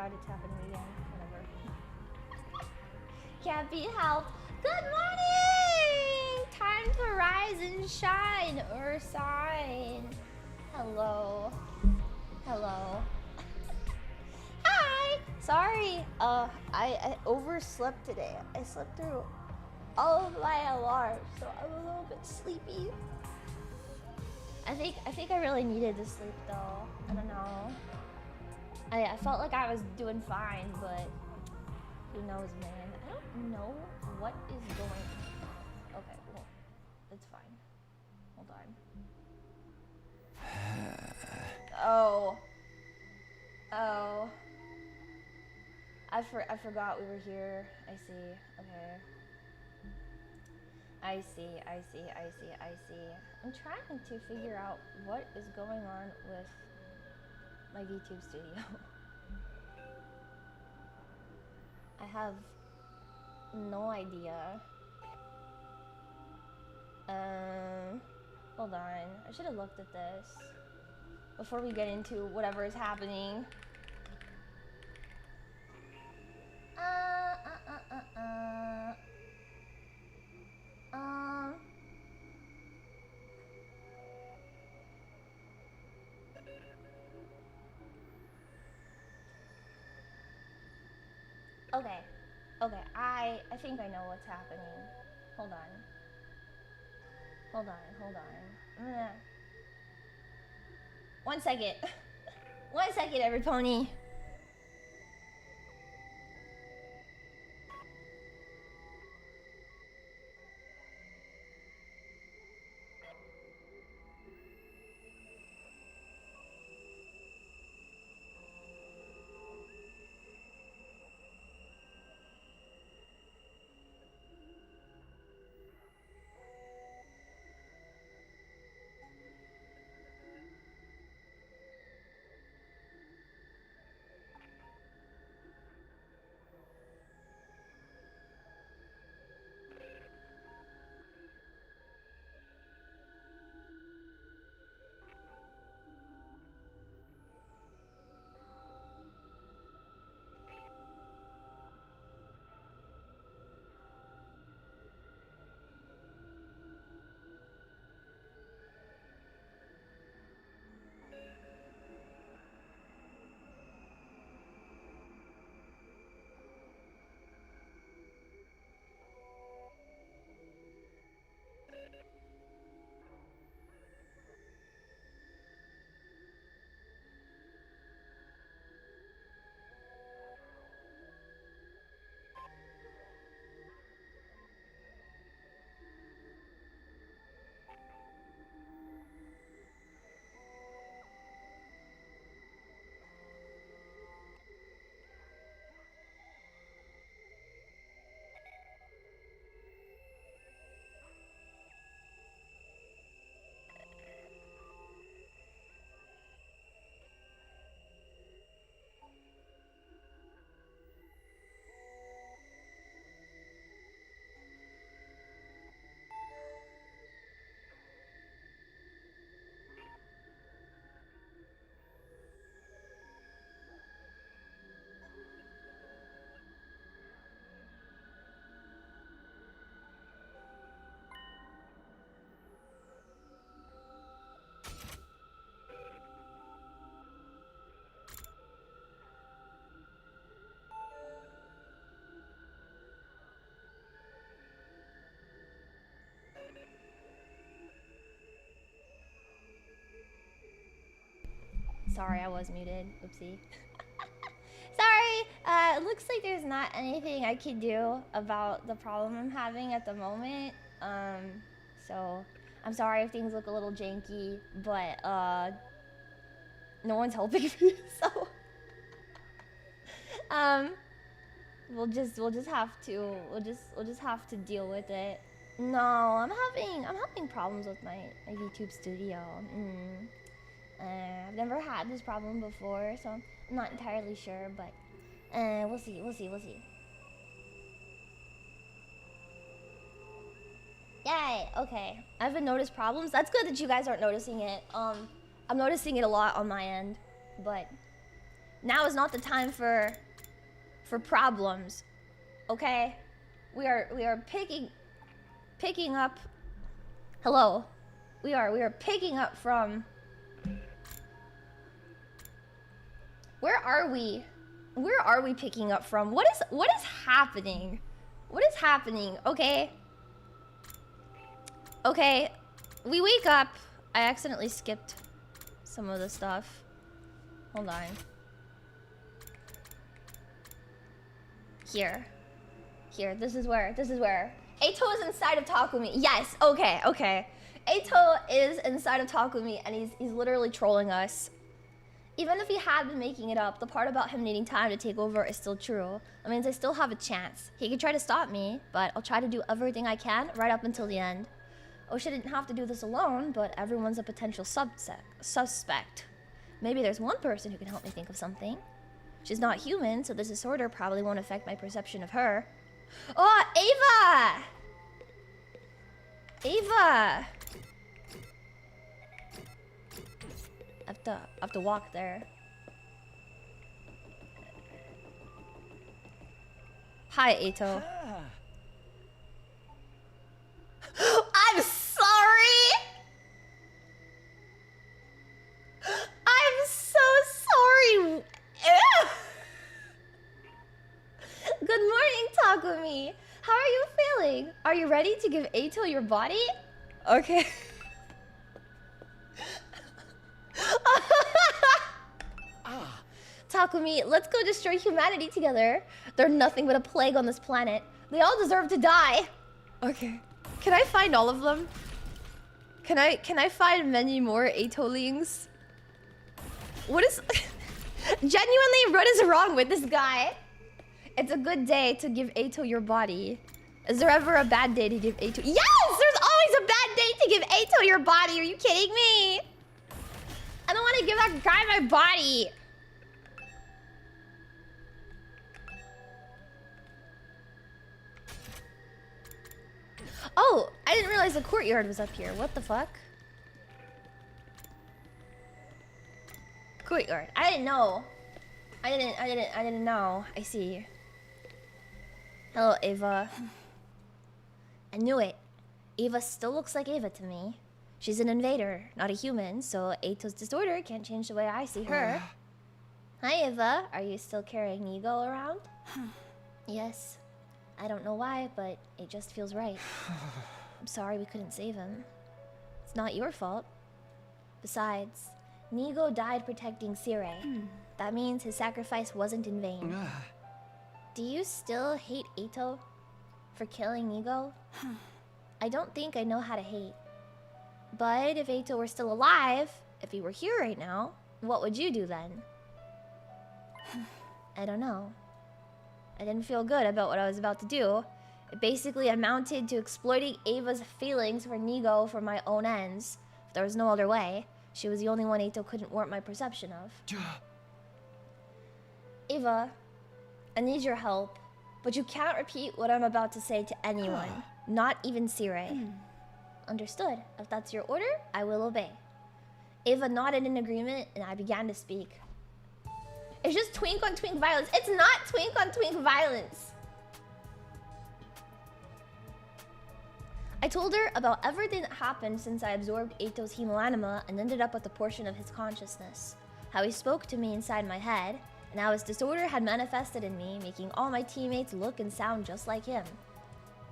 god, it's happening again. Whatever. Can't be helped. Good morning! Time to rise and shine, or shine. Hello. Hello. Hi! Sorry, I overslept today. I slept through all of my alarms, so I'm a little bit sleepy. I think I really needed to sleep though. I don't know. I felt like I was doing fine, but who knows, man? I don't know what is going on. Okay, well, it's fine. Hold on. Oh. Oh. I forgot we were here. I see. Okay. I see. I'm trying to figure out what is going on with my VTube studio. I have no idea. Hold on. I should have looked at this before we get into whatever is happening. Okay, I think I know what's happening. Hold on. One second. One second, every pony. Sorry, I was muted. Oopsie. Sorry. It looks like there's not anything I can do about the problem I'm having at the moment. So I'm sorry if things look a little janky, but no one's helping me. So we'll just have to deal with it. No, I'm having problems with my YouTube studio. I've never had this problem before, so I'm not entirely sure, but we'll see. Yay, okay. I haven't noticed problems. That's good that you guys aren't noticing it. I'm noticing it a lot on my end, but Now is not the time for problems. Okay? We are picking up. Hello. We are picking up from. Where are we? Where are we picking up from? What is happening? What is happening? Okay. Okay. We wake up. I accidentally skipped some of the stuff. Hold on. Here. Here. This is where. Eito is inside of Takumi. Yes. Okay. Okay. Eito is inside of Takumi and he's literally trolling us. Even if he had been making it up, the part about him needing time to take over is still true. That means I still have a chance. He could try to stop me, but I'll try to do everything I can right up until the end. Osha didn't have to do this alone, but everyone's a potential suspect. Maybe there's one person who can help me think of something. She's not human, so this disorder probably won't affect my perception of her. Oh, Ava! Ava! I have to walk there. Hi, Eito. I'm sorry! I'm so sorry! Good morning, Takumi. How are you feeling? Are you ready to give Eito your body? Okay. Takumi, let's go destroy humanity together. They're nothing but a plague on this planet. They all deserve to die. Okay. Can I find all of them? Can I find many more Eitolings? What is... Genuinely, what is wrong with this guy? It's a good day to give Eito your body. Is there ever a bad day to give Eito... Yes! There's always a bad day to give Eito your body. Are you kidding me? I don't want to give that guy my body. Oh, I didn't realize the courtyard was up here. What the fuck? Courtyard. I didn't know. I didn't know. I see. Hello, Ava. I knew it. Ava still looks like Ava to me. She's an invader, not a human, so Eito's disorder can't change the way I see her. Hi, Ava. Are you still carrying Nigo around? Yes. I don't know why, but it just feels right. I'm sorry we couldn't save him. It's not your fault. Besides, Nigo died protecting Sire. That means his sacrifice wasn't in vain. Do you still hate Eito for killing Nigo? I don't think I know how to hate. But if Eito were still alive, if he were here right now, what would you do then? I don't know. I didn't feel good about what I was about to do. It basically amounted to exploiting Ava's feelings for Nigo for my own ends. If there was no other way, she was the only one Eito couldn't warrant my perception of. Ava, I need your help, but you can't repeat what I'm about to say to anyone, not even Sire. Understood. If that's your order, I will obey. Ava nodded in agreement, and I began to speak. It's just twink on twink violence. It's not twink on twink violence. I told her about everything that happened since I absorbed Eito's hemoanima and ended up with a portion of his consciousness. How he spoke to me inside my head, and how his disorder had manifested in me, making all my teammates look and sound just like him.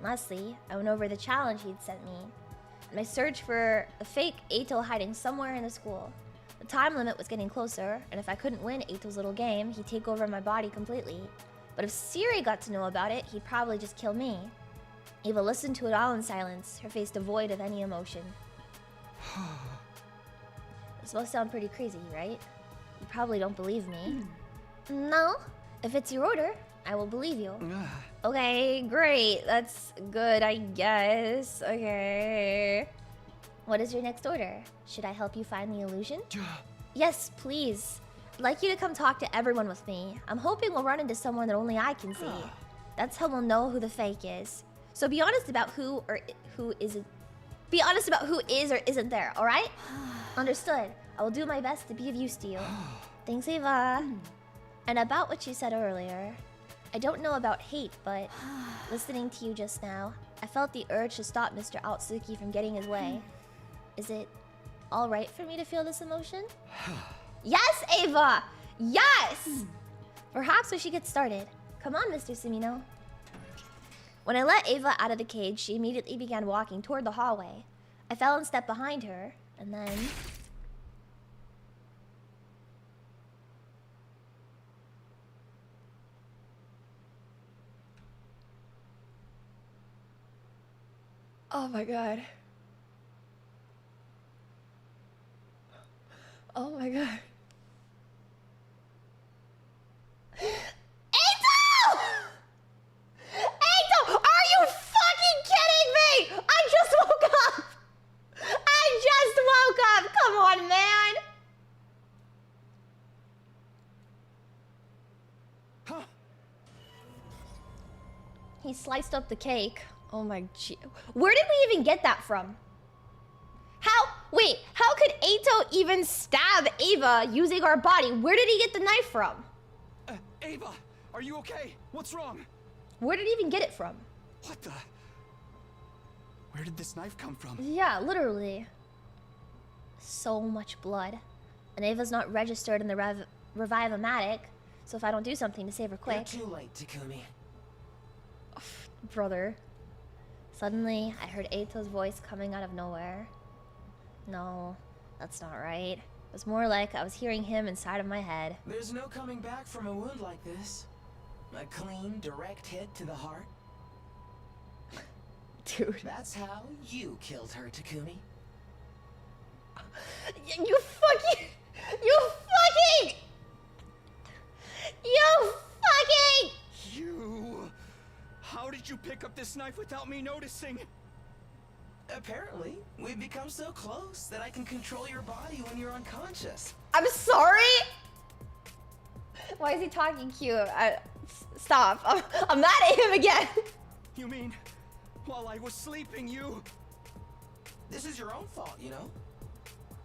Lastly, I went over the challenge he'd sent me, and my search for a fake Eito hiding somewhere in the school. The time limit was getting closer, and if I couldn't win Eito's little game, he'd take over my body completely. But if Siri got to know about it, he'd probably just kill me. Ava listened to it all in silence, her face devoid of any emotion. This must sound pretty crazy, right? You probably don't believe me. No. If it's your order, I will believe you. Okay, great. That's good, I guess. Okay. What is your next order? Should I help you find the illusion? Yes, please. I'd like you to come talk to everyone with me. I'm hoping we'll run into someone that only I can see. That's how we'll know who the fake is. So be honest about who isn't. Be honest about who is or isn't there, alright? Understood. I will do my best to be of use to you. Thanks, Ava. And about what you said earlier, I don't know about hate, but listening to you just now, I felt the urge to stop Mr. Aotsuki from getting his way. Is it alright for me to feel this emotion? Yes, Ava! Yes! Perhaps we should get started. Come on, Mr. Sumino. When I let Ava out of the cage, she immediately began walking toward the hallway. I fell and stepped behind her, and then... Oh my god. Oh my god. Eito! Eito! Are you fucking kidding me? I just woke up! I just woke up! Come on, man! Huh? He sliced up the cake. Oh my gee. Where did we even get that from? Wait, how could Eito even stab Ava using our body? Where did he get the knife from? Ava, are you okay? What's wrong? Where did he even get it from? What the? Where did this knife come from? Yeah, literally. So much blood. And Ava's not registered in the Revive-O-Matic, so if I don't do something to save her quick... You're too late, Takumi. Brother. Suddenly, I heard Eito's voice coming out of nowhere. No, that's not right. It was more like I was hearing him inside of my head. There's no coming back from a wound like this. A clean, direct hit to the heart. Dude. That's how you killed her, Takumi. You fucking... You fucking... You... How did you pick up this knife without me noticing? Apparently, we've become so close that I can control your body when you're unconscious. I'm sorry? Why is he talking cute? Stop. I'm mad at him again. You mean, while I was sleeping, you... This is your own fault, you know?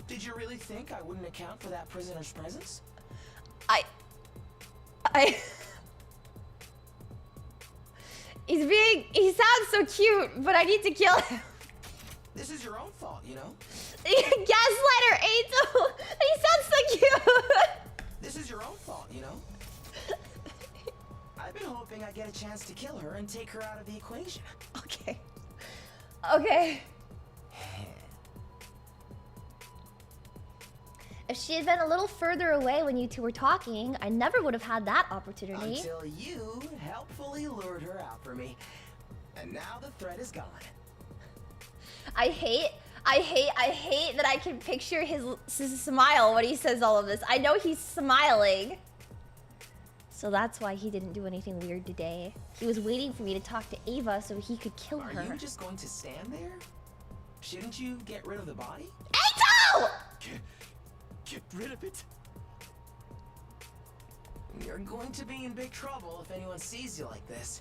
Did you really think I wouldn't account for that prisoner's presence? He sounds so cute, but I need to kill him. This is your own fault, you know? Gaslighter Eito! He sounds so cute! This is your own fault, you know? I've been hoping I get a chance to kill her and take her out of the equation. Okay. Okay. If she had been a little further away when you two were talking, I never would have had that opportunity. Until you helpfully lured her out for me. And now the threat is gone. I hate that I can picture his smile when he says all of this. I know he's smiling. So that's why he didn't do anything weird today. He was waiting for me to talk to Ava so he could kill her. Are you just going to stand there? Shouldn't you get rid of the body? Eito! Get rid of it. You're going to be in big trouble if anyone sees you like this.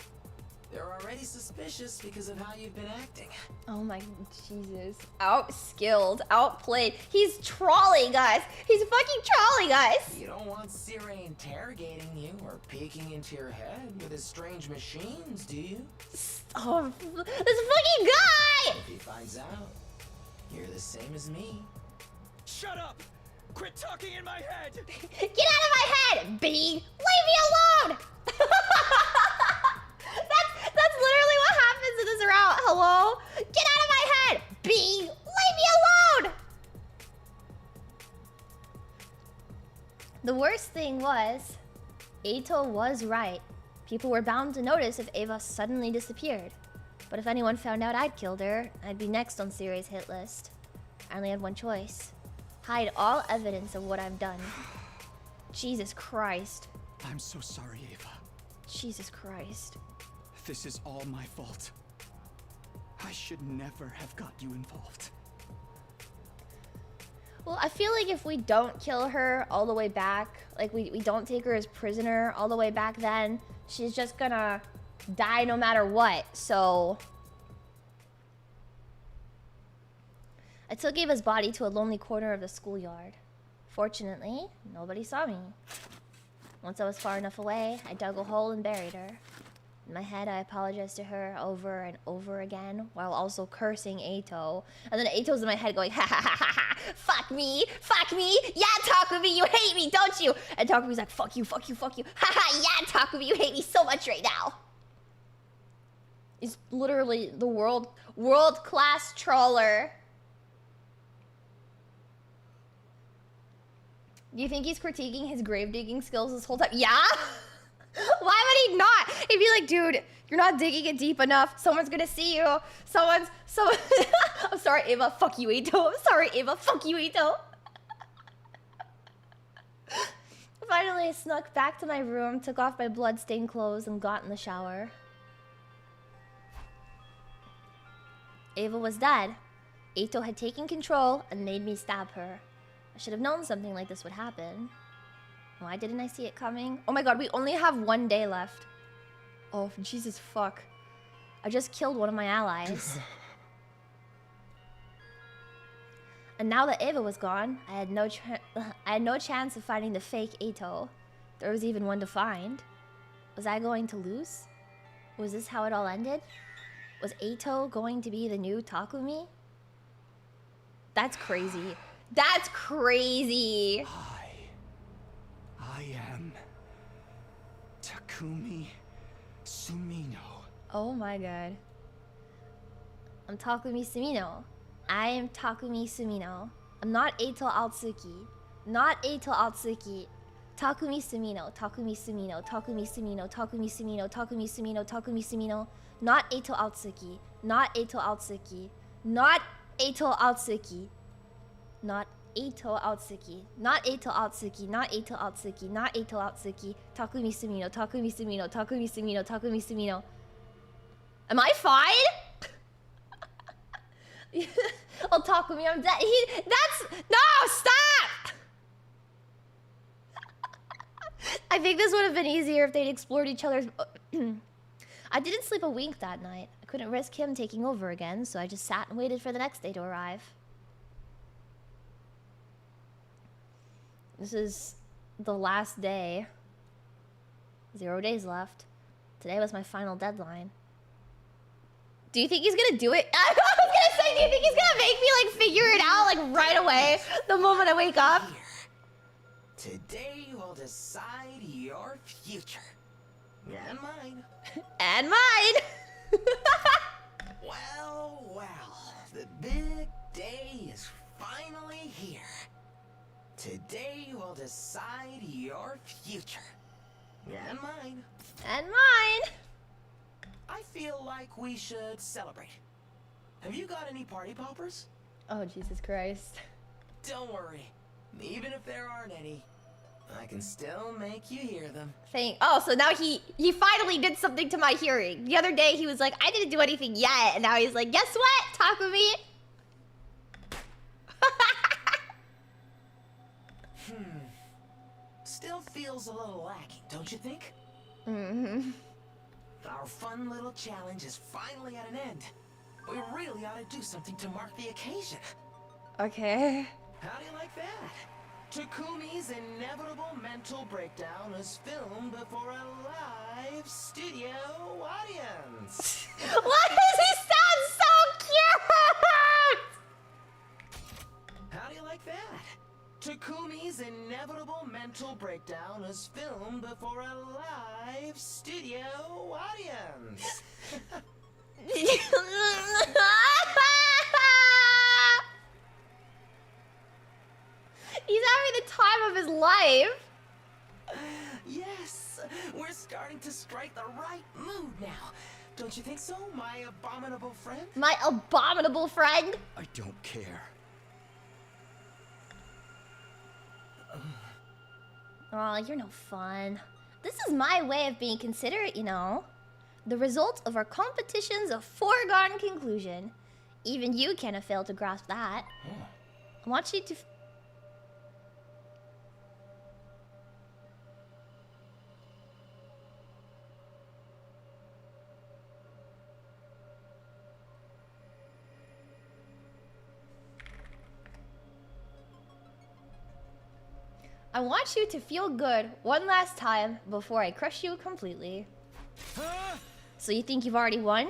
They're already suspicious because of how you've been acting. Oh my Jesus. Outskilled, outplayed. He's trolling us. He's fucking trolling us. You don't want Sire interrogating you or peeking into your head with his strange machines, do you? Oh, this fucking guy! If he finds out, you're the same as me. Shut up! Quit talking in my head! Get out of my head, B! Leave me alone! That's literally what happens in this route. Hello? Get out of my head! B! Leave me alone! The worst thing was, Eito was right. People were bound to notice if Ava suddenly disappeared. But if anyone found out I'd killed her, I'd be next on Siri's hit list. I only had one choice. Hide all evidence of what I've done. Jesus Christ. I'm so sorry, Ava. Jesus Christ. This is all my fault. I should never have got you involved. Well, I feel like if we don't kill her all the way back, like we don't take her as prisoner all the way back then, she's just gonna die no matter what, so... I took Ava's body to a lonely corner of the schoolyard. Fortunately, nobody saw me. Once I was far enough away, I dug a hole and buried her. In my head, I apologized to her over and over again, while also cursing Eito. And then Eito's in my head going, ha ha ha ha ha, fuck me, yeah, Takumi, you hate me, don't you? And Takumi's like, fuck you, ha ha, yeah, Takumi, you hate me so much right now. He's literally the world-class troller. Do you think he's critiquing his grave digging skills this whole time? Yeah? Why would he not? He'd be like, dude, you're not digging it deep enough. Someone's gonna see you. Someone. I'm sorry, Eva. Fuck you, Ito. I'm sorry, Eva. Fuck you, Ito. Finally, I snuck back to my room, took off my blood-stained clothes, and got in the shower. Eva was dead. Ito had taken control and made me stab her. I should have known something like this would happen. Why didn't I see it coming? Oh my god, we only have 1 day left. Oh, Jesus fuck. I just killed one of my allies. And now that Eva was gone, I had no chance of finding the fake Ito. There was even one to find. Was I going to lose? Was this how it all ended? Was Ito going to be the new Takumi? That's crazy. That's crazy. I am Takumi Sumino. Oh my god. I'm Takumi Sumino. I am Takumi Sumino. I'm not Eito Altsuki. Not Eito Altsuki. Takumi Sumino. Takumi Sumino. Takumi Sumino. Takumi Sumino. Takumi Sumino. Takumi Sumino. Not Eito Altsuki. Not Eito Altsuki. Not Eito Altsuki. Not Eito Altsuki. Not Eito Altsuki. Not Eito Altsuki. Not Eito Altsuki. Takumi Sumino. Takumi Sumino. Takumi Sumino. Takumi Sumino. Am I fine? Oh, Takumi, I'm dead. No, stop! I think this would have been easier if they'd explored each other's... I didn't sleep a wink that night. I couldn't risk him taking over again, so I just sat and waited for the next day to arrive. This is the last day. 0 days left. Today was my final deadline. Do you think he's gonna do it? I was gonna say, do you think he's gonna make me like figure it out like right away the moment I wake up? Here. Today will decide your future. And mine. And mine. Well, the big day is finally here. Today will decide your future. And mine. And mine. I feel like we should celebrate. Have you got any party poppers? Oh, Jesus Christ. Don't worry. Even if there aren't any, I can still make you hear them. Oh, so now he finally did something to my hearing. The other day he was like, I didn't do anything yet. And now he's like, guess what, Takumi? Still feels a little lacking, don't you think? Mm-hmm. Our fun little challenge is finally at an end. We really ought to do something to mark the occasion. Okay. How do you like that? Takumi's inevitable mental breakdown is filmed before a live studio audience. Why does he sound so cute? How do you like that? Takumi's inevitable mental breakdown is filmed before a live studio audience. He's having the time of his life. Yes, we're starting to strike the right mood now. Don't you think so, my abominable friend? My abominable friend? I don't care. Oh, you're no fun. This is my way of being considerate, you know. The result of our competition's a foregone conclusion. Even you can't have failed to grasp that. I want you to... I want you to feel good one last time before I crush you completely. So you think you've already won?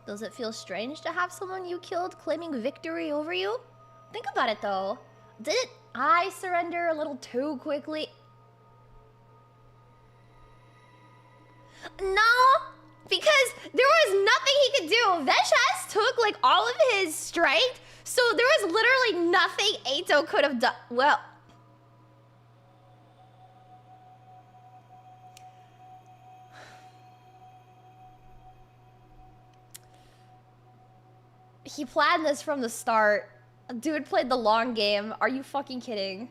Does it feel strange to have someone you killed claiming victory over you? Think about it though. Didn't I surrender a little too quickly? No, because there was nothing he could do. Veshas took like all of his strength, so there was literally nothing Eito could have done. Well, he planned this from the start. Dude played the long game. Are you fucking kidding?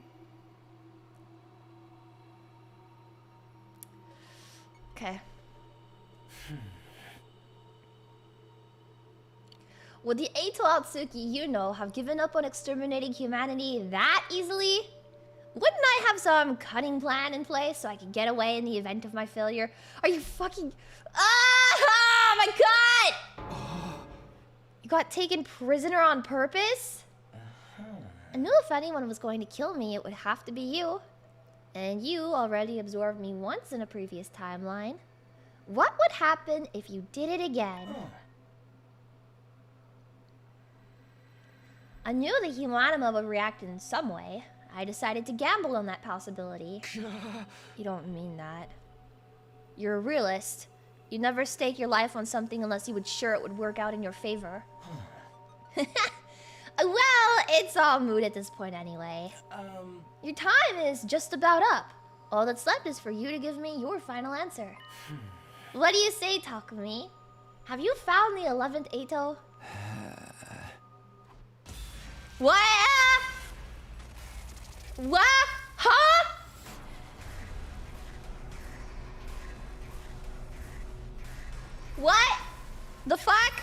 Okay. Would the Eito Atsuki you know have given up on exterminating humanity that easily? Wouldn't I have some cunning plan in place so I could get away in the event of my failure? Are you fucking... Ah! My god! You got taken prisoner on purpose? I knew if anyone was going to kill me, it would have to be you. And you already absorbed me once in a previous timeline. What would happen if you did it again? I knew the Humanima would react in some way. I decided to gamble on that possibility. You don't mean that. You're a realist. You'd never stake your life on something unless you were sure it would work out in your favor. Well, it's all moot at this point anyway. Your time is just about up. All that's left is for you to give me your final answer. What do you say, Takumi? Have you found the 11th Eito? What? What? Huh? What? The fuck?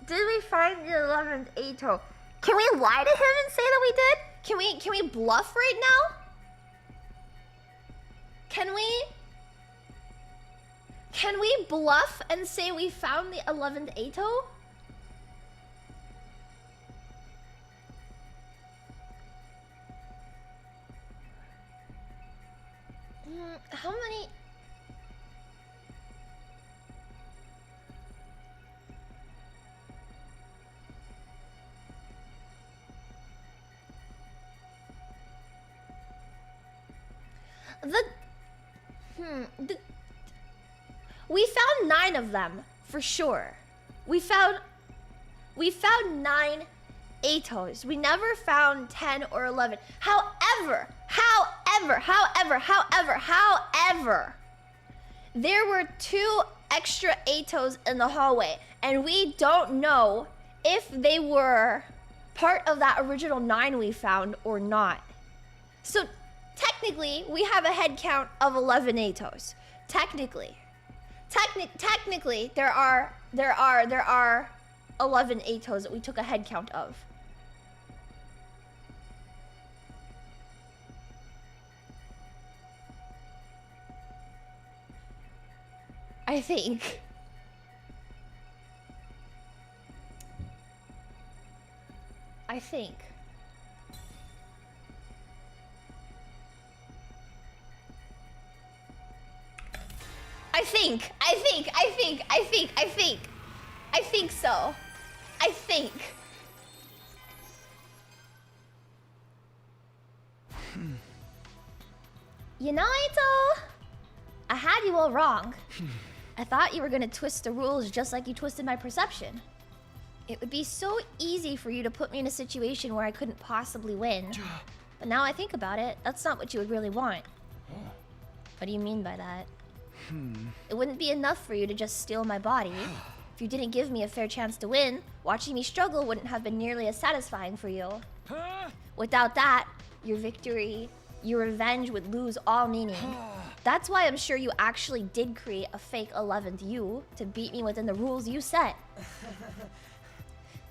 Did we find the 11th Eito? Can we lie to him and say that we did? Can we bluff right now? Can we bluff and say we found the 11th Eito? How many... We found 9 of them, for sure. We found 9 Eitos. We never found 10 or 11. However, there were 2 extra Eitos in the hallway, and we don't know if they were part of that original 9 we found or not. So technically, we have a head count of 11 Eitos. Technically, there are 11 Eitos that we took a head count of. I think. So. You know, Eito? I had you all wrong. I thought you were gonna twist the rules just like you twisted my perception. It would be so easy for you to put me in a situation where I couldn't possibly win. But now I think about it, that's not what you would really want. What do you mean by that? It wouldn't be enough for you to just steal my body. If you didn't give me a fair chance to win, watching me struggle wouldn't have been nearly as satisfying for you. Without that, your victory, your revenge would lose all meaning. That's why I'm sure you actually did create a fake 11th you to beat me within the rules you set.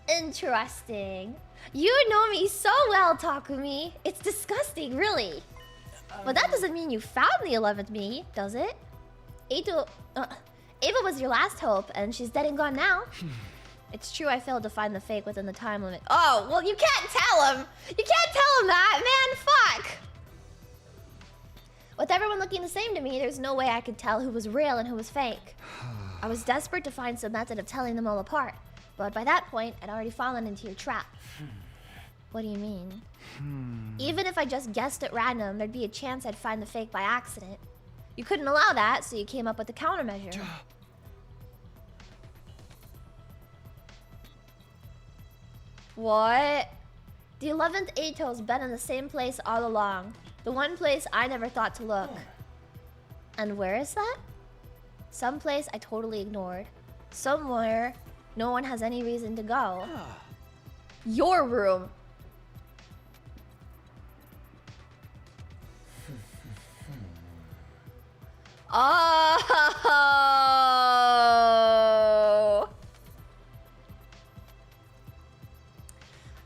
Interesting. You know me so well, Takumi. It's disgusting, really. But that doesn't mean you found the 11th me, does it? Ava was your last hope, and she's dead and gone now. It's true I failed to find the fake within the time limit. Oh, well, you can't tell him. You can't tell him that, man. Fuck. With everyone looking the same to me, there's no way I could tell who was real and who was fake. I was desperate to find some method of telling them all apart. But by that point, I'd already fallen into your trap. What do you mean? Even if I just guessed at random, there'd be a chance I'd find the fake by accident. You couldn't allow that, so you came up with the countermeasure. What? The 11th Eito's been in the same place all along. The one place I never thought to look. And where is that? Some place I totally ignored. Somewhere no one has any reason to go. Your room. Oh!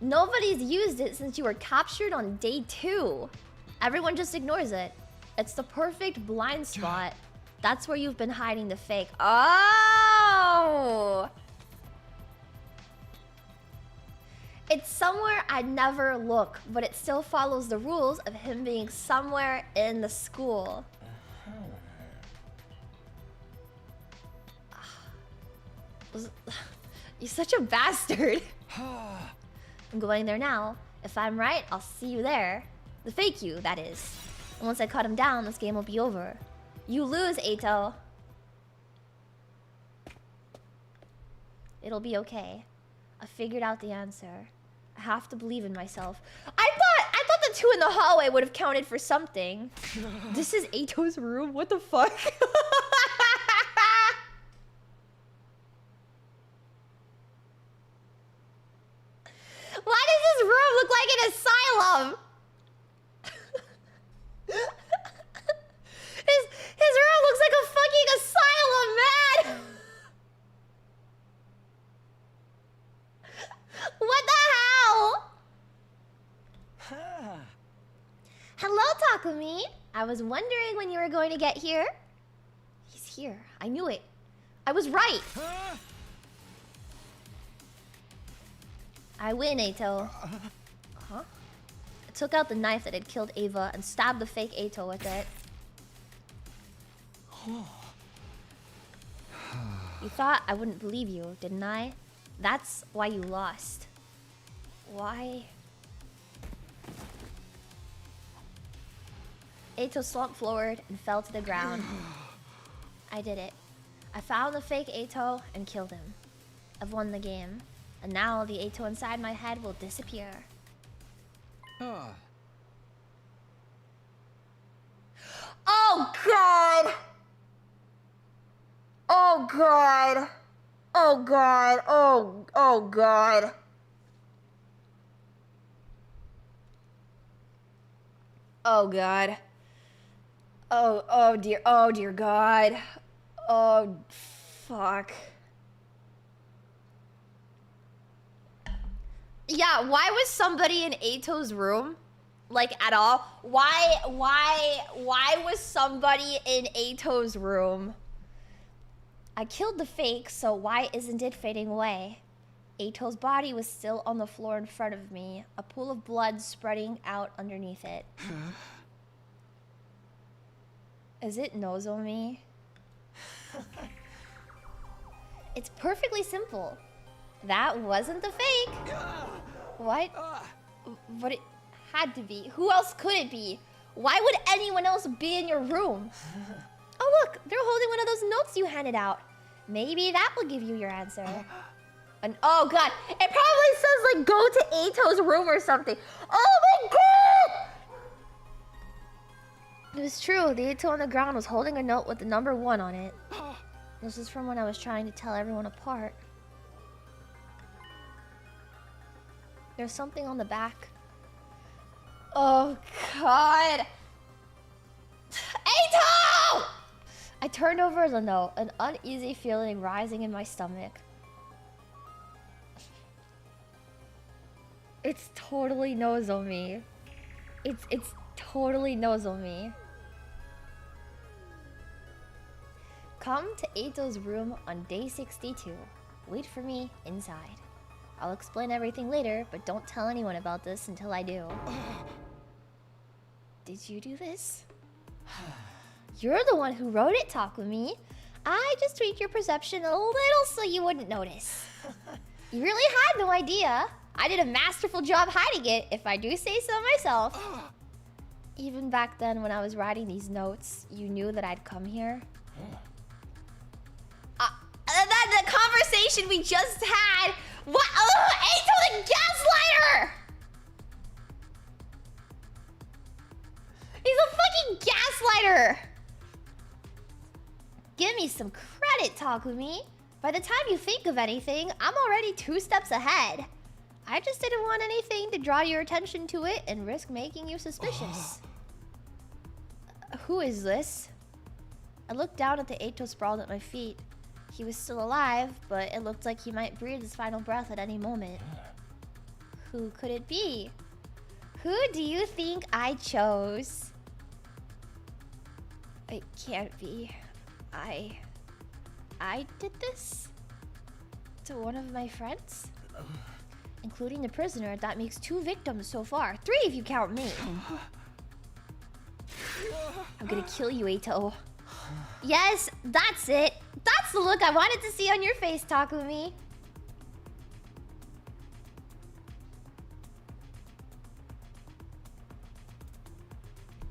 Nobody's used it since you were captured on day 2. Everyone just ignores it. It's the perfect blind spot. That's where you've been hiding the fake. Oh! It's somewhere I'd never look, but it still follows the rules of him being somewhere in the school. You're such a bastard. I'm going there now. If I'm right, I'll see you there. The fake you, that is. And once I cut him down, this game will be over. You lose, Eito. It'll be okay. I figured out the answer. I have to believe in myself. I thought the 2 in the hallway would have counted for something. This is Eito's room? What the fuck? Why does this room look like an asylum? His room looks like a fucking asylum, man! What the hell? Hello, Takumi. I was wondering when you were going to get here. He's here. I knew it. I was right. I win, Eito. Huh? I took out the knife that had killed Ava and stabbed the fake Eito with it. You thought I wouldn't believe you, didn't I? That's why you lost. Why? Eito slumped forward and fell to the ground. I did it. I found the fake Eito and killed him. I've won the game. And now the Eito inside my head will disappear. Oh god! Oh god! Oh god! Oh god! Oh god! Oh dear god! Oh fuck! Yeah, why was somebody in Eito's room? Like, at all? Why was somebody in Eito's room? I killed the fake, so why isn't it fading away? Eito's body was still on the floor in front of me, a pool of blood spreading out underneath it. Is it Nozomi? It's perfectly simple. That wasn't the fake. What? But it had to be. Who else could it be? Why would anyone else be in your room? Oh look, they're holding one of those notes you handed out. Maybe that will give you your answer. And oh god, it probably says like go to Eito's room or something. Oh my god! It was true, the Eito on the ground was holding a note with the number 1 on it. This is from when I was trying to tell everyone apart. There's something on the back. Oh god! Eito! I turned over the note, an uneasy feeling rising in my stomach. It's totally Nozomi. It's totally Nozomi. Come to Eito's room on day 62. Wait for me inside. I'll explain everything later, but don't tell anyone about this until I do. Did you do this? You're the one who wrote it, Takumi. I just tweaked your perception a little so you wouldn't notice. You really had no idea. I did a masterful job hiding it, if I do say so myself. Even back then when I was writing these notes, you knew that I'd come here? The conversation we just had! What? Oh, Eito the gaslighter! He's a fucking gaslighter! Give me some credit, Takumi. By the time you think of anything, I'm already 2 steps ahead. I just didn't want anything to draw your attention to it and risk making you suspicious. Who is this? I looked down at the Eito sprawled at my feet. He was still alive, but it looked like he might breathe his final breath at any moment. Who could it be? Who do you think I chose? It can't be. I did this? To one of my friends? Including the prisoner, that makes 2 victims so far. 3 if you count me. I'm gonna kill you, Eito. Yes, that's it. That's the look I wanted to see on your face, Takumi.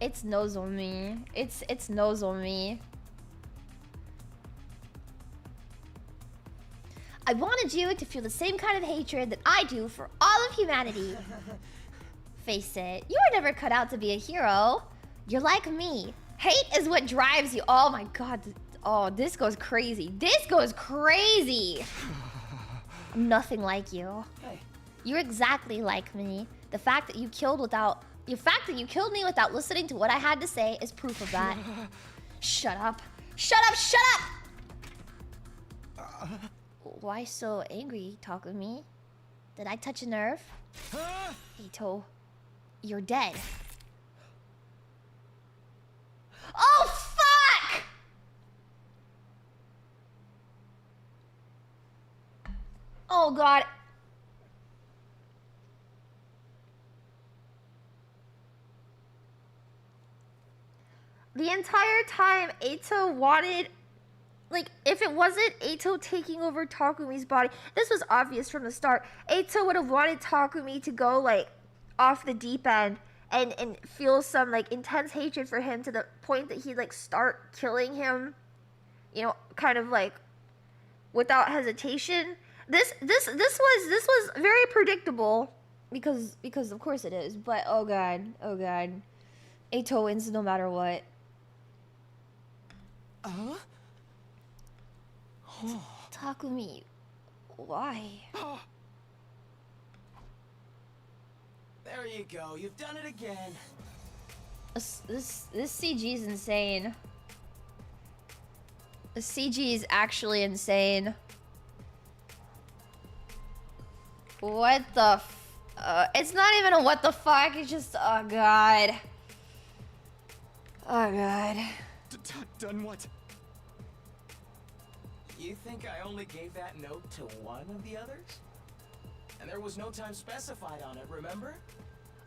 It's Nozomi. It's Nozomi. I wanted you to feel the same kind of hatred that I do for all of humanity. Face it, you were never cut out to be a hero. You're like me. Hate is what drives you. Oh my god. Oh, this goes crazy. This goes crazy. I'm nothing like you. Hey. You're exactly like me. The fact that you killed me without listening to what I had to say is proof of that. Shut up. Shut up, shut up! Why so angry, Takumi? Did I touch a nerve? Eito, you're dead. Oh, fuck! Oh, God. The entire time, Eito wanted... Like, if it wasn't Eito taking over Takumi's body... This was obvious from the start. Eito would have wanted Takumi to go, like, off the deep end. And feel some, like, intense hatred for him to the point that he'd, like, start killing him. You know, kind of, like, without hesitation. This was very predictable. Because of course it is. But, oh god. Oh god. Eito wins no matter what. Takumi, why? There you go. You've done it again. This CG is insane. The CG is actually insane. What the it's not even a what the fuck, it's just, oh god. Oh god. Done what? You think I only gave that note to one of the others? And there was no time specified on it, remember?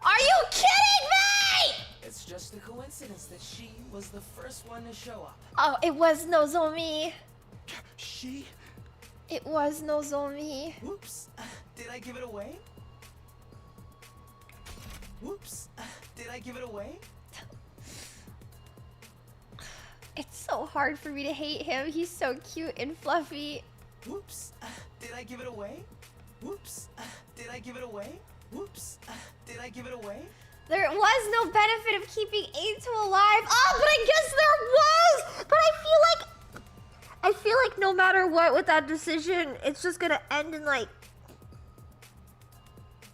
Are you kidding me?! It's just a coincidence that she was the first one to show up. Oh, it was Nozomi. She? It was Nozomi. Whoops. Did I give it away? Whoops. Did I give it away? It's so hard for me to hate him. He's so cute and fluffy. Whoops. Did I give it away? Whoops. Did I give it away? Whoops. Did I give it away? There was no benefit of keeping Eito alive. Oh, but I guess there was! But I feel like no matter what with that decision, it's just gonna end in like...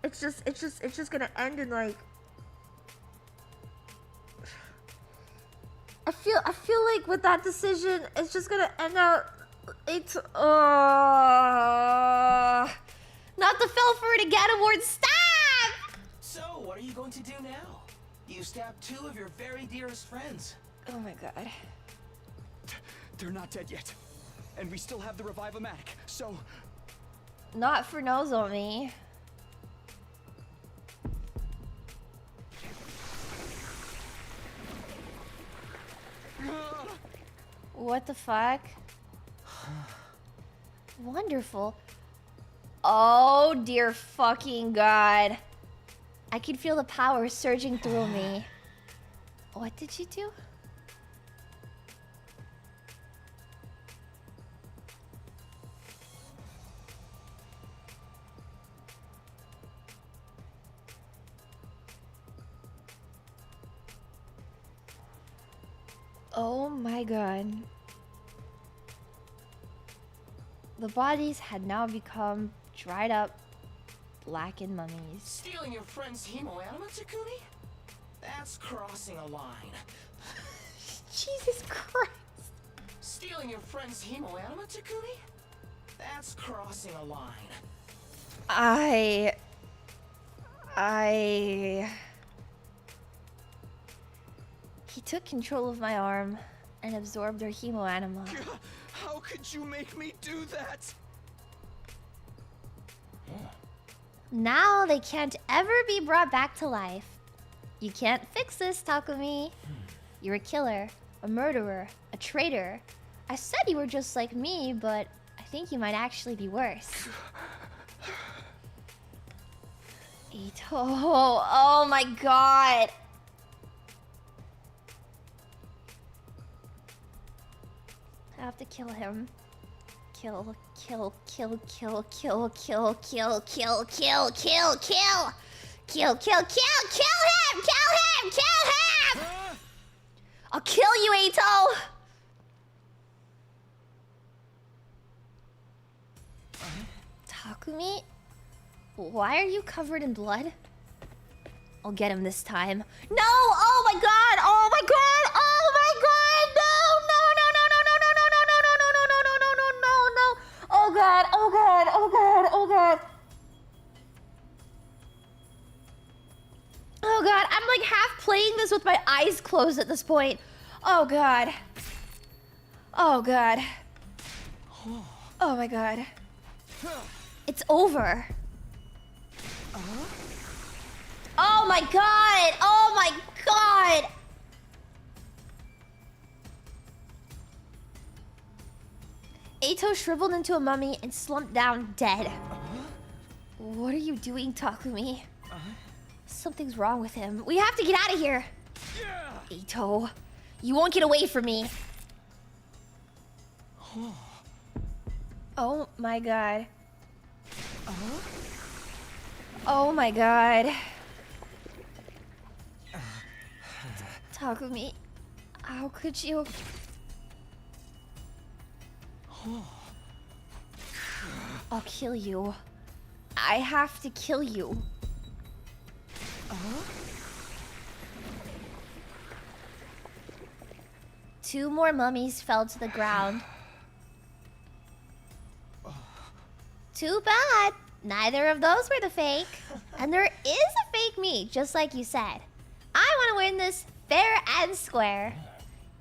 It's just gonna end in like... I feel like with that decision, it's just gonna end out... It's... Not the fell for it again award. Stop! are you going to do now? You stabbed 2 of your very dearest friends. Oh my god. They're not dead yet. And we still have the Revive-O-Matic, so... Not for Nozomi. What the fuck? Wonderful. Oh dear fucking god. I can feel the power surging through me. What did you do? Oh my god. The bodies had now become dried up, blackened mummies. Stealing your friend's hemoanima, Takumi? That's crossing a line. Jesus Christ. Stealing your friend's hemoanima, Takumi? That's crossing a line. He took control of my arm and absorbed their hemoanima. How could you make me do that? Now they can't ever be brought back to life. You can't fix this, Takumi. You're a killer, a murderer, a traitor. I said you were just like me, but I think you might actually be worse. Ito, oh my god. I have to kill him. Kill, kill, kill, kill, kill, kill, kill, kill, kill, kill, kill. Kill, kill, kill, kill him! Kill him! Kill him! I'll kill you, Ito! Takumi? Why are you covered in blood? I'll get him this time. No! Oh my god! Oh my god! Oh my god! No! Oh god! Oh god! Oh god! Oh god! Oh god! I'm like half playing this with my eyes closed at this point. Oh god. Oh god. Oh my god. It's over. Oh my god! Oh my god! Ito shriveled into a mummy and slumped down dead. What are you doing, Takumi? Something's wrong with him. We have to get out of here. Ito, you won't get away from me. Oh my god. Oh my god. Takumi, how could you? I'll kill you. I have to kill you. Two more mummies fell to the ground. Too bad. Neither of those were the fake. And there is a fake me, just like you said. I want to win this fair and square.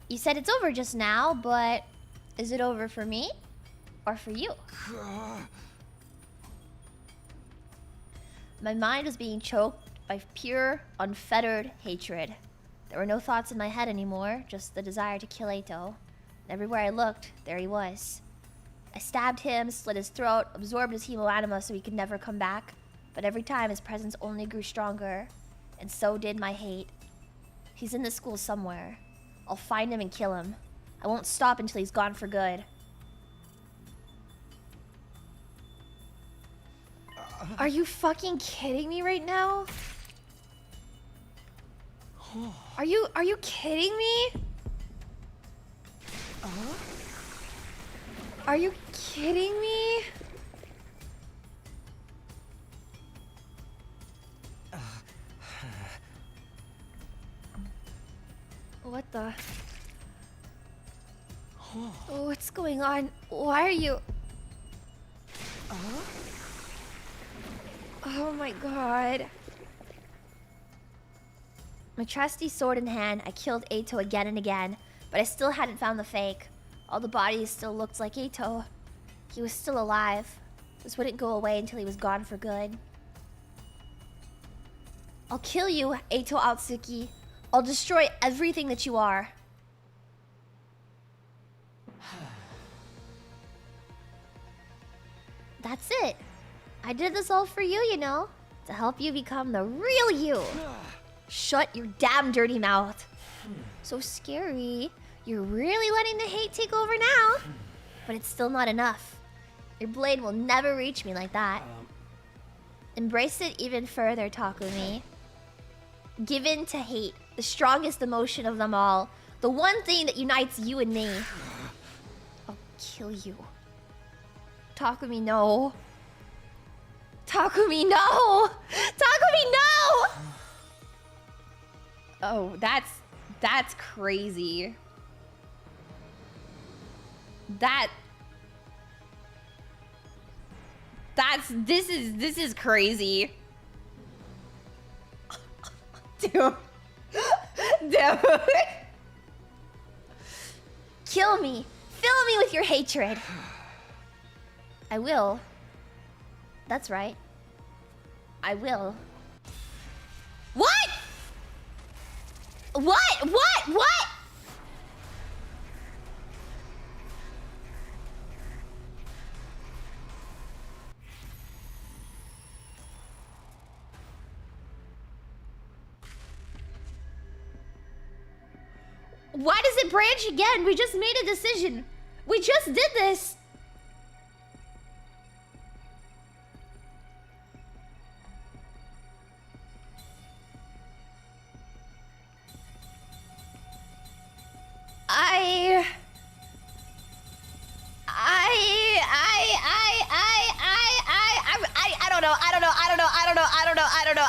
You said it's over just now, but is it over for me or for you? My mind was being choked by pure, unfettered hatred. There were no thoughts in my head anymore, just the desire to kill Ito. And everywhere I looked, there he was. I stabbed him, slit his throat, absorbed his hemoanima so he could never come back. But every time his presence only grew stronger, and so did my hate. He's in the school somewhere. I'll find him and kill him. I won't stop until he's gone for good. Are you fucking kidding me right now? Are you kidding me? Are you kidding me? What the? What's going on? Why are you? Oh my god. My trusty sword in hand, I killed Eito again and again, but I still hadn't found the fake. All the bodies still looked like Eito. He was still alive. This wouldn't go away until he was gone for good. I'll kill you, Eito Atsuki. I'll destroy everything that you are. That's it. I did this all for you, you know, to help you become the real you. Shut your damn dirty mouth. So scary. You're really letting the hate take over now. But it's still not enough. Your blade will never reach me like that. Embrace it even further, Takumi. Give in to hate, the strongest emotion of them all. The one thing that unites you and me. I'll kill you. Takumi, no. Takumi, no! Takumi, no! Oh, that's crazy. This is crazy. Dude. Dude. Kill me. Fill me with your hatred. I will. That's right. I will. What? What? Why does it branch again? We just made a decision. We just did this.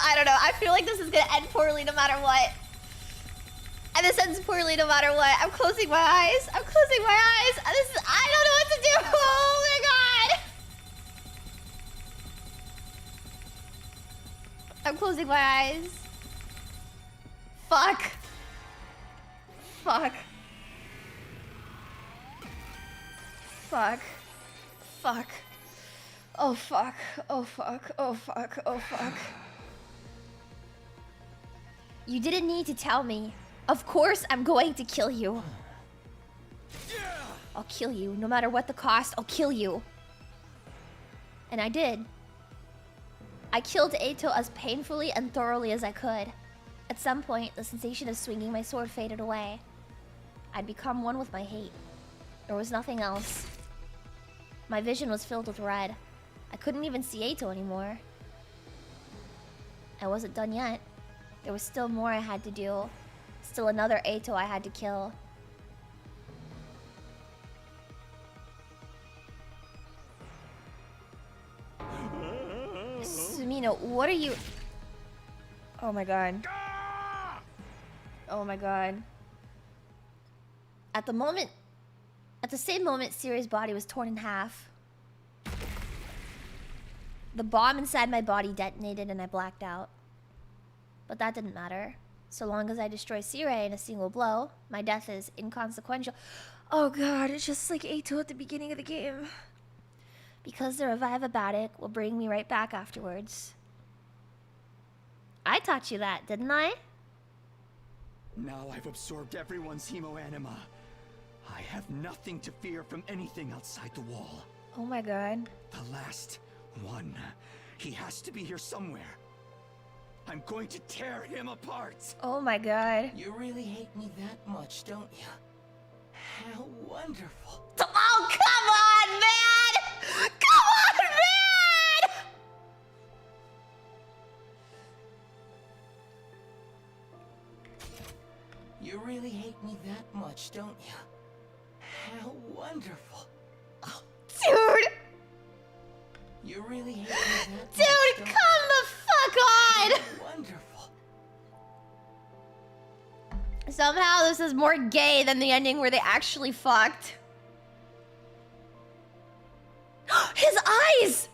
I don't know. I feel like this is gonna end poorly no matter what. And this ends poorly no matter what. I'm closing my eyes. I don't know what to do. Oh my god. I'm closing my eyes. Fuck. Oh fuck. You didn't need to tell me. Of course I'm going to kill you. I'll kill you. No matter what the cost, I'll kill you. And I did. I killed Eito as painfully and thoroughly as I could. At some point, the sensation of swinging my sword faded away. I'd become one with my hate. There was nothing else. My vision was filled with red. I couldn't even see Eito anymore. I wasn't done yet. There was still more I had to do. Still another Eito I had to kill. Sumino, what are you... Oh my god. Oh my god. At the same moment, Siri's body was torn in half. The bomb inside my body detonated and I blacked out. But that didn't matter. So long as I destroy Sirei in a single blow, my death is inconsequential. Oh god, it's just like Eito at the beginning of the game. Because the Revive-A-Batic will bring me right back afterwards. I taught you that, didn't I? Now I've absorbed everyone's hemo-anima. I have nothing to fear from anything outside the wall. Oh my god. The last one. He has to be here somewhere. I'm going to tear him apart. Oh my god. You really hate me that much, don't you? How wonderful. Oh, come on, man! Come on, man! You really hate me that much, don't you? How wonderful. Oh, dude! You really hate me that much, Dude, come the fuck on! How wonderful. Somehow this is more gay than the ending where they actually fucked. His eyes!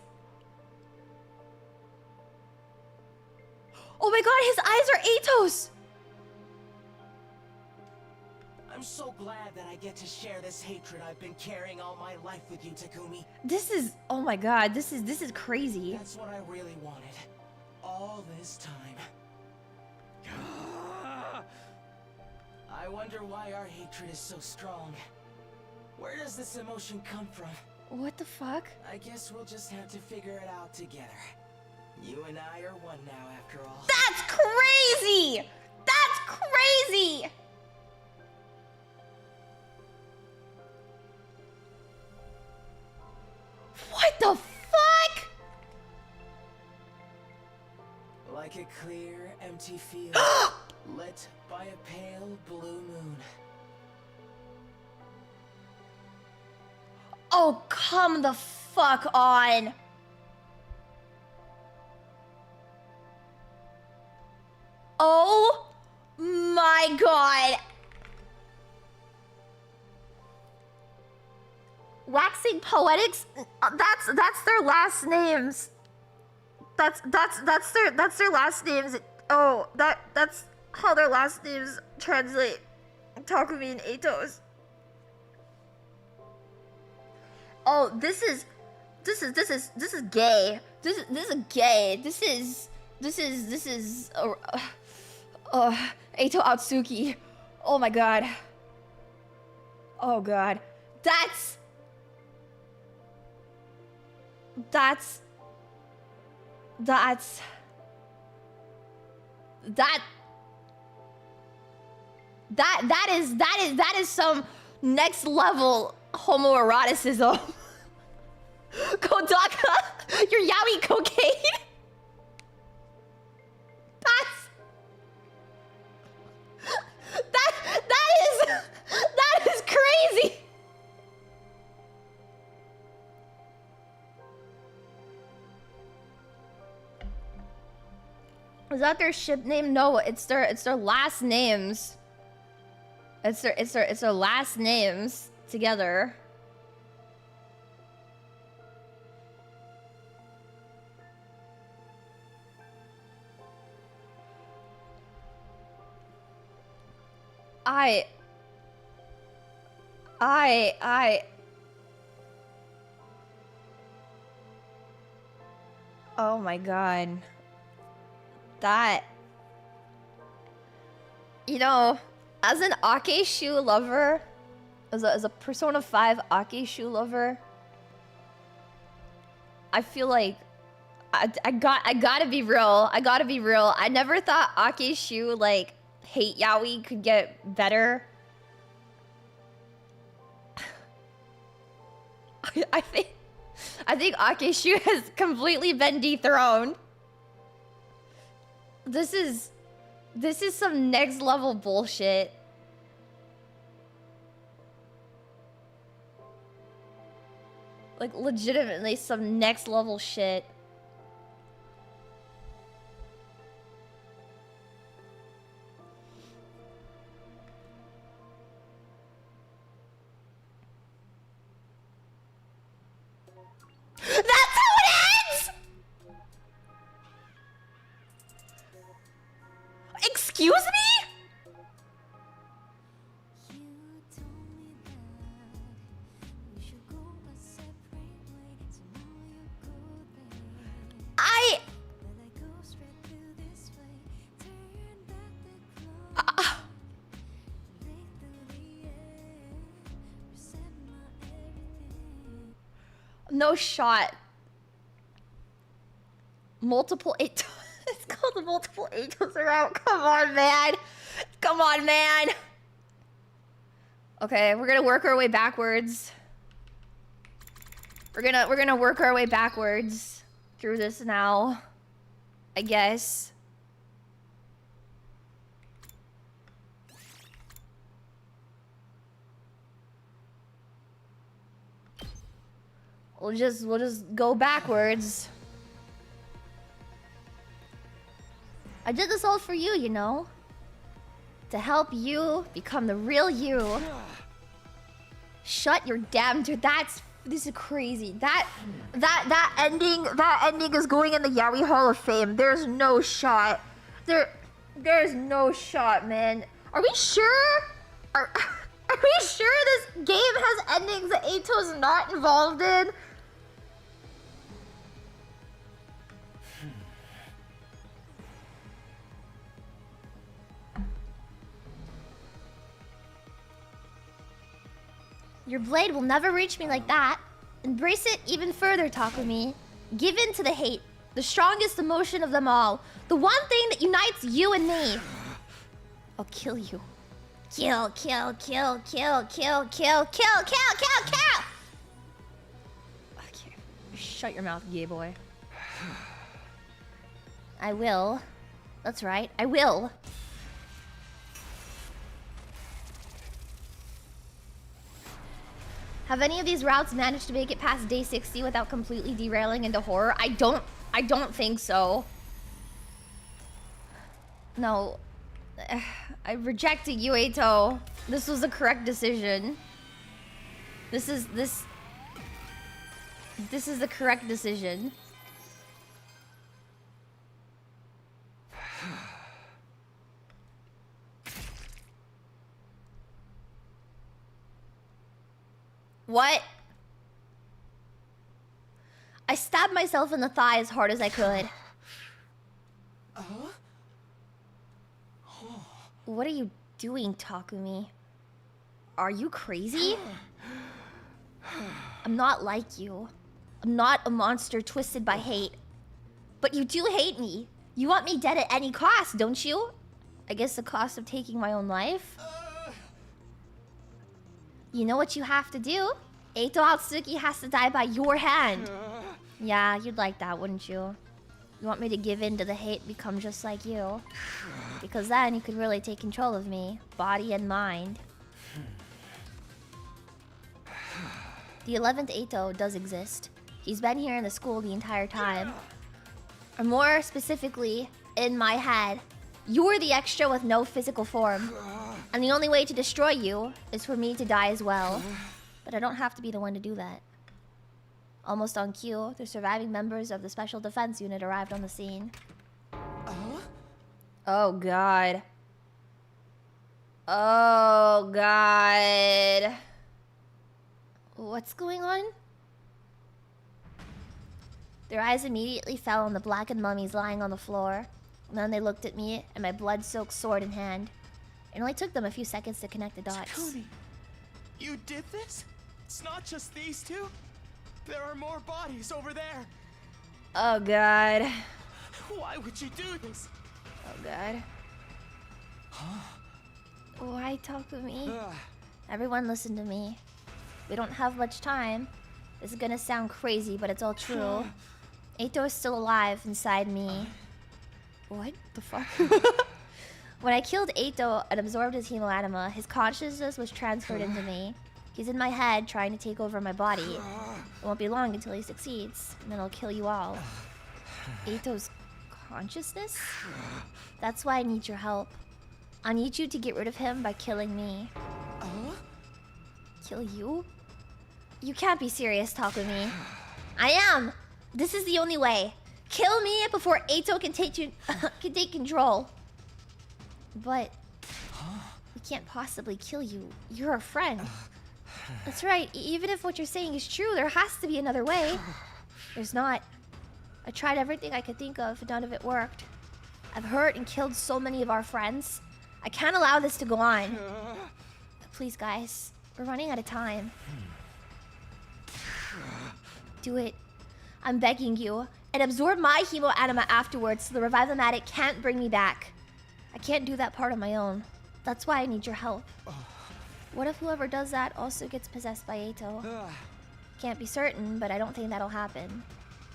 Oh my god, his eyes are Eitos! I'm so glad that I get to share this hatred I've been carrying all my life with you, Takumi. This is, oh my god, this is crazy. That's what I really wanted. All this time. I wonder why our hatred is so strong. Where does this emotion come from? What the fuck? I guess we'll just have to figure it out together. You and I are one now, after all. That's crazy! That's crazy! What the fuck? Like a clear, empty field, lit by a pale blue moon. Oh, come the fuck on. Oh my god. Waxing Poetics? That's their last names. That's their last names. Oh, that's how their last names translate. Takumi and Eto's. Oh, this is gay. This is gay. This is Eito Atsuki. Oh my god. Oh god. That is some next level homoeroticism. Kodaka, your yaoi cocaine. That is crazy. Is that their ship name? No, it's their last names. It's their last names together. Oh my god. That, you know, as an Ake shoe lover, as a Persona 5 Ake shoe lover, I feel like I gotta be real. I never thought Ake shoe like hate yaoi could get better. I think Ake shoe has completely been dethroned. This is some next level bullshit. Like legitimately some next level shit. That's how it ends! Excuse me? No shot. Multiple eight. It's called the multiple eightos are out. Come on, man. Come on, man. Okay, we're gonna work our way backwards. We're gonna work our way backwards through this now, I guess. We'll just go backwards. I did this all for you, you know? To help you become the real you. Shut your damn door. This is crazy. That ending is going in the Yaoi Hall of Fame. There's no shot. There's no shot, man. Are we sure? Are we sure this game has endings that Eito's not involved in? Your blade will never reach me like that. Embrace it even further, Takumi. Give in to the hate, the strongest emotion of them all. The one thing that unites you and me. I'll kill you. Kill, kill, kill, kill, kill, kill, kill, kill, kill, kill! Okay. Shut your mouth, gay boy. I will. That's right, I will. Have any of these routes managed to make it past day 60 without completely derailing into horror? I don't think so. No. I rejected you, Eito. This was the correct decision. This is the correct decision. What? I stabbed myself in the thigh as hard as I could. What are you doing, Takumi? Are you crazy? I'm not like you. I'm not a monster twisted by hate. But you do hate me. You want me dead at any cost, don't you? I guess the cost of taking my own life? You know what you have to do? Eito Atsuki has to die by your hand. Yeah, you'd like that, wouldn't you? You want me to give in to the hate, become just like you? Because then you could really take control of me, body and mind. The 11th Eito does exist. He's been here in the school the entire time. Or more specifically, in my head. You're the extra with no physical form. And the only way to destroy you is for me to die as well. But I don't have to be the one to do that. Almost on cue, the surviving members of the Special Defense Unit arrived on the scene. Oh god. Oh god. What's going on? Their eyes immediately fell on the blackened mummies lying on the floor. And then they looked at me and my blood-soaked sword in hand. It only took them a few seconds to connect the dots. Takumi, you did this? It's not just these two. There are more bodies over there. Oh god. Why would you do this? Oh god. Why talk with me? Everyone listen to me. We don't have much time. This is gonna sound crazy, but it's all true. Eito is still alive inside me. What the fuck? When I killed Eito and absorbed his hemoanima, his consciousness was transferred into me. He's in my head trying to take over my body. It won't be long until he succeeds, and then I'll kill you all. Eito's consciousness? That's why I need your help. I need you to get rid of him by killing me. Kill you? You can't be serious, Takumi. I am! This is the only way. Kill me before Eito can take control. But we can't possibly kill you. You're a friend. That's right. Even if what you're saying is true, there has to be another way. There's not. I tried everything I could think of, but none of it worked. I've hurt and killed so many of our friends. I can't allow this to go on. Please, guys. We're running out of time. Do it. I'm begging you. And absorb my hemoanima afterwards so the Revive-O-Matic can't bring me back. I can't do that part on my own. That's why I need your help. What if whoever does that also gets possessed by Eito? Can't be certain, but I don't think that'll happen.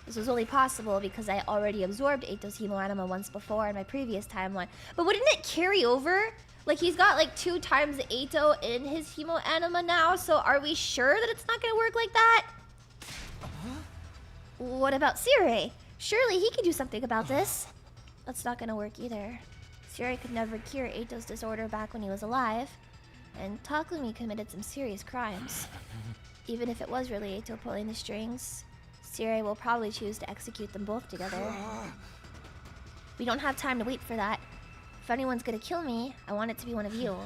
This was only possible because I already absorbed Eito's hemoanima once before in my previous timeline. But wouldn't it carry over? Like, he's got like 2 times Eito in his hemoanima now, so are we sure that it's not gonna work like that? What about Sire? Surely he could do something about this. That's not gonna work either. Sire could never cure Eito's disorder back when he was alive. And Takumi committed some serious crimes. Even if it was really Eito pulling the strings, Sire will probably choose to execute them both together. We don't have time to wait for that. If anyone's gonna kill me, I want it to be one of you.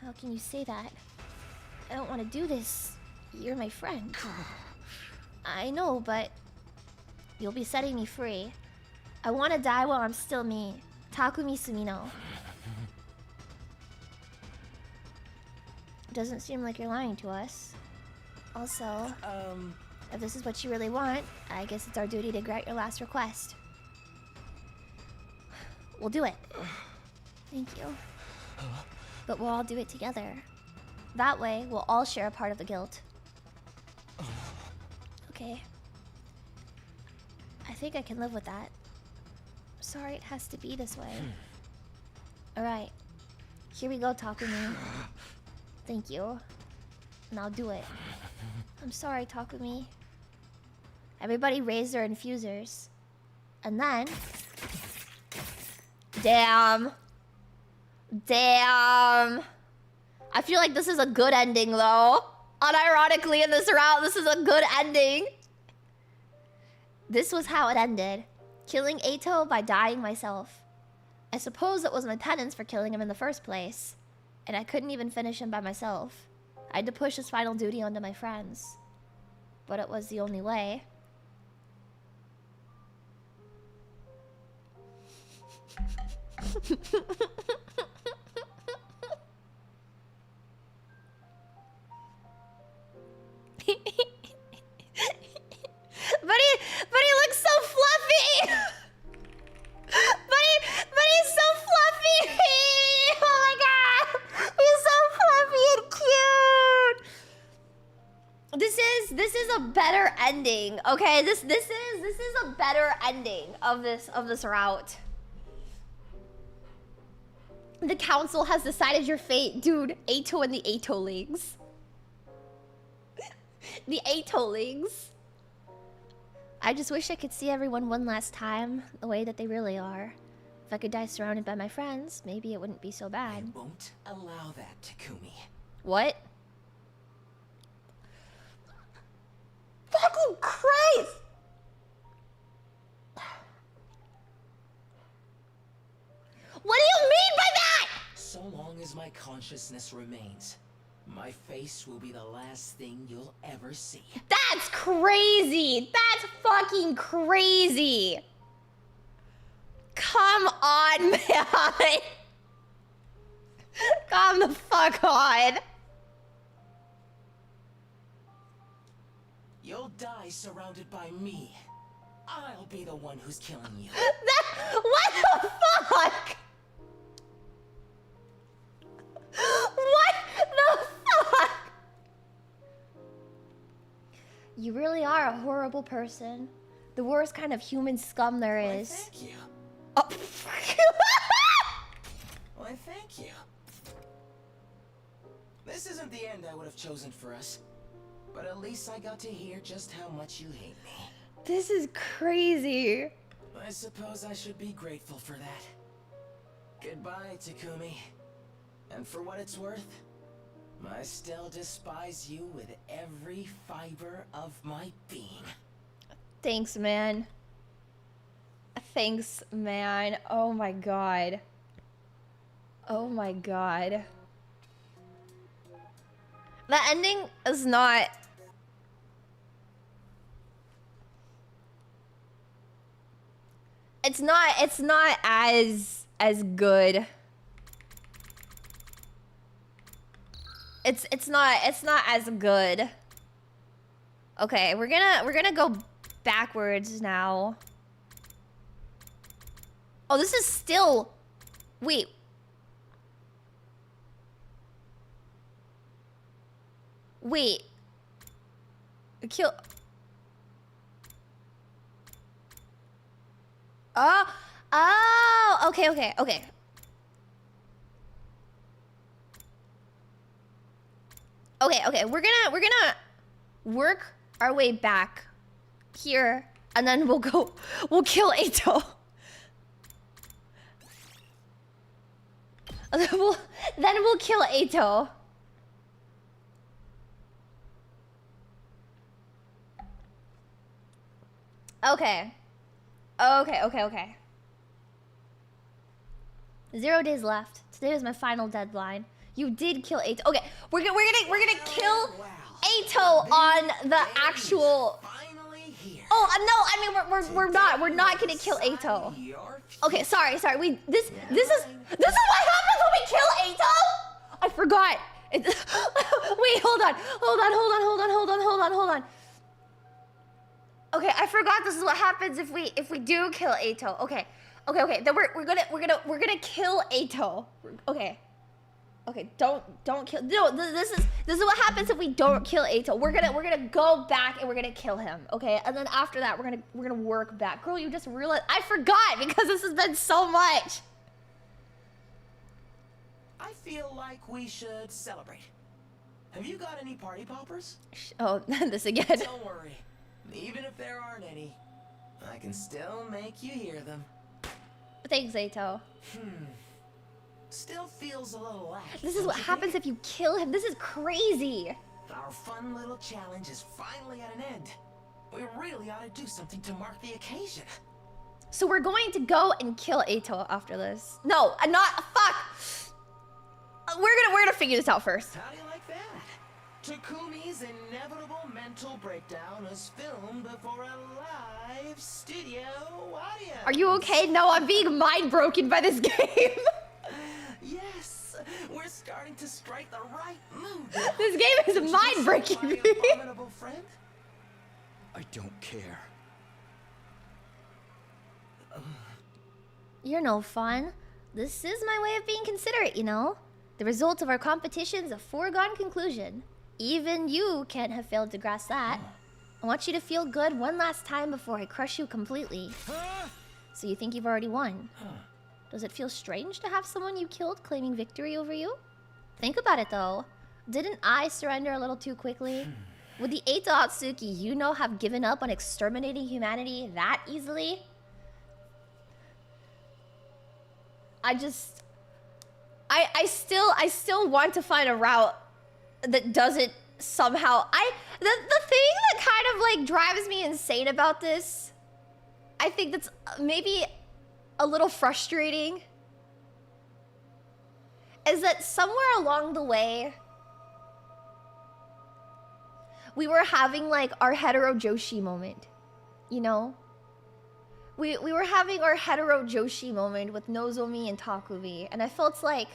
How can you say that? I don't want to do this. You're my friend. I know, but you'll be setting me free. I want to die while I'm still me. Takumi Sumino. Doesn't seem like you're lying to us. Also, if this is what you really want, I guess it's our duty to grant your last request. We'll do it. Thank you. But we'll all do it together. That way, we'll all share a part of the guilt. Okay. I think I can live with that. Sorry it has to be this way. Alright. Here we go, Takumi. Thank you. And I'll do it. I'm sorry, Takumi. Everybody raise their infusers. And then... Damn. Damn. I feel like this is a good ending, though. Unironically, in this route, this is a good ending. This was how it ended. Killing Eito by dying myself. I suppose it was my penance for killing him in the first place. And I couldn't even finish him by myself. I had to push his final duty onto my friends. But it was the only way. But he looks so fluffy. but he's so fluffy. Oh my god, he's so fluffy and cute. This is a better ending. Okay, this is a better ending of this route. The council has decided your fate, dude. Eito and the Eitolings. The Eitolings. I just wish I could see everyone one last time, the way that they really are. If I could die surrounded by my friends, maybe it wouldn't be so bad. I won't allow that, Takumi. What? Fucking Christ! What do you mean by that? So long as my consciousness remains, my face will be the last thing you'll ever see. That's crazy! That's fucking crazy! Come on, man! Come the fuck on! You'll die surrounded by me. I'll be the one who's killing you. What the fuck? What the fuck? You really are a horrible person. The worst kind of human scum there is. Why, thank you. Oh. Why, thank you. This isn't the end I would have chosen for us. But at least I got to hear just how much you hate me. This is crazy. I suppose I should be grateful for that. Goodbye, Takumi. And for what it's worth, I still despise you with every fiber of my being. Thanks, man. Thanks, man. Oh my god. Oh my god. The ending is not... It's not as good. It's not as good. Okay, we're gonna go backwards now. Oh, this is still... Wait. Wait. Kill... Oh, okay. Okay, we're gonna work our way back here, and then we'll kill Eito. Then we'll kill Eito. Okay. 0 days left. Today is my final deadline. You did kill Eito. Okay, we're gonna kill Eito on the actual. Oh no! I mean we're not gonna kill Eito. Okay, sorry. This is what happens when we kill Eito. I forgot. Wait, hold on. Okay, I forgot this is what happens if we do kill Eito. Okay. Then we're gonna kill Eito. Okay, don't kill. No, this is what happens if we don't kill Eito. We're gonna go back and we're gonna kill him. Okay, and then after that we're gonna work back. Girl, you just realized I forgot because this has been so much. I feel like we should celebrate. Have you got any party poppers? Oh, this again. Don't worry. Even if there aren't any, I can still make you hear them. Thanks, Eito. Still feels a little lax. This is what happens if you kill him. This is crazy. Our fun little challenge is finally at an end. We really ought to do something to mark the occasion. So we're going to go and kill Eito after this. No, not fuck. We're gonna figure this out first. How do you like that? Takumi's inevitable mental breakdown is filmed before a live studio audience. Are you okay? No, I'm being mind broken by this game. Yes, we're starting to strike the right mood. This game is mind breaking me. Abominable friend? I don't care. You're no fun. This is my way of being considerate, you know? The result of our competition is a foregone conclusion. Even you can't have failed to grasp that. I want you to feel good one last time before I crush you completely. So you think you've already won? Does it feel strange to have someone you killed claiming victory over you? Think about it though. Didn't I surrender a little too quickly? Would the Eito Atsuki you know have given up on exterminating humanity that easily? I still want to find a route that doesn't somehow. The thing that kind of like drives me insane about this, I think that's maybe a little frustrating, is that somewhere along the way we were having like our hetero Joshi moment, you know? We were having our hetero Joshi moment with Nozomi and Takumi, and I felt like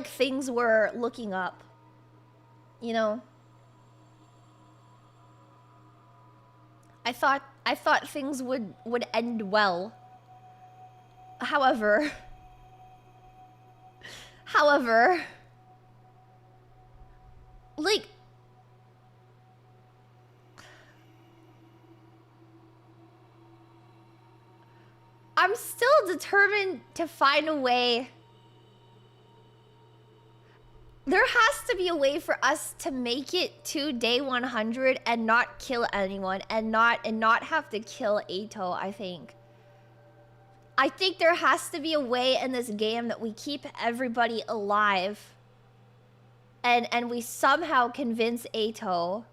things were looking up, you know? I thought things would end well. However, like, I'm still determined to find a way. There has to be a way for us to make it to day 100 and not kill anyone and not have to kill Eito, I think. I think there has to be a way in this game that we keep everybody alive and we somehow convince Eito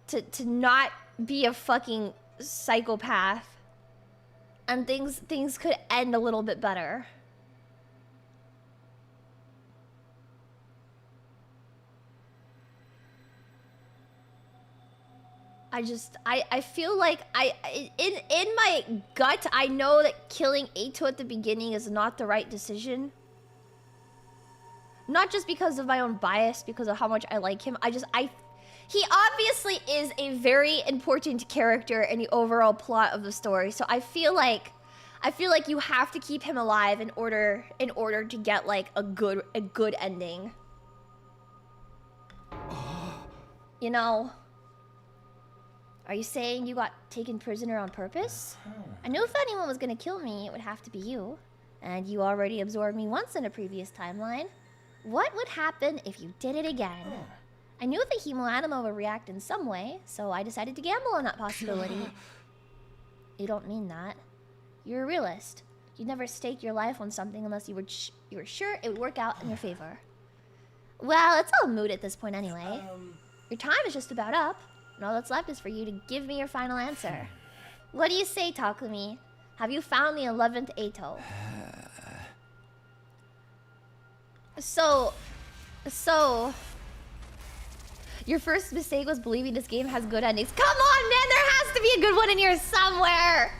to not be a fucking psychopath. And things could end a little bit better. I feel like in my gut I know that killing Eito at the beginning is not the right decision. Not just because of my own bias, because of how much I like him. He obviously is a very important character in the overall plot of the story. So I feel like you have to keep him alive in order to get like a good ending. You know? Are you saying you got taken prisoner on purpose? I knew if anyone was gonna kill me, it would have to be you. And you already absorbed me once in a previous timeline. What would happen if you did it again? I knew the Hemo Anima would react in some way, so I decided to gamble on that possibility. You don't mean that. You're a realist. You'd never stake your life on something unless you were sure it would work out in your favor. Well, it's all moot at this point anyway. Your time is just about up, and all that's left is for you to give me your final answer. What do you say, Takumi? Have you found the 11th Eito? So, your first mistake was believing this game has good endings. Come on, man, there has to be a good one in here somewhere.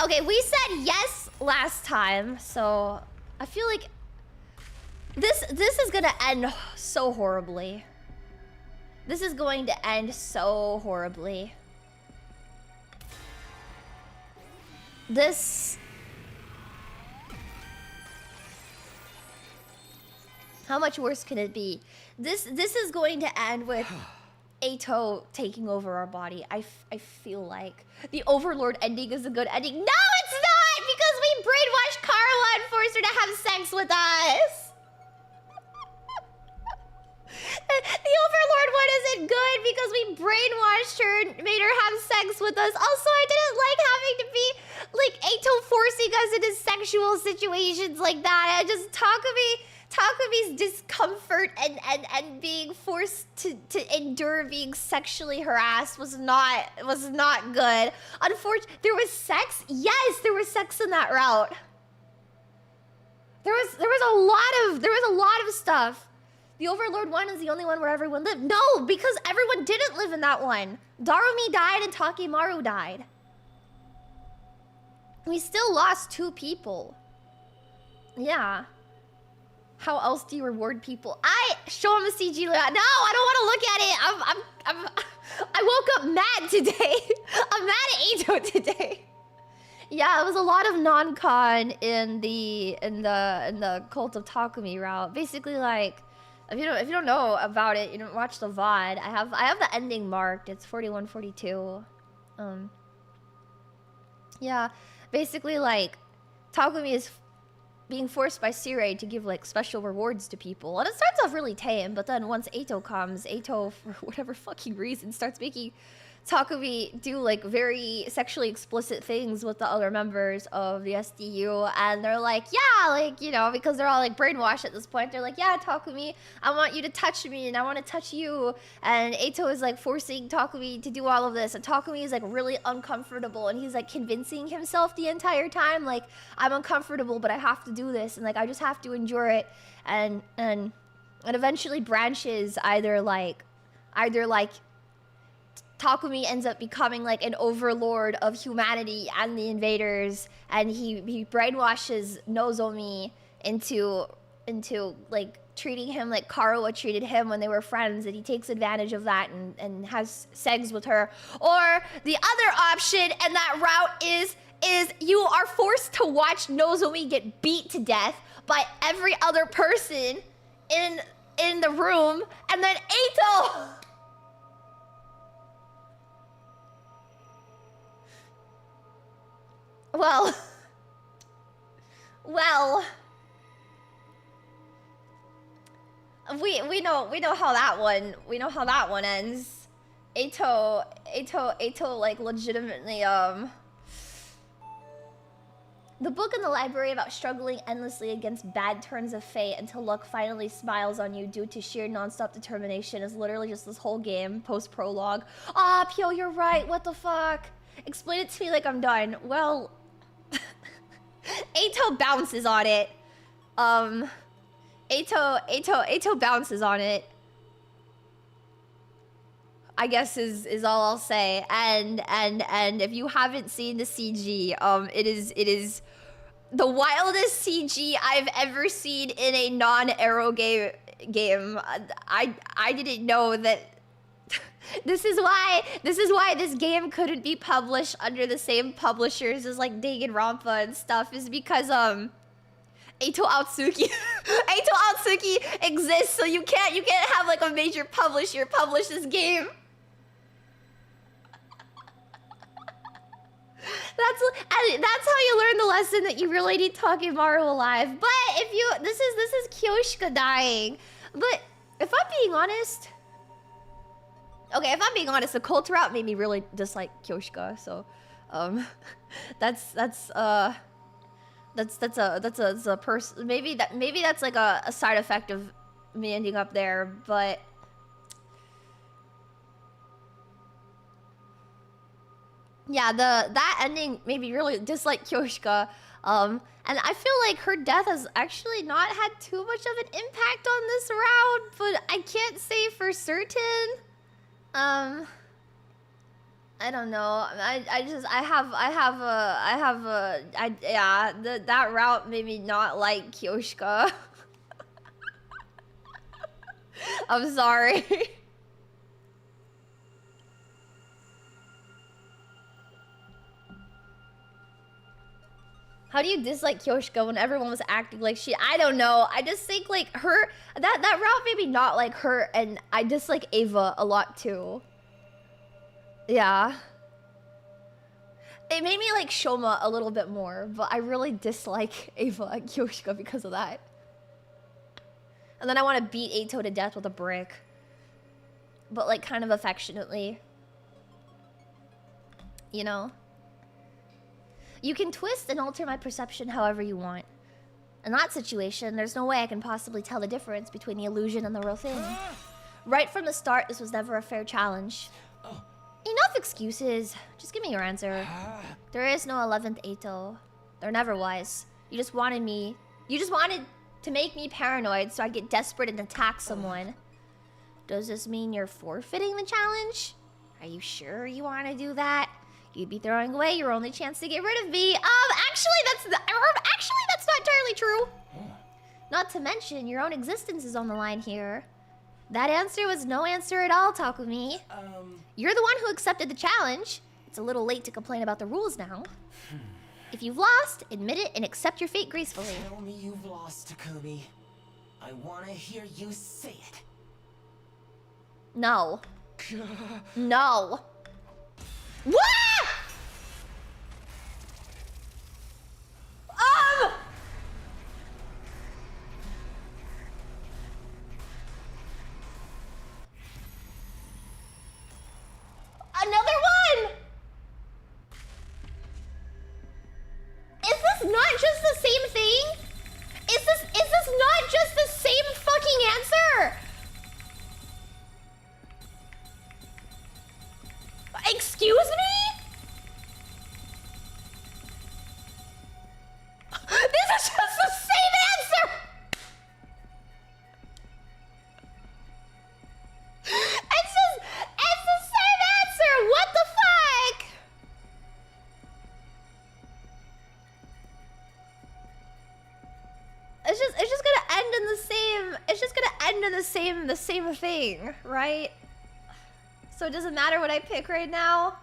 Okay, we said yes last time, so I feel like this is gonna end so horribly. This is going to end so horribly. This... How much worse can it be? This is going to end with Eito taking over our body. I feel like the Overlord ending is a good ending. No, it's not! Because we brainwashed Karawa and forced her to have sex with us. The Overlord one isn't good because we brainwashed her and made her have sex with us. Also, I didn't like having to be like Eito forcing us into sexual situations like that. I just Takumi's discomfort and being forced to endure being sexually harassed was not good. Unfortunately, there was sex. Yes, there was sex in that route. There was a lot of stuff. The Overlord one is the only one where everyone lived. No, because everyone didn't live in that one. Darumi died and Takimaru died. We still lost 2 people. Yeah. How else do you reward people? Show him a CG. No, I don't want to look at it. I woke up mad today. I'm mad at Eito today. Yeah, it was a lot of non-con in the Cult of Takumi route. Basically, like, if you don't know about it, you don't watch the VOD. I have the ending marked. It's 41:42. Yeah, basically, like, Takumi is being forced by Sirei to give like special rewards to people. And it starts off really tame, but then once Eito comes, Eito, for whatever fucking reason, starts making Takumi do like very sexually explicit things with the other members of the SDU, and they're like, yeah, like, you know, because they're all like brainwashed at this point. They're like, yeah, Takumi, I want you to touch me, and I want to touch you. And Eito is like forcing Takumi to do all of this, and Takumi is like really uncomfortable, and he's like convincing himself the entire time, like, I'm uncomfortable, but I have to do this, and like I just have to endure it, and eventually branches either like Takumi ends up becoming like an overlord of humanity and the invaders, and he brainwashes Nozomi into like treating him like Karawa treated him when they were friends, and he takes advantage of that and has sex with her. Or the other option, and that route is you are forced to watch Nozomi get beat to death by every other person in the room, and then Eito Well, we know how that one ends. Eito like legitimately the book in the library about struggling endlessly against bad turns of fate until luck finally smiles on you due to sheer non-stop determination is literally just this whole game post-prologue. Ah, Pio, you're right. What the fuck? Explain it to me like I'm done. Well, Eito bounces on it. Eito bounces on it, I guess is all I'll say. And if you haven't seen the CG, it is the wildest CG I've ever seen in a non-Arrow game. I didn't know that. This is why this game couldn't be published under the same publishers as like Danganronpa and stuff, is because Eito Outsuki exists, so you can't have like a major publisher publish this game. That's how you learn the lesson that you really need Takimaru alive. But if you this is Kyoshika dying. But if I'm being honest, the cult route made me really dislike Kyoshika, so that's a person. Maybe that's like a side effect of me ending up there, but yeah, that ending made me really dislike Kyoshika. And I feel like her death has actually not had too much of an impact on this round, but I can't say for certain. I don't know. That route made me not like Kyoshika. I'm sorry. How do you dislike Kyoshika when everyone was acting like she? I don't know. I just think like her that route made me not like her, and I dislike Ava a lot too. Yeah. It made me like Shoma a little bit more, but I really dislike Ava and Kyoshika because of that. And then I want to beat Eito to death with a brick. But like kind of affectionately. You know? You can twist and alter my perception however you want. In that situation, there's no way I can possibly tell the difference between the illusion and the real thing. Right from the start, this was never a fair challenge. Enough excuses. Just give me your answer. There is no 11th Eito. There never was. You just wanted to make me paranoid so I get desperate and attack someone. Does this mean you're forfeiting the challenge? Are you sure you want to do that? You'd be throwing away your only chance to get rid of me. Actually, that's not entirely true. Not to mention, your own existence is on the line here. That answer was no answer at all, Takumi. You're the one who accepted the challenge. It's a little late to complain about the rules now. If you've lost, admit it and accept your fate gracefully. Tell me you've lost, Takumi. I want to hear you say it. No. No. What? Another one! Is this not just the same thing? Is this not just the same fucking answer? Excuse me? This is just the same answer! It's the same answer! What the fuck? It's just gonna end in the same, it's just gonna end in the same thing, right? So it doesn't matter what I pick right now.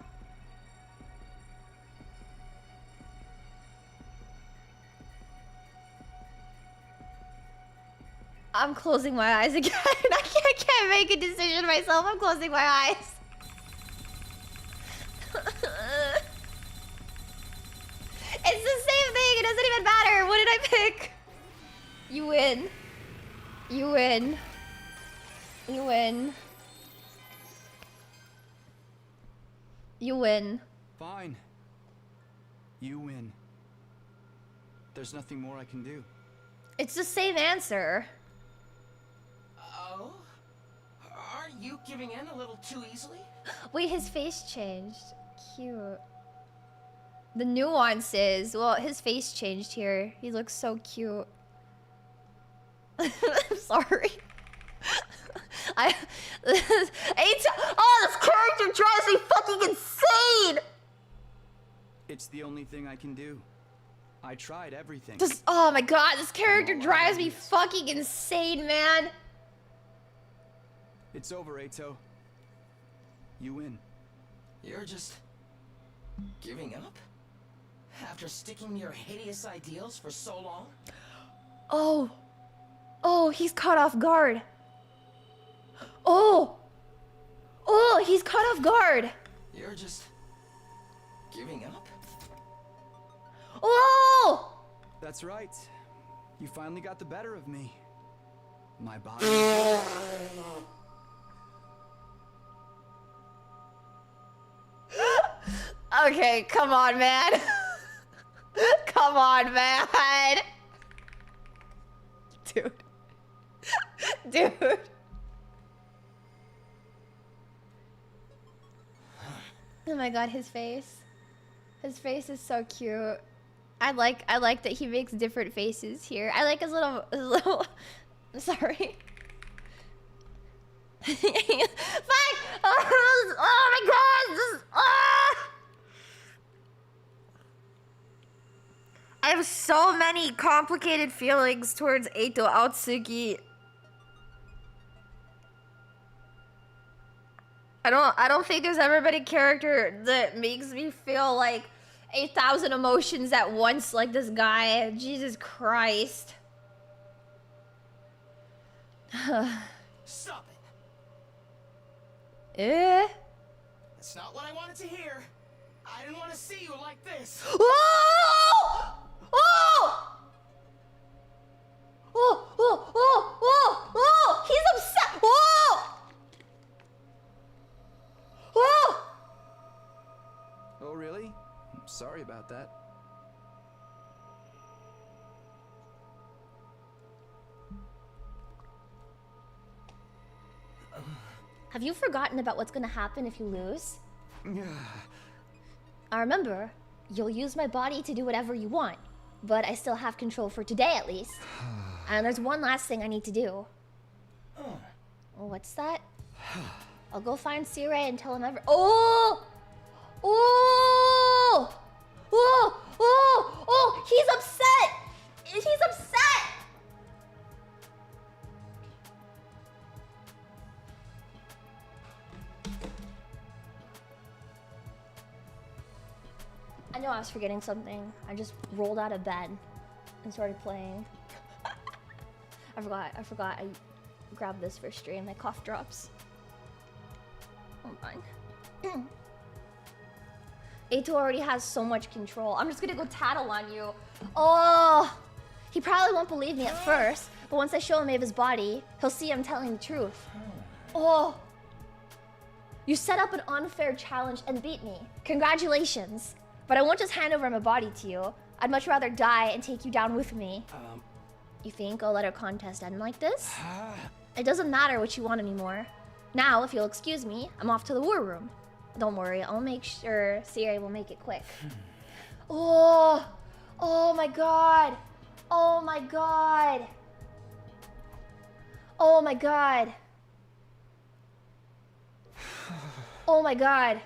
I'm closing my eyes again. I can't make a decision myself. I'm closing my eyes. It's the same thing. It doesn't even matter. What did I pick? You win. You win. You win. You win. Fine. You win. There's nothing more I can do. It's the same answer. Oh? Aren't you giving in a little too easily? Wait, his face changed. Cute. The nuances. Well, his face changed here. He looks so cute. I'm sorry. This character drives me fucking insane! It's the only thing I can do. I tried everything. Oh my god, this character drives me fucking insane, man. It's over, Eito. You win. You're just giving up? After sticking to your hideous ideals for so long? Oh. Oh, he's caught off guard. Oh. Oh, he's caught off guard. You're just giving up? Oh! That's right. You finally got the better of me. My body. Okay, come on, man. Come on, man. Dude. Dude. Oh my god, his face. His face is so cute. I like that he makes different faces here. I like his little I'm sorry. Fuck! Oh my god! I have so many complicated feelings towards Eito Aotsuki. I don't think there's ever been a character that makes me feel like 8,000 emotions at once like this guy. Jesus Christ. Stop it. Eh? That's not what I wanted to hear. I didn't want to see you like this. Oh! Oh! Oh! Oh! Oh! Oh! Oh! He's upset! Oh! Oh! Oh, really? I'm sorry about that. Have you forgotten about what's gonna happen if you lose? I remember, you'll use my body to do whatever you want, but I still have control for today at least. And there's one last thing I need to do. What's that? I'll go find Sirei and tell him Oh! Oh! Oh! Oh! Oh! He's upset! He's upset! I know I was forgetting something. I just rolled out of bed and started playing. I forgot I grabbed this for stream. My cough drops. Hold on. Eito already has so much control. I'm just gonna go tattle on you. Oh! He probably won't believe me at first, but once I show him Ava's body, he'll see I'm telling the truth. Oh! You set up an unfair challenge and beat me. Congratulations. But I won't just hand over my body to you. I'd much rather die and take you down with me. You think I'll let our contest end like this? It doesn't matter what you want anymore. Now, if you'll excuse me, I'm off to the war room. Don't worry, I'll make sure Sirei will make it quick. Oh! Oh my god! Oh my god! Oh my god! Oh my god!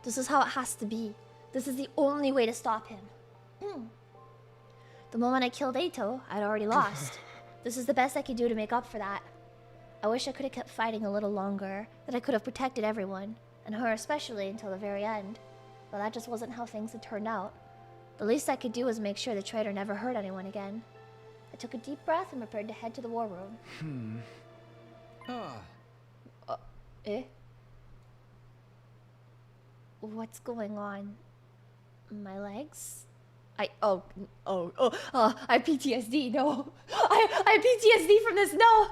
This is how it has to be. This is the only way to stop him. The moment I killed Eito, I'd already lost. This is the best I could do to make up for that. I wish I could have kept fighting a little longer, that I could have protected everyone, and her especially until the very end. But that just wasn't how things had turned out. The least I could do was make sure the traitor never hurt anyone again. I took a deep breath and prepared to head to the war room. Eh? What's going on? My legs? I have PTSD. No, I have PTSD from this. No.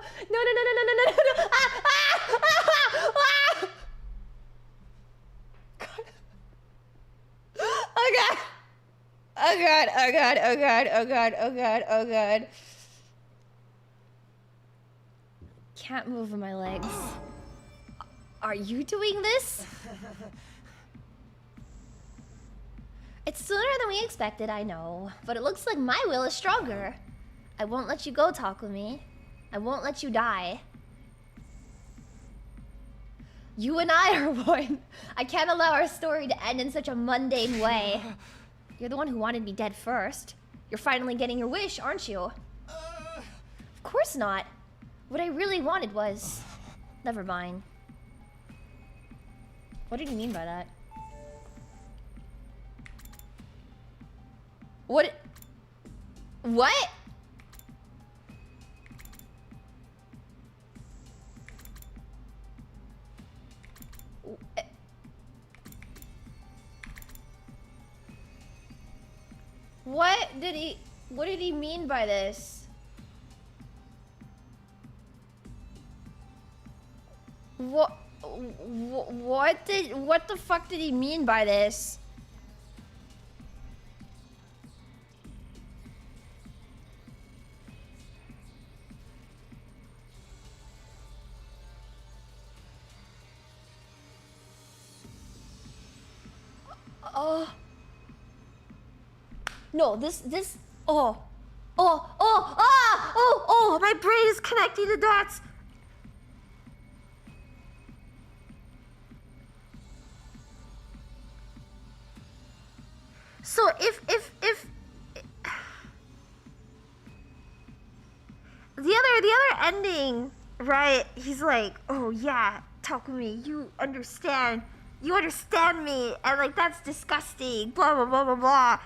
God. Oh god. Can't move my legs. Are you doing this? It's sooner than we expected, I know. But it looks like my will is stronger. I won't let you go, Takumi. I won't let you die. You and I are one. I can't allow our story to end in such a mundane way. You're the one who wanted me dead first. You're finally getting your wish, aren't you? Of course not. What I really wanted was... Never mind. What did he mean by that? What? What did he mean by this? What the fuck did he mean by this? Oh. No, this. Oh, my brain is connecting the dots. So if the other ending, right? He's like, oh yeah, Takumi, you understand me, and like that's disgusting, blah blah blah blah blah.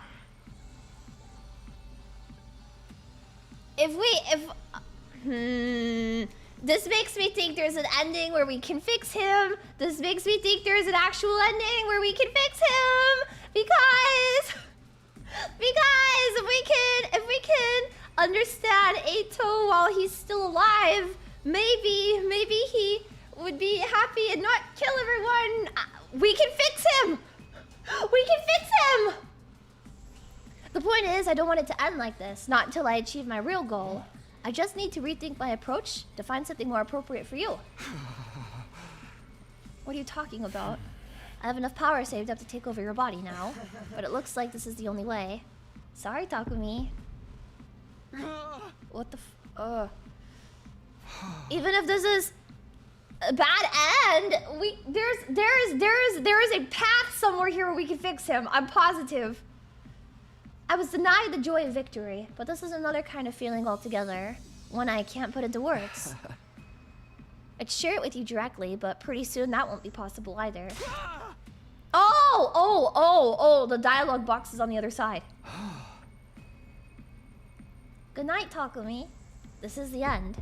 This makes me think there's an ending where we can fix him. This makes me think there's an actual ending where we can fix him, because if we can understand Eito while he's still alive, maybe he would be happy and not kill everyone. We can fix him. The point is, I don't want it to end like this, not until I achieve my real goal. I just need to rethink my approach to find something more appropriate for you. What are you talking about? I have enough power saved up to take over your body now, but it looks like this is the only way. Sorry, Takumi. What the Even if this is a bad end, there is a path somewhere here where we can fix him. I'm positive. I was denied the joy of victory, but this is another kind of feeling altogether. One I can't put into words. I'd share it with you directly, but pretty soon that won't be possible either. Oh, the dialogue box is on the other side. Good night, Takumi. This is the end.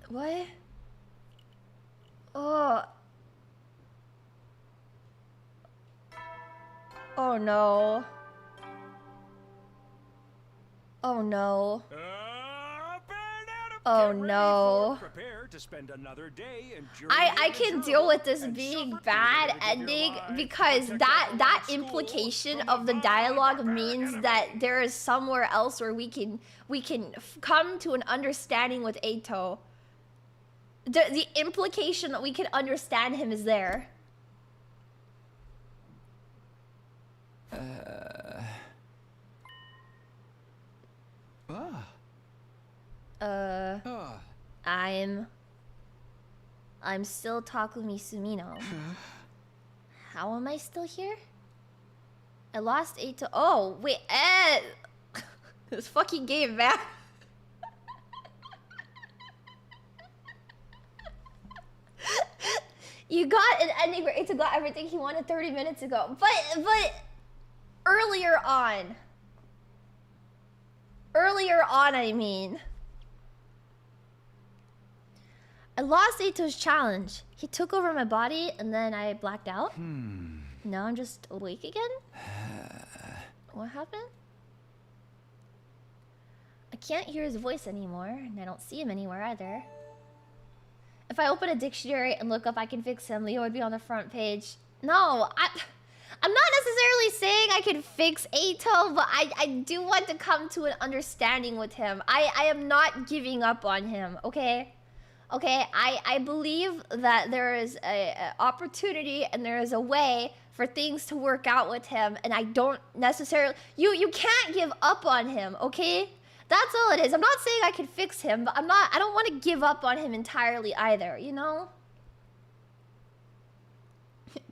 What? Oh no. Oh no. Oh no. I can deal with this being bad ending because that implication of the dialogue means that there is somewhere else where we can come to an understanding with Eito. The implication that we can understand him is there. I'm still Takumi Sumino. How am I still here? I lost Eito. Oh, wait, this fucking game, man. You got an ending where Eito got everything he wanted 30 minutes ago. But earlier on, I mean. I lost Eito's challenge. He took over my body and then I blacked out. Now I'm just awake again? What happened? I can't hear his voice anymore, and I don't see him anywhere either. If I open a dictionary and look up I can fix him, Leo would be on the front page. No, I'm not necessarily saying I can fix Eito, but I do want to come to an understanding with him. I am not giving up on him, okay? Okay, I believe that there is a opportunity and there is a way for things to work out with him, and I don't necessarily... You can't give up on him, okay? That's all it is. I'm not saying I can fix him, but I don't want to give up on him entirely either, you know?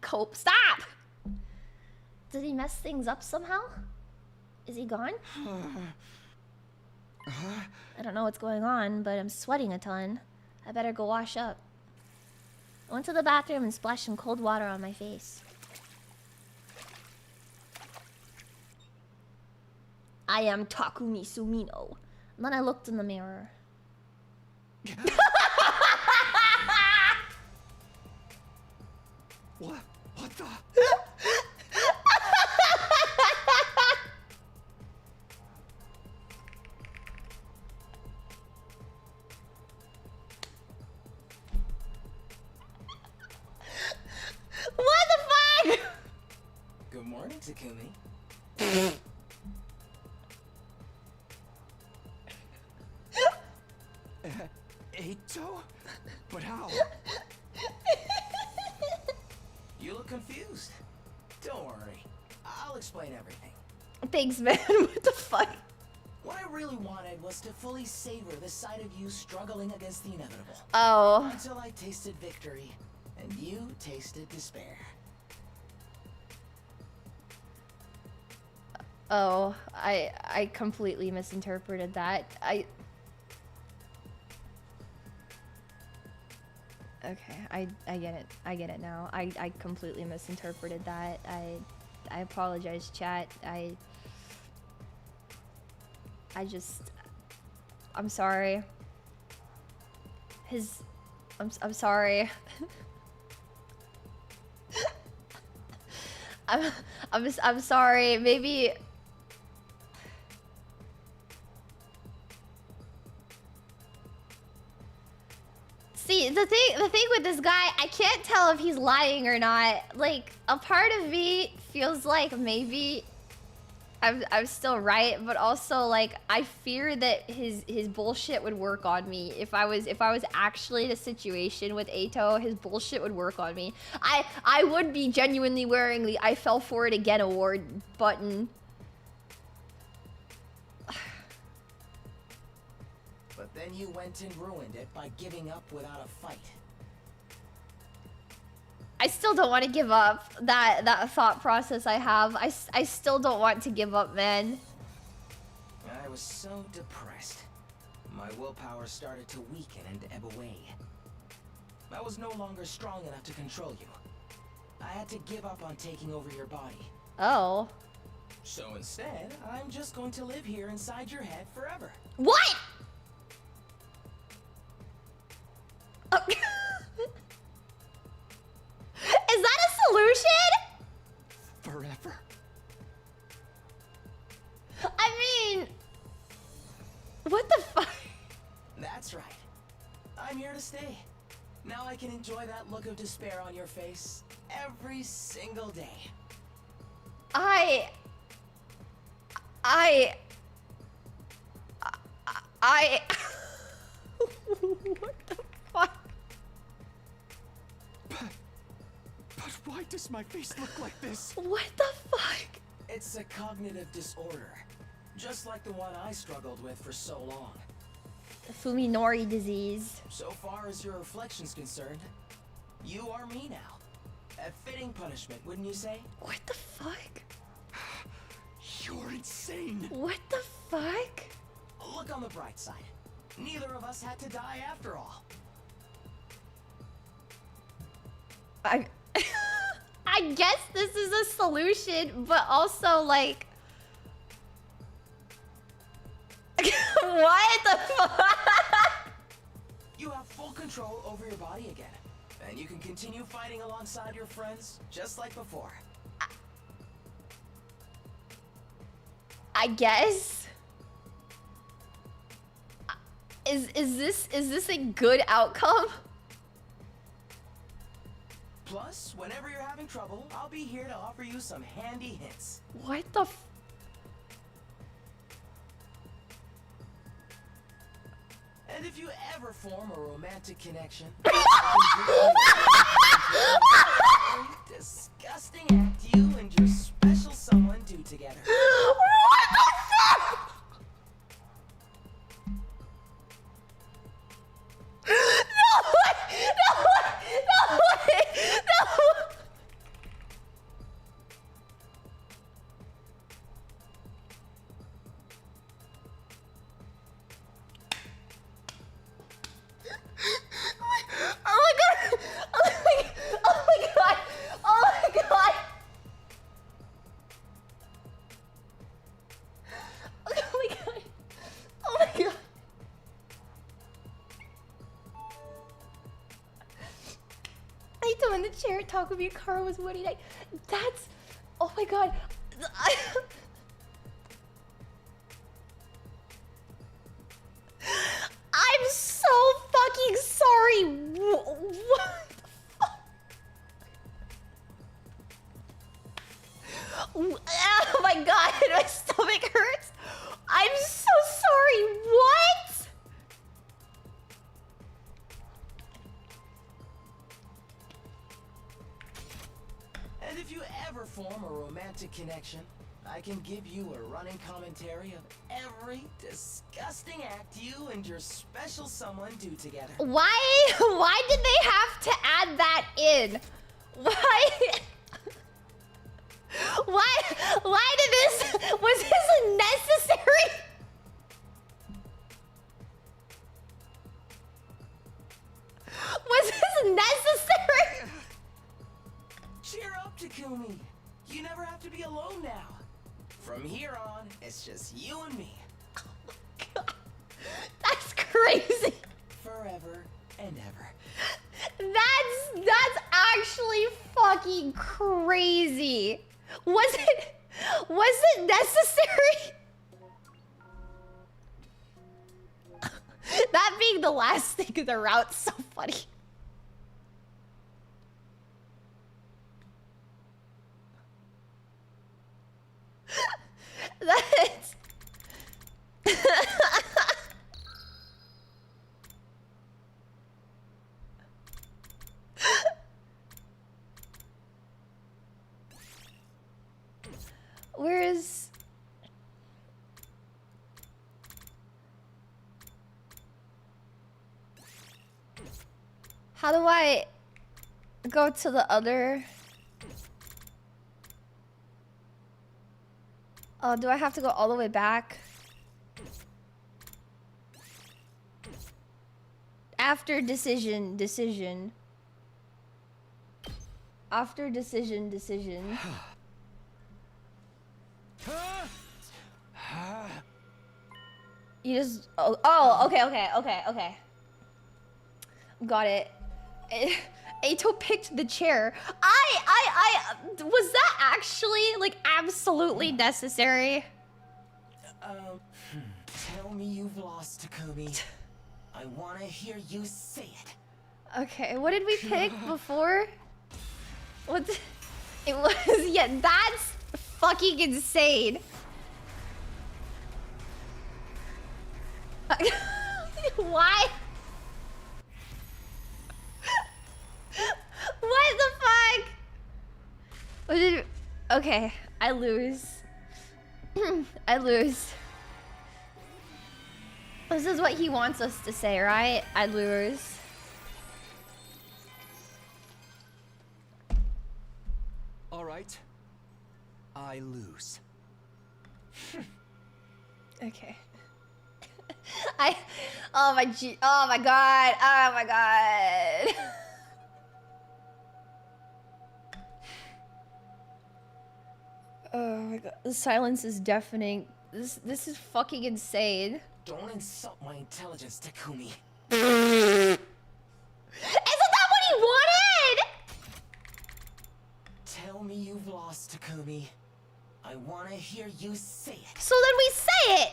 Cope, stop! Did he mess things up somehow? Is he gone? I don't know what's going on, but I'm sweating a ton. I better go wash up. I went to the bathroom and splashed some cold water on my face. I am Takumi Sumino. And then I looked in the mirror. What the? What the fuck? Good morning, Takumi. Eito? But how? You look confused. Don't worry. I'll explain everything. Thanks, man. What the fuck? What I really wanted was to fully savor the sight of you struggling against the inevitable. Oh. Until I tasted victory, and you tasted despair. Oh, I completely misinterpreted that. Okay, I get it. I get it now. I completely misinterpreted that. I apologize, chat. I'm sorry. I'm sorry. I'm sorry. Maybe. See, the thing with this guy, I can't tell if he's lying or not. Like, a part of me feels like maybe I'm still right, but also like I fear that his bullshit would work on me if I was actually in a situation with Eito. His bullshit would work on me. I would be genuinely wearing the I fell for it again award button. But then you went and ruined it by giving up without a fight. I still don't want to give up. That thought process I have. I still don't want to give up, man. I was so depressed. My willpower started to weaken and ebb away. I was no longer strong enough to control you. I had to give up on taking over your body. Oh. So instead, I'm just going to live here inside your head forever. What? Oh. Is that a solution? Forever. I mean, what the fuck? That's right. I'm here to stay. Now I can enjoy that look of despair on your face every single day. What the fuck? But why does my face look like this? What the fuck? It's a cognitive disorder, just like the one I struggled with for so long. Fuminori disease. So far as your reflection's concerned, you are me now. A fitting punishment, wouldn't you say? What the fuck? You're insane. What the fuck? Look on the bright side. Neither of us had to die after all. I guess this is a solution, but also like what the fuck? You have full control over your body again, and you can continue fighting alongside your friends just like before. I guess. Is this a good outcome? Plus, whenever you're having trouble, I'll be here to offer you some handy hints. What the f- And if you ever form a romantic connection, disgusting act you and your special someone do together. What the fuck? No way! No way! No way! No! Oh my god! Oh my god! Oh my god! Oh my god! Oh my god! Aito in the chair talk with your car was Woody night. That's, oh my god. I'm so fucking sorry. What the fuck? Oh my god, my stomach hurts. I'm so sorry. What? And if you ever form a romantic to connection, I can give you a running commentary of every disgusting act you and your special someone do together. Why did they have to add that in? Why? Why did this? Was this necessary? Was this necessary? Cheer up, Takumi. You never have to be alone now. From here on, it's just you and me. God, that's crazy. Forever and ever. That's actually fucking crazy. Was it necessary? That being the last thing of the route's so funny. That's where is how do I go to the other? Oh, do I have to go all the way back? After decision. After decision. You just okay. Got it. Eito picked the chair. I was that actually like absolutely necessary? Tell me you've lost, Takumi. I wanna hear you say it. Okay, what did we pick before? It was, yeah, that's fucking insane. Why? What the fuck? What did, okay, I lose. I lose. This is what he wants us to say, right? I lose. All right. I lose. Okay. Oh my god. Oh my god. Oh my god. The silence is deafening. This is fucking insane. Don't insult my intelligence, Takumi. Isn't that what he wanted? Tell me you've lost, Takumi. I wanna hear you say it. So then we say it.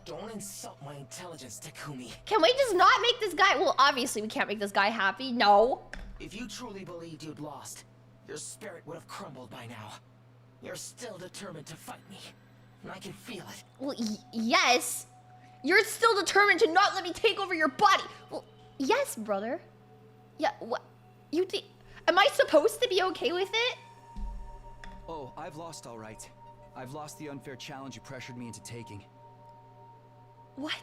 Don't insult my intelligence, Takumi. Can we just not make this guy? Well, obviously we can't make this guy happy. No. If you truly believed you'd lost, your spirit would have crumbled by now. You're still determined to fight me, and I can feel it. Well, yes. You're still determined to not let me take over your body. Well, yes, brother. Yeah, what? You think? Am I supposed to be okay with it? Oh, I've lost all right. I've lost the unfair challenge you pressured me into taking. What?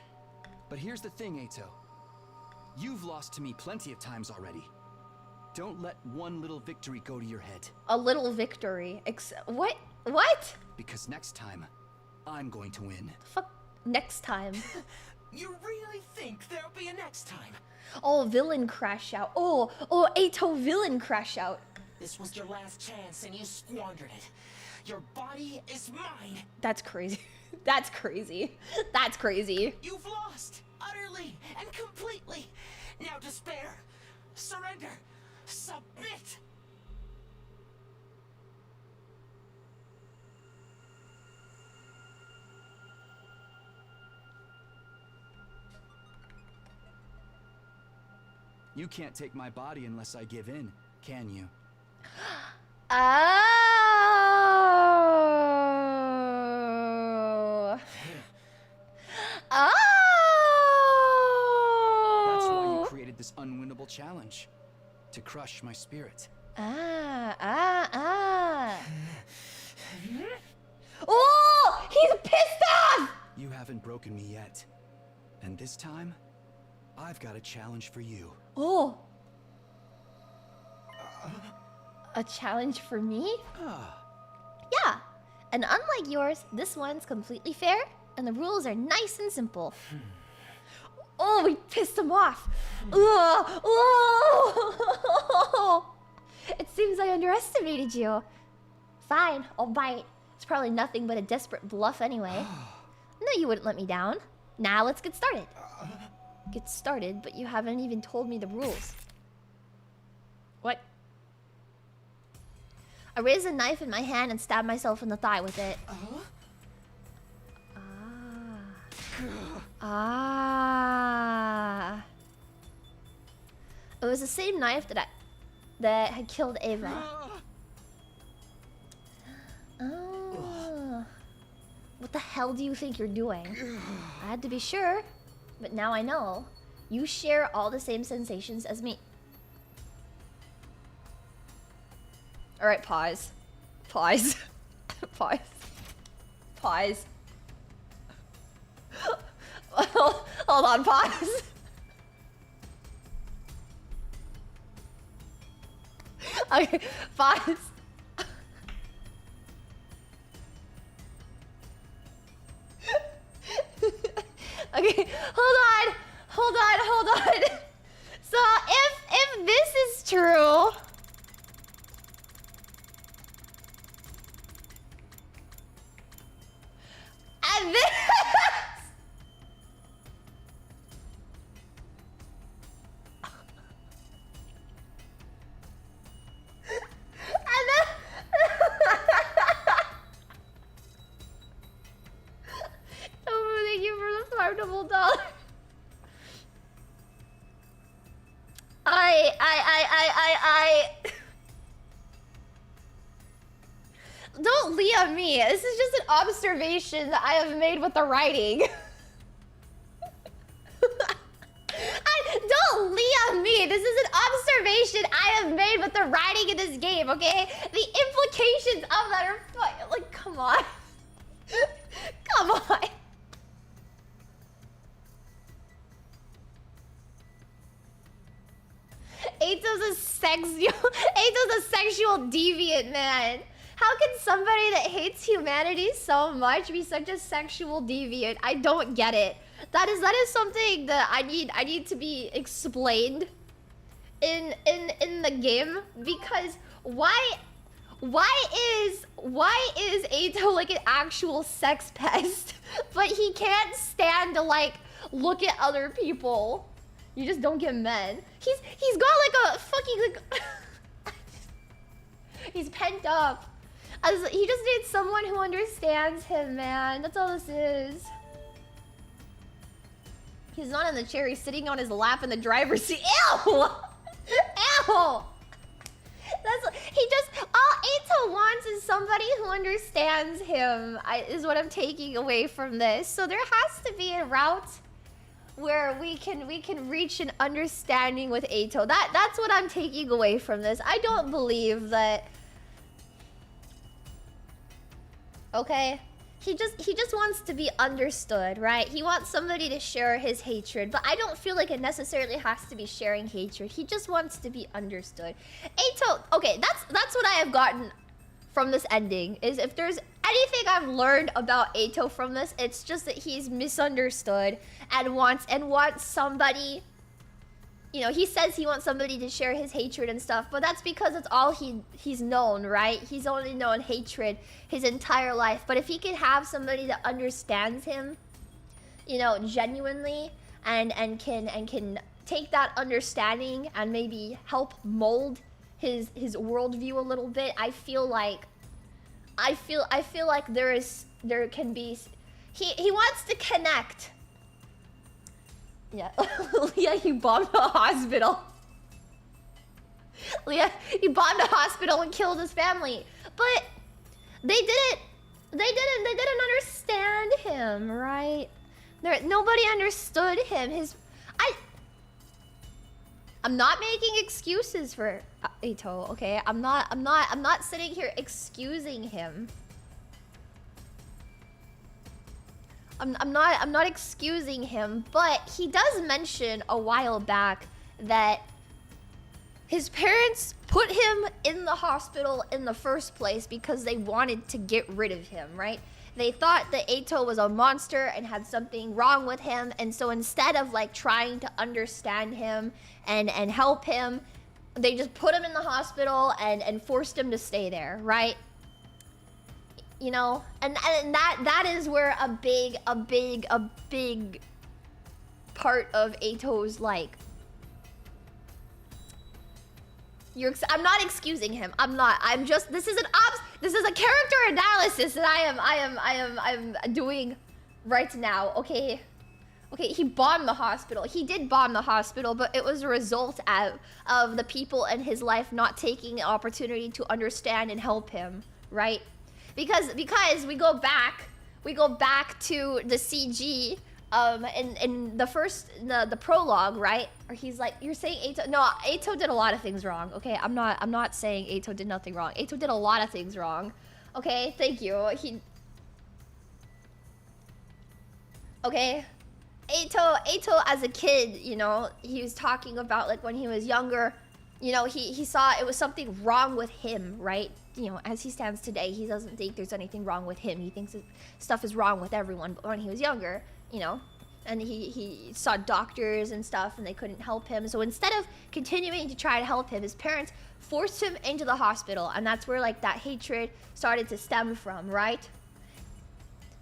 But here's the thing, Eito. You've lost to me plenty of times already. Don't let one little victory go to your head. A little victory. What? What? Because next time, I'm going to win. Fuck. Next time. You really think there'll be a next time? Oh, villain crash out. Oh, Eito villain crash out. This was your last chance and you squandered it. Your body is mine. That's crazy. That's crazy. That's crazy. You've lost utterly and completely. Now despair, surrender, submit. You can't take my body unless I give in, can you? Oh. Oh. That's why you created this unwinnable challenge. To crush my spirit. broken me yet. And this time, I've got a challenge for you. Oh! A challenge for me? Yeah. And unlike yours, this one's completely fair, and the rules are nice and simple. Oh, we pissed him off. Oh! It seems I underestimated you. Fine, I'll bite. It's probably nothing but a desperate bluff anyway. No, you wouldn't let me down. Now let's get started. Get started, but you haven't even told me the rules. What? I raise a knife in my hand and stab myself in the thigh with it. It was the same knife that had killed Ava. Oh. What the hell do you think you're doing? I had to be sure, but now I know. You share all the same sensations as me. Alright, pause. Pause. Pause. Pause. Hold on, pause. Okay, pause. Okay, hold on. So if this is true, and this thank you for the $5 dollar. I don't leave me. This is just an observation that I have made with the writing. Don't leave me. This is an observation I have made with the writing in this game, okay? The implications of that are like, come on. Come on. Eito's a sexual deviant, man. How can somebody that hates humanity so much be such a sexual deviant? I don't get it. That is something that I need to be explained in the game, because why is Eito like an actual sex pest, but he can't stand to like look at other people? You just don't get men. He's got like a fucking like he's pent up. He just needs someone who understands him, man. That's all this is. He's not in the chair, he's sitting on his lap in the driver's seat. Ew! Ew! All Eito wants is somebody who understands him, is what I'm taking away from this. So there has to be a route where we can reach an understanding with Eito. That's what I'm taking away from this. I don't believe that. Okay? He just wants to be understood, right? He wants somebody to share his hatred, but I don't feel like it necessarily has to be sharing hatred. He just wants to be understood. Eito, okay, that's what I have gotten from this ending, is if there's anything I've learned about Eito from this, it's just that he's misunderstood and wants somebody, you know, he says he wants somebody to share his hatred and stuff, but that's because that's all he's known, right? He's only known hatred his entire life. But if he can have somebody that understands him, you know, genuinely, and can take that understanding and maybe help mold his worldview a little bit, I feel like there can be, he wants to connect. Yeah. Leah, you bombed a hospital. Leah, you bombed a hospital and killed his family. But they didn't understand him, right? Nobody understood him. I'm not making excuses for Eito, okay? I'm not sitting here excusing him. I'm not excusing him, but he does mention a while back that his parents put him in the hospital in the first place because they wanted to get rid of him, right? They thought that Eito was a monster and had something wrong with him, and so instead of like trying to understand him and help him, they just put him in the hospital and forced him to stay there, right? You know, and that is where a big part of Eito's like. I'm not excusing him. I'm not. I'm just. This is a character analysis that I am doing right now. Okay. Okay. He bombed the hospital. He did bomb the hospital, but it was a result of the people in his life not taking the opportunity to understand and help him, right? Because we go back to the CG in the prologue, right? Or he's like, you're saying Eito. No, Eito did a lot of things wrong. Okay, I'm not saying Eito did nothing wrong. Eito did a lot of things wrong. Okay, thank you. Okay, Eito as a kid, you know, he was talking about like when he was younger, you know, he saw it was something wrong with him, right? You know, as he stands today, he doesn't think there's anything wrong with him. He thinks stuff is wrong with everyone. But when he was younger, you know, and he saw doctors and stuff and they couldn't help him. So instead of continuing to try to help him, his parents forced him into the hospital. And that's where like that hatred started to stem from, right?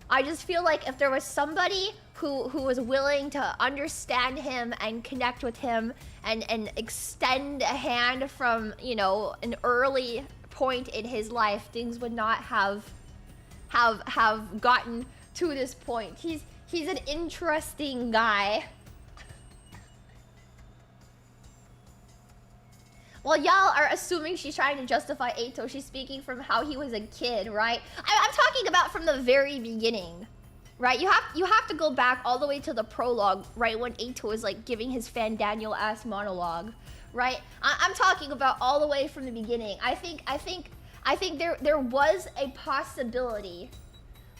I just feel like if there was somebody who was willing to understand him and connect with him and extend a hand from, you know, an early point in his life, things would not have gotten to this point. He's an interesting guy. While y'all are assuming she's trying to justify Eito, she's speaking from how he was a kid, right? I'm talking about from the very beginning, right? You have to go back all the way to the prologue, right? When Eito is like giving his Fan Daniel ass monologue, right? I'm talking about all the way from the beginning. I think there was a possibility.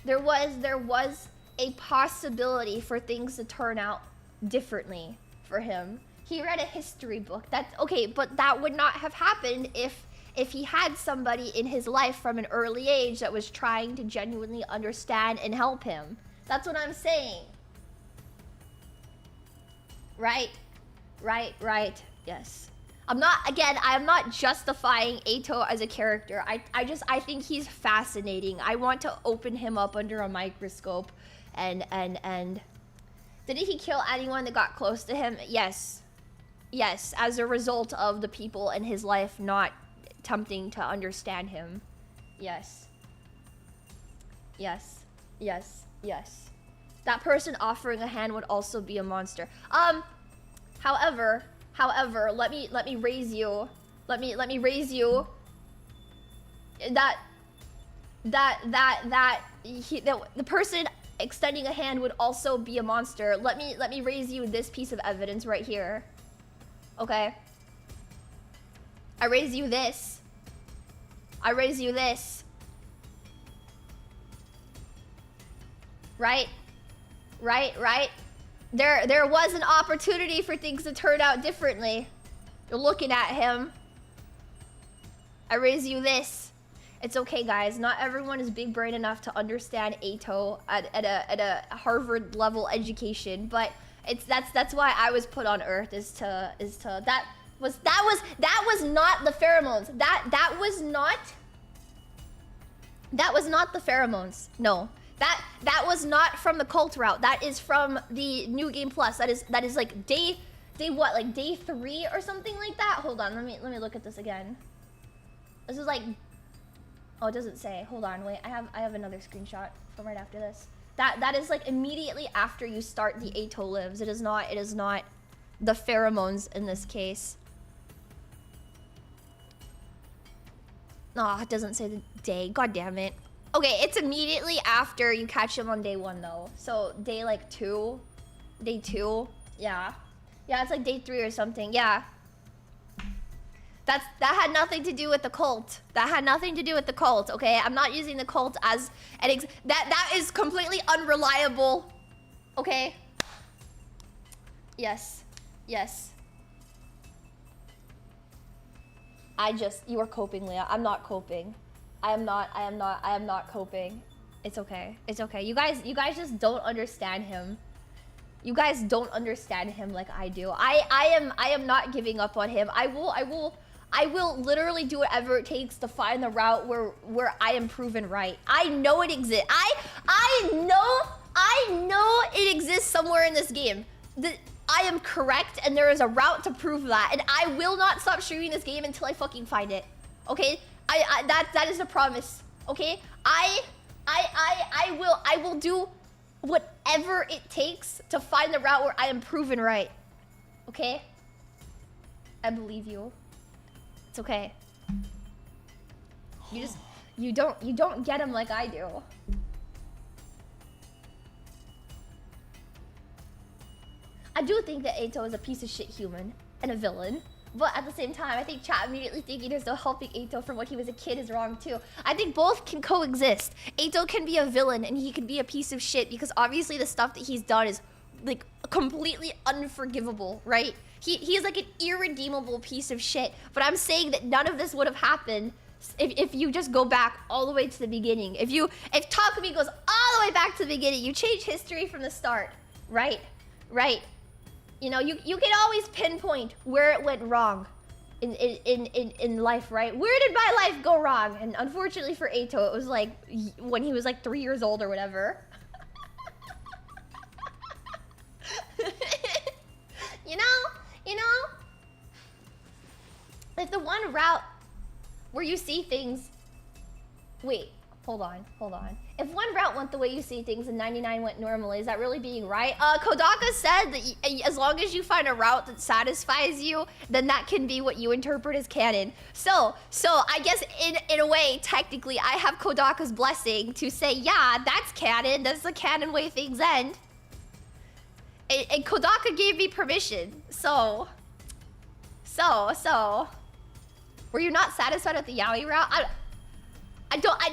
There was a possibility for things to turn out differently for him. He read a history book. That's okay, but that would not have happened if he had somebody in his life from an early age that was trying to genuinely understand and help him. That's what I'm saying. Right? Yes. I'm not justifying Eito as a character. I think he's fascinating. I want to open him up under a microscope and did he kill anyone that got close to him? Yes, as a result of the people in his life not attempting to understand him. Yes. That person offering a hand would also be a monster. However, let me raise you. Let me raise you. The person extending a hand would also be a monster. Let me raise you this piece of evidence right here. Okay. I raise you this. Right? There was an opportunity for things to turn out differently. You're looking at him. I raise you this. It's okay, guys. Not everyone is big brain enough to understand Eito at a Harvard level education, but that's why I was put on Earth is to that was not the pheromones. That was not the pheromones. No. That was not from the cult route. That is from the New Game Plus. That is like day what? Like day 3 or something like that? Hold on, let me look at this again. This is like, oh, it doesn't say. Hold on, wait. I have another screenshot from right after this. That is like immediately after you start the Eito lives. It is not the pheromones in this case. No, it doesn't say the day. God damn it. Okay, it's immediately after you catch him on day 1 though. So day like 2, day 2, yeah, it's like day 3 or something. Yeah. That had nothing to do with the cult. That had nothing to do with the cult, okay? I'm not using the cult as an that is completely unreliable. Okay? Yes. Yes. You are coping, Leah. I'm not coping. I am not coping. It's okay. It's okay. You guys just don't understand him. You guys don't understand him like I do. I am not giving up on him. I will literally do whatever it takes to find the route where I am proven right. I know it exists. I know it exists somewhere in this game. I am correct, and there is a route to prove that, and I will not stop streaming this game until I fucking find it. Okay? That is a promise. Okay? I will do whatever it takes to find the route where I am proven right. Okay? I believe you. It's okay. You don't get him like I do. I do think that Eito is a piece of shit human and a villain. But at the same time, I think chat immediately thinking there's no helping Eito from when he was a kid is wrong too. I think both can coexist. Eito can be a villain and he can be a piece of shit because obviously the stuff that he's done is like completely unforgivable, right? He's like an irredeemable piece of shit. But I'm saying that none of this would have happened if you just go back all the way to the beginning. If Takumi goes all the way back to the beginning, you change history from the start, right? Right. You know, you can always pinpoint where it went wrong in life, right? Where did my life go wrong? And unfortunately for Eito, it was like when he was like 3 years old or whatever. You know, like the one route where you see things. Wait, hold on. If one route went the way you see things and 99 went normally, is that really being right? Kodaka said that as long as you find a route that satisfies you, then that can be what you interpret as canon. So I guess in a way, technically, I have Kodaka's blessing to say, yeah, that's canon. That's the canon way things end. And Kodaka gave me permission. So. Were you not satisfied with the yaoi route?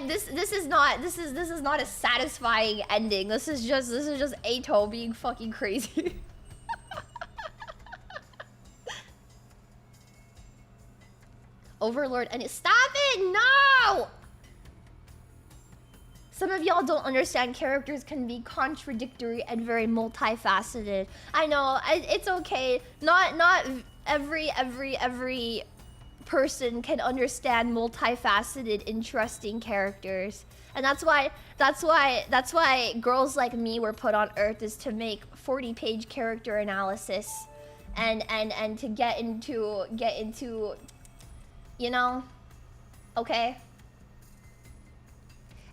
This is not a satisfying ending. This is just Eito being fucking crazy. Overlord and stop it! No! Some of y'all don't understand characters can be contradictory and very multifaceted. I know, it's okay. Not every person can understand multifaceted, interesting characters. And that's why girls like me were put on Earth, is to make 40-page character analysis and to get into you know, okay?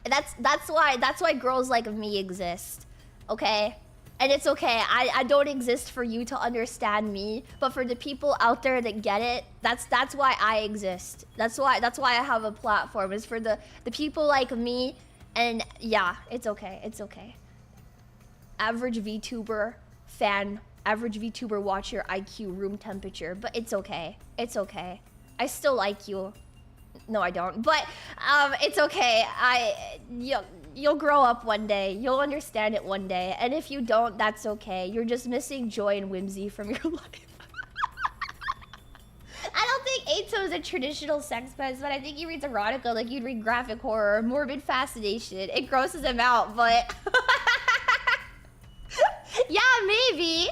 And that's why girls like me exist, okay? And it's okay, I don't exist for you to understand me, but for the people out there that get it, that's why I exist. That's why I have a platform, is for the people like me. And yeah, it's okay, it's okay. Average VTuber fan, average VTuber watcher IQ room temperature, but it's okay. It's okay. I still like you. No, I don't. But it's okay. You'll grow up one day. You'll understand it one day. And if you don't, that's okay. You're just missing joy and whimsy from your life. I don't think Eito is a traditional sex pest, but I think he reads erotica like you'd read graphic horror, morbid fascination. It grosses him out, but yeah, maybe.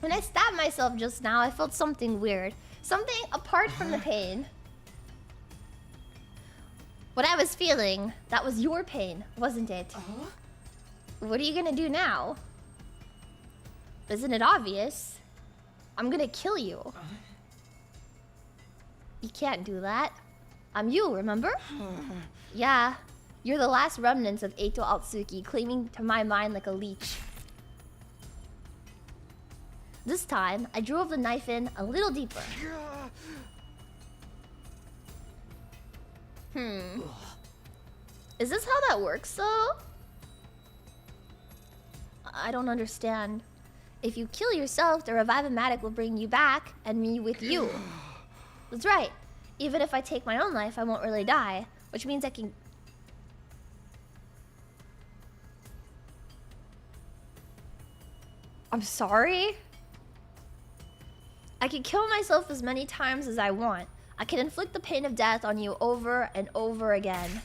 When I stabbed myself just now, I felt something weird. Something apart from the pain. What I was feeling, that was your pain, wasn't it? What are you gonna do now? Isn't it obvious? I'm gonna kill you. You can't do that. I'm you, remember? Yeah, you're the last remnants of Eito Altsuki, clinging to my mind like a leech. This time, I drove the knife in a little deeper. Is this how that works, though? I don't understand. If you kill yourself, the Revive-O-Matic will bring you back, and me with you. That's right. Even if I take my own life, I won't really die. Which means I can... I'm sorry? I can kill myself as many times as I want. I can inflict the pain of death on you over and over again.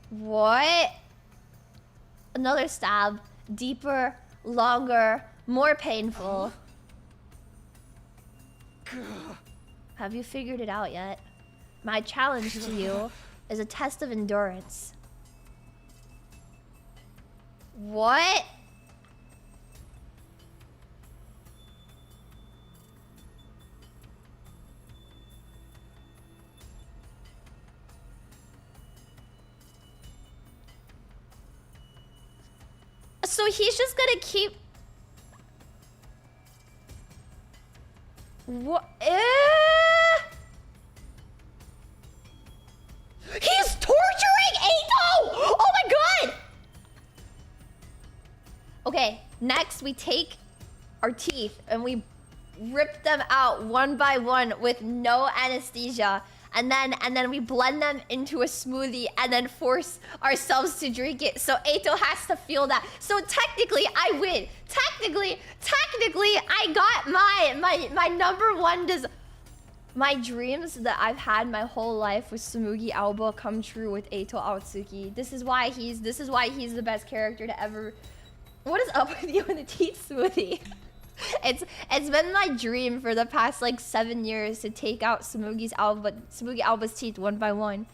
What? Another stab. Deeper, longer, more painful. Have you figured it out yet? My challenge to you is a test of endurance. What? So he's just gonna keep... What? He's torturing Eito! Oh my god! Okay, next we take our teeth and we rip them out one by one with no anesthesia. And then we blend them into a smoothie and then force ourselves to drink it. So Eito has to feel that. So technically, I win. Technically, I got my number one my dreams that I've had my whole life with Tsumugi Aoba come true with Eito Aotsuki. This is why he's the best character to ever. What is up with you in the teeth smoothie? It's been my dream for the past like 7 years to take out Tsumugi Aoba's teeth one by one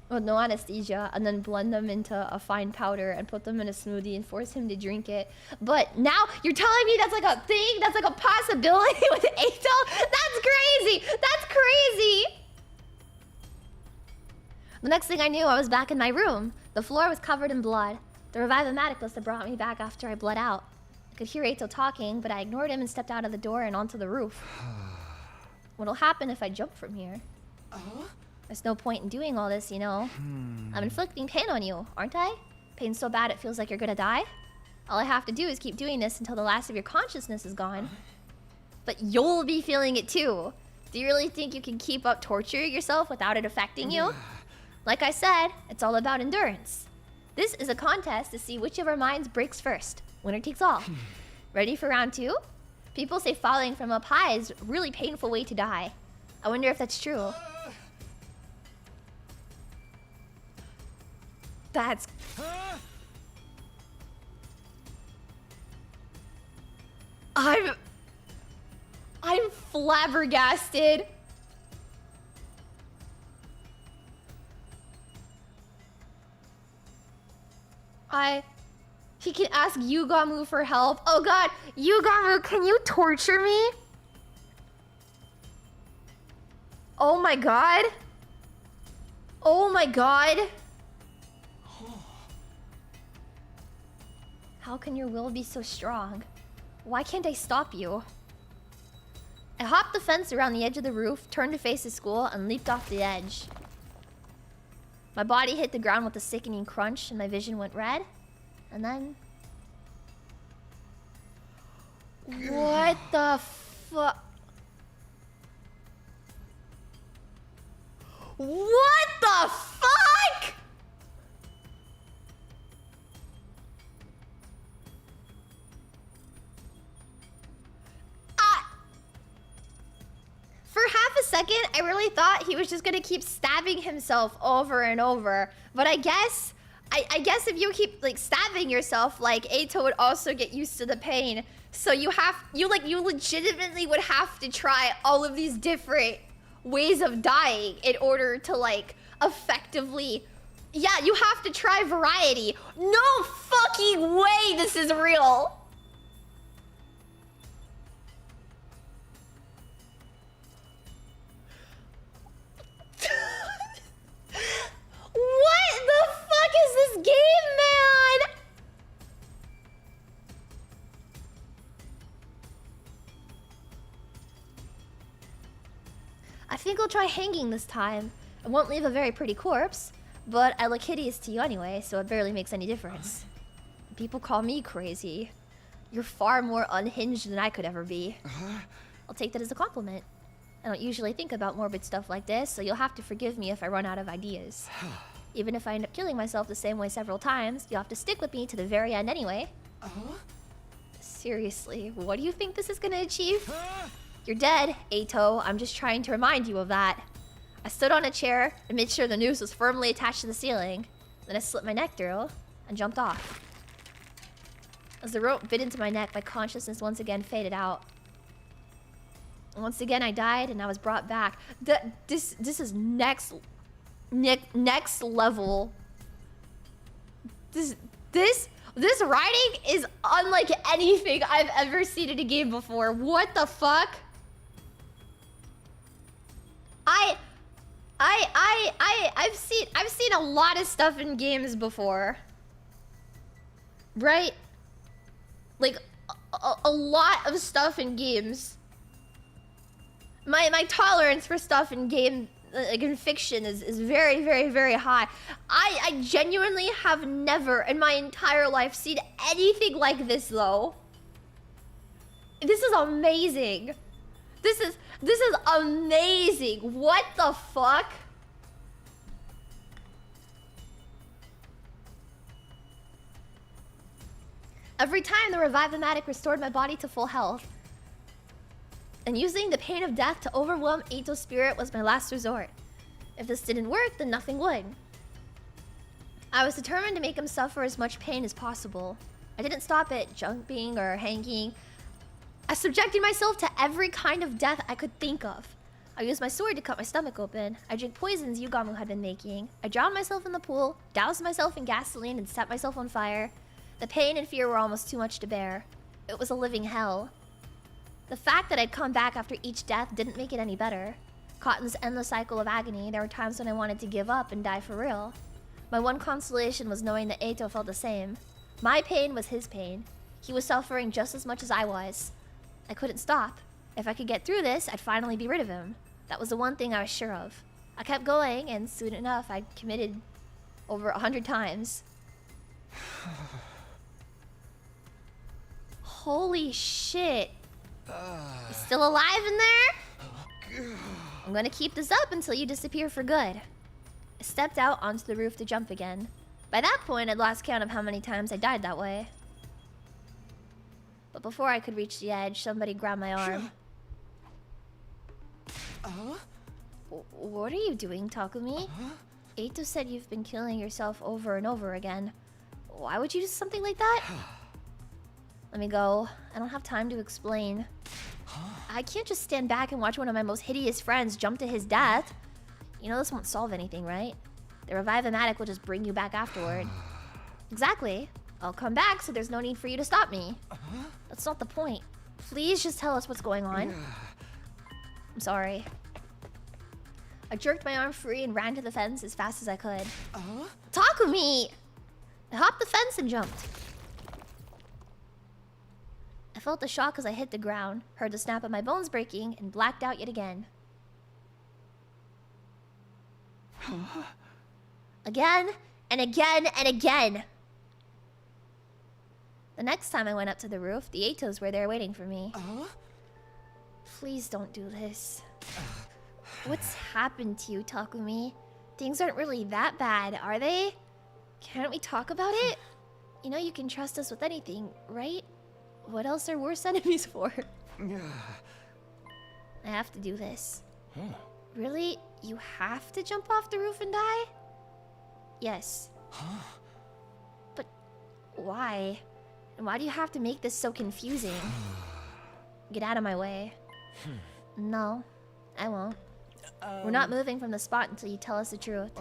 with no anesthesia and then blend them into a fine powder and put them in a smoothie and force him to drink it. But now you're telling me that's like a thing? That's like a possibility with Eito? That's crazy! That's crazy! The next thing I knew, I was back in my room. The floor was covered in blood. The Revive-O-Matic must have brought me back after I bled out. I could hear Eito talking, but I ignored him and stepped out of the door and onto the roof. What'll happen if I jump from here? There's no point in doing all this, you know. I'm inflicting pain on you, aren't I? Pain so bad it feels like you're gonna die? All I have to do is keep doing this until the last of your consciousness is gone. But you'll be feeling it too. Do you really think you can keep up torturing yourself without it affecting you? Like I said, it's all about endurance. This is a contest to see which of our minds breaks first. Winner takes all. Ready for round 2? People say falling from up high is a really painful way to die. I wonder if that's true. That's... I'm flabbergasted. He can ask Yugamu for help. Oh god, Yugamu, can you torture me? Oh my god. Oh my god. How can your will be so strong? Why can't I stop you? I hopped the fence around the edge of the roof, turned to face the school, and leaped off the edge. My body hit the ground with a sickening crunch, and my vision went red. And then... What the fuck? What the fuck? For half a second, I really thought he was just gonna keep stabbing himself over and over. But I guess if you keep like stabbing yourself, like Eito would also get used to the pain. So you legitimately would have to try all of these different ways of dying in order to like effectively... Yeah, you have to try variety. No fucking way this is real. What the fuck is this game, man? I think I'll try hanging this time. I won't leave a very pretty corpse, but I look hideous to you anyway, so it barely makes any difference. People call me crazy. You're far more unhinged than I could ever be. I'll take that as a compliment. I don't usually think about morbid stuff like this, so you'll have to forgive me if I run out of ideas. Even if I end up killing myself the same way several times, you'll have to stick with me to the very end anyway. Seriously, what do you think this is gonna achieve? You're dead, Eito. I'm just trying to remind you of that. I stood on a chair and made sure the noose was firmly attached to the ceiling. Then I slipped my neck through and jumped off. As the rope bit into my neck, my consciousness once again faded out. Once again, I died and I was brought back. This is next level. This writing is unlike anything I've ever seen in a game before. What the fuck? I've seen a lot of stuff in games before. Right? Like a lot of stuff in games. My tolerance for stuff in game, like in fiction, is very, very, very high. I genuinely have never in my entire life seen anything like this though. This is amazing. This is amazing. What the fuck? Every time the Revive-O-Matic restored my body to full health. And using the pain of death to overwhelm Eito's spirit was my last resort. If this didn't work, then nothing would. I was determined to make him suffer as much pain as possible. I didn't stop at jumping or hanging. I subjected myself to every kind of death I could think of. I used my sword to cut my stomach open. I drank poisons Yugamu had been making. I drowned myself in the pool, doused myself in gasoline, and set myself on fire. The pain and fear were almost too much to bear. It was a living hell. The fact that I'd come back after each death didn't make it any better. Caught in this endless cycle of agony, there were times when I wanted to give up and die for real. My one consolation was knowing that Eito felt the same. My pain was his pain. He was suffering just as much as I was. I couldn't stop. If I could get through this, I'd finally be rid of him. That was the one thing I was sure of. I kept going, and soon enough, I'd committed over 100 times. Holy shit. You still alive in there? I'm gonna keep this up until you disappear for good. I stepped out onto the roof to jump again. By that point, I'd lost count of how many times I died that way. But before I could reach the edge, somebody grabbed my arm. What are you doing, Takumi? Eito said you've been killing yourself over and over again. Why would you do something like that? Let me go. I don't have time to explain. I can't just stand back and watch one of my most hideous friends jump to his death. You know this won't solve anything, right? The Revive-O-Matic will just bring you back afterward. Exactly. I'll come back, so there's no need for you to stop me. That's not the point. Please just tell us what's going on. I'm sorry. I jerked my arm free and ran to the fence as fast as I could. Takumi! I hopped the fence and jumped. I felt the shock as I hit the ground, heard the snap of my bones breaking, and blacked out yet again. Again, and again, and again! The next time I went up to the roof, the Eitos were there waiting for me. Please don't do this. What's happened to you, Takumi? Things aren't really that bad, are they? Can't we talk about it? You know you can trust us with anything, right? What else are worse enemies for? I have to do this. Really? You have to jump off the roof and die? Yes. But why? And why do you have to make this so confusing? Get out of my way. No, I won't. We're not moving from the spot until you tell us the truth.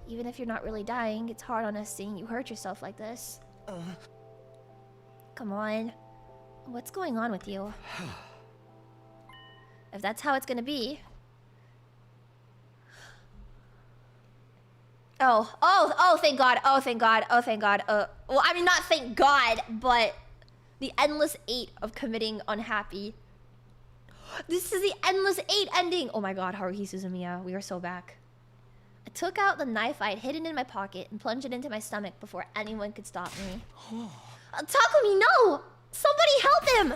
Even if you're not really dying, it's hard on us seeing you hurt yourself like this. Come on. What's going on with you? If that's how it's gonna be... Oh, thank God. Oh, thank God. Oh, thank God. Well, I mean, not thank God, but the endless 8 of committing unhappy. This is the endless 8 ending. Oh my God, Haruhi Suzumiya, we are so back. I took out the knife I had hidden in my pocket and plunged it into my stomach before anyone could stop me. Takumi, no! Somebody help him!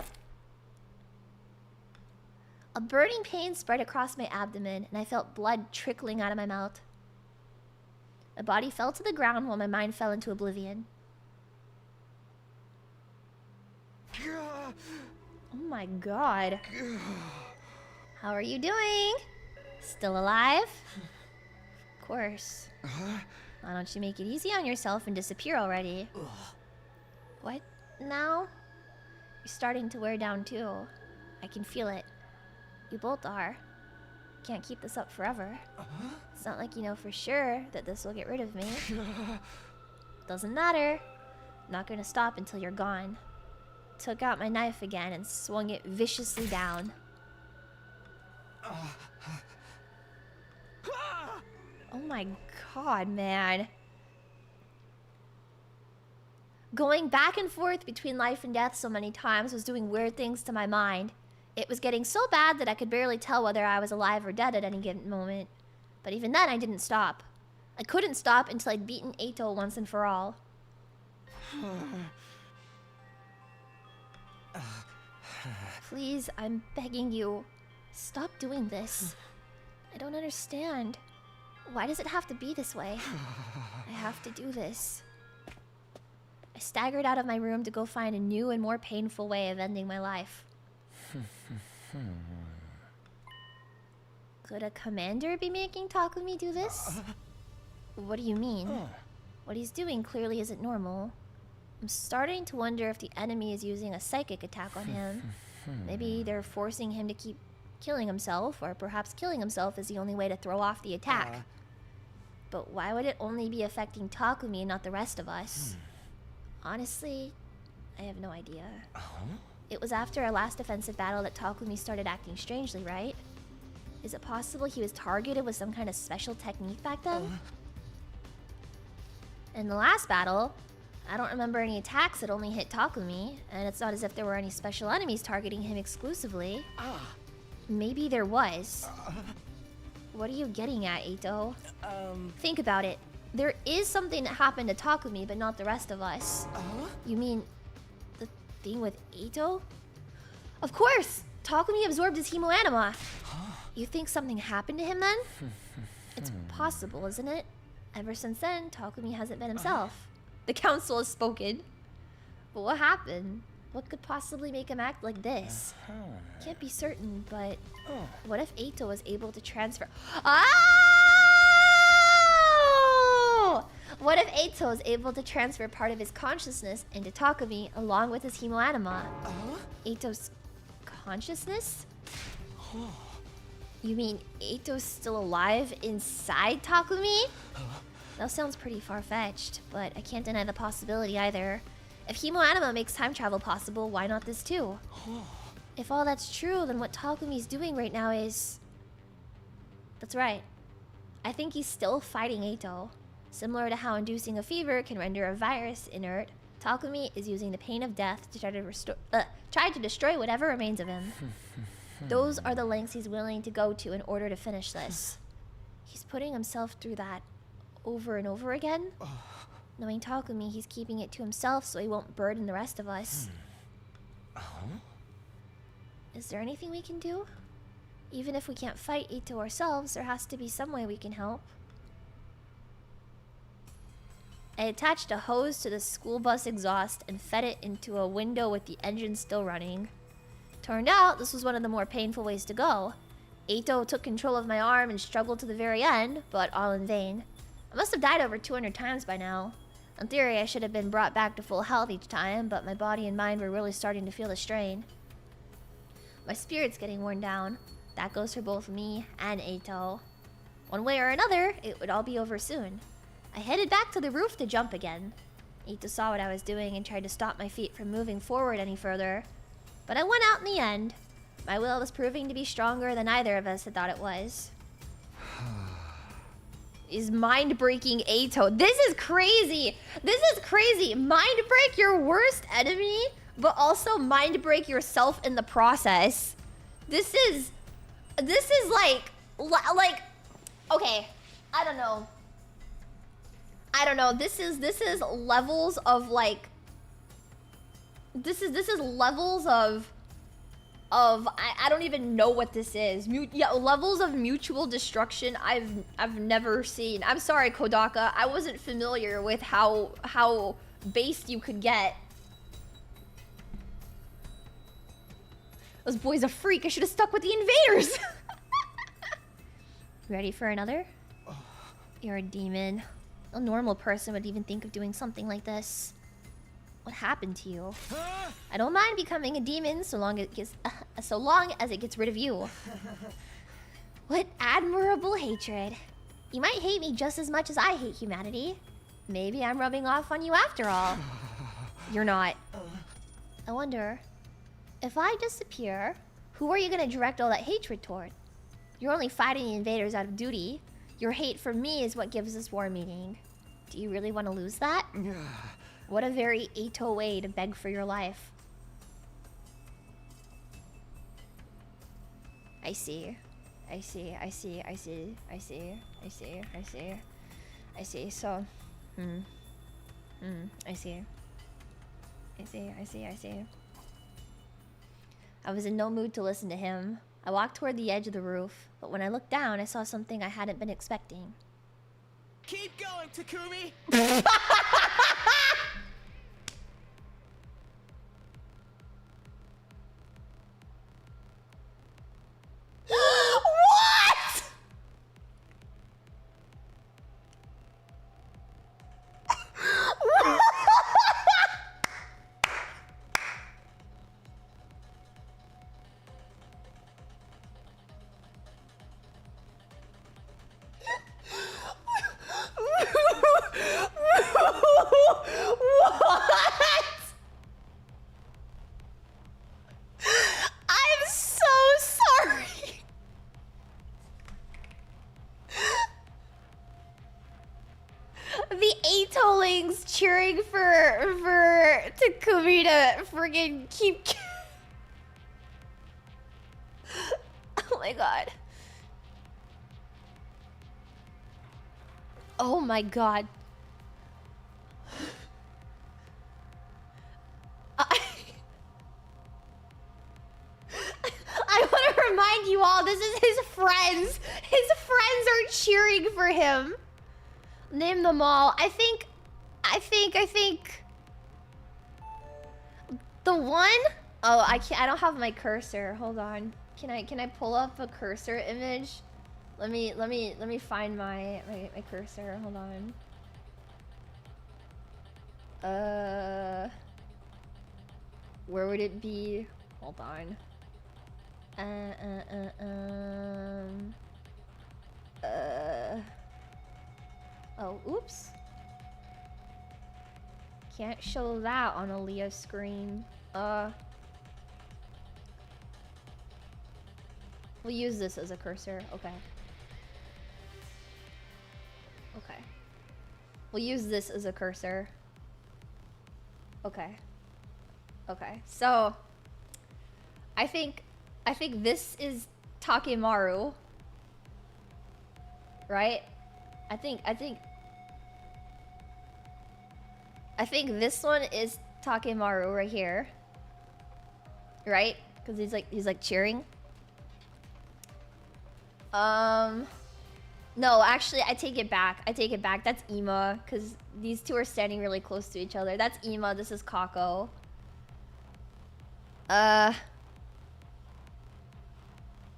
A burning pain spread across my abdomen, and I felt blood trickling out of my mouth. My body fell to the ground while my mind fell into oblivion. Oh my god. How are you doing? Still alive? Of course. Why don't you make it easy on yourself and disappear already? What now? You're starting to wear down too. I can feel it. You both are. Can't keep this up forever. It's not like you know for sure that this will get rid of me. Doesn't matter. I'm not gonna stop until you're gone. Took out my knife again and swung it viciously down. Oh my god, man. Going back and forth between life and death so many times was doing weird things to my mind. It was getting so bad that I could barely tell whether I was alive or dead at any given moment. But even then, I didn't stop. I couldn't stop until I'd beaten Eito once and for all. Please, I'm begging you. Stop doing this. I don't understand. Why does it have to be this way? I have to do this. I staggered out of my room to go find a new and more painful way of ending my life. Could a commander be making Takumi do this? What do you mean? What he's doing clearly isn't normal. I'm starting to wonder if the enemy is using a psychic attack on him. Maybe they're forcing him to keep killing himself, or perhaps killing himself is the only way to throw off the attack. But why would it only be affecting Takumi and not the rest of us? Honestly, I have no idea. It was after our last defensive battle that Takumi started acting strangely, right? Is it possible he was targeted with some kind of special technique back then? In the last battle, I don't remember any attacks that only hit Takumi, and it's not as if there were any special enemies targeting him exclusively. Maybe there was. What are you getting at, Eito? Think about it. There is something that happened to Takumi, but not the rest of us. You mean the thing with Eito? Of course! Takumi absorbed his hemoanima. You think something happened to him then? It's possible, isn't it? Ever since then, Takumi hasn't been himself. The council has spoken. But what happened? What could possibly make him act like this? Can't be certain, but what if Eito was able to transfer... What if Eito was able to transfer part of his consciousness into Takumi along with his hemoanima? Eito's consciousness? You mean Eito's still alive inside Takumi? That sounds pretty far-fetched, but I can't deny the possibility either. If hemoanima makes time travel possible, why not this too? If all that's true, then what Takumi's doing right now is... That's right. I think he's still fighting Eito. Similar to how inducing a fever can render a virus inert, Takumi is using the pain of death to try to destroy whatever remains of him. Those are the lengths he's willing to go to in order to finish this. He's putting himself through that over and over again. Knowing Takumi, he's keeping it to himself so he won't burden the rest of us. Is there anything we can do? Even if we can't fight Eito ourselves, there has to be some way we can help. I attached a hose to the school bus exhaust and fed it into a window with the engine still running. Turned out, this was one of the more painful ways to go. Eito took control of my arm and struggled to the very end, but all in vain. I must have died over 200 times by now. In theory, I should have been brought back to full health each time, but my body and mind were really starting to feel the strain. My spirit's getting worn down. That goes for both me and Eito. One way or another, it would all be over soon. I headed back to the roof to jump again. Eito saw what I was doing and tried to stop my feet from moving forward any further. But I won out in the end. My will was proving to be stronger than either of us had thought it was. Is mind-breaking Eito. This is crazy! This is crazy! Mind-break your worst enemy, but also mind-break yourself in the process. This is like... Okay. I don't know. I don't know. This is levels of like. This is levels of I don't even know what this is. Yeah, levels of mutual destruction I've never seen. I'm sorry, Kodaka. I wasn't familiar with how based you could get. This boy's a freak. I should have stuck with the invaders. Ready for another? You're a demon. A normal person would even think of doing something like this. What happened to you? I don't mind becoming a demon so long as it gets rid of you. What admirable hatred. You might hate me just as much as I hate humanity. Maybe I'm rubbing off on you after all. You're not. I wonder, if I disappear, who are you gonna direct all that hatred toward? You're only fighting the invaders out of duty. Your hate for me is what gives this war meaning. Do you really want to lose that? What a very Eito way to beg for your life. I see. I see. I see. I see. I see. I see. I see. I see. So, I see. I see. I see. I see. I was in no mood to listen to him. I walked toward the edge of the roof, but when I looked down, I saw something I hadn't been expecting. Keep going, Takumi! What? What? I'm so sorry. The Eitolings cheering for Takumi to friggin' keep. Oh my god. Oh my god. I want to remind you all, this is his friends. His friends are cheering for him. Name them all. I think the one. Oh, I can't. I don't have my cursor. Hold on. Can I pull up a cursor image? Let me find my cursor. Hold on. Where would it be? Hold on. Oh, oops. Can't show that on a Leah screen. We'll use this as a cursor. Okay. Okay. We'll use this as a cursor. Okay. Okay. So, I think this is Takemaru. Right? I think this one is Takemaru right here. Right? Because he's like cheering. No, actually, I take it back. That's Ima, because these two are standing really close to each other. That's Ima, this is Kako.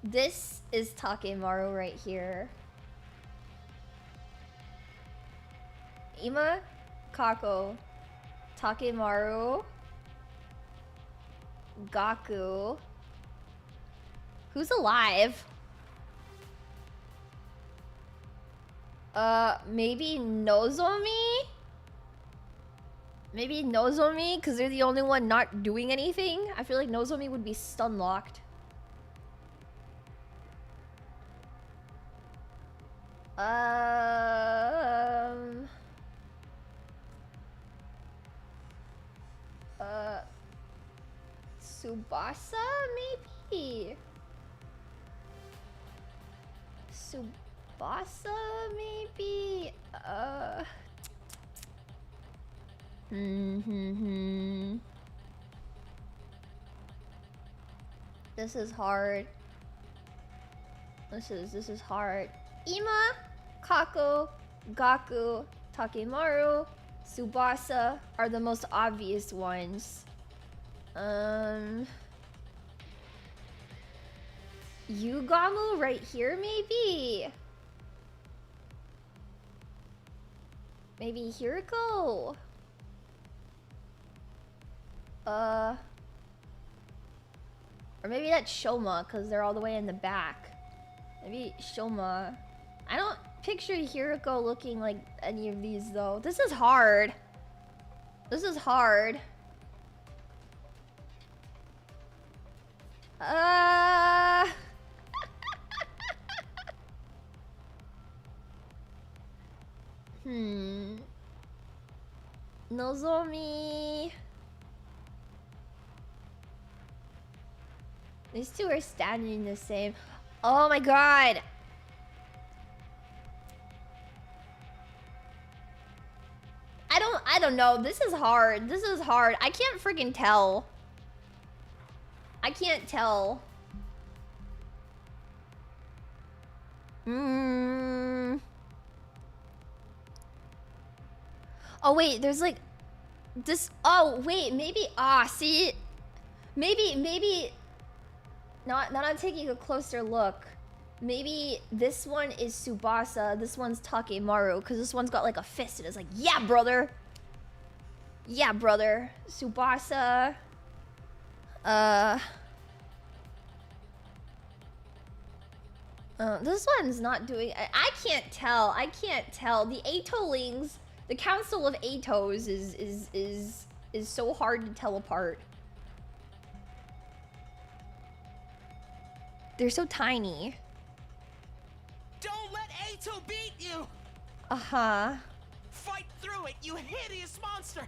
This is Takemaru right here. Ima, Kako, Takemaru, Gaku. Who's alive? Maybe Nozomi? Maybe Nozomi, because they're the only one not doing anything. I feel like Nozomi would be stun locked. Tsubasa, maybe? Tsubasa, maybe? This is hard. This is hard. Ima, Kako, Gaku, Takemaru, Tsubasa are the most obvious ones. Yugamu right here, maybe? Maybe Hiriko? Or maybe that's Shoma, because they're all the way in the back. Maybe Shoma. I don't picture Hiriko looking like any of these, though. This is hard. This is hard. Nozomi. These two are standing the same. Oh my god. I don't know. This is hard. This is hard. I can't freaking tell. I can't tell. Oh wait, there's like this. Oh wait, maybe. See, maybe. Not I'm taking a closer look. Maybe this one is Tsubasa. This one's Takemaru, because this one's got like a fist and it's like, yeah, brother. Yeah, brother. Tsubasa. This one's not doing. I can't tell. I can't tell. The Eitolings, the Council of Eitos is so hard to tell apart. They're so tiny. Don't let Eito beat you! Uh-huh. Fight through it, you hideous monster!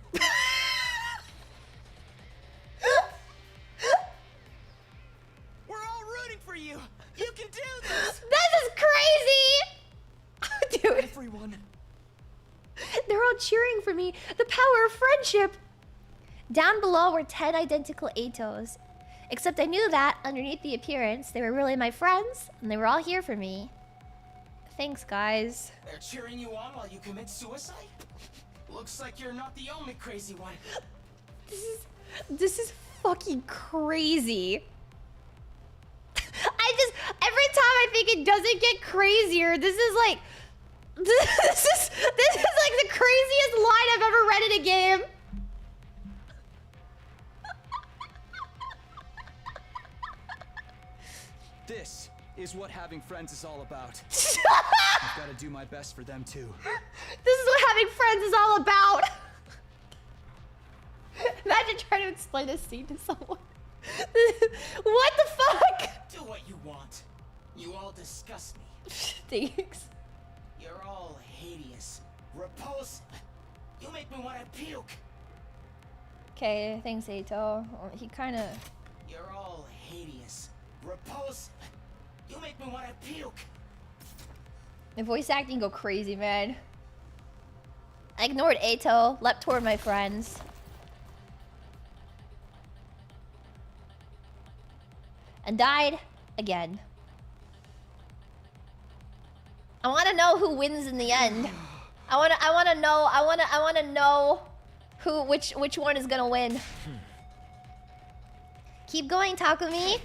We're all rooting for you! You can do this! This is crazy! Dude. Everyone. They're all cheering for me. The power of friendship! Down below were 10 identical Eitos. Except I knew that, underneath the appearance, they were really my friends, and they were all here for me. Thanks, guys. They're cheering you on while you commit suicide? Looks like you're not the only crazy one. This is fucking crazy. Every time I think it doesn't get crazier, this is like the craziest line I've ever read in a game. This is what having friends is all about. I've got to do my best for them too. This is what having friends is all about. Imagine trying to explain this scene to someone. What the fuck? Do what you want. You all disgust me. Thanks. You're all hideous, repulsive. You make me want to puke. Okay, thanks, Eito. He kind of. You're all hideous, repulsive. You make me want to puke. My voice acting go crazy, man. I ignored Eito, leapt toward my friends. And died again. I want to know who wins in the end. I want to know which one is going to win. Keep going, Takumi.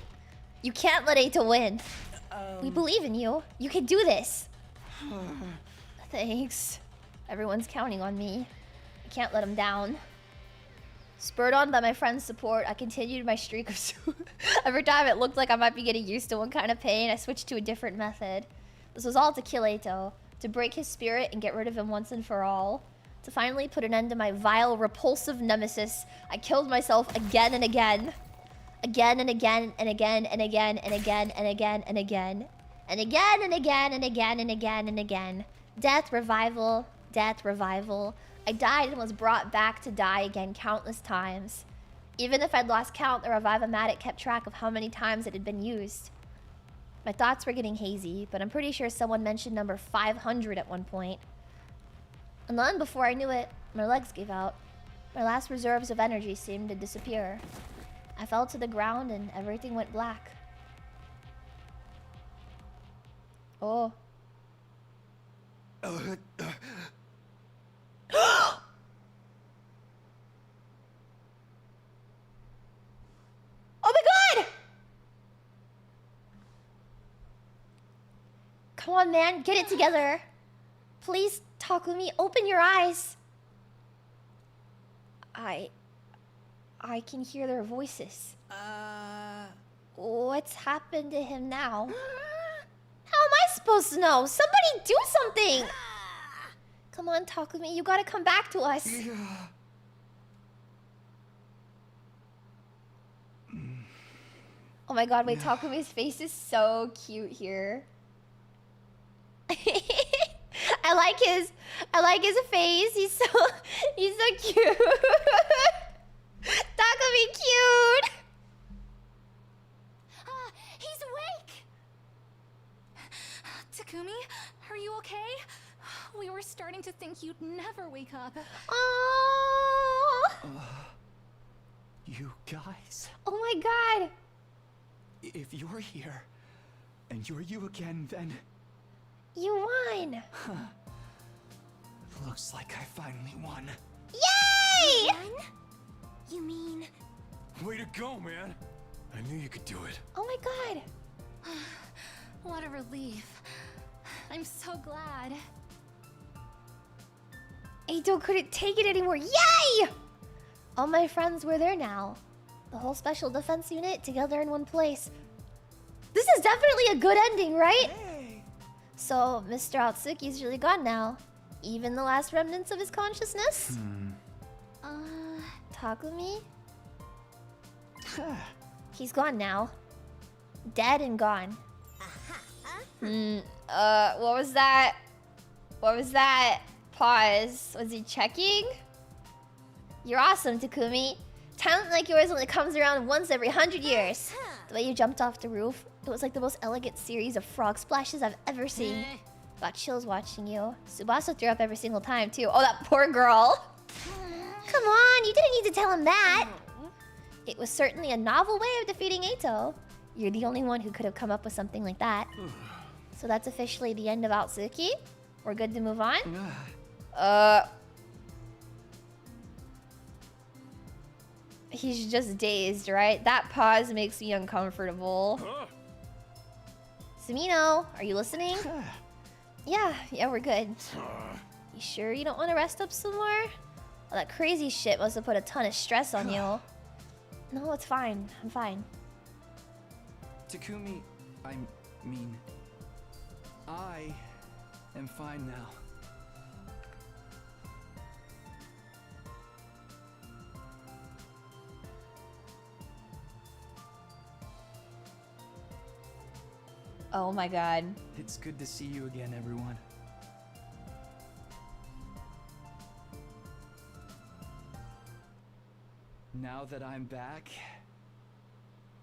You can't let Eito win. We believe in you. You can do this. Thanks. Everyone's counting on me. I can't let them down. Spurred on by my friend's support, I continued my streak of every time it looked like I might be getting used to one kind of pain, I switched to a different method. This was all to kill Eito, to break his spirit and get rid of him once and for all. To finally put an end to my vile, repulsive nemesis, I killed myself again and again. Again and again and again and again and again and again and again. And again and again and again and again and again. Death, revival, death, revival. I died and was brought back to die again countless times. Even if I'd lost count, the Revive-O-Matic kept track of how many times it had been used. My thoughts were getting hazy, but I'm pretty sure someone mentioned number 500 at one point. And then, before I knew it, my legs gave out. My last reserves of energy seemed to disappear. I fell to the ground and everything went black. Oh. Oh my god! Come on, man, get it together. Please, Takumi, open your eyes. I can hear their voices. What's happened to him now? How am I supposed to know? Somebody do something! Come on, Takumi, you gotta come back to us. Oh my god, wait, Takumi's face is so cute here. I like his face. He's so cute. Takumi cute. He's awake. Takumi, are you okay? We were starting to think you'd never wake up. Oh. You guys. Oh my god. If you're here, and you're you again, then... You won. Huh. Looks like I finally won. Yay! Won? You mean... Way to go, man. I knew you could do it. Oh my god. What a relief. I'm so glad. Eito couldn't take it anymore. Yay! All my friends were there now. The whole special defense unit together in one place. This is definitely a good ending, right? Hey. So, Mr. Otsuki's really gone now. Even the last remnants of his consciousness? Takumi? He's gone now. Dead and gone. What was that? What was that? Pause. Was he checking? You're awesome, Takumi. Talent like yours only comes around once every 100 years. The way you jumped off the roof, it was like the most elegant series of frog splashes I've ever seen. Got chills watching you. Tsubasa threw up every single time, too. Oh, that poor girl. Come on, you didn't need to tell him that. It was certainly a novel way of defeating Eito. You're the only one who could have come up with something like that. So that's officially the end of Otsuki. We're good to move on? He's just dazed, right? That pause makes me uncomfortable. Sumino, are you listening? Yeah, we're good. You sure you don't want to rest up some more? Well, that crazy shit must have put a ton of stress on you. No, it's fine. I'm fine. Takumi, I mean... I am fine now. Oh my god. It's good to see you again, everyone. Now that I'm back,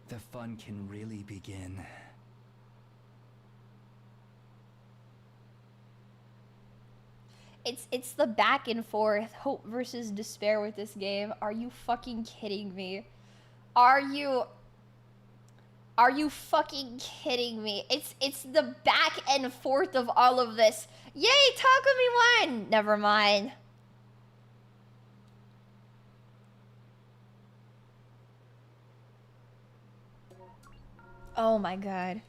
the fun can really begin. It's the back and forth, hope versus despair with this game. Are you fucking kidding me? Are you fucking kidding me? It's the back and forth of all of this. Yay, Takumi won! Never mind. Oh my god.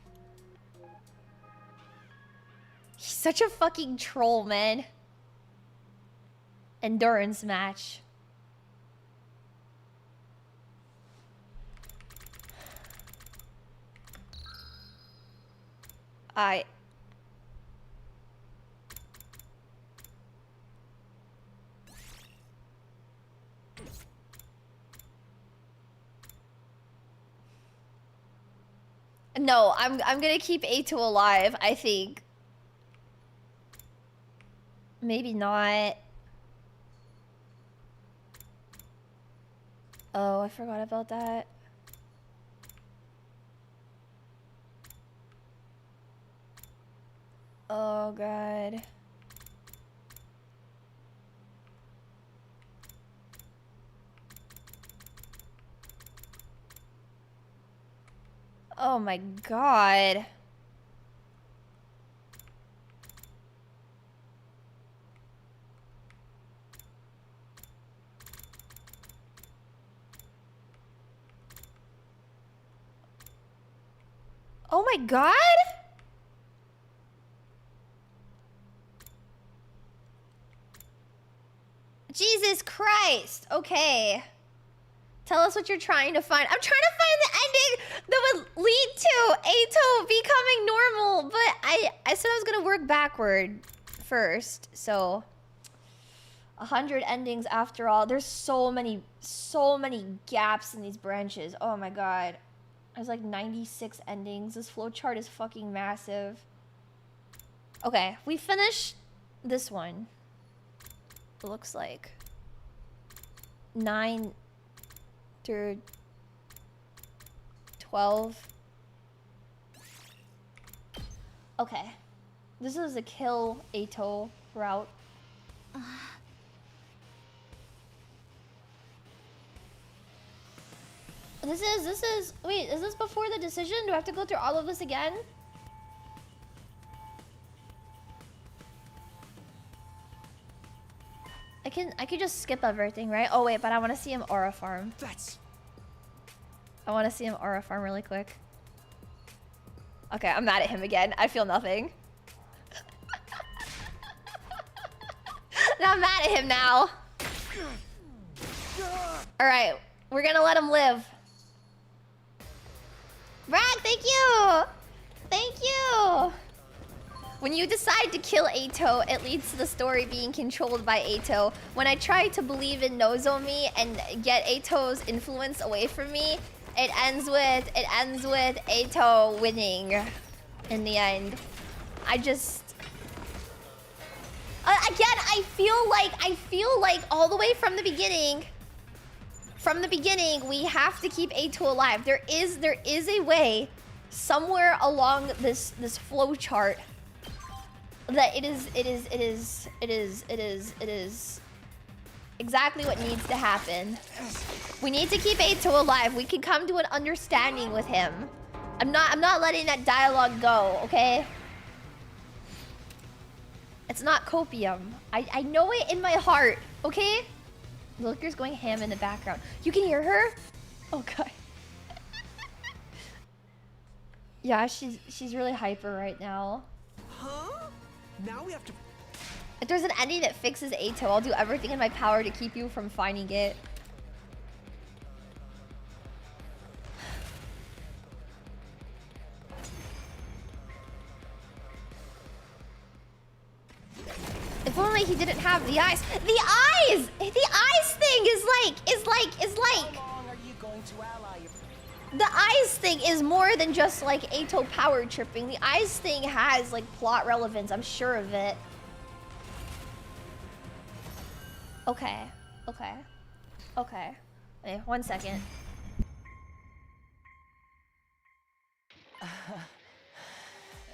He's such a fucking troll, man. Endurance match. No, I'm gonna keep Eito alive, I think. Maybe not. Oh, I forgot about that. Oh god. Oh my god. Oh my god? Jesus Christ. Okay. Tell us what you're trying to find. I'm trying to find the ending that would lead to Eito becoming normal, but I said I was gonna work backward first, so 100 endings after all. There's so many gaps in these branches. Oh my god. There's like 96 endings. This flowchart is fucking massive. Okay, we finished this one. It looks like 9 through 12. Okay. This is a kill Eito route. This is wait, is this before the decision? Do I have to go through all of this again? I can just skip everything, right? Oh wait, but I want to see him aura farm. I want to see him aura farm really quick. Okay, I'm mad at him again. I feel nothing. I'm mad at him now. All right, we're gonna let him live. Brad, thank you. Thank you. When you decide to kill Eito, it leads to the story being controlled by Eito. When I try to believe in Nozomi and get Eito's influence away from me, it ends with Eito winning in the end. I just again, I feel like all the way from the beginning, we have to keep Eito alive. There is a way somewhere along this flow chart that it is exactly what needs to happen. We need to keep Eito alive. We can come to an understanding with him. I'm not letting that dialogue go, okay? It's not copium. I know it in my heart, okay? Looker's going ham in the background. You can hear her? Oh god. Yeah, she's really hyper right now. Huh? Now we have to... If there's an ending that fixes Eito, I'll do everything in my power to keep you from finding it. If only he didn't have the eyes. The eyes! The eyes thing is like... How long are you going to ally your... The eyes thing is more than just like Eito power tripping. The eyes thing has like plot relevance. I'm sure of it. Okay. Wait, 1 second.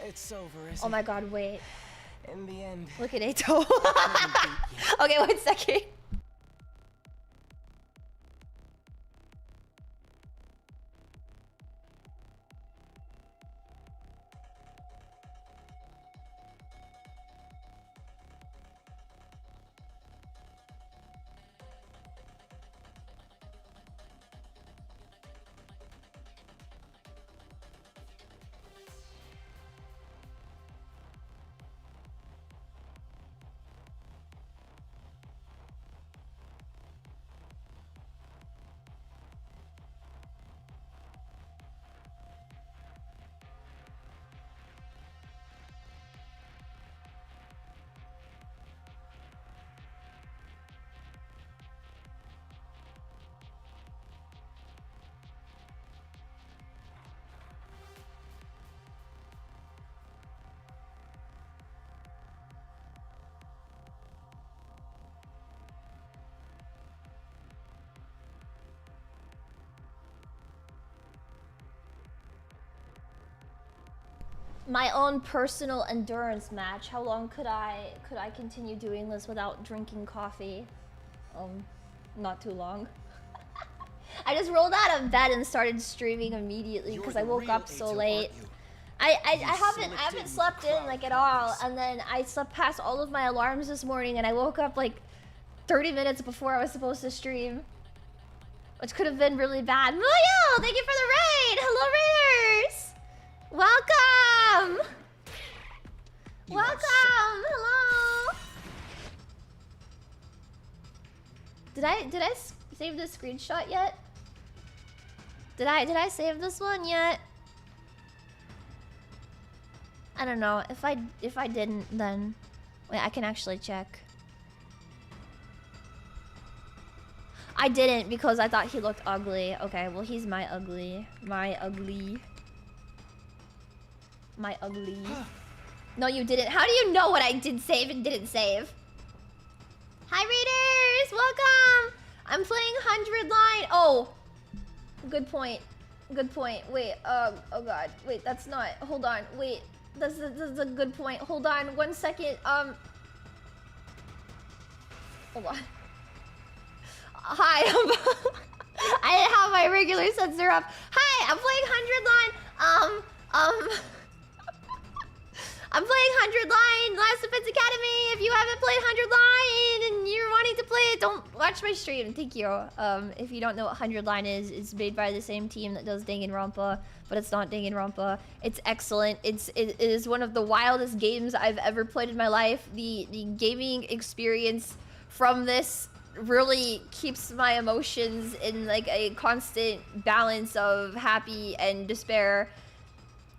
It's over, isn't it? Oh my god, wait. In the end. Look at Eito. Okay, 1 second. my own personal endurance match. How long could I continue doing this without drinking coffee? Not too long. I just rolled out of bed and started streaming immediately because I woke up so late. I haven't slept in like at all, and then I slept past all of my alarms this morning, and I woke up like 30 minutes before I was supposed to stream, which could have been really bad. Muyu, thank you for the raid. Hello, raiders. Welcome. Welcome. Hello. Did I save this screenshot yet? Did I save this one yet? I don't know. If I didn't, then wait, I can actually check. I didn't because I thought he looked ugly. Okay, well he's my ugly. My ugly. No, you didn't. How do you know what I did save and didn't save? Hi, readers! Welcome! I'm playing 100 line. Oh! Good point. Good point. Wait, oh god. Wait, that's not. Hold on. Wait. That's a good point. Hold on. 1 second. Hold on. Hi. I didn't have my regular sensor up. Hi, I'm playing 100 line. I'm playing 100 line Last Defense Academy. If you haven't played 100 line and you're wanting to play it, don't watch my stream. Thank you. If you don't know what 100 line is, it's made by the same team that does Danganronpa, but it's not Danganronpa. It's excellent. It is one of the wildest games I've ever played in my life. The gaming experience from this really keeps my emotions in like a constant balance of happy and despair.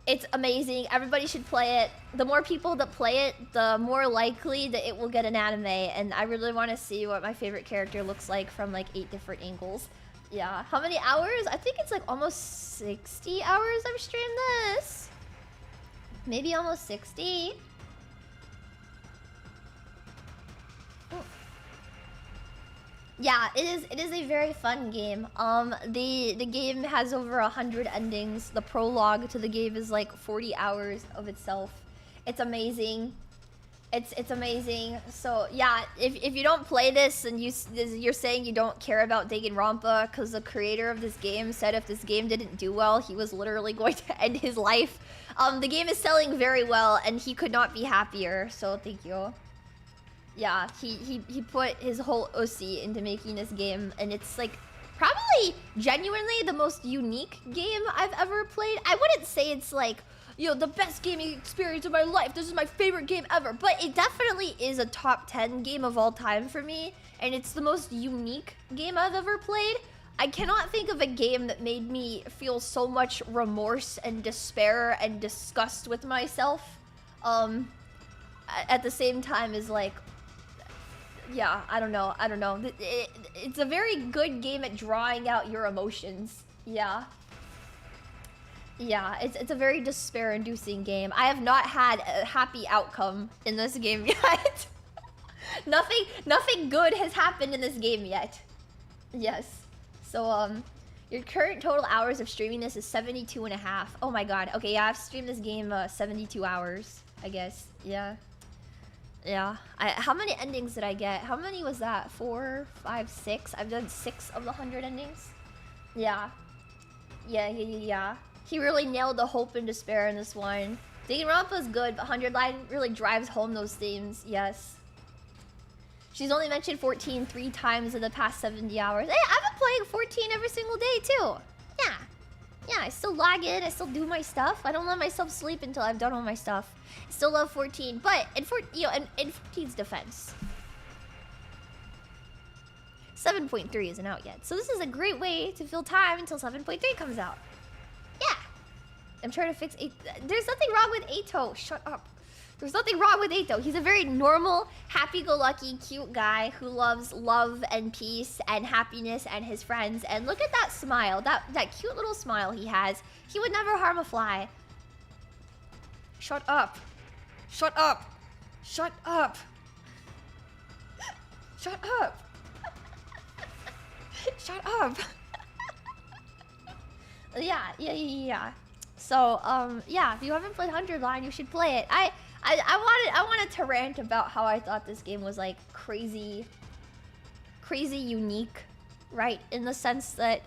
It's amazing. Everybody should play it. The more people that play it, the more likely that it will get an anime. And I really want to see what my favorite character looks like from like 8 different angles. Yeah. How many hours? I think it's like almost 60 hours I've streamed this. Maybe almost 60. Yeah, it is a very fun game. The game has over 100 endings. The prologue to the game is like 40 hours of itself. It's amazing. It's amazing. So yeah, if you don't play this and you're saying you don't care about Danganronpa because the creator of this game said if this game didn't do well, he was literally going to end his life. The game is selling very well and he could not be happier. So thank you. Yeah, he put his whole OC into making this game, and it's like probably genuinely the most unique game I've ever played. I wouldn't say it's like, you know, the best gaming experience of my life. This is my favorite game ever, but it definitely is a top 10 game of all time for me, and it's the most unique game I've ever played. I cannot think of a game that made me feel so much remorse and despair and disgust with myself at the same time as like, yeah, I don't know. It's a very good game at drawing out your emotions. Yeah. Yeah, it's a very despair-inducing game. I have not had a happy outcome in this game yet. Nothing good has happened in this game yet. Yes. So, your current total hours of streaming this is 72 and a half. Oh my god. Okay, yeah, I've streamed this game 72 hours, I guess. Yeah. Yeah. How many endings did I get? How many was that? 4, 5, 6? I've done 6 of the 100 endings. Yeah. Yeah. He really nailed the hope and despair in this one. Danganronpa is good, but 100 line really drives home those themes. Yes. She's only mentioned 14 3 times in the past 70 hours. Hey, I've been playing 14 every single day too. Yeah. Yeah, I still log in, I still do my stuff. I don't let myself sleep until I've done all my stuff. I still love 14, but in 14's defense, 7.3 isn't out yet. So this is a great way to fill time until 7.3 comes out. Yeah. I'm trying to fix 8. There's nothing wrong with Eito. Shut up. There's nothing wrong with Eito. He's a very normal, happy-go-lucky, cute guy who loves love and peace and happiness and his friends. And look at that smile. That cute little smile he has. He would never harm a fly. Shut up. Shut up. Shut up. Shut up. Shut up. Yeah. So, yeah, if you haven't played 100 Line, you should play it. I wanted to rant about how I thought this game was like crazy unique, right? In the sense that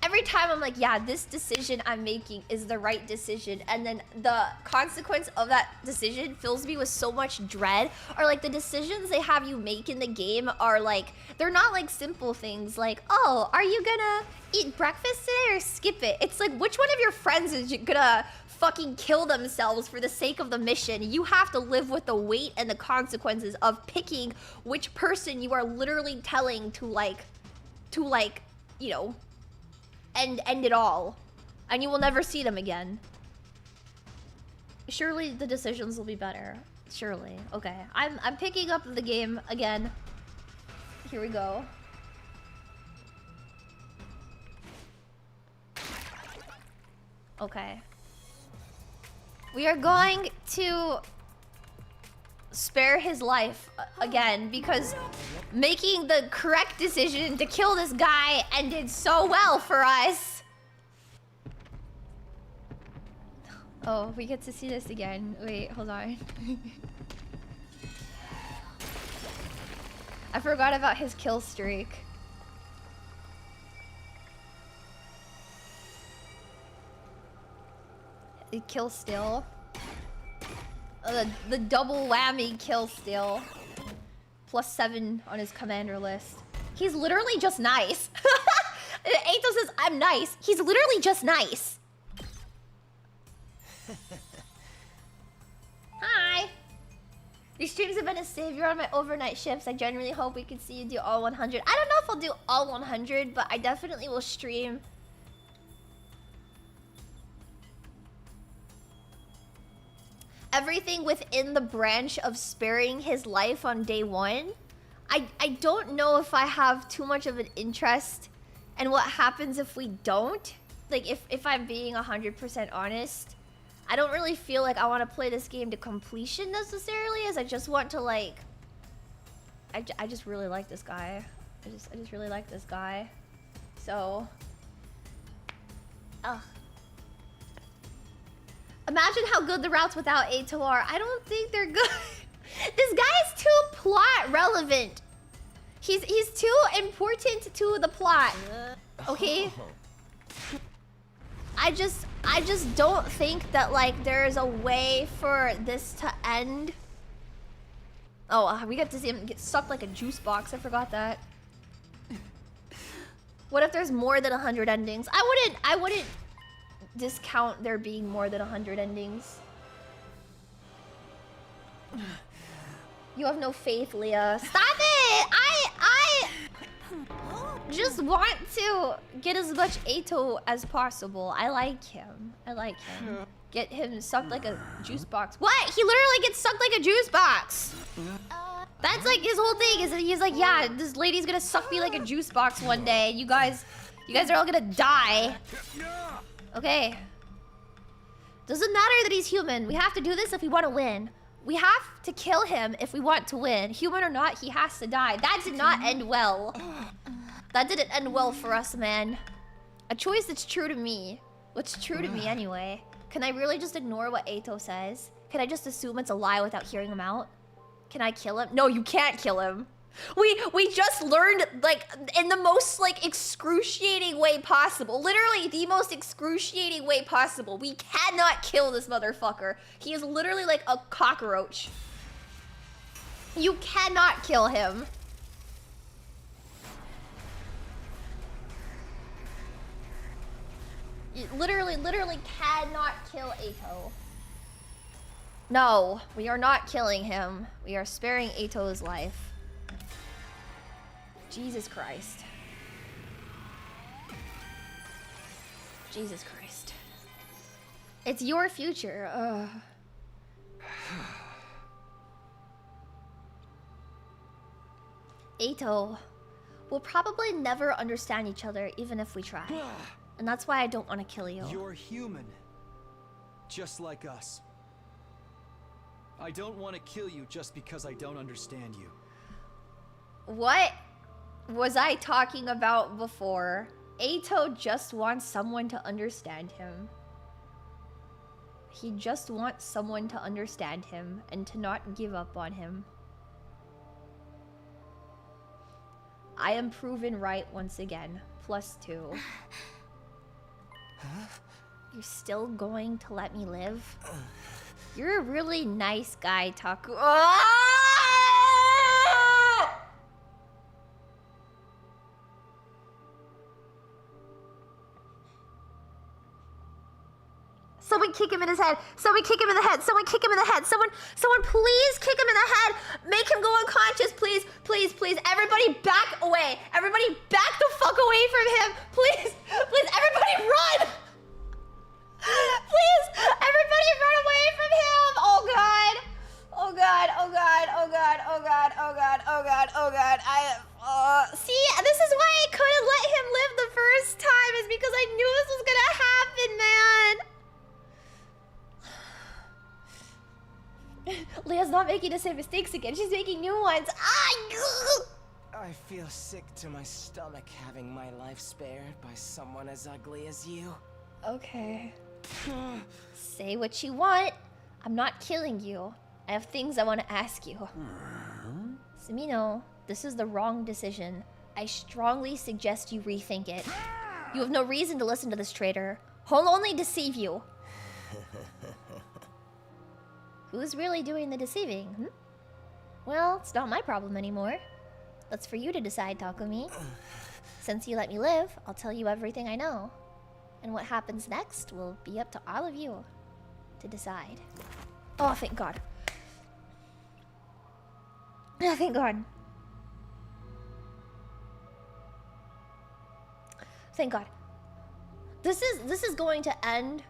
every time I'm like, yeah, this decision I'm making is the right decision, and then the consequence of that decision fills me with so much dread. Or like the decisions they have you make in the game are like, they're not like simple things like, oh, are you gonna eat breakfast today or skip it? It's like, which one of your friends is gonna fucking kill themselves for the sake of the mission? You have to live with the weight and the consequences of picking which person you are literally telling to like, you know, end it all, and you will never see them again. Surely the decisions will be better. Surely. Okay, I'm picking up the game again. Here we go. Okay. We are going to spare his life again because making the correct decision to kill this guy ended so well for us. Oh, we get to see this again. Wait, hold on. I forgot about his kill streak. Kill still. The double whammy kill still. +7 on his commander list. He's literally just nice. Eito says, I'm nice. He's literally just nice. Hi. These streams have been a savior on my overnight shifts. I genuinely hope we can see you do all 100. I don't know if I'll do all 100, but I definitely will stream. Everything within the branch of sparing his life on day 1. I don't know if I have too much of an interest in what happens if we don't. Like, if I'm being 100% honest, I don't really feel like I want to play this game to completion necessarily, as I just want to, like... I just really like this guy. I just really like this guy. So... Ugh. Imagine how good the routes without Eito are. I don't think they're good. This guy is too plot relevant. He's too important to the plot. Okay? I just don't think that like there's a way for this to end. Oh, we got to see him get sucked like a juice box. I forgot that. What if there's more than 100 endings? I wouldn't discount there being more than 100 endings. You have no faith, Leah. Stop it! I just want to get as much Eito as possible. I like him. Get him sucked like a juice box. What? He literally gets sucked like a juice box. That's like his whole thing. Is that he's like, yeah, this lady's gonna suck me like a juice box one day. You guys are all gonna die. Okay. Doesn't matter that he's human. We have to do this if we want to win. We have to kill him if we want to win. Human or not, he has to die. That did not end well. That didn't end well for us, man. A choice that's true to me. What's true to me anyway. Can I really just ignore what Eito says? Can I just assume it's a lie without hearing him out? Can I kill him? No, you can't kill him. We just learned, like, in the most, like, excruciating way possible. Literally, the most excruciating way possible. We cannot kill this motherfucker. He is literally like a cockroach. You cannot kill him. You literally cannot kill Eito. No, we are not killing him. We are sparing Eito's life. Jesus Christ. Jesus Christ. It's your future. Ugh. Eito, we'll probably never understand each other even if we try. And that's why I don't want to kill you. You're human. Just like us. I don't want to kill you just because I don't understand you. What was I talking about before? Eito just wants someone to understand him. He just wants someone to understand him and to not give up on him. I am proven right once again. +2. Huh? You're still going to let me live? You're a really nice guy, Taku. Ah! Someone kick him in his head. Someone kick him in the head. Someone kick him in the head. Someone please kick him in the head. Make him go unconscious, please. Please, please. Everybody back away. Everybody back the fuck away from him. Please, please, everybody run. Please, everybody run away from him. Oh God. Oh God, oh God, oh God, oh God, oh God, oh God, oh God. See, this is why I couldn't let him live the first time, is because I knew this was gonna happen, man. Leah's not making the same mistakes again. She's making new ones. I feel sick to my stomach having my life spared by someone as ugly as you. Okay. Say what you want. I'm not killing you. I have things I want to ask you. Sumino, this is the wrong decision. I strongly suggest you rethink it. You have no reason to listen to this traitor. He'll only deceive you. Who's really doing the deceiving? Well, it's not my problem anymore. That's for you to decide, Takumi. Since you let me live, I'll tell you everything I know. And what happens next will be up to all of you to decide. Oh, thank God. Oh, thank God. Thank God. This is going to end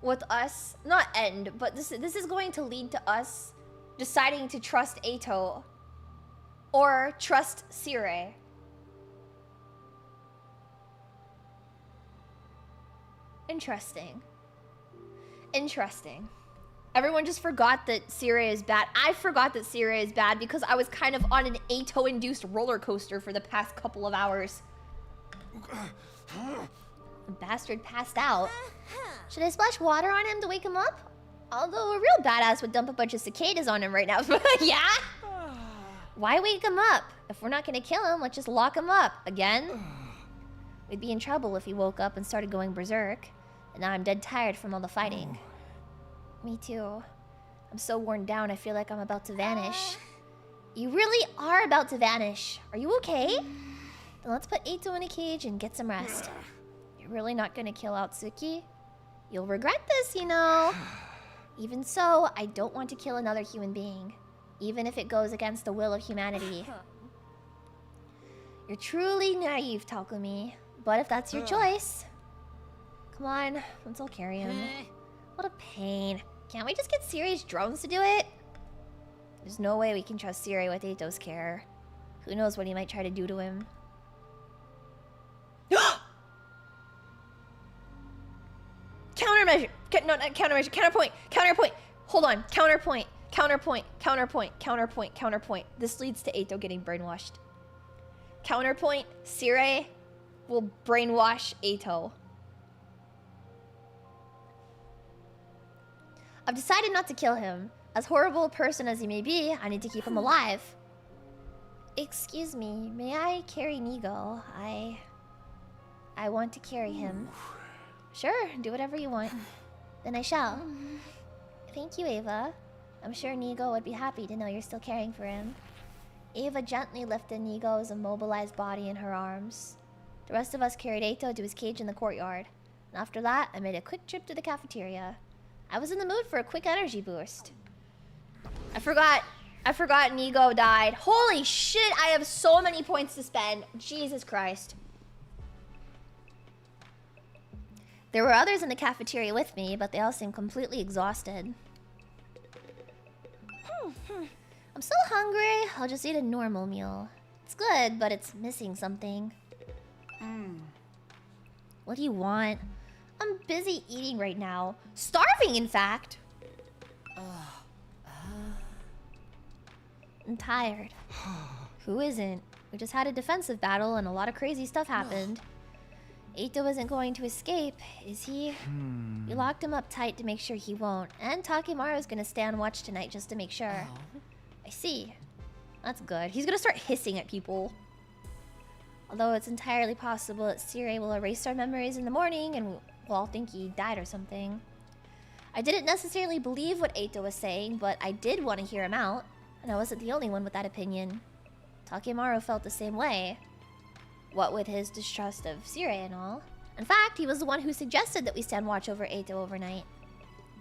with us, not end, but this is going to lead to us deciding to trust Eito or trust Sire. Interesting. Interesting. Everyone just forgot that Sire is bad. I forgot that Sire is bad because I was kind of on an Eito-induced roller coaster for the past couple of hours. The bastard passed out. Should I splash water on him to wake him up? Although a real badass would dump a bunch of cicadas on him right now. Yeah? Why wake him up? If we're not gonna kill him, let's just lock him up. Again? We'd be in trouble if he woke up and started going berserk. And now I'm dead tired from all the fighting. Me too. I'm so worn down, I feel like I'm about to vanish. You really are about to vanish. Are you okay? Then let's put Eito in a cage and get some rest. You're really not gonna kill Atsuki? You'll regret this, you know. Even so, I don't want to kill another human being. Even if it goes against the will of humanity. You're truly naive, Takumi. But if that's your choice... Come on, let's all carry him. What a pain. Can't we just get Siri's drones to do it? There's no way we can trust Siri with Eito's care. Who knows what he might try to do to him. Countermeasure! No, not countermeasure. Counterpoint! Counterpoint! Hold on. Counterpoint. Counterpoint. Counterpoint. Counterpoint. Counterpoint. This leads to Eito getting brainwashed. Counterpoint. Sire will brainwash Eito. I've decided not to kill him. As horrible a person as he may be, I need to keep him alive. Excuse me, may I carry Nigo? I want to carry him. Sure, do whatever you want. Then I shall. Thank you, Ava. I'm sure Nigo would be happy to know you're still caring for him. Ava gently lifted Nigo's immobilized body in her arms. The rest of us carried Eito to his cage in the courtyard. And after that, I made a quick trip to the cafeteria. I was in the mood for a quick energy boost. I forgot Nigo died. Holy shit, I have so many points to spend. Jesus Christ. There were others in the cafeteria with me, but they all seemed completely exhausted. I'm so hungry, I'll just eat a normal meal. It's good, but it's missing something. What do you want? I'm busy eating right now. Starving, in fact. I'm tired. Who isn't? We just had a defensive battle and a lot of crazy stuff happened. Eito isn't going to escape, is he? You locked him up tight to make sure he won't. And Takemaru's gonna stay on watch tonight just to make sure. I see. That's good. He's gonna start hissing at people. Although it's entirely possible that Sirei will erase our memories in the morning and we'll all think he died or something. I didn't necessarily believe what Eito was saying, but I did want to hear him out. And I wasn't the only one with that opinion. Takemaru felt the same way. What with his distrust of Sirei and all. In fact, he was the one who suggested that we stand watch over Eito overnight.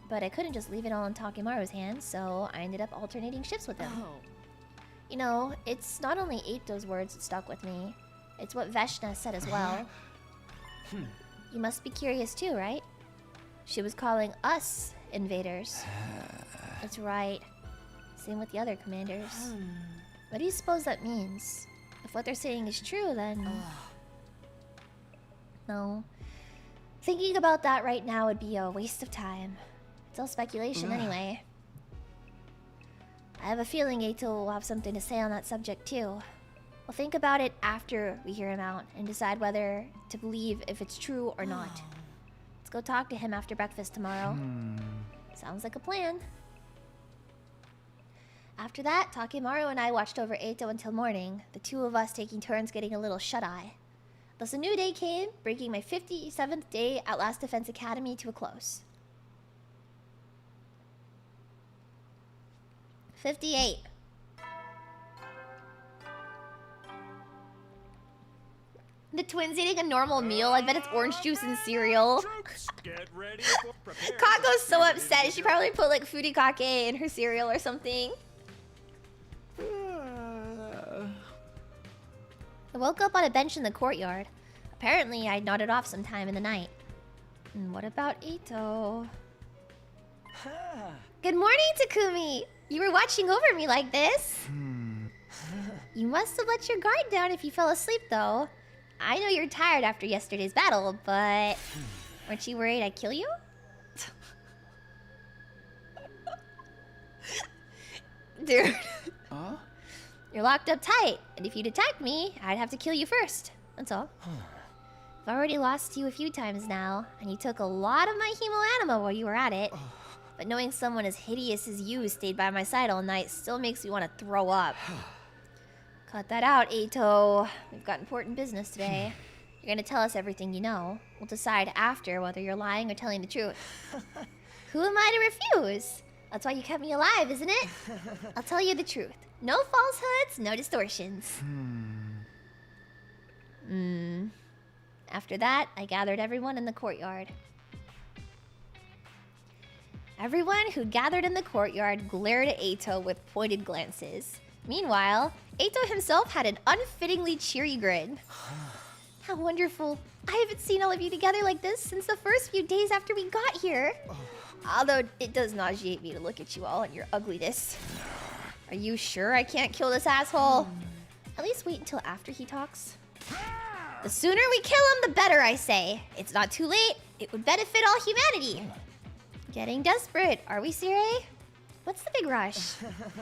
But I couldn't just leave it all in Takemaru's hands, so I ended up alternating shifts with him. You know, it's not only Eito's words that stuck with me. It's what Veshna said as well. You must be curious too, right? She was calling us invaders. That's right. Same with the other commanders. What do you suppose that means? If what they're saying is true, then... No. Thinking about that right now would be a waste of time. It's all speculation anyway. I have a feeling Eito will have something to say on that subject too. We'll think about it after we hear him out and decide whether to believe if it's true or not. Let's go talk to him after breakfast tomorrow. Sounds like a plan. After that, Takemaru and I watched over Eito until morning, the two of us taking turns getting a little shut-eye. Thus a new day came, bringing my 57th day at Last Defense Academy to a close. 58. The twins eating a normal meal. I bet it's orange juice and cereal. Kako's so upset. She probably put like furikake in her cereal or something. I woke up on a bench in the courtyard. Apparently, I nodded off sometime in the night. And what about Eito? Good morning, Takumi! You were watching over me like this. You must have let your guard down if you fell asleep, though. I know you're tired after yesterday's battle, but... Aren't you worried I'd kill you? Dude. Huh? You're locked up tight, and if you'd attacked me, I'd have to kill you first. That's all. I've already lost you a few times now, and you took a lot of my hemoanima while you were at it. But knowing someone as hideous as you stayed by my side all night still makes me want to throw up. Cut that out, Eito. We've got important business today. You're gonna tell us everything you know. We'll decide after whether you're lying or telling the truth. Who am I to refuse? That's why you kept me alive, isn't it? I'll tell you the truth. No falsehoods, no distortions. After that, I gathered everyone in the courtyard. Everyone who gathered in the courtyard glared at Eito with pointed glances. Meanwhile, Eito himself had an unfittingly cheery grin. How wonderful. I haven't seen all of you together like this since the first few days after we got here. Although it does nauseate me to look at you all and your ugliness. Are you sure I can't kill this asshole? At least wait until after he talks. The sooner we kill him, the better, I say. It's not too late. It would benefit all humanity. Getting desperate, are we, Sirei? What's the big rush?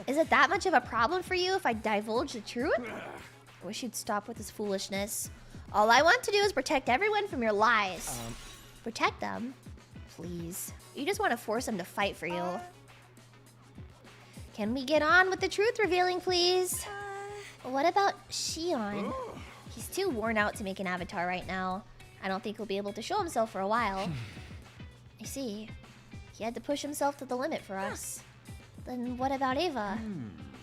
Is it that much of a problem for you if I divulge the truth? I wish you'd stop with this foolishness. All I want to do is protect everyone from your lies. Protect them? Please. You just want to force them to fight for you. Can we get on with the truth revealing, please? What about Shion? He's too worn out to make an avatar right now. I don't think he'll be able to show himself for a while. I see. He had to push himself to the limit for us. Then what about Eva?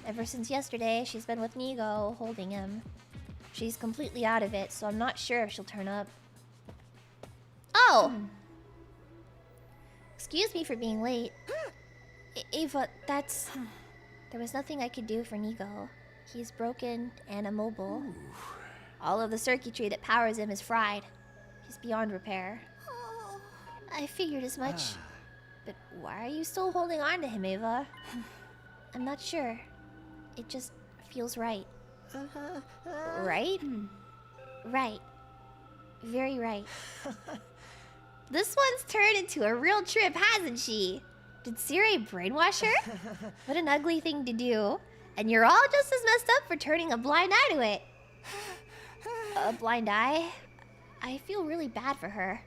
Ever since yesterday, she's been with Nigo, holding him. She's completely out of it, so I'm not sure if she'll turn up. Oh! Excuse me for being late. Eva, that's... There was nothing I could do for Nigo. He's broken and immobile. All of the circuitry that powers him is fried. He's beyond repair. I figured as much. But why are you still holding on to him, Eva? I'm not sure. It just feels right. Right? Right. Very right. This one's turned into a real trip, hasn't she? Did Sirei brainwash her? What an ugly thing to do. And you're all just as messed up for turning a blind eye to it. A blind eye? I feel really bad for her.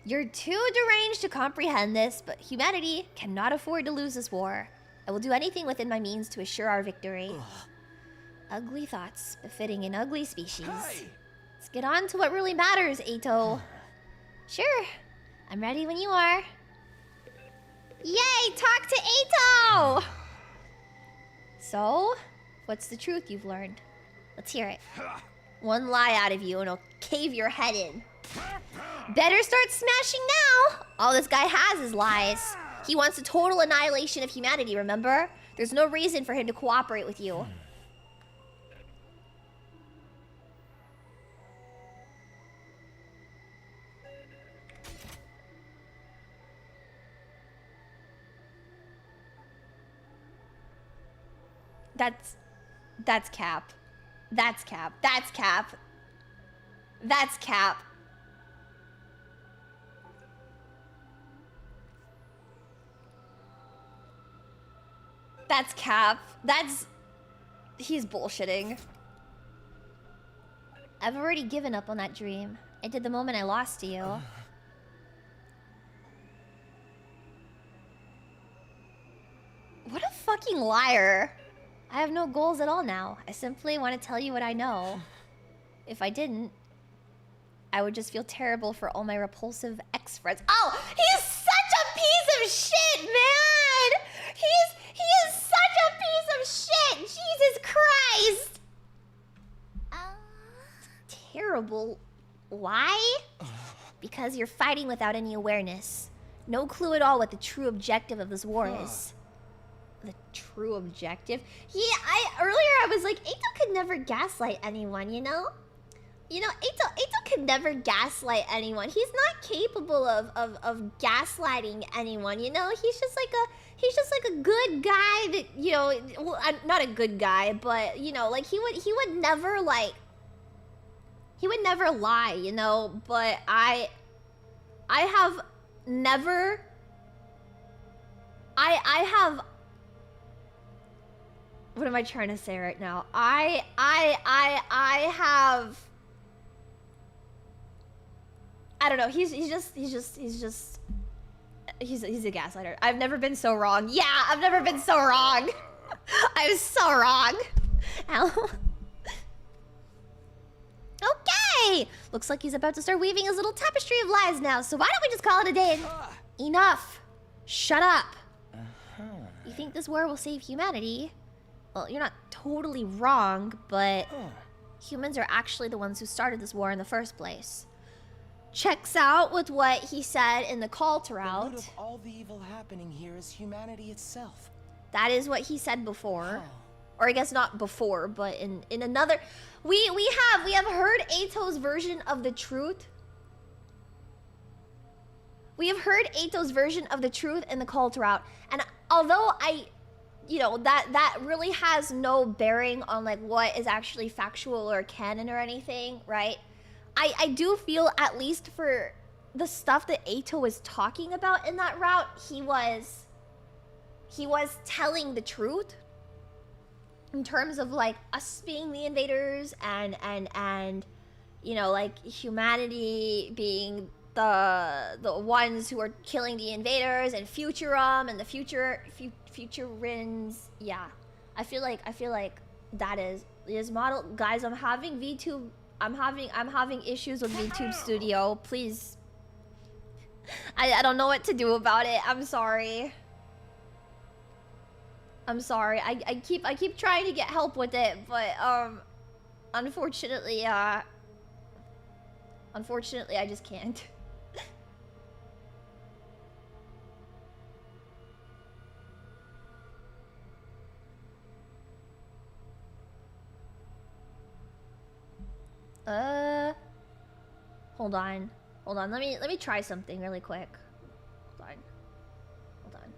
You're too deranged to comprehend this, but humanity cannot afford to lose this war. I will do anything within my means to assure our victory. Ugly thoughts befitting an ugly species. Hey! Let's get on to what really matters, Eito. Sure, I'm ready when you are. Yay, talk to Eito! So, what's the truth you've learned? Let's hear it. One lie out of you and I'll cave your head in. Better start smashing now! All this guy has is lies. He wants a total annihilation of humanity, remember? There's no reason for him to cooperate with you. That's cap. That's cap. That's cap. That's cap. That's cap. He's bullshitting. I've already given up on that dream. I did the moment I lost to you. What a fucking liar. I have no goals at all now. I simply want to tell you what I know. If I didn't, I would just feel terrible for all my repulsive ex-friends. Oh, he's such a piece of shit, man! He is such a piece of shit! Jesus Christ! Terrible. Why? Because you're fighting without any awareness. No clue at all what the true objective of this war is. The true objective? Earlier I was like, Eito could never gaslight anyone, you know? You know, Eito could never gaslight anyone. He's not capable of gaslighting anyone, you know? He's just like a good guy that, you know, well, not a good guy, but, you know, like he would never lie, you know? But I have never what am I trying to say right now? I don't know. He's a gaslighter. I've never been so wrong. Yeah, I've never been so wrong. I was so wrong. Ow. Okay. Looks like he's about to start weaving his little tapestry of lies now. So why don't we just call it a day? Enough. Shut up. You think this war will save humanity? Well, you're not totally wrong, but humans are actually the ones who started this war in the first place. Checks out with what he said in the call to route. The root of all the evil happening here is humanity itself. That is what he said before. Or I guess not before, but in another... We have heard Eito's version of the truth. We have heard Eito's version of the truth in the call to route. And although you know, that really has no bearing on like what is actually factual or canon or anything, right? I do feel, at least for the stuff that Eito was talking about in that route, he was telling the truth in terms of like us being the invaders and you know, like humanity being the ones who are killing the invaders, and Futurum and the Futurins. Yeah, I feel like that is his model. Guys, I'm having VTube. I'm having issues with VTube Studio. Please, I don't know what to do about it. I'm sorry. I keep trying to get help with it, but unfortunately I just can't. Hold on. Let me try something really quick. Hold on.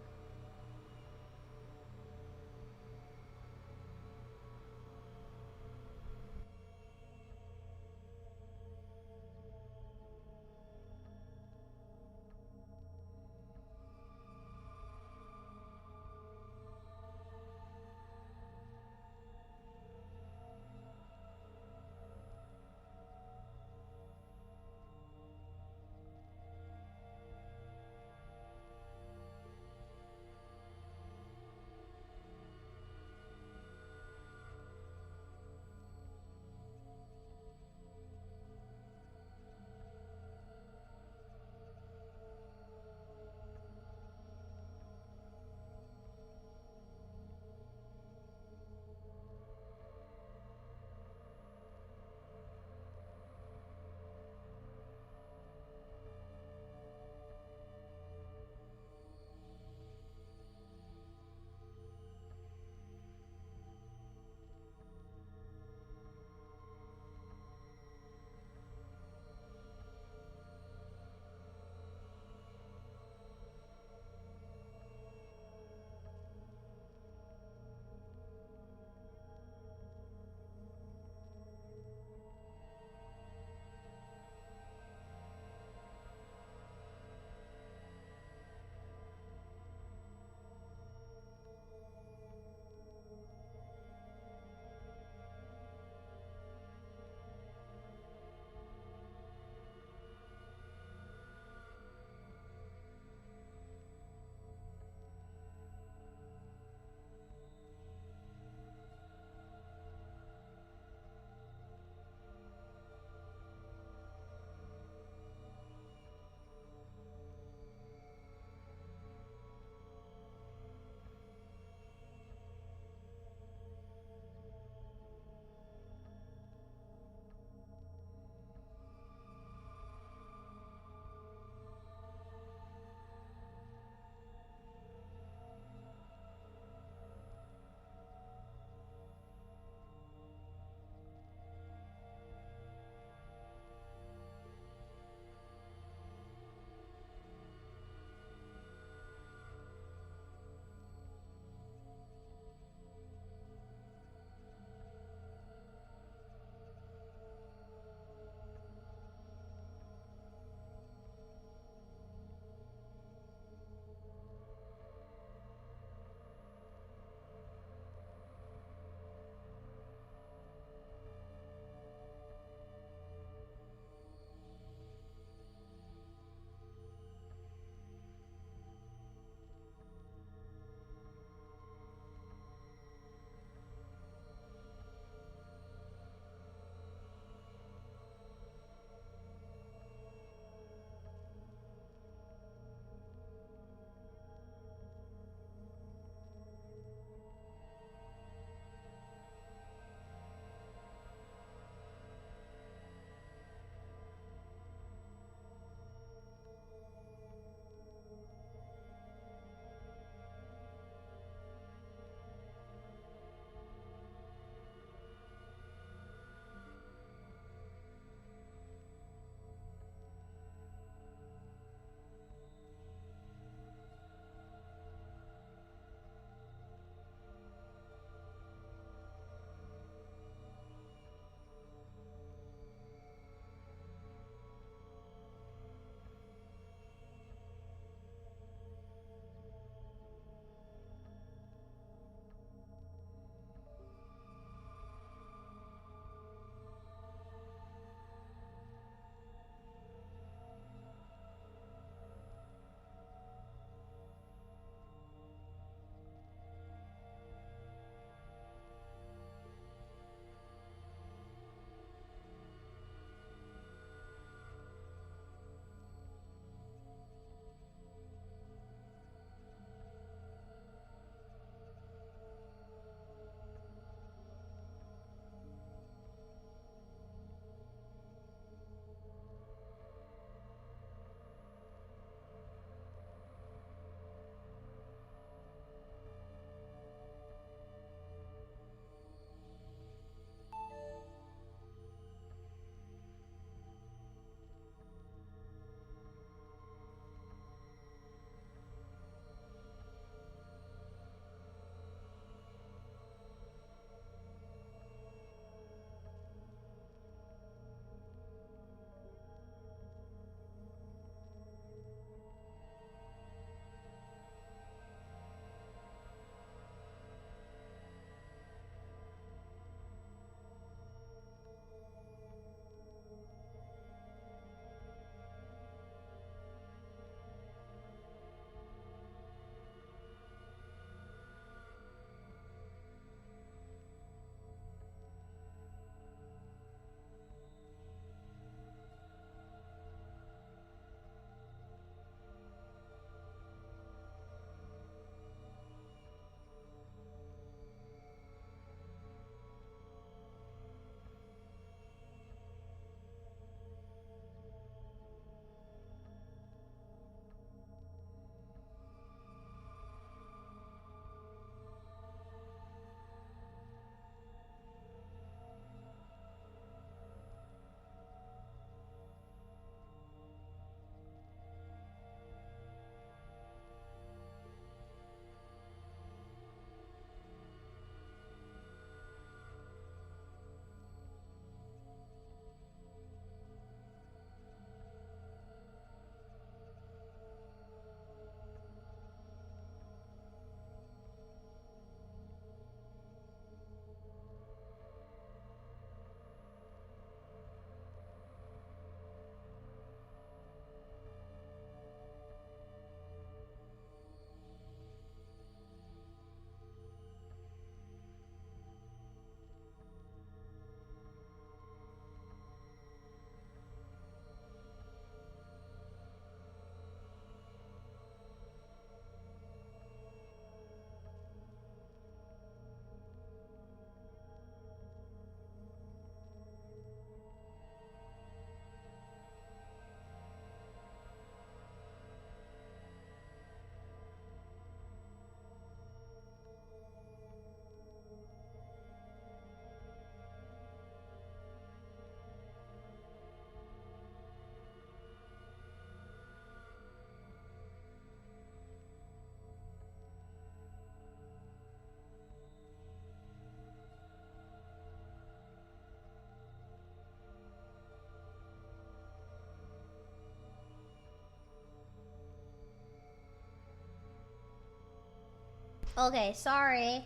Okay, sorry.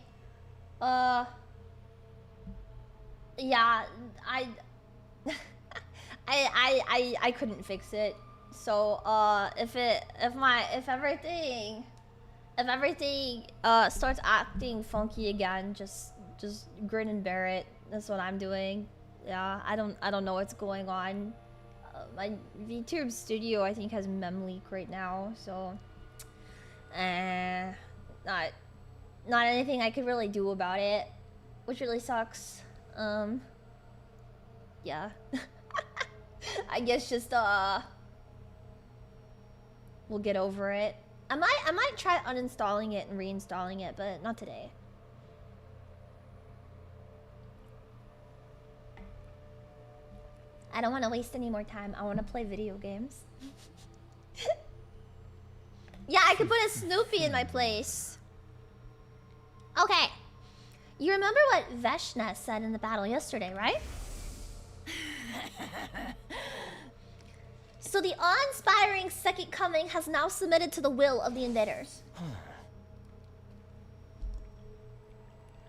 Yeah, I couldn't fix it. So, if everything starts acting funky again, just grin and bear it. That's what I'm doing. Yeah, I don't know what's going on. My VTube studio I think has mem leak right now, so not anything I could really do about it, which really sucks. Yeah. I guess just we'll get over it. I might try uninstalling it and reinstalling it, but not today. I don't want to waste any more time. I want to play video games. Yeah, I could put a Snoopy in my place. Okay. You remember what Veshna said in the battle yesterday, right? So the awe-inspiring second coming has now submitted to the will of the invaders.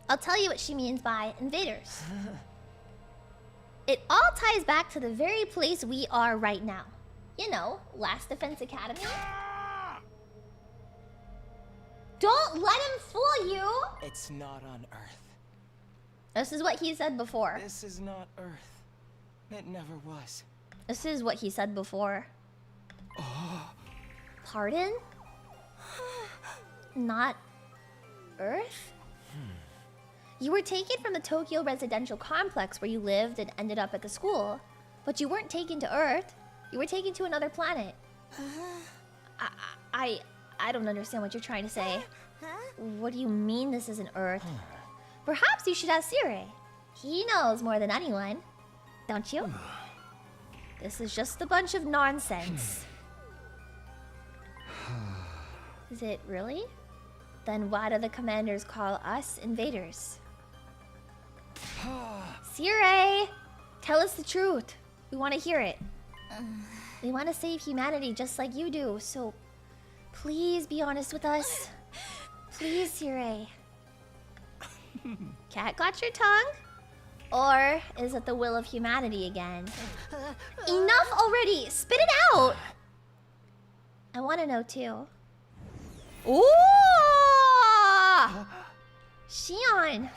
I'll tell you what she means by invaders. It all ties back to the very place we are right now. You know, Last Defense Academy. Don't let him fool you! It's not on Earth. This is what he said before. This is not Earth. It never was. This is what he said before. Pardon? Not Earth? You were taken from the Tokyo residential complex where you lived and ended up at the school. But you weren't taken to Earth. You were taken to another planet. I don't understand what you're trying to say. What do you mean this isn't Earth? Perhaps you should ask Sire. He knows more than anyone. Don't you? This is just a bunch of nonsense. Is it really? Then why do the commanders call us invaders? Sire! Tell us the truth. We want to hear it. We want to save humanity just like you do, so please be honest with us. Please, Sire. Cat got your tongue? Or is it the will of humanity again? Enough already! Spit it out! I want to know too. Ooh! Shion!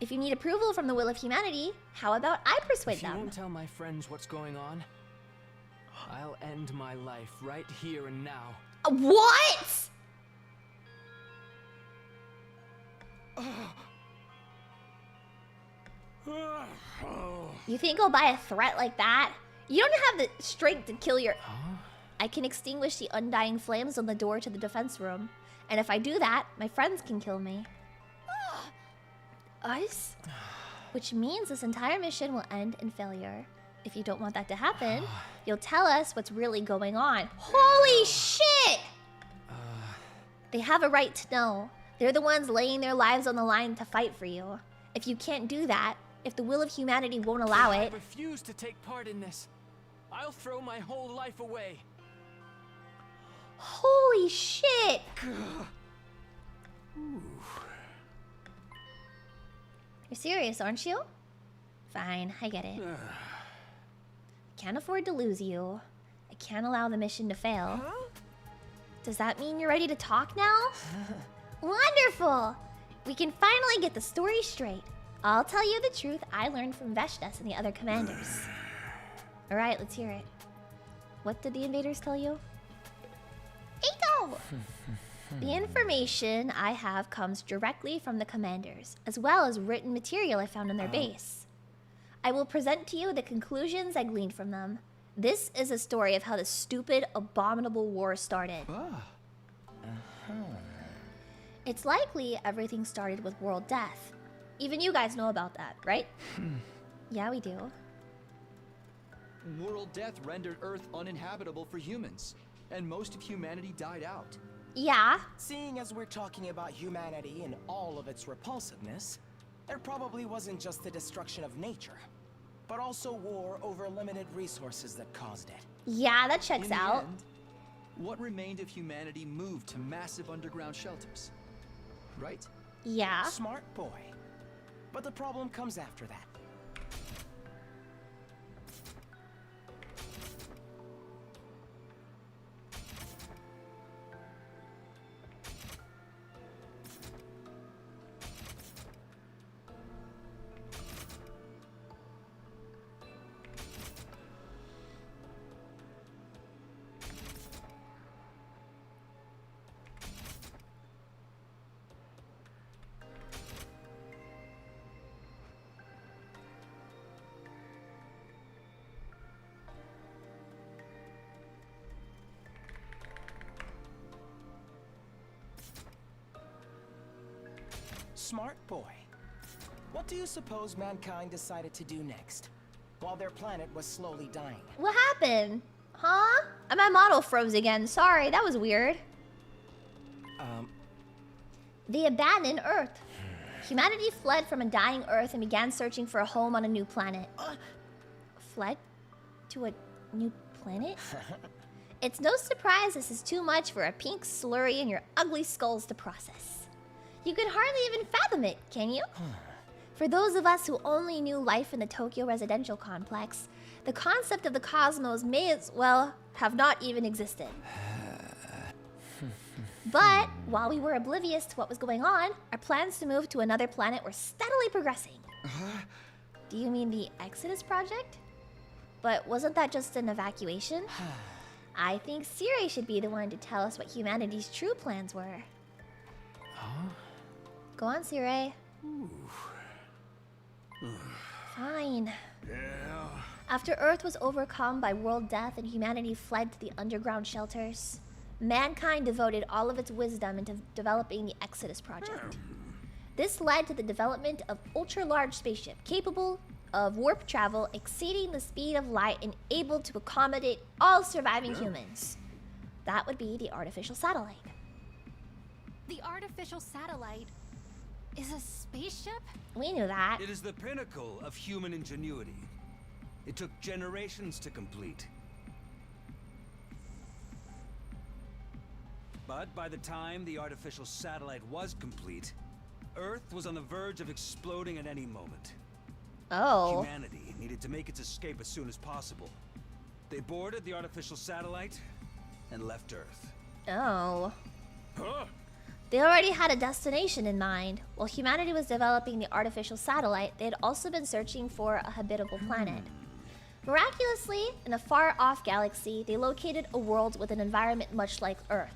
If you need approval from the will of humanity, how about I persuade them? If you won't tell my friends what's going on, I'll end my life right here and now. What?! You think I'll buy a threat like that? You don't have the strength to kill your... I can extinguish the undying flames on the door to the defense room. And if I do that, my friends can kill me. Us? Which means this entire mission will end in failure. If you don't want that to happen, you'll tell us what's really going on. Holy shit! They have a right to know. They're the ones laying their lives on the line to fight for you. If you can't do that, if the will of humanity won't allow it... I refuse to take part in this. I'll throw my whole life away. Holy shit! You're serious, aren't you? Fine, I get it. Can't afford to lose you. I can't allow the mission to fail. Does that mean you're ready to talk now? Wonderful! We can finally get the story straight. I'll tell you the truth I learned from Veshnas and the other commanders. Alright, let's hear it. What did the invaders tell you? Eito! The information I have comes directly from the commanders, as well as written material I found on their base. I will present to you the conclusions I gleaned from them. This is a story of how the stupid, abominable war started. It's likely everything started with world death. Even you guys know about that, right? Yeah, we do. World death rendered Earth uninhabitable for humans, and most of humanity died out. Yeah. Seeing as we're talking about humanity and all of its repulsiveness, there probably wasn't just the destruction of nature, but also war over limited resources that caused it. Yeah, that checks In the out. end, what remained of humanity moved to massive underground shelters. right? Yeah. Smart boy. But the problem comes after that. Smart boy. What do you suppose mankind decided to do next, while their planet was slowly dying? What happened? Huh? And my model froze again. Sorry, that was weird. They abandoned Earth. Humanity fled from a dying Earth and began searching for a home on a new planet. Fled to a new planet? It's no surprise this is too much for a pink slurry in your ugly skulls to process. You could hardly even fathom it, can you? For those of us who only knew life in the Tokyo residential complex, the concept of the cosmos may as well have not even existed. But while we were oblivious to what was going on, our plans to move to another planet were steadily progressing. Do you mean the Exodus project? But wasn't that just an evacuation? I think Sire should be the one to tell us what humanity's true plans were. Go on, Sire. Fine. Yeah. After Earth was overcome by world death and humanity fled to the underground shelters, mankind devoted all of its wisdom into developing the Exodus project. This led to the development of ultra-large spaceship capable of warp travel exceeding the speed of light and able to accommodate all surviving humans. That would be the artificial satellite. The artificial satellite is a spaceship? We knew that. It is the pinnacle of human ingenuity. It took generations to complete. But by the time the artificial satellite was complete, Earth was on the verge of exploding at any moment. Oh. Humanity needed to make its escape as soon as possible. They boarded the artificial satellite and left Earth. Oh. Huh? They already had a destination in mind. While humanity was developing the artificial satellite, they had also been searching for a habitable planet. Miraculously, in a far-off galaxy, they located a world with an environment much like Earth.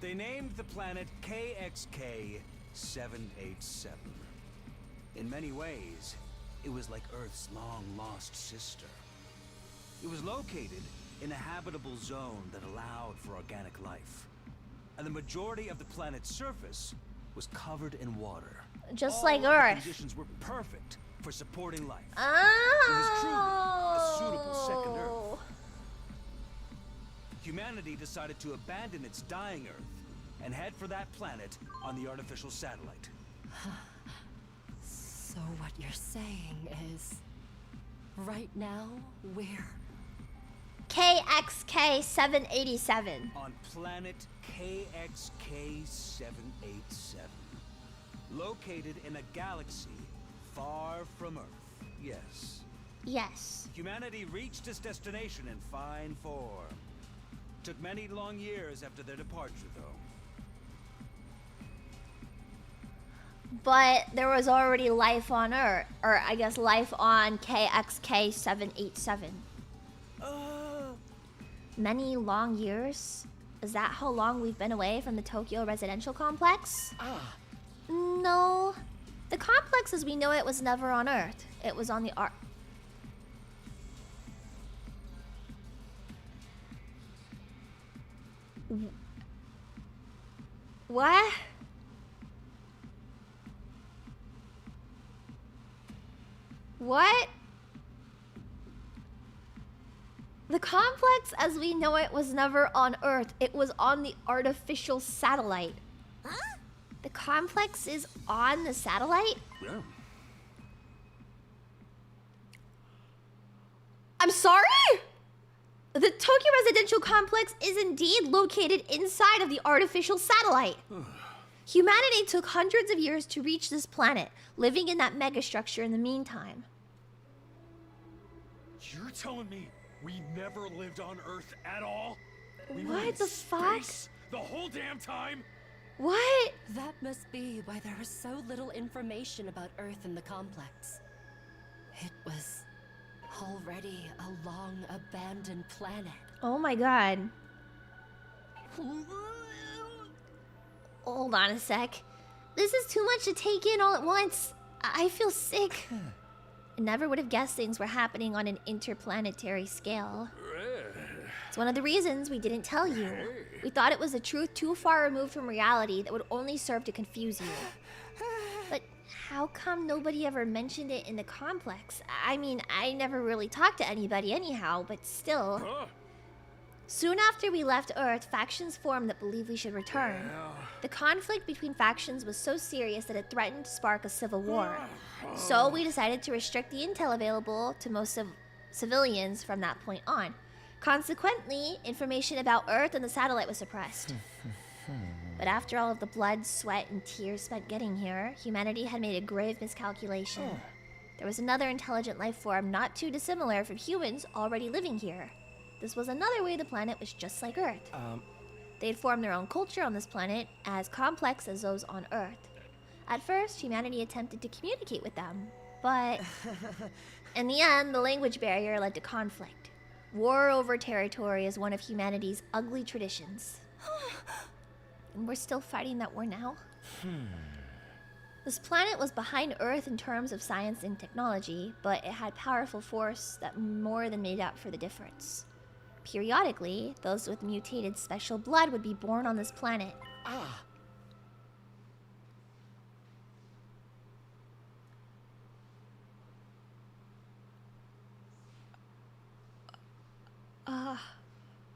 They named the planet KXK-787. In many ways, it was like Earth's long-lost sister. It was located in a habitable zone that allowed for organic life. And the majority of the planet's surface was covered in water. Just All like of the Earth. conditions were perfect for supporting life. Oh. It was truly a suitable second Earth. Humanity decided to abandon its dying Earth and head for that planet on the artificial satellite. So what you're saying is, right now, we're... KXK-787. On planet KXK-787. Located in a galaxy far from Earth. Yes. Yes. Humanity reached its destination in fine form. Took many long years after their departure, though. But there was already life on Earth, or I guess life on KXK-787. Many long years? Is that how long we've been away from the Tokyo residential complex? No. The complex as we know it was never on Earth. It was on the What? What? The complex as we know it was never on Earth. It was on the artificial satellite. Huh? The complex is on the satellite? Yeah. I'm sorry? The Tokyo residential complex is indeed located inside of the artificial satellite. Humanity took hundreds of years to reach this planet, living in that megastructure in the meantime. You're telling me we never lived on Earth at all? We were What in the fuck? space the whole damn time? What? That must be why there is so little information about Earth in the complex. It was already a long abandoned planet. Oh my god. Hold on a sec. This is too much to take in all at once. I feel sick. I never would have guessed things were happening on an interplanetary scale. It's one of the reasons we didn't tell you. We thought it was a truth too far removed from reality that would only serve to confuse you. But how come nobody ever mentioned it in the complex? I mean, I never really talked to anybody anyhow, but still. Soon after we left Earth, factions formed that believed we should return. The conflict between factions was so serious that it threatened to spark a civil war. So we decided to restrict the intel available to most civilians from that point on. Consequently, information about Earth and the satellite was suppressed. But after all of the blood, sweat, and tears spent getting here, humanity had made a grave miscalculation. There was another intelligent life form not too dissimilar from humans already living here. This was another way the planet was just like Earth. They'd formed their own culture on this planet, as complex as those on Earth. At first, humanity attempted to communicate with them, but in the end, the language barrier led to conflict. War over territory is one of humanity's ugly traditions. And we're still fighting that war now? This planet was behind Earth in terms of science and technology, but it had powerful force that more than made up for the difference. Periodically, those with mutated special blood would be born on this planet.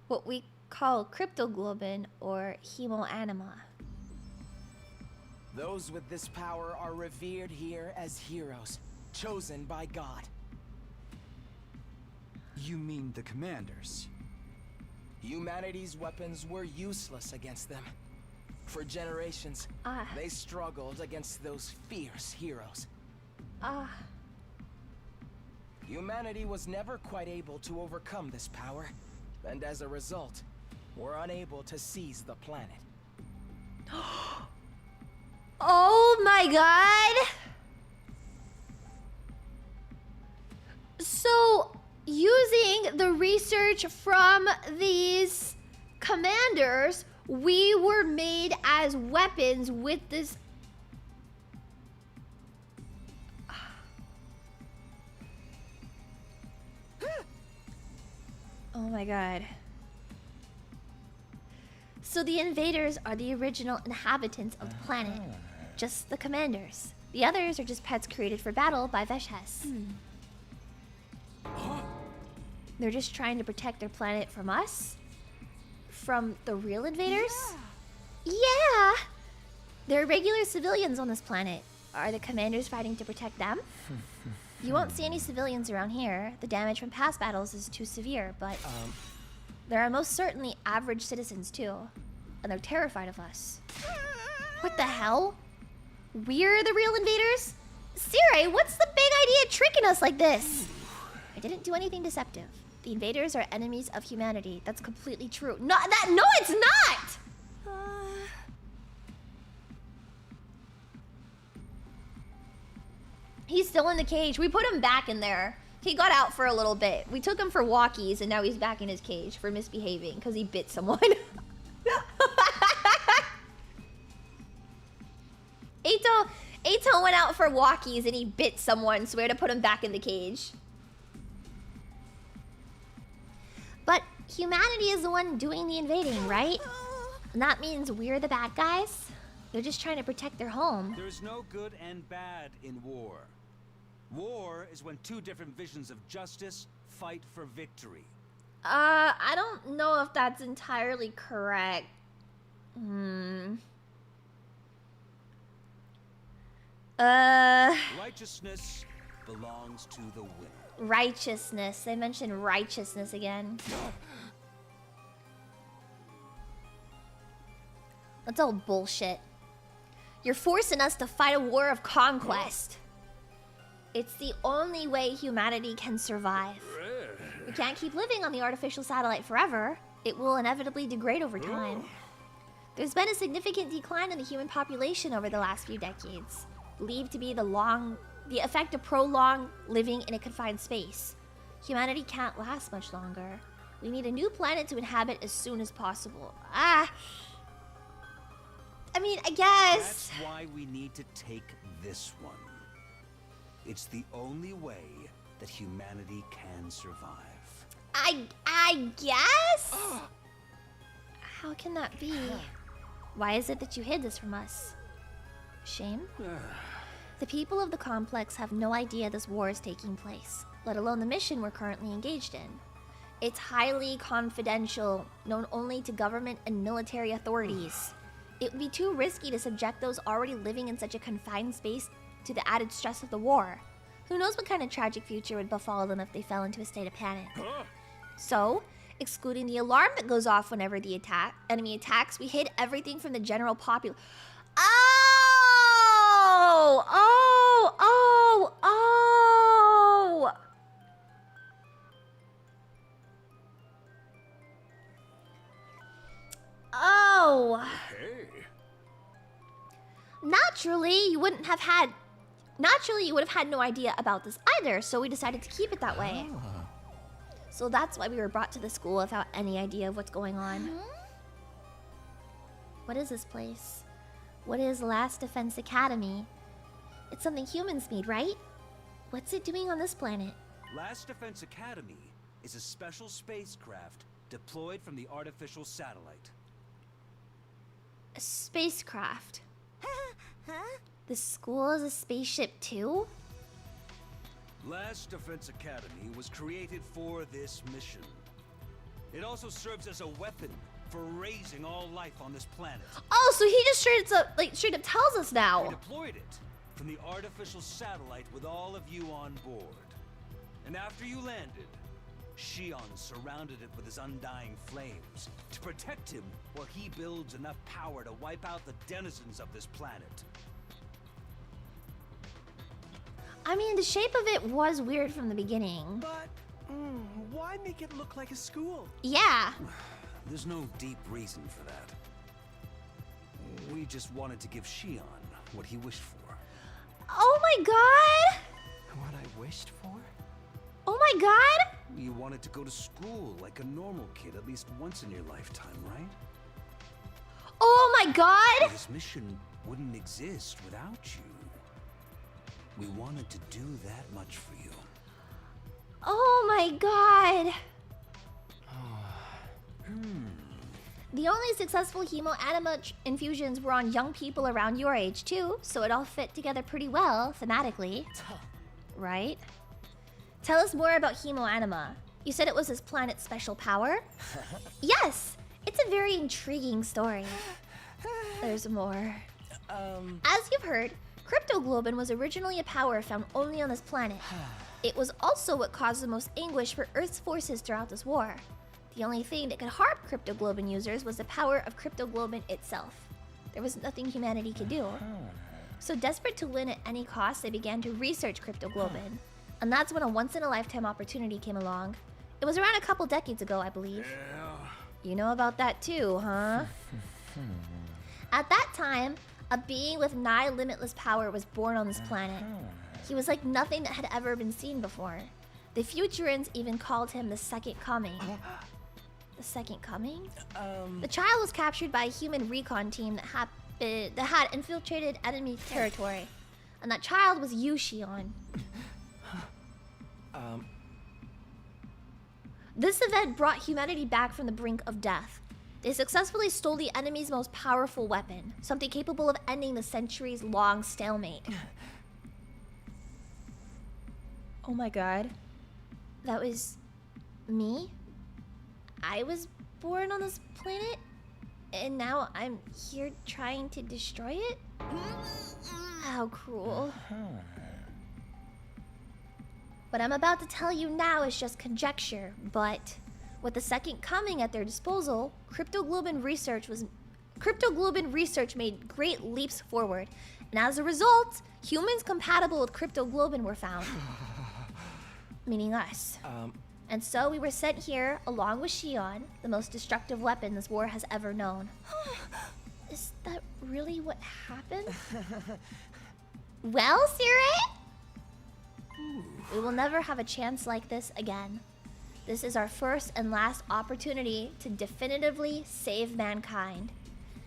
What we call cryptoglobin or hemoanima. Those with this power are revered here as heroes, chosen by God. You mean the commanders? Humanity's weapons were useless against them. For generations, they struggled against those fierce heroes. Humanity was never quite able to overcome this power, and as a result, were unable to seize the planet. Oh my god! So, using the research from these commanders, we were made as weapons with this. Oh my god. So the invaders are the original inhabitants of the planet. Just the commanders. The others are just pets created for battle by Veshes. They're just trying to protect their planet from us? From the real invaders? Yeah! There are regular civilians on this planet. Are the commanders fighting to protect them? You won't see any civilians around here. The damage from past battles is too severe, but there are most certainly average citizens too. And they're terrified of us. What the hell? We're the real invaders? Sire, what's the big idea tricking us like this? I didn't do anything deceptive. The invaders are enemies of humanity. That's completely true. No, it's not! He's still in the cage. We put him back in there. He got out for a little bit. We took him for walkies, and now he's back in his cage for misbehaving because he bit someone. Eito went out for walkies and he bit someone, so we had to put him back in the cage. But humanity is the one doing the invading, right? And that means we're the bad guys? They're just trying to protect their home. There's no good and bad in war. War is when two different visions of justice fight for victory. I don't know if that's entirely correct. Righteousness belongs to the winner. Righteousness. They mentioned righteousness again. That's all bullshit. You're forcing us to fight a war of conquest. It's the only way humanity can survive. We can't keep living on the artificial satellite forever. It will inevitably degrade over time. There's been a significant decline in the human population over the last few decades, believed to be the effect of prolonged living in a confined space. Humanity can't last much longer. We need a new planet to inhabit as soon as possible. I mean, I guess. That's why we need to take this one. It's the only way that humanity can survive. I guess? How can that be? Why is it that you hid this from us? Shame? The people of the complex have no idea this war is taking place, let alone the mission we're currently engaged in. It's highly confidential, known only to government and military authorities. It would be too risky to subject those already living in such a confined space to the added stress of the war. Who knows what kind of tragic future would befall them if they fell into a state of panic. So, excluding the alarm that goes off whenever the enemy attacks, we hid everything from the general populace. Naturally, you would have had no idea about this either, so we decided to keep it that way. So that's why we were brought to the school without any idea of what's going on. What is this place? What is Last Defense Academy? It's something humans need, right? What's it doing on this planet? Last Defense Academy is a special spacecraft deployed from the artificial satellite. A spacecraft? The school is a spaceship too? Last Defense Academy was created for this mission. It also serves as a weapon for raising all life on this planet. Oh, so he just straight up tells us now. We deployed it from the artificial satellite with all of you on board. And after you landed, Shion surrounded it with his undying flames to protect him while he builds enough power to wipe out the denizens of this planet. I mean, the shape of it was weird from the beginning. But why make it look like a school? Yeah. There's no deep reason for that. We just wanted to give Shion what he wished for. Oh my god! What I wished for? Oh my god! You wanted to go to school like a normal kid at least once in your lifetime, right? Oh my god! This mission wouldn't exist without you. We wanted to do that much for you. Oh my god! The only successful hemo-anima infusions were on young people around your age too, so it all fit together pretty well, thematically. Right? Tell us more about hemo-anima. You said it was this planet's special power? Yes! It's a very intriguing story. There's more. As you've heard, cryptoglobin was originally a power found only on this planet. It was also what caused the most anguish for Earth's forces throughout this war. The only thing that could harm cryptoglobin users was the power of cryptoglobin itself. There was nothing humanity could do. So desperate to win at any cost, they began to research cryptoglobin. And that's when a once-in-a-lifetime opportunity came along. It was around a couple decades ago, I believe. You know about that too, huh? At that time, a being with nigh limitless power was born on this planet. He was like nothing that had ever been seen before. The Futurans even called him the Second Coming. The Second Coming? The child was captured by a human recon team that had infiltrated enemy territory. And that child was you, Shion. This event brought humanity back from the brink of death. They successfully stole the enemy's most powerful weapon, something capable of ending the centuries-long stalemate. Oh my god. That was me? I was born on this planet? And now I'm here trying to destroy it? How cruel. What I'm about to tell you now is just conjecture, but with the Second Coming at their disposal, cryptoglobin research was cryptoglobin research made great leaps forward, and as a result, humans compatible with cryptoglobin were found. Meaning us. And so we were sent here along with Shion, the most destructive weapon this war has ever known. Is that really what happened? Well, Sire? We will never have a chance like this again. This is our first and last opportunity to definitively save mankind.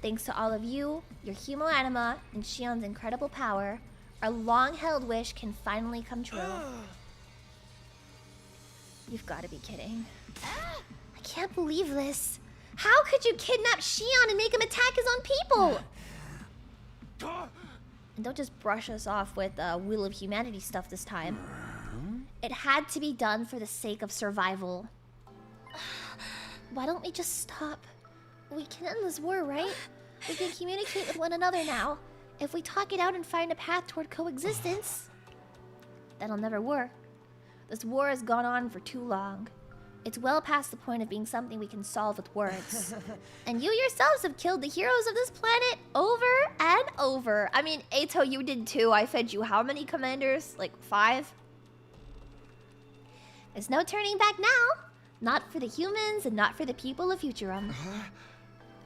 Thanks to all of you, your Himo-anima, and Shion's incredible power, our long-held wish can finally come true. You've got to be kidding. I can't believe this. How could you kidnap Shion and make him attack his own people? And don't just brush us off with Will of Humanity stuff this time. It had to be done for the sake of survival. Why don't we just stop? We can end this war, right? We can communicate with one another now. If we talk it out and find a path toward coexistence, that'll never work. This war has gone on for too long. It's well past the point of being something we can solve with words. And you yourselves have killed the heroes of this planet over and over. I mean, Eito, you did too. I fed you how many commanders? Like 5? There's no turning back now. Not for the humans and not for the people of Futurum.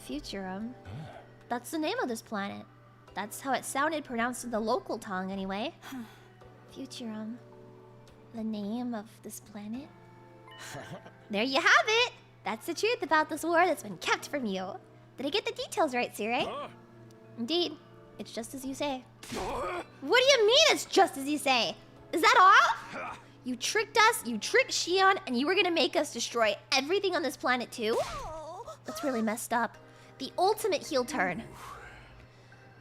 Futurum? That's the name of this planet. That's how it sounded pronounced in the local tongue anyway. Futurum. The name of this planet? There you have it! That's the truth about this war that's been kept from you. Did I get the details right, Sire? Indeed. It's just as you say. What do you mean it's just as you say? Is that all? You tricked us, you tricked Shion, and you were gonna make us destroy everything on this planet too? That's really messed up. The ultimate heel turn.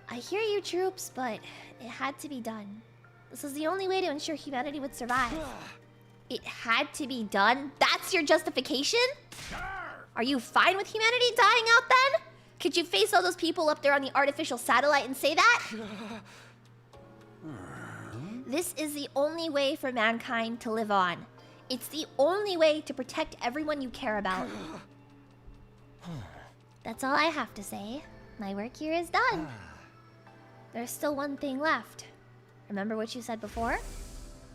I hear you, troops, but it had to be done. This is the only way to ensure humanity would survive. It had to be done? That's your justification? Are you fine with humanity dying out then? Could you face all those people up there on the artificial satellite and say that? This is the only way for mankind to live on. It's the only way to protect everyone you care about. That's all I have to say. My work here is done. There's still one thing left. Remember what you said before?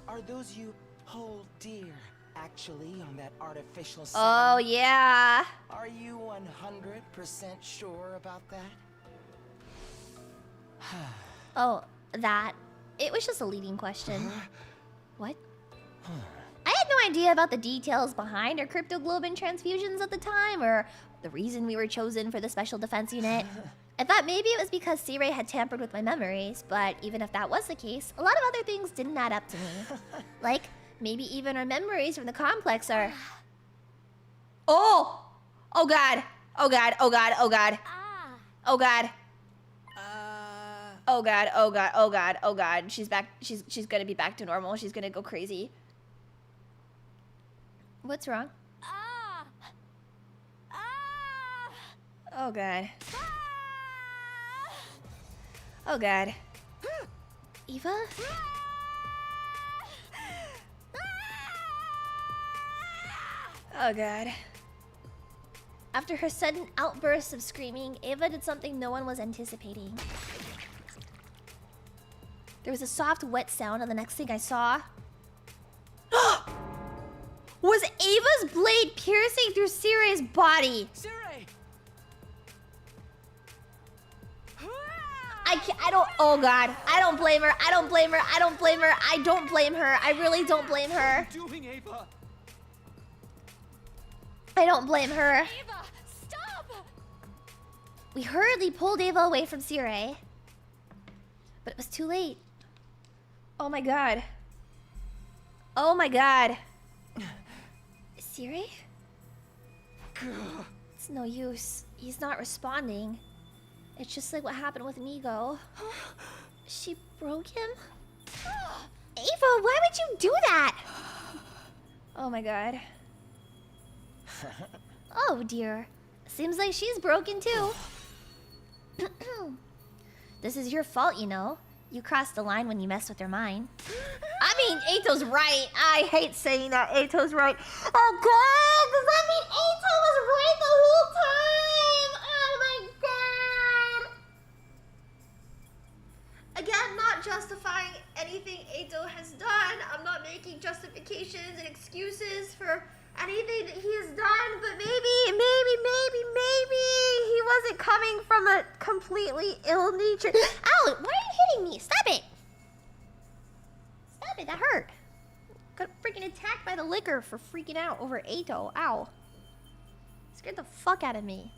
Are those you hold dear actually on that artificial satellite? Oh, yeah. Are you 100% sure about that? Oh, that. It was just a leading question. What? I had no idea about the details behind our cryptoglobin transfusions at the time, or the reason we were chosen for the Special Defense Unit. I thought maybe it was because Sirei had tampered with my memories, but even if that was the case, a lot of other things didn't add up to me. Like, maybe even our memories from the complex are... Oh! Oh god! Oh god, oh god, oh god. Oh god. Oh god, oh god, oh god, oh god. She's back, she's gonna be back to normal. She's gonna go crazy. What's wrong? Oh god. Oh god. Eva? Oh god. After her sudden outburst of screaming, Eva did something no one was anticipating. There was a soft, wet sound, and the next thing I saw... was Eva's blade piercing through Sirei's body! Sirei! I don't... Oh god. I don't blame her. I don't blame her. I don't blame her. I don't blame her. I really don't blame her. What are you doing, Eva? I don't blame her. Eva, stop! We hurriedly pulled Eva away from Sirei. But it was too late. Oh my god. Oh my god. Sirei? It's no use. He's not responding. It's just like what happened with Migo. She broke him? Eva, why would you do that? Oh my god. Oh dear. Seems like she's broken too. This is your fault, you know. You crossed the line when you messed with her mind. I mean, Eito's right. I hate saying that. Eito's right. Oh god, does that mean Eito was right the whole time? Oh my making justifications and excuses for anything that he has done, but maybe he wasn't coming from a completely ill-natured... Ow! Why are you hitting me? Stop it! Stop it, that hurt. Got freaking attacked by the liquor for freaking out over Eito. Ow. Scared the fuck out of me.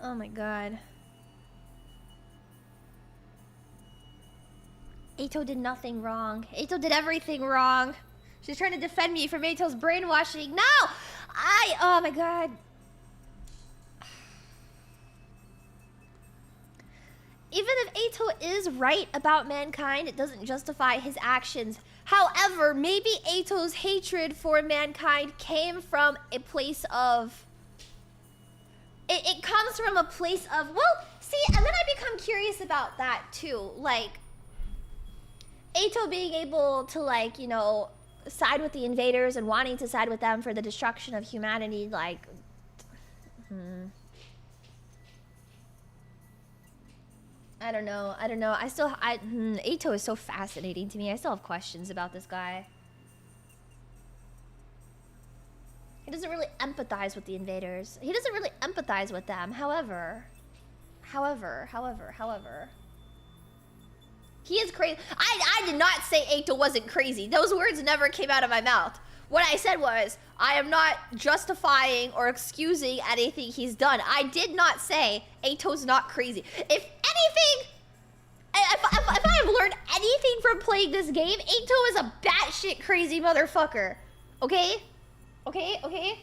Oh my god. Eito did nothing wrong. Eito did everything wrong. She's trying to defend me from Eito's brainwashing. No! Oh my god. Even if Eito is right about mankind, it doesn't justify his actions. However, maybe Eito's hatred for mankind came from a place of... It comes from a place of... Well, see, and then I become curious about that too. Like, Eito being able to, like, you know, side with the invaders and wanting to side with them for the destruction of humanity, like... I don't know. Eito is so fascinating to me. I still have questions about this guy. He doesn't really empathize with the invaders. He doesn't really empathize with them. However. He is crazy. I did not say Eito wasn't crazy. Those words never came out of my mouth. What I said was, I am not justifying or excusing anything he's done. I did not say Eito's not crazy. If anything, if I have learned anything from playing this game, Eito is a batshit crazy motherfucker. Okay? Okay?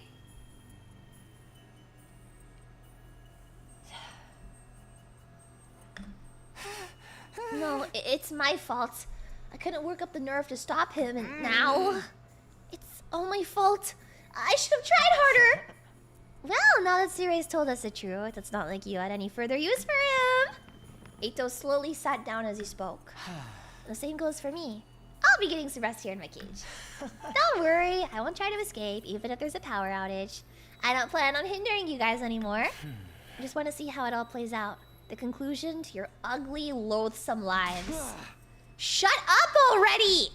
No, it's my fault. I couldn't work up the nerve to stop him, and now... It's all my fault. I should have tried harder. Well, now that Sirai's told us the truth, it's not like you had any further use for him. Eito slowly sat down as he spoke. The same goes for me. I'll be getting some rest here in my cage. Don't worry, I won't try to escape, even if there's a power outage. I don't plan on hindering you guys anymore. I just want to see how it all plays out. The conclusion to your ugly, loathsome lives. Shut up already!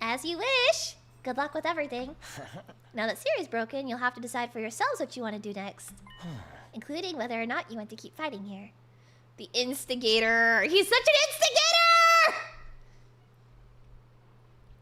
As you wish. Good luck with everything. Now that Siri's broken, you'll have to decide for yourselves what you want to do next. Including whether or not you want to keep fighting here. The instigator. He's such an instigator!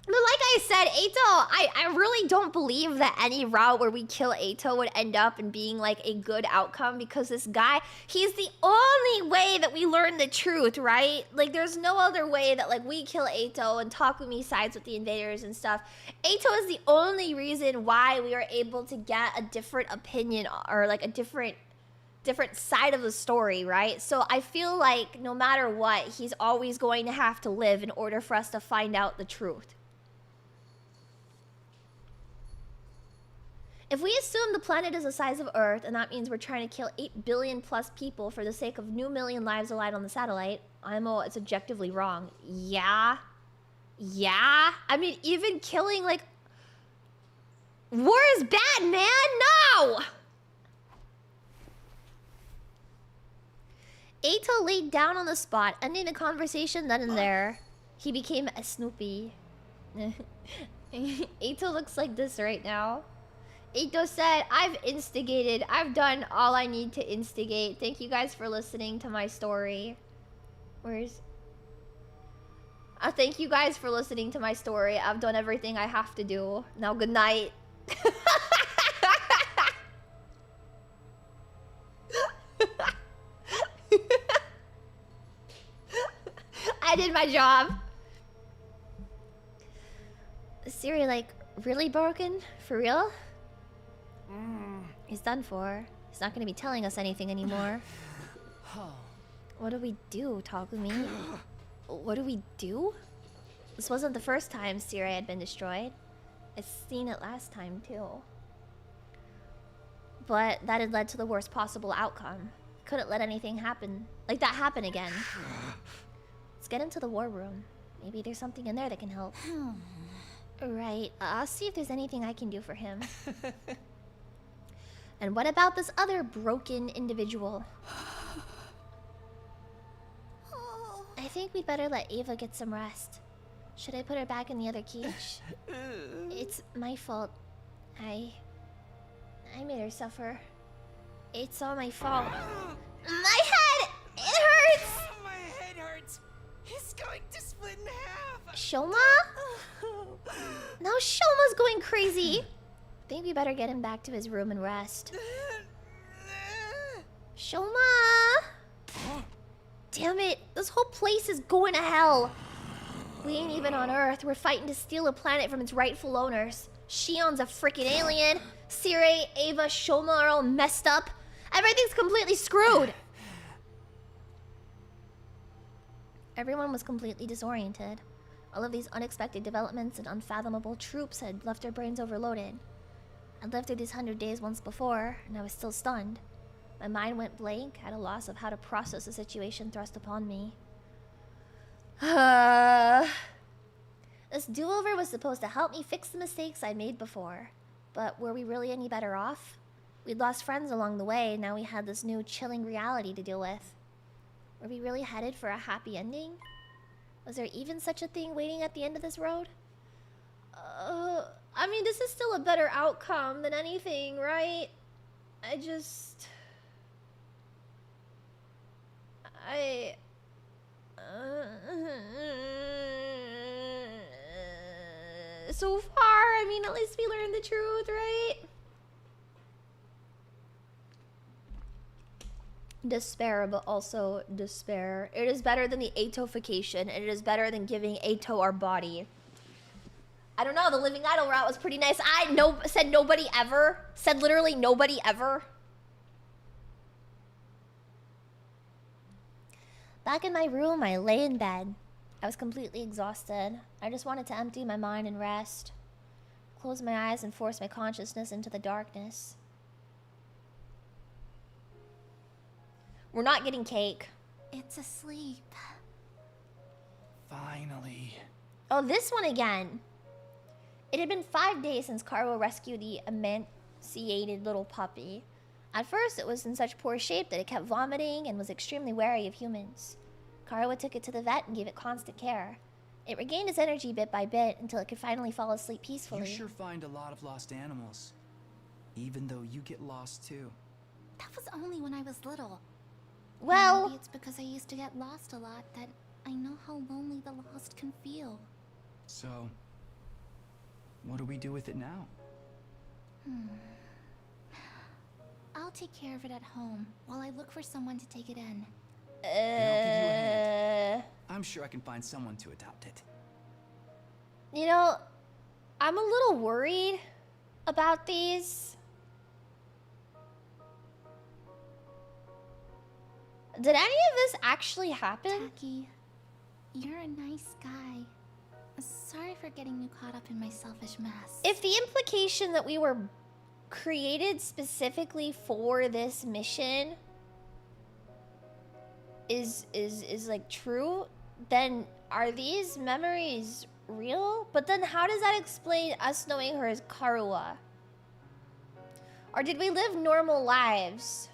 But like I said, Eito, I really don't believe that any route where we kill Eito would end up in being like a good outcome, because this guy, he's the only way that we learn the truth, right? Like, there's no other way that like we kill Eito and Takumi sides with the invaders and stuff. Eito is the only reason why we are able to get a different opinion or like a different side of the story, right? So I feel like no matter what, he's always going to have to live in order for us to find out the truth. If we assume the planet is the size of Earth, and that means we're trying to kill 8 billion plus people for the sake of new million lives alive on the satellite, it's objectively wrong. Yeah. I mean, even killing, like... War is bad, man! No! Eito laid down on the spot, ending the conversation then and there. He became a Snoopy. Eito looks like this right now. Eito said, I've instigated. I've done all I need to instigate. Thank you guys for listening to my story. Thank you guys for listening to my story. I've done everything I have to do. Now, good night. I did my job. Siri, like, really broken? For real? He's done for. He's not gonna be telling us anything anymore. What do we do, Takumi? What do we do? This wasn't the first time Siri had been destroyed. I've seen it last time, too. But that had led to the worst possible outcome. Couldn't let anything happen like that happen again. Let's get into the war room. Maybe there's something in there that can help. Right. I'll see if there's anything I can do for him. And what about this other broken individual? I think we'd better let Ava get some rest. Should I put her back in the other cage? It's my fault. I made her suffer. It's all my fault. My head! It hurts! My head hurts. He's going to split in half. Shoma? Now Shoma's going crazy. Think we better get him back to his room and rest. Shoma! Damn it, this whole place is going to hell. We ain't even on Earth. We're fighting to steal a planet from its rightful owners. Shion's a freaking alien. Sire, Ava, Shoma are all messed up. Everything's completely screwed. Everyone was completely disoriented. All of these unexpected developments and unfathomable troops had left our brains overloaded. I'd lived through these 100 days once before, and I was still stunned. My mind went blank, at a loss of how to process the situation thrust upon me. This do-over was supposed to help me fix the mistakes I'd made before. But were we really any better off? We'd lost friends along the way, and now we had this new chilling reality to deal with. Were we really headed for a happy ending? Was there even such a thing waiting at the end of this road? I mean, this is still a better outcome than anything, right? So far, I mean, at least we learned the truth, right? Despair, but also despair. It is better than the Atofication, and it is better than giving Ato our body. I don't know, the Living Idol route was pretty nice. Said nobody ever. Said literally nobody ever. Back in my room, I lay in bed. I was completely exhausted. I just wanted to empty my mind and rest. Close my eyes and force my consciousness into the darkness. We're not getting cake. It's asleep. Finally. Oh, this one again. It had been 5 days since Karo rescued the emaciated little puppy. At first, it was in such poor shape that it kept vomiting and was extremely wary of humans. Karawa took it to the vet and gave it constant care. It regained its energy bit by bit until it could finally fall asleep peacefully. You sure find a lot of lost animals. Even though you get lost too. That was only when I was little. Well... Maybe it's because I used to get lost a lot that I know how lonely the lost can feel. So, what do we do with it now? I'll take care of it at home while I look for someone to take it in. I'll give you a hand. I'm sure I can find someone to adopt it. You know, I'm a little worried about these. Did any of this actually happen? Taki, you're a nice guy. Sorry for getting you caught up in my selfish mess. If the implication that we were created specifically for this mission is like true, then are these memories real? But then how does that explain us knowing her as Karuwa? Or did we live normal lives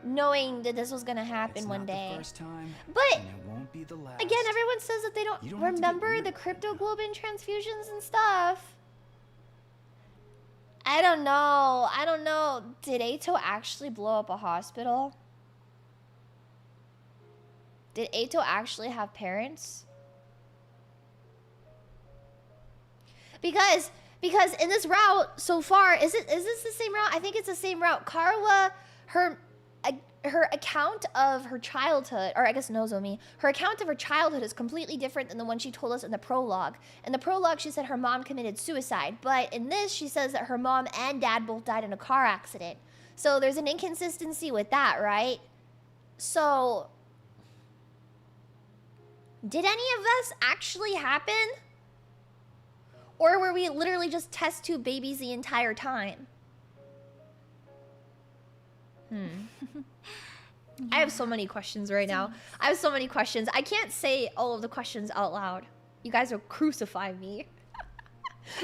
knowing that this was gonna happen one day? It's not the first time, but and it won't be the last. Again, everyone says that they don't remember the cryptoglobin transfusions and stuff. I don't know. Did Ato actually blow up a hospital? Did Ato actually have parents? Because in this route so far, is this the same route? I think it's the same route. Karawa, her account of her childhood, or I guess Nozomi, her account of her childhood is completely different than the one she told us in the prologue. In the prologue, she said her mom committed suicide, but in this, she says that her mom and dad both died in a car accident. So there's an inconsistency with that, right? So, did any of this actually happen? Or were we literally just test tube babies the entire time? I have so many questions right now. I have so many questions. I can't say all of the questions out loud. You guys will crucify me.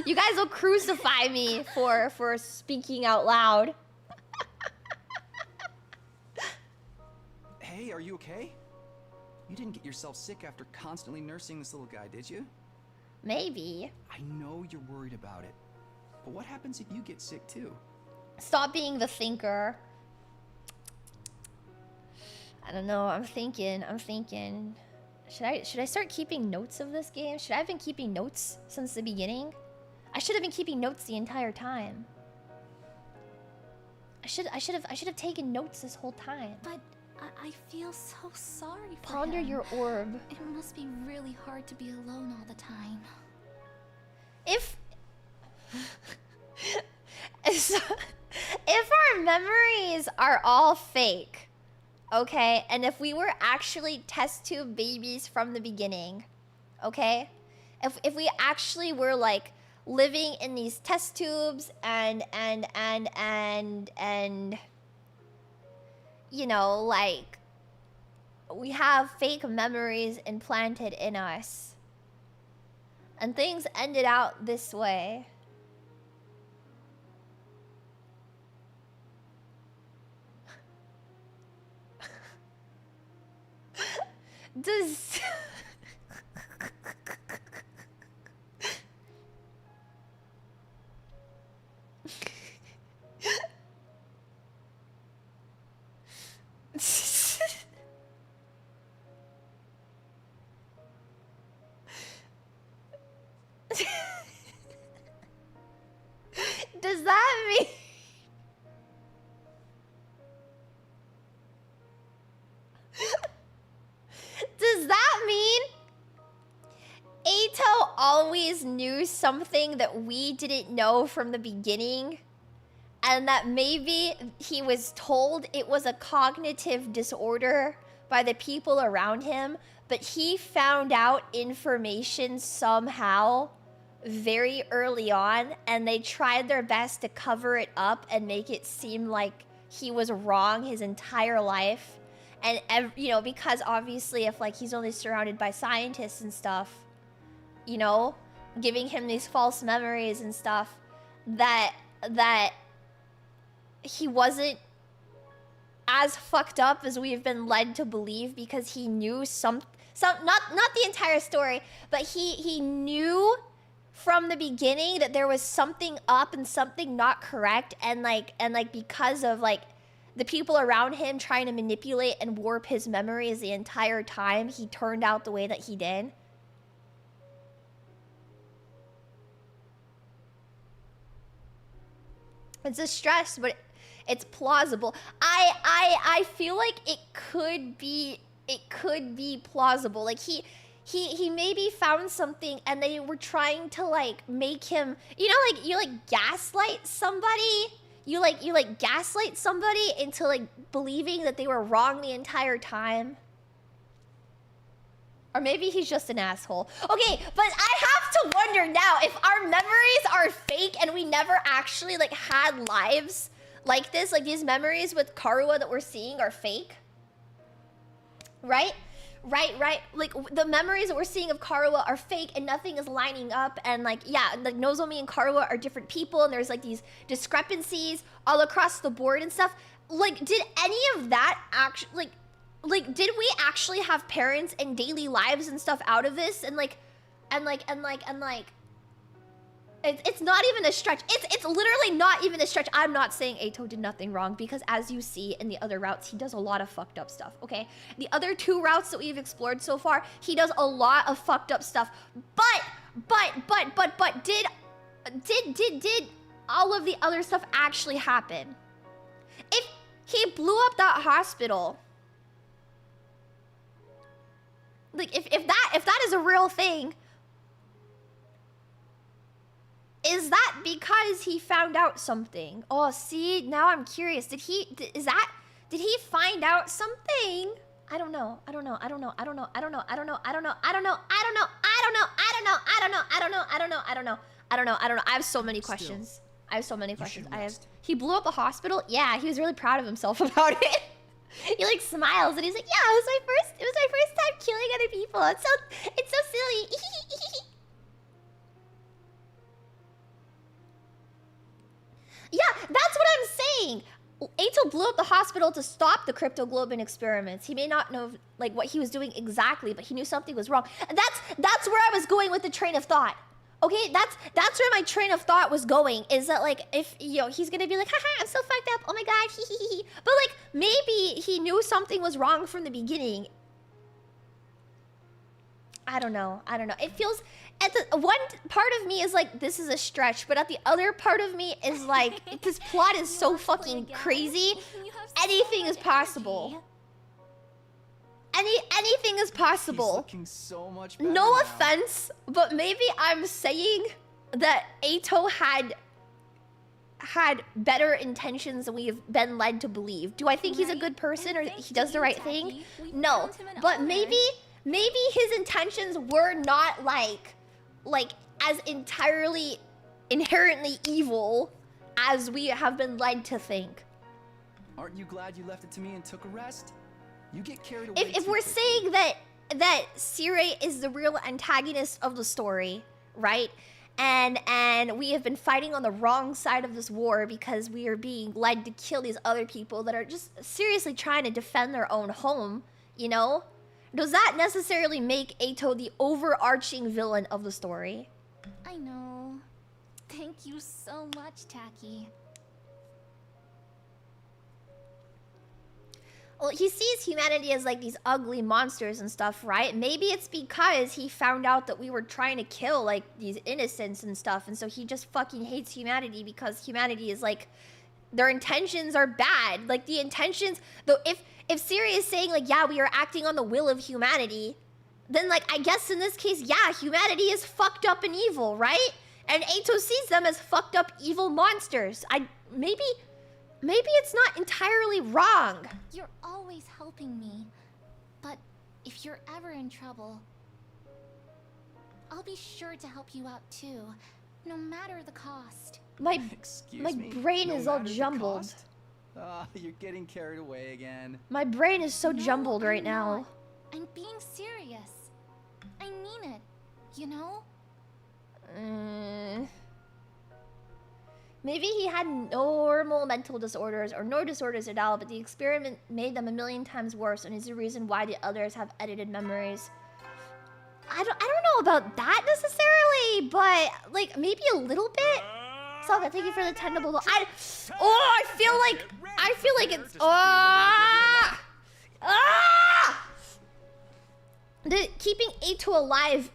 You guys will crucify me for speaking out loud. Hey, are you okay? You didn't get yourself sick after constantly nursing this little guy, did you? Maybe. I know you're worried about it. But what happens if you get sick too? Stop being the thinker. I don't know. I'm thinking. Should I start keeping notes of this game? Should I have been keeping notes since the beginning? I should have been keeping notes the entire time. I should have taken notes this whole time. But I feel so sorry for Ponder him. your orb. It must be really hard to be alone all the time. If our memories are all fake, okay, and if we were actually test tube babies from the beginning, okay, if we actually were like living in these test tubes and you know, like we have fake memories implanted in us and things ended out this way. Does does that mean does that mean Eito always knew something that we didn't know from the beginning? And that maybe he was told it was a cognitive disorder by the people around him, but he found out information somehow very early on, and they tried their best to cover it up and make it seem like he was wrong his entire life. And you know, because obviously if like he's only surrounded by scientists and stuff, you know, giving him these false memories and stuff, that he wasn't as fucked up as we've been led to believe, because he knew some not the entire story, but he knew from the beginning that there was something up and something not correct, and like because of like the people around him trying to manipulate and warp his memories the entire time, he turned out the way that he did. It's a stress, but it's plausible. I feel like it could be plausible. Like he maybe found something and they were trying to like make him, you know, like you like gaslight somebody. You gaslight somebody into like believing that they were wrong the entire time. Or maybe he's just an asshole. Okay, but I have to wonder now if our memories are fake and we never actually like had lives like this, like these memories with Karuha that we're seeing are fake. Right? Right. Like the memories that we're seeing of Karuha are fake and nothing is lining up, and like yeah, like Nozomi and Karuha are different people and there's like these discrepancies all across the board and stuff. Like did any of that actually like did we actually have parents and daily lives and stuff out of this? And it's not even a stretch. It's literally not even a stretch. I'm not saying Eito did nothing wrong, because as you see in the other routes, he does a lot of fucked up stuff, okay? The other two routes that we've explored so far, he does a lot of fucked up stuff. But did all of the other stuff actually happen? If he blew up that hospital, like if that is a real thing, is that because he found out something? Oh, see, now I'm curious. Did he find out something? I don't know. I have so many questions. He blew up a hospital? Yeah, he was really proud of himself about it. He like smiles and he's like, yeah, it was my first time killing other people. It's so silly. Yeah, that's what I'm saying. Eito Ito blew up the hospital to stop the cryptoglobin experiments. He may not know like what he was doing exactly, but he knew something was wrong. And that's where I was going with the train of thought. Okay, that's where my train of thought was going. Is that like if he's gonna be like, haha, I'm so fucked up. Oh my god, hee hee hee. But like maybe he knew something was wrong from the beginning. I don't know. It feels at the one part of me is like this is a stretch, but at the other part of me is like this plot is so fucking crazy. Anything is possible. Anything is possible. He's looking so much better no now. offense, but maybe I'm saying that Ito had better intentions than we've been led to believe. Do I think he's a good person or he does the right thing? No, but maybe his intentions were not like as entirely inherently evil as we have been led to think. Aren't you glad you left it to me and took a rest? You get carried away. If we're saying that Sire is the real antagonist of the story, right? And we have been fighting on the wrong side of this war because we are being led to kill these other people that are just seriously trying to defend their own home, you know? Does that necessarily make Ito the overarching villain of the story? I know. Thank you so much, Taki. Well, he sees humanity as like these ugly monsters and stuff, right? Maybe it's because he found out that we were trying to kill like these innocents and stuff, and so he just fucking hates humanity because humanity is like their intentions are bad. Like the intentions, though, if Siri is saying like, yeah, we are acting on the will of humanity, then like I guess in this case, yeah, humanity is fucked up and evil, right? And Ito sees them as fucked up evil monsters. Maybe it's not entirely wrong. You're always helping me. But if you're ever in trouble, I'll be sure to help you out too, no matter the cost. My Excuse me? brain No is all matter the jumbled. cost? You're getting carried away again. My brain is so jumbled right now. Not. I'm being serious. I mean it, you know? Maybe he had normal mental disorders or no disorders at all, but the experiment made them 1,000,000 times worse and is the reason why the others have edited memories. I don't know about that necessarily, but like maybe a little bit. Sokka, thank you for the tentable. I feel like it's keeping Ito alive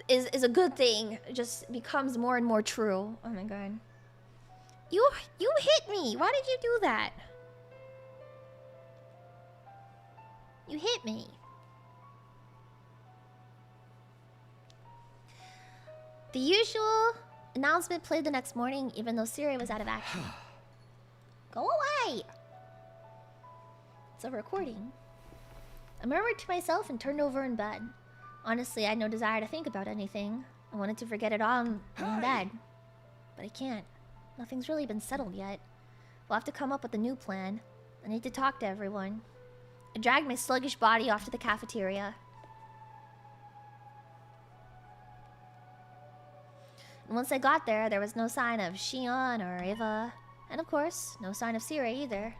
is a good thing. It just becomes more and more true. Oh my god. You hit me. Why did you do that? You hit me. The usual announcement played the next morning, even though Siri was out of action. Go away! It's a recording. I murmured to myself and turned over in bed. Honestly, I had no desire to think about anything. I wanted to forget it all in bed. But I can't. Nothing's really been settled yet. We'll have to come up with a new plan. I need to talk to everyone. I dragged my sluggish body off to the cafeteria. And once I got there, there was no sign of Shion or Eva. And of course, no sign of Siri either.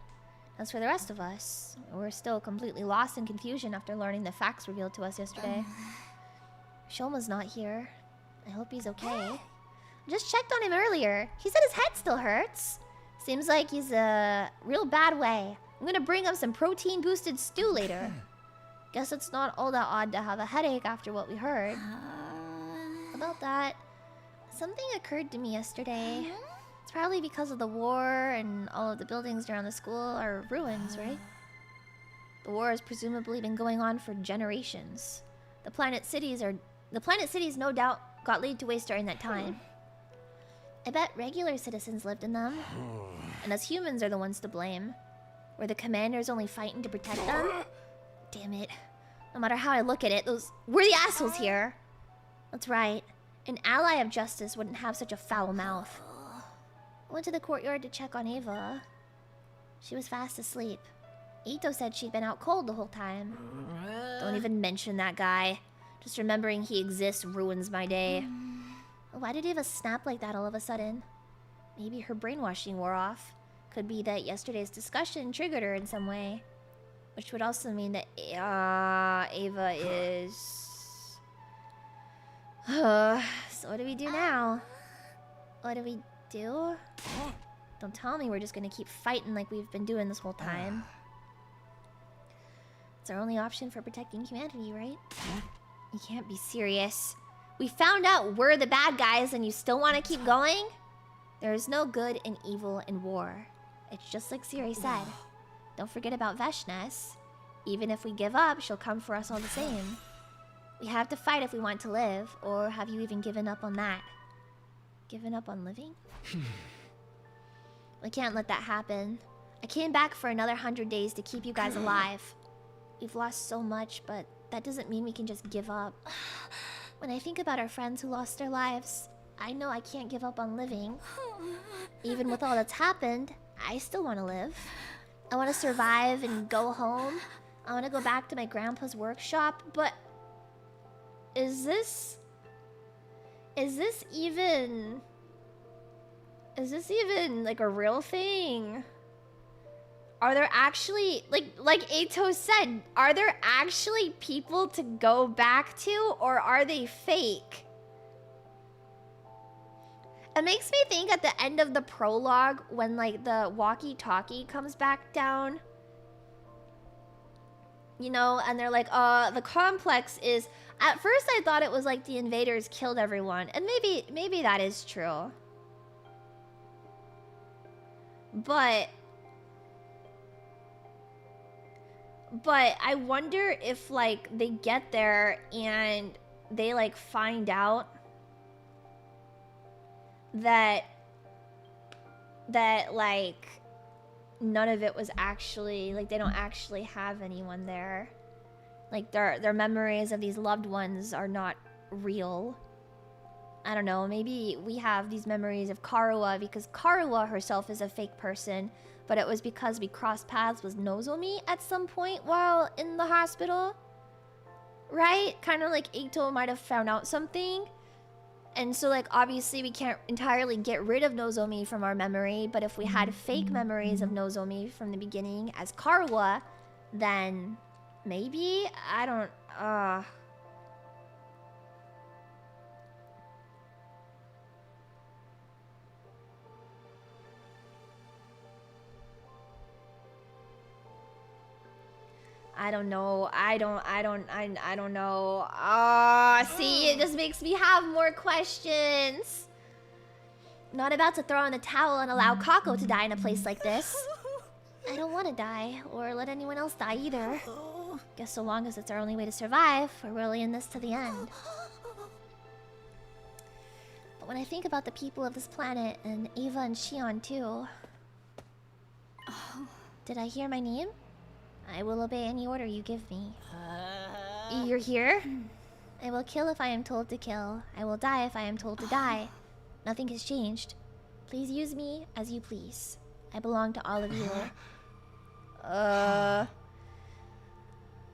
As for the rest of us, we're still completely lost in confusion after learning the facts revealed to us yesterday. Shoma's not here. I hope he's okay. Just checked on him earlier. He said his head still hurts. Seems like he's a real bad way. I'm gonna bring him some protein-boosted stew later. Guess it's not all that odd to have a headache after what we heard. About that, something occurred to me yesterday. It's probably because of the war and all of the buildings around the school are ruins, right? The war has presumably been going on for generations. The planet cities no doubt got laid to waste during that time. I bet regular citizens lived in them. And us humans are the ones to blame. Were the commanders only fighting to protect them? Damn it. No matter how I look at it, we're the assholes here. That's right. An ally of justice wouldn't have such a foul mouth. I went to the courtyard to check on Eva. She was fast asleep. Ito said she'd been out cold the whole time. Don't even mention that guy. Just remembering he exists ruins my day. Why did Eva snap like that all of a sudden? Maybe her brainwashing wore off. Could be that yesterday's discussion triggered her in some way. Which would also mean that Ava is... so what do we do now? What do we do? Don't tell me we're just gonna keep fighting like we've been doing this whole time. It's our only option for protecting humanity, right? You can't be serious. We found out we're the bad guys and you still want to keep going? There is no good and evil in war. It's just like Siri said. Don't forget about Veshness. Even if we give up, she'll come for us all the same. We have to fight if we want to live, or have you even given up on that? Given up on living? We can't let that happen. I came back for another 100 days to keep you guys alive. We've lost so much, but that doesn't mean we can just give up. When I think about our friends who lost their lives, I know I can't give up on living. Even with all that's happened, I still want to live. I want to survive and go home. I want to go back to my grandpa's workshop, but... Is this even like a real thing? Are there actually, like Eito said, are there actually people to go back to, or are they fake? It makes me think at the end of the prologue when like the walkie-talkie comes back down, you know, and they're like, the complex is... At first I thought it was like the invaders killed everyone, and maybe that is true. But I wonder if like they get there and they like find out that like none of it was actually, like they don't actually have anyone there. Like their memories of these loved ones are not real. I don't know, maybe we have these memories of Karuha because Karuha herself is a fake person, but it was because we crossed paths with Nozomi at some point while in the hospital. Right? Kind of like Eito might have found out something. And so like obviously we can't entirely get rid of Nozomi from our memory, but if we had fake memories of Nozomi from the beginning as Karuha, then maybe? I don't... I don't know. I don't know. See, it just makes me have more questions. Not about to throw in the towel and allow Kako to die in a place like this. I don't want to die, or let anyone else die either. Guess so long as it's our only way to survive, we're really in this to the end. But when I think about the people of this planet, and Eva and Shion too... Did I hear my name? I will obey any order you give me. You're here? I will kill if I am told to kill. I will die if I am told to die. Nothing has changed. Please use me as you please. I belong to all of you.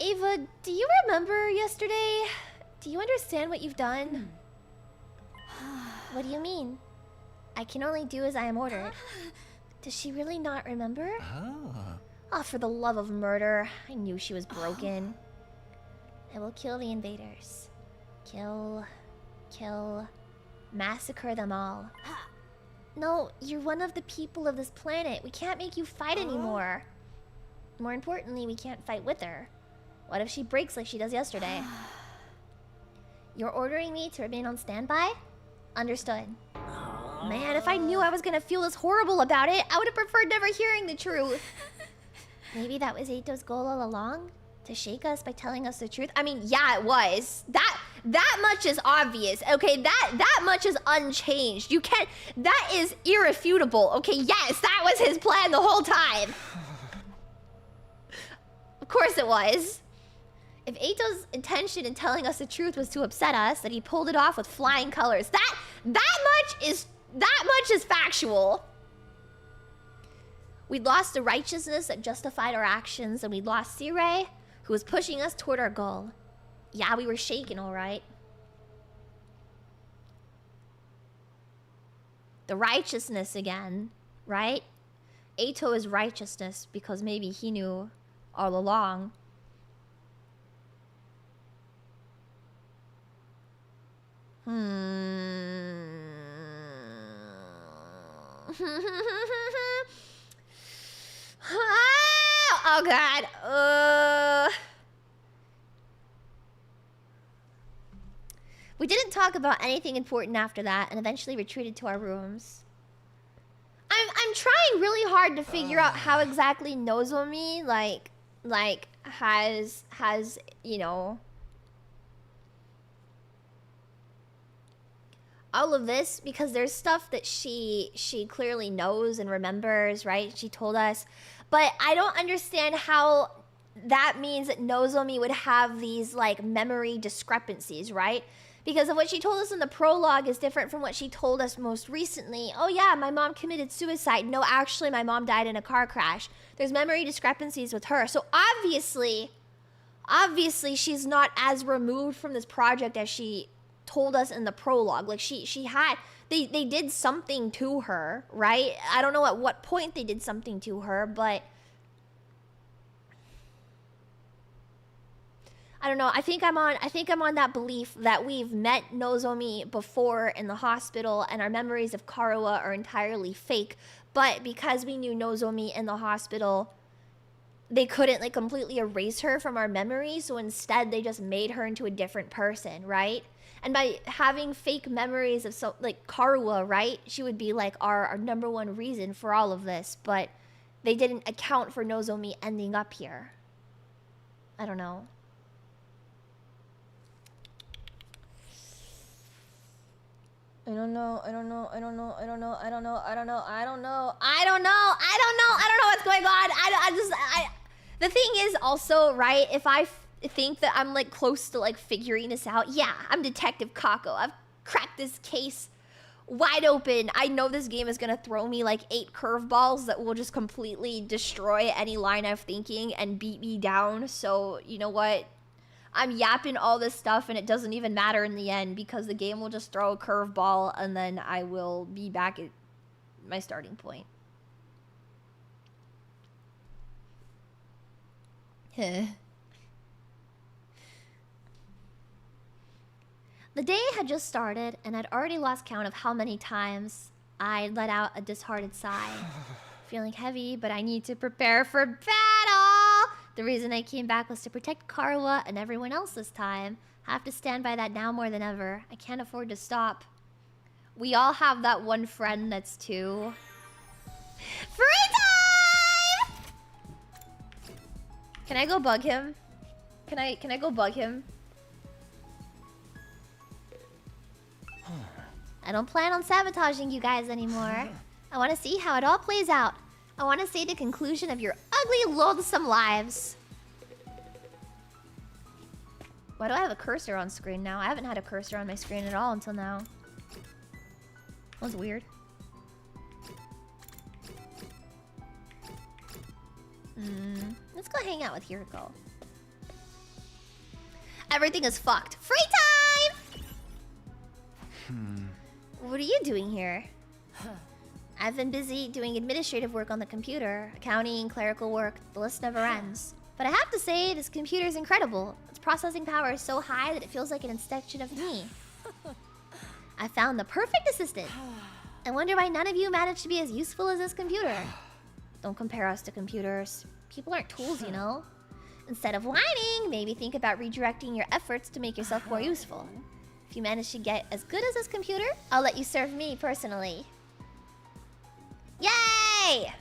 Ava, do you remember yesterday? Do you understand what you've done? What do you mean? I can only do as I am ordered. Does she really not remember? Oh, for the love of murder. I knew she was broken. I will kill the invaders. Kill. Massacre them all. No, you're one of the people of this planet. We can't make you fight anymore. More importantly, we can't fight with her. What if she breaks like she does yesterday? You're ordering me to remain on standby? Understood. Man, if I knew I was gonna feel this horrible about it, I would have preferred never hearing the truth. Maybe that was Eito's goal all along? To shake us by telling us the truth? I mean, yeah, it was. That much is obvious, okay? That much is unchanged. You can't... That is irrefutable, okay? Yes, that was his plan the whole time. Of course it was. If Eito's intention in telling us the truth was to upset us, that he pulled it off with flying colors. That much is factual. We lost the righteousness that justified our actions, and we lost Sirei, who was pushing us toward our goal. Yeah, we were shaken, alright. The righteousness again, right? Eito is righteousness because maybe he knew all along. Oh god. We didn't talk about anything important after that and eventually retreated to our rooms. I'm trying really hard to figure out how exactly Nozomi like has you know, all of this, because there's stuff that she clearly knows and remembers, right? She told us, but I don't understand how that means that Nozomi would have these like memory discrepancies, right? Because of what she told us in the prologue is different from what she told us most recently. Oh yeah, my mom committed suicide. No, actually my mom died in a car crash. There's memory discrepancies with her. So obviously she's not as removed from this project as she told us in the prologue. Like she had, they did something to her, right? I don't know at what point they did something to her, but I don't know. I think I'm on that belief that we've met Nozomi before in the hospital and our memories of Karuwa are entirely fake. But because we knew Nozomi in the hospital, they couldn't like completely erase her from our memories. So instead they just made her into a different person, right? And by having fake memories of like Karuwa, right? She would be like our number one reason for all of this. But they didn't account for Nozomi ending up here. I don't know. I don't know what's going on. The thing is also, right, if I think that I'm like close to like figuring this out, yeah, I'm Detective Kako. I've cracked this case wide open. I know this game is gonna throw me like 8 curveballs that will just completely destroy any line of thinking and beat me down. So, you know what? I'm yapping all this stuff and it doesn't even matter in the end because the game will just throw a curveball and then I will be back at my starting point. The day had just started and I'd already lost count of how many times I let out a disheartened sigh. Feeling heavy, but I need to prepare for battle! The reason I came back was to protect Karuwa and everyone else this time. I have to stand by that now more than ever. I can't afford to stop. We all have that one friend that's too... Free time! Can I go bug him? Can I go bug him? I don't plan on sabotaging you guys anymore. I want to see how it all plays out. I want to see the conclusion of your ugly, loathsome lives. Why do I have a cursor on screen now? I haven't had a cursor on my screen at all until now. That was weird. Let's go hang out with Hiriko. Everything is fucked. Free time! What are you doing here? I've been busy doing administrative work on the computer, accounting, clerical work, the list never ends. But I have to say, this computer is incredible. Its processing power is so high that it feels like an extension of me. I found the perfect assistant. I wonder why none of you managed to be as useful as this computer. Don't compare us to computers. People aren't tools, you know? Instead of whining, maybe think about redirecting your efforts to make yourself more useful. If you manage to get as good as this computer, I'll let you serve me personally. Yay!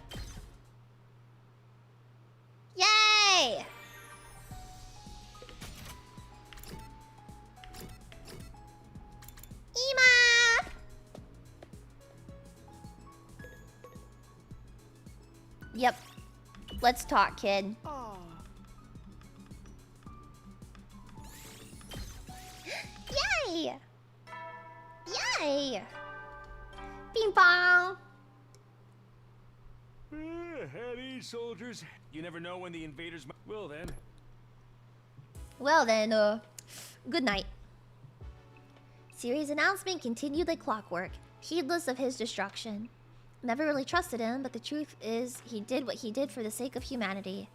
Yay! Ima! Yep. Let's talk, kid. Yay! Yay! Bing bong! At ease, soldiers. You never know when the invaders might... Well then, good night. Siri's announcement continued like clockwork, heedless of his destruction. Never really trusted him, but the truth is he did what he did for the sake of humanity.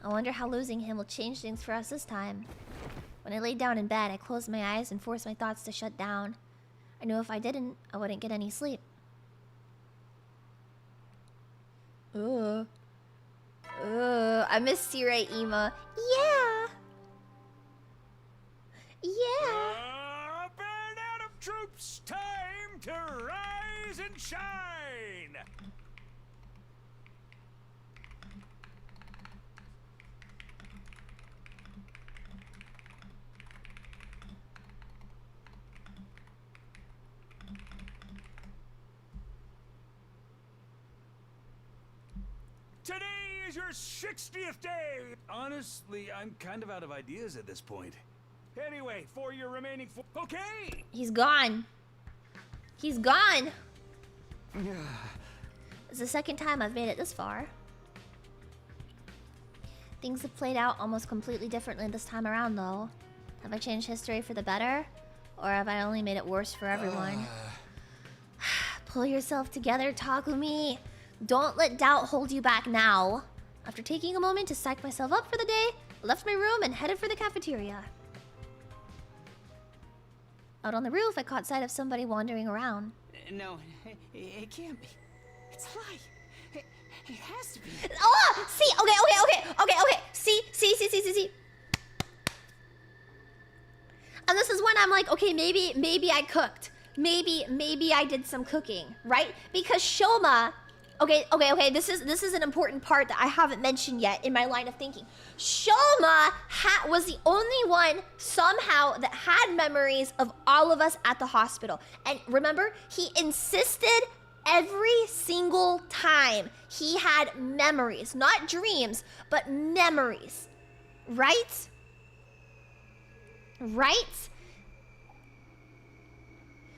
I wonder how losing him will change things for us this time. When I laid down in bed, I closed my eyes and forced my thoughts to shut down. I knew if I didn't, I wouldn't get any sleep. I miss Sirei Ima. Yeah! Yeah! Burn out of troops! Time to rise and shine! Today is your 60th day! Honestly, I'm kind of out of ideas at this point. Anyway, for your remaining okay! He's gone. He's gone! It's the second time I've made it this far. Things have played out almost completely differently this time around, though. Have I changed history for the better? Or have I only made it worse for everyone? Pull yourself together, Takumi! Don't let doubt hold you back now. After taking a moment to psych myself up for the day, I left my room and headed for the cafeteria. Out on the roof, I caught sight of somebody wandering around. No, it can't be. It's a lie. It has to be. Oh! See! Okay. See. And this is when I'm like, okay, maybe I cooked. Maybe I did some cooking, right? Because Shoma... Okay, this is an important part that I haven't mentioned yet in my line of thinking. Shoma was the only one somehow that had memories of all of us at the hospital. And remember, he insisted every single time he had memories, not dreams, but memories. Right?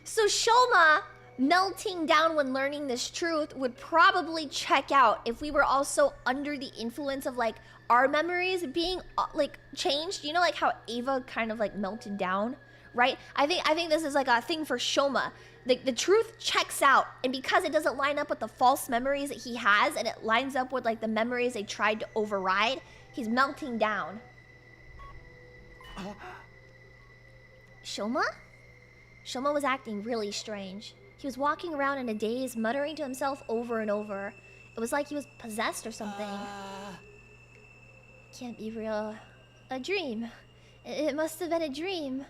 So Shoma melting down when learning this truth would probably check out if we were also under the influence of like our memories being like changed. You know, like how Ava kind of like melted down, right? I think this is like a thing for Shoma. The truth checks out, and because it doesn't line up with the false memories that he has, and it lines up with like the memories they tried to override, he's melting down. Shoma was acting really strange. He was walking around in a daze, muttering to himself over and over. It was like he was possessed or something. Can't be real. A dream. It must have been a dream.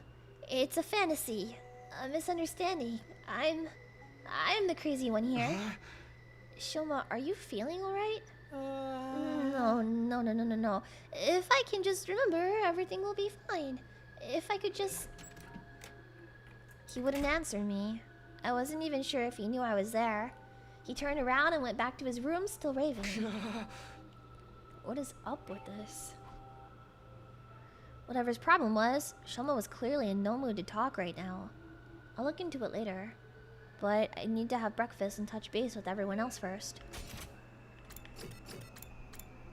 It's a fantasy. A misunderstanding. I'm the crazy one here. Shoma, are you feeling alright? No. If I can just remember, everything will be fine. If I could just... He wouldn't answer me. I wasn't even sure if he knew I was there. He turned around and went back to his room, still raving. What is up with this? Whatever his problem was, Shoma was clearly in no mood to talk right now. I'll look into it later. But I need to have breakfast and touch base with everyone else first.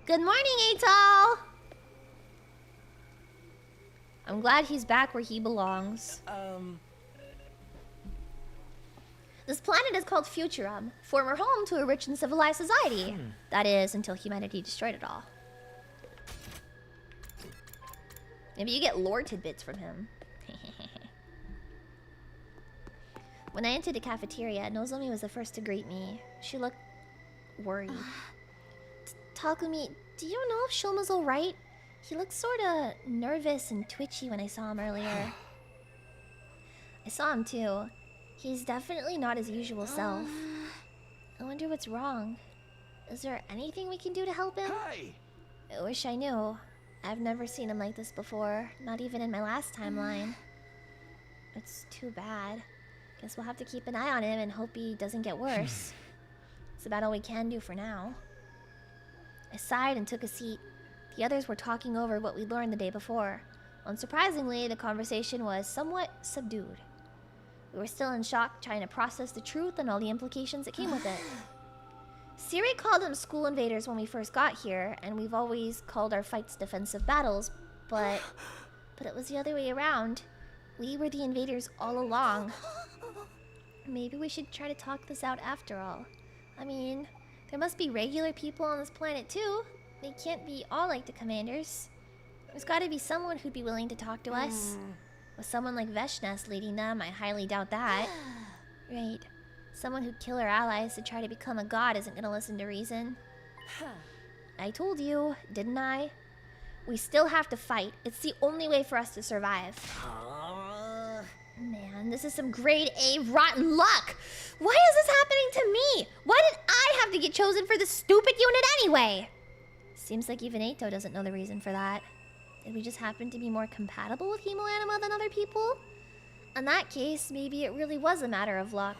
Good morning, Atal! I'm glad he's back where he belongs. This planet is called Futurum, former home to a rich and civilized society. That is, until humanity destroyed it all. Maybe you get lore tidbits from him. When I entered the cafeteria, Nozomi was the first to greet me. She looked worried. Takumi, do you know if Shoma's alright? He looked sorta nervous and twitchy when I saw him earlier. I saw him too. He's definitely not his usual self. I wonder what's wrong. Is there anything we can do to help him? Hi! I wish I knew. I've never seen him like this before, not even in my last timeline. It's too bad. Guess we'll have to keep an eye on him and hope he doesn't get worse. It's about all we can do for now. I sighed and took a seat. The others were talking over what we'd learned the day before. Unsurprisingly, the conversation was somewhat subdued. We were still in shock, trying to process the truth and all the implications that came with it. Siri called them school invaders when we first got here, and we've always called our fights defensive battles, but it was the other way around. We were the invaders all along. Maybe we should try to talk this out after all. I mean, there must be regular people on this planet too. They can't be all like the commanders. There's gotta be someone who'd be willing to talk to us. With someone like Veshnas leading them, I highly doubt that. Right. Someone who'd kill our allies to try to become a god isn't gonna listen to reason. I told you, didn't I? We still have to fight. It's the only way for us to survive. Man, this is some grade A rotten luck! Why is this happening to me? Why did I have to get chosen for this stupid unit anyway? Seems like even Eito doesn't know the reason for that. Did we just happen to be more compatible with Hemoanima than other people? In that case, maybe it really was a matter of luck.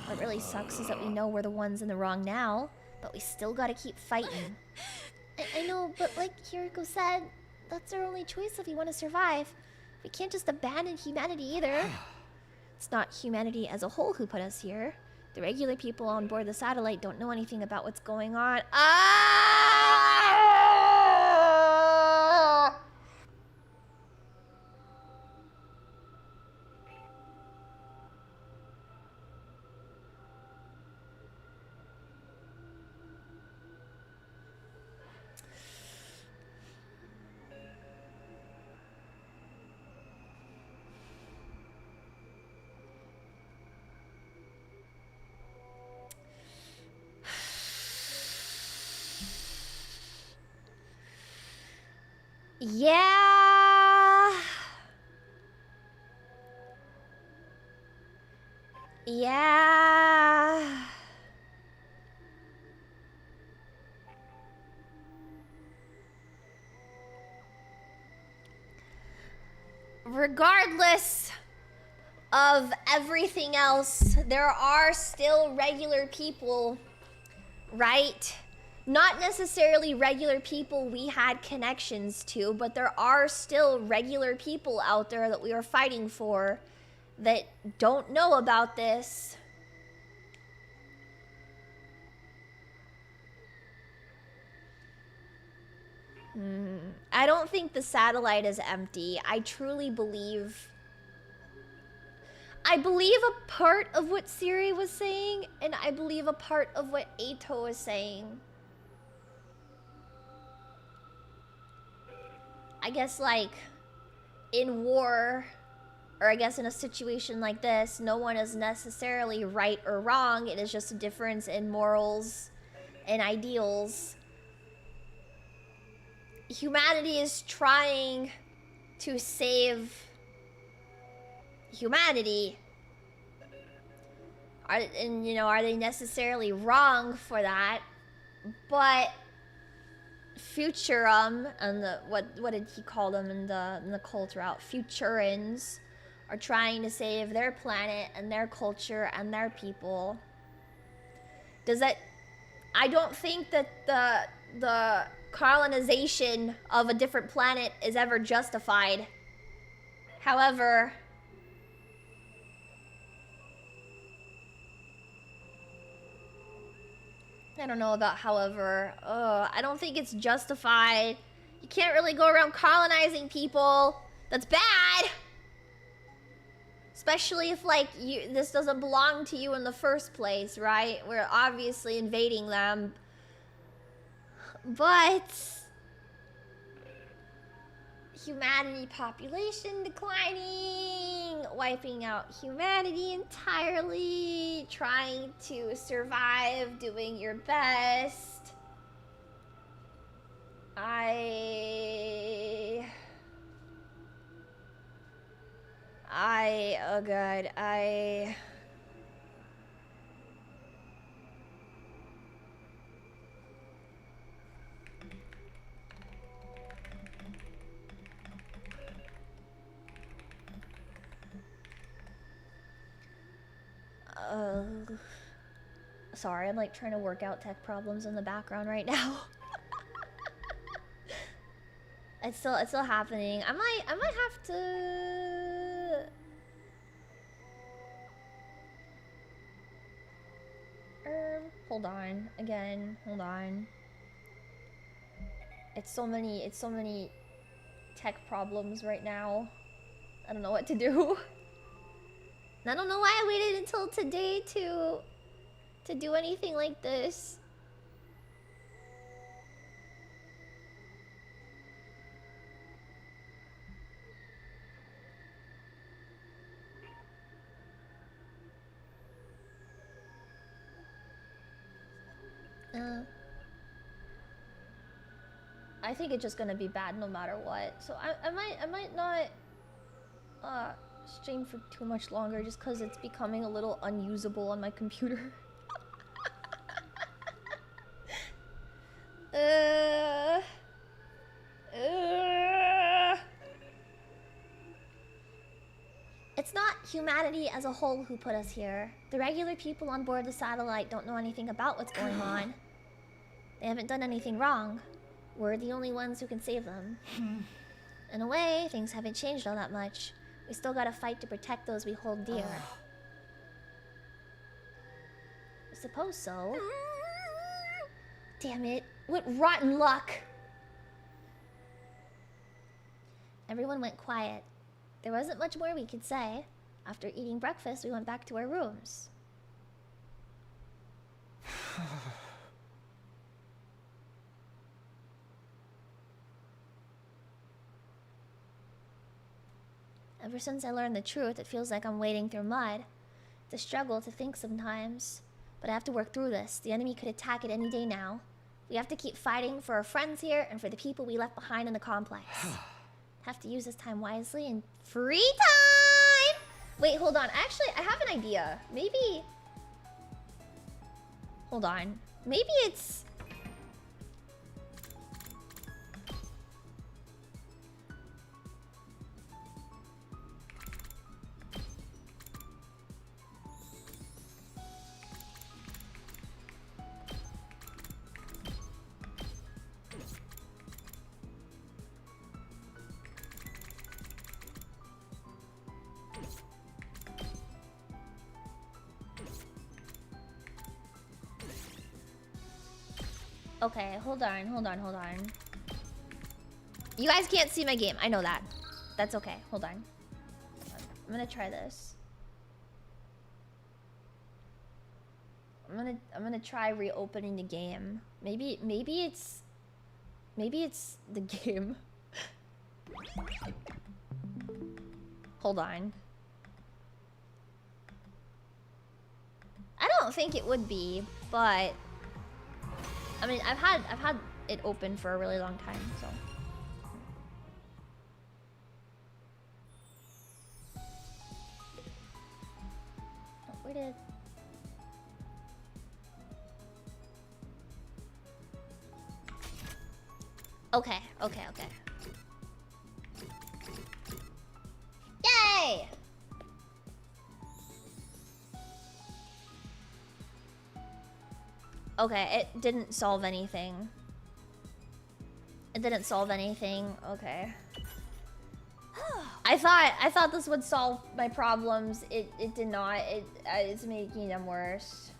What really sucks is that we know we're the ones in the wrong now, but we still gotta keep fighting. I know, but like Hiriko said, that's our only choice if we want to survive. We can't just abandon humanity either. It's not humanity as a whole who put us here. The regular people on board the satellite don't know anything about what's going on. Yeah. Yeah. Regardless of everything else, there are still regular people, right? Not necessarily regular people we had connections to, but there are still regular people out there that we are fighting for that don't know about this. I don't think the satellite is empty. I truly believe... I believe a part of what Siri was saying, and I believe a part of what Eito was saying. I guess, like, in war, or I guess in a situation like this, no one is necessarily right or wrong. It is just a difference in morals and ideals. Humanity is trying to save humanity. And, you know, are they necessarily wrong for that? But Futurum and the what did he call them in the cult route? Futurans are trying to save their planet and their culture and their people. Does that... I don't think that the colonization of a different planet is ever justified. However... I don't know about however. I don't think it's justified. You can't really go around colonizing people. That's bad! Especially if, like, this doesn't belong to you in the first place, right? We're obviously invading them. But... humanity population declining, wiping out humanity entirely, trying to survive, doing your best. Oh god, sorry, I'm like trying to work out tech problems in the background right now. It's still happening. I might have to... hold on. Again, hold on. It's so many tech problems right now. I don't know what to do. I don't know why I waited until today to to do anything like this. I think it's just gonna be bad no matter what. So I might not stream for too much longer just because it's becoming a little unusable on my computer. It's not humanity as a whole who put us here. The regular people on board the satellite don't know anything about what's going on. They haven't done anything wrong. We're the only ones who can save them. In a way, things haven't changed all that much. We still gotta fight to protect those we hold dear. I suppose so. Damn it. What rotten luck! Everyone went quiet. There wasn't much more we could say. After eating breakfast, we went back to our rooms. Ever since I learned the truth, it feels like I'm wading through mud. It's a struggle to think sometimes. But I have to work through this. The enemy could attack at any day now. We have to keep fighting for our friends here and for the people we left behind in the complex. Have to use this time wisely and free time! Wait, hold on. Actually, I have an idea. Maybe... Hold on. Maybe it's... Okay, hold on. You guys can't see my game. I know that. That's okay. Hold on. I'm gonna try this. I'm gonna try reopening the game. Maybe it's the game. Hold on. I don't think it would be, but I mean, I've had it open for a really long time, so. Oh, where did... Okay. Yay! Okay, it didn't solve anything. Okay. I thought this would solve my problems. It did not. It's making them worse.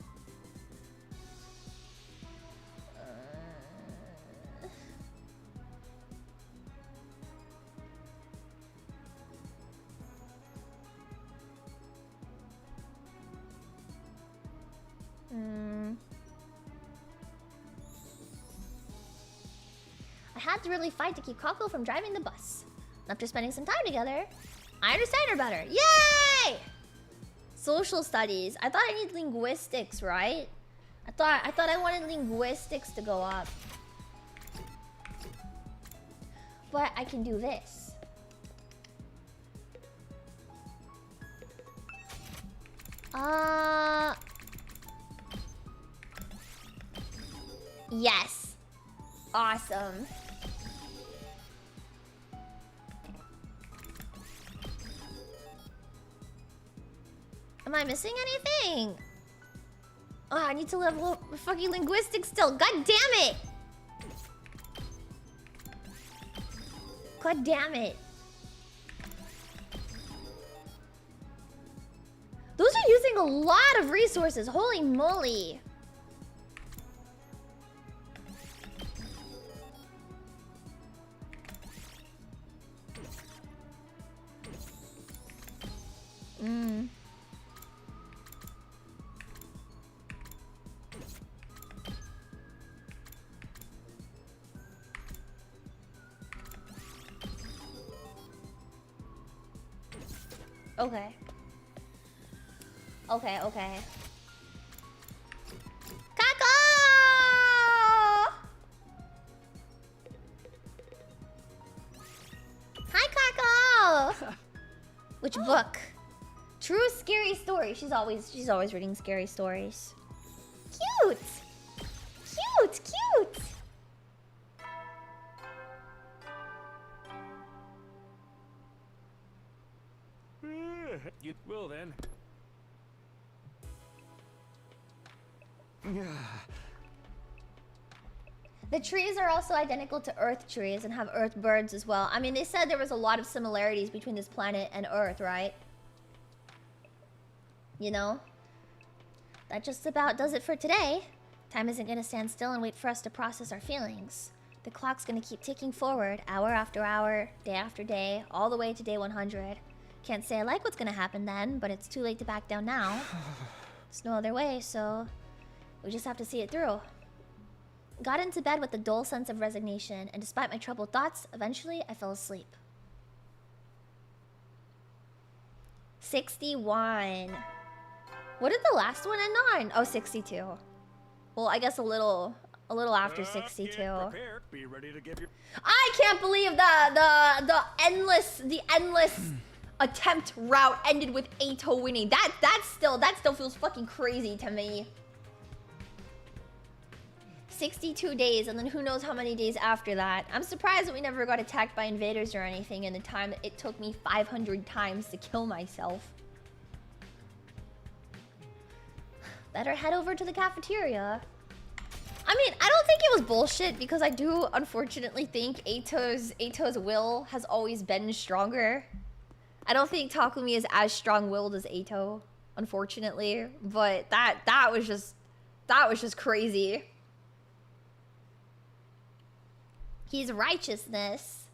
I had to really fight to keep Kako from driving the bus. After spending some time together, I understand her better. Yay! Social studies. I thought I need linguistics, right? I thought I wanted linguistics to go up. But I can do this. Yes. Awesome. Am I missing anything? Oh, I need to level up fucking linguistics still. God damn it! God damn it. Those are using a lot of resources. Holy moly. Okay. Okay, okay. Kako! Hi, Kako! Which book? True scary story. She's always reading scary stories. Cute! Cute, cute! You will then. The trees are also identical to Earth trees and have Earth birds as well. I mean, they said there was a lot of similarities between this planet and Earth, right? You know? That just about does it for today. Time isn't gonna stand still and wait for us to process our feelings. The clock's gonna keep ticking forward, hour after hour, day after day, all the way to day 100. Can't say I like what's gonna happen then, but it's too late to back down now. There's no other way, so we just have to see it through. Got into bed with a dull sense of resignation, and despite my troubled thoughts, eventually I fell asleep. 61. What did the last one end on? Oh, 62. Well, I guess a little after 62. Be ready to give your... I can't believe the endless attempt route ended with Eito winning. That still feels fucking crazy to me. 62 days, and then who knows how many days after that. I'm surprised that we never got attacked by invaders or anything in the time that it took me 500 times to kill myself. Better head over to the cafeteria. I mean, I don't think it was bullshit, because I do unfortunately think Eito's will has always been stronger. I don't think Takumi is as strong-willed as Eito, unfortunately, but that was just crazy. He's righteousness.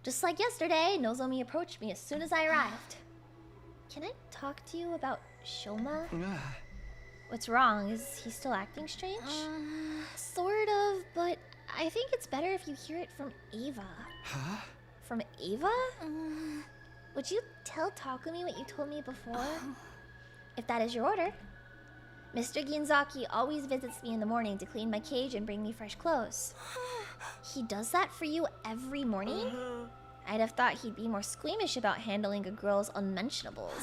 Just like yesterday, Nozomi approached me as soon as I arrived. Can I talk to you about Shoma? What's wrong? Is he still acting strange? Sort of, but I think it's better if you hear it from Eva. Huh? From Eva? Would you tell Takumi what you told me before? If that is your order. Mr. Ginzaki always visits me in the morning to clean my cage and bring me fresh clothes. He does that for you every morning? I'd have thought he'd be more squeamish about handling a girl's unmentionables.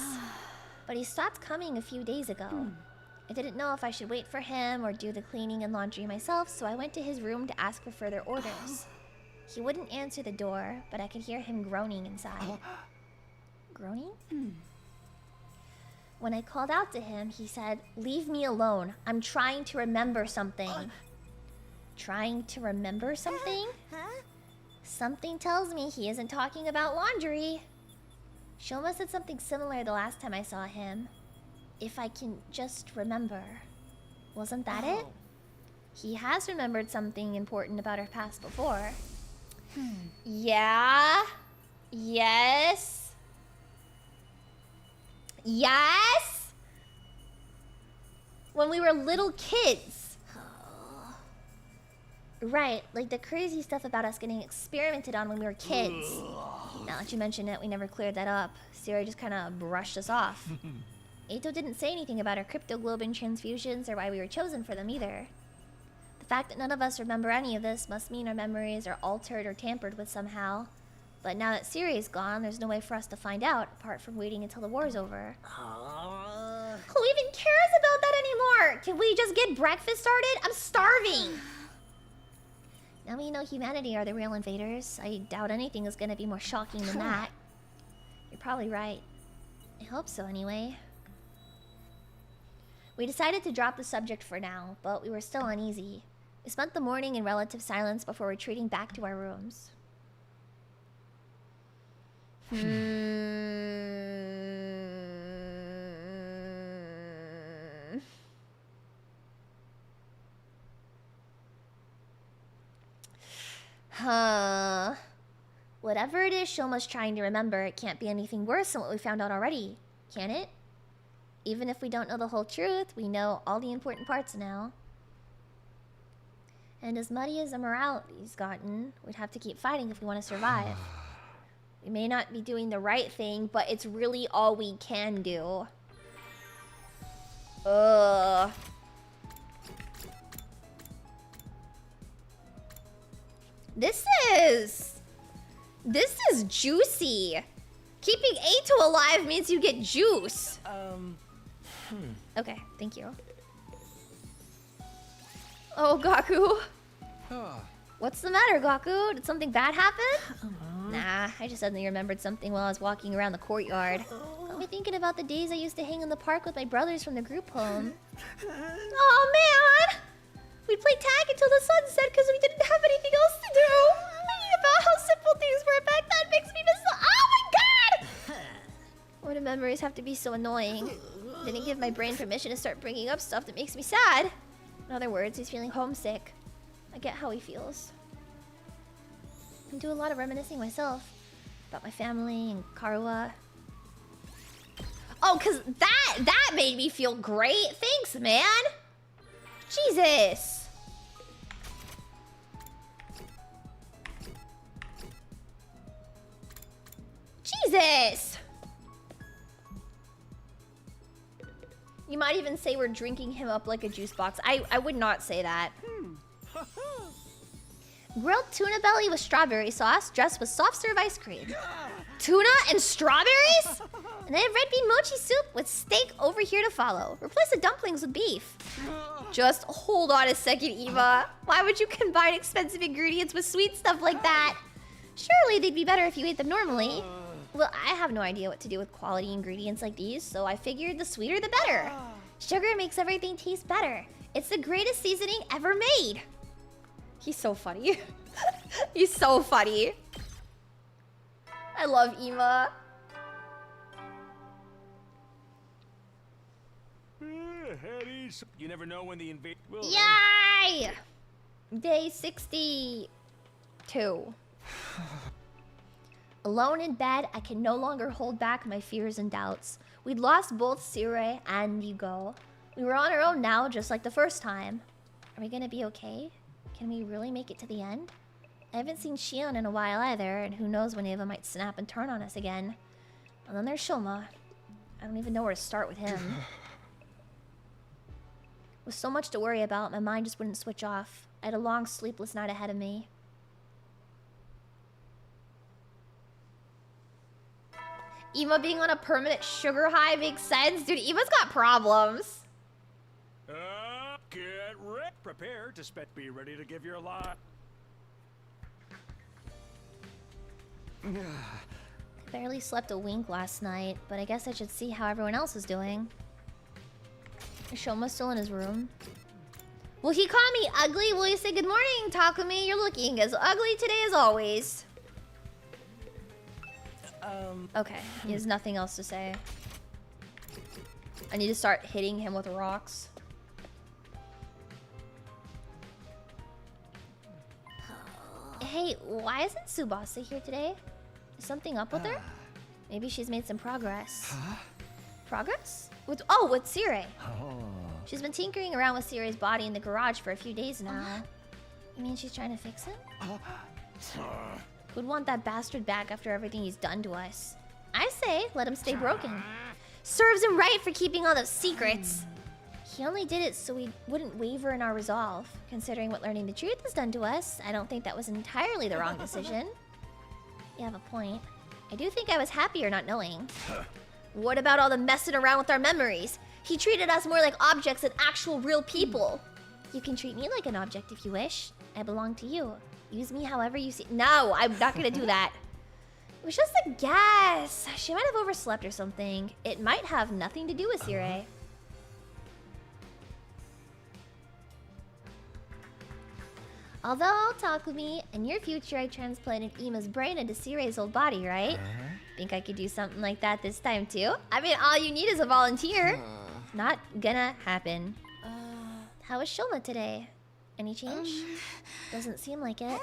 But he stopped coming a few days ago. I didn't know if I should wait for him or do the cleaning and laundry myself, so I went to his room to ask for further orders. He wouldn't answer the door, but I could hear him groaning inside. Groaning? When I called out to him, he said, "Leave me alone. I'm trying to remember something." Trying to remember something? Something tells me he isn't talking about laundry. Shoma said something similar the last time I saw him. If I can just remember. Wasn't that it? He has remembered something important about her past before. Yeah? Yes? Yes? When we were little kids. Right, like the crazy stuff about us getting experimented on when we were kids. Now that you mention it, we never cleared that up. Siri just kind of brushed us off. Eito didn't say anything about our cryptoglobin transfusions or why we were chosen for them either. The fact that none of us remember any of this must mean our memories are altered or tampered with somehow. But now that Siri is gone, there's no way for us to find out, apart from waiting until the war's over. Who even cares about that anymore? Can we just get breakfast started? I'm starving! Now we know humanity are the real invaders. I doubt anything is gonna be more shocking than that. You're probably right. I hope so anyway. We decided to drop the subject for now, but we were still uneasy. We spent the morning in relative silence before retreating back to our rooms. Whatever it is Shoma's trying to remember, it can't be anything worse than what we found out already, can it? Even if we don't know the whole truth, we know all the important parts now. And as muddy as the morality's gotten, we'd have to keep fighting if we want to survive. We may not be doing the right thing, but it's really all we can do. Ugh. This is juicy. Keeping A2 alive means you get juice. Okay, thank you. Oh, Gaku. What's the matter, Gaku? Did something bad happen? Nah, I just suddenly remembered something while I was walking around the courtyard. Got me thinking about the days I used to hang in the park with my brothers from the group home. Oh man! We'd play tag until the sun set because we didn't have anything else to do. Thinking about how simple things were back then makes me miss the— oh my god! Why do memories have to be so annoying? Didn't give my brain permission to start bringing up stuff that makes me sad. In other words, he's feeling homesick. I get how he feels. I do a lot of reminiscing myself about my family and Karuwa. Oh, cause that made me feel great. Thanks, man. Jesus. Jesus. You might even say we're drinking him up like a juice box. I would not say that. Grilled tuna belly with strawberry sauce, dressed with soft serve ice cream. Tuna and strawberries? And I have red bean mochi soup with steak over here to follow. Replace the dumplings with beef. Just hold on a second, Eva. Why would you combine expensive ingredients with sweet stuff like that? Surely they'd be better if you ate them normally. Well, I have no idea what to do with quality ingredients like these, so I figured the sweeter the better. Sugar makes everything taste better. It's the greatest seasoning ever made. He's so funny. He's so funny. I love Ema. You never know when the invade will. Yay! Day 62. Alone in bed, I can no longer hold back my fears and doubts. We'd lost both Sirei and Yugo. We were on our own now, just like the first time. Are we gonna be okay? Can we really make it to the end? I haven't seen Shion in a while either, and who knows when Eva might snap and turn on us again. And then there's Shoma. I don't even know where to start with him. With so much to worry about, my mind just wouldn't switch off. I had a long, sleepless night ahead of me. Ema being on a permanent sugar high makes sense. Dude, Ema's got problems. Get ready. Prepare to be ready to give your lot. I barely slept a wink last night, but I guess I should see how everyone else is doing. Is Shoma still in his room? Will he call me ugly? Will you say good morning, Takumi? You're looking as ugly today as always. Okay, he has nothing else to say. I need to start hitting him with rocks. Hey, why isn't Tsubasa here today? Is something up with her? Maybe she's made some progress. Progress? With Sirei. She's been tinkering around with Sirei's body in the garage for a few days now. You mean she's trying to fix him? Who'd want that bastard back after everything he's done to us? I say, let him stay broken. Serves him right for keeping all those secrets. He only did it so we wouldn't waver in our resolve. Considering what learning the truth has done to us, I don't think that was entirely the wrong decision. You have a point. I do think I was happier not knowing. What about all the messing around with our memories? He treated us more like objects than actual real people. You can treat me like an object if you wish. I belong to you. Use me however you see. No, I'm not gonna do that. It was just a guess. She might have overslept or something. It might have nothing to do with Sirei. Although, Takumi, in your future I transplanted Ima's brain into Sirei's old body, right? Think I could do something like that this time too? I mean, all you need is a volunteer. Not gonna happen. How was Shoma today? Any change? Doesn't seem like it.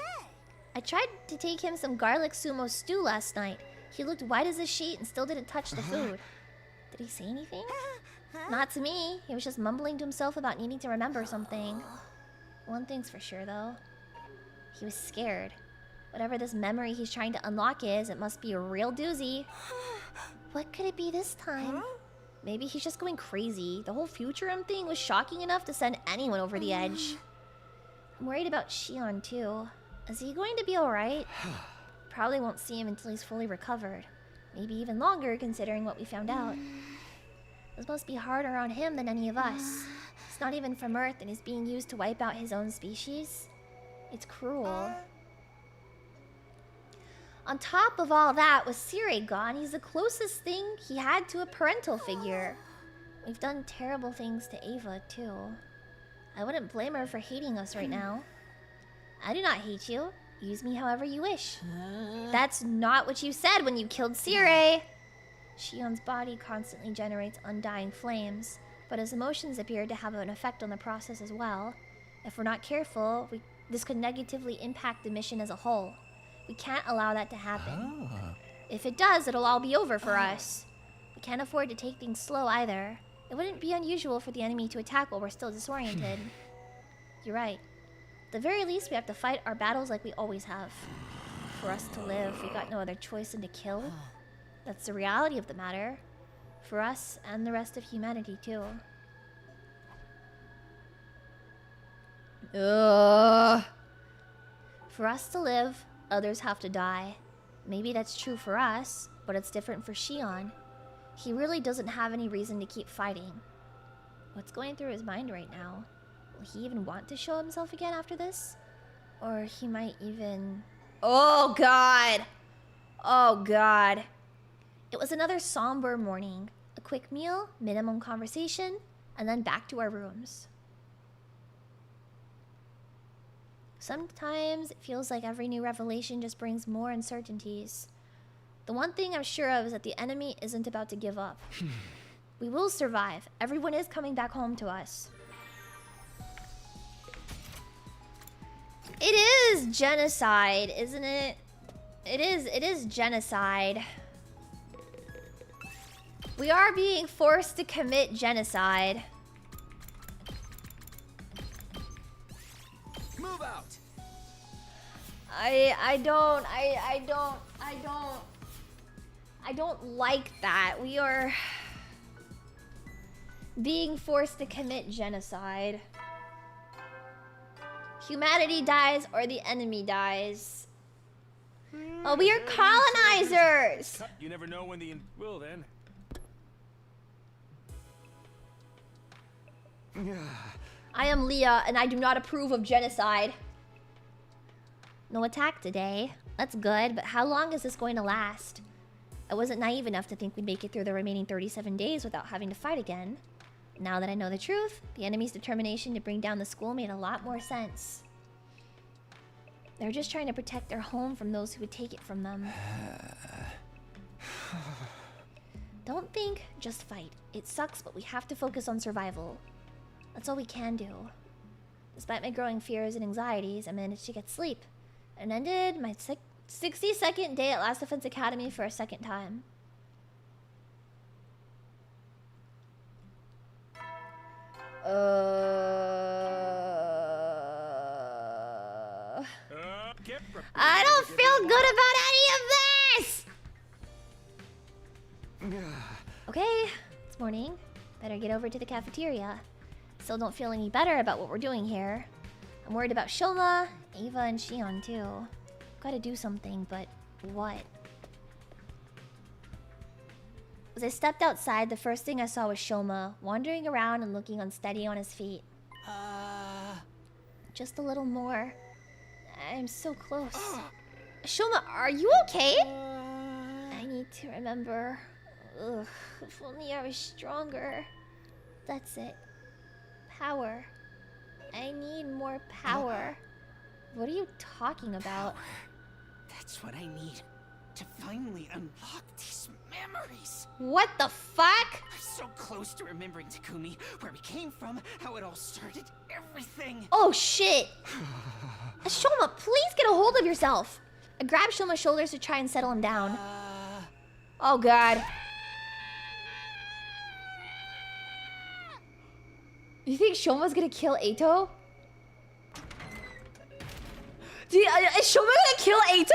I tried to take him some garlic sumo stew last night. He looked white as a sheet and still didn't touch the food. Did he say anything? Not to me. He was just mumbling to himself about needing to remember something. One thing's for sure, though. He was scared. Whatever this memory he's trying to unlock is, it must be a real doozy. What could it be this time? Maybe he's just going crazy. The whole Futurum thing was shocking enough to send anyone over the edge. I'm worried about Shion too. Is he going to be alright? Probably won't see him until he's fully recovered. Maybe even longer considering what we found out. This must be harder on him than any of us. He's not even from Earth and is being used to wipe out his own species. It's cruel. On top of all that, with Sire gone, he's the closest thing he had to a parental figure. We've done terrible things to Ava, too. I wouldn't blame her for hating us right now. I do not hate you. Use me however you wish. That's not what you said when you killed Sire! Shion's body constantly generates undying flames, but his emotions appear to have an effect on the process as well. If we're not careful, this could negatively impact the mission as a whole. We can't allow that to happen. If it does, it'll all be over for us. We can't afford to take things slow either. It wouldn't be unusual for the enemy to attack while we're still disoriented. You're right. At the very least, we have to fight our battles like we always have. For us to live, we got no other choice than to kill. That's the reality of the matter. For us and the rest of humanity, too. For us to live, others have to die. Maybe that's true for us, but it's different for Shion. He really doesn't have any reason to keep fighting. What's going through his mind right now? Will he even want to show himself again after this? Or he might even... Oh god! Oh god. It was another somber morning. A quick meal, minimum conversation, and then back to our rooms. Sometimes it feels like every new revelation just brings more uncertainties. The one thing I'm sure of is that the enemy isn't about to give up. We will survive. Everyone is coming back home to us. It is genocide, isn't it? It is genocide. We are being forced to commit genocide. Move out. I don't like that. We are being forced to commit genocide. Humanity dies or the enemy dies. Oh, we are colonizers! You never know when the will then. I am Leah, and I do not approve of genocide. No attack today. That's good, but how long is this going to last? I wasn't naive enough to think we'd make it through the remaining 37 days without having to fight again. Now that I know the truth, the enemy's determination to bring down the school made a lot more sense. They're just trying to protect their home from those who would take it from them. Don't think, just fight. It sucks, but we have to focus on survival. That's all we can do. Despite my growing fears and anxieties, I managed to get sleep, and ended my 62nd day at Last Defense Academy for a second time. I don't feel good about any of this! Okay, it's morning. Better get over to the cafeteria. Still don't feel any better about what we're doing here. I'm worried about Shoma, Ava, and Shion too. Gotta do something, but what? As I stepped outside, the first thing I saw was Shoma, wandering around and looking unsteady on his feet. Just a little more. I'm so close. Shoma, are you okay? I need to remember. Ugh, if only I was stronger. That's it. Power. I need more power. What are you talking about? Power. That's what I need to finally unlock these memories. What the fuck? I'm so close to remembering Takumi, where we came from, how it all started, everything. Oh shit! Shoma, please get a hold of yourself. I grabbed Shoma's shoulders to try and settle him down. Oh god. You think Shoma's gonna kill Eito? Dude, is Shoma gonna kill Eito?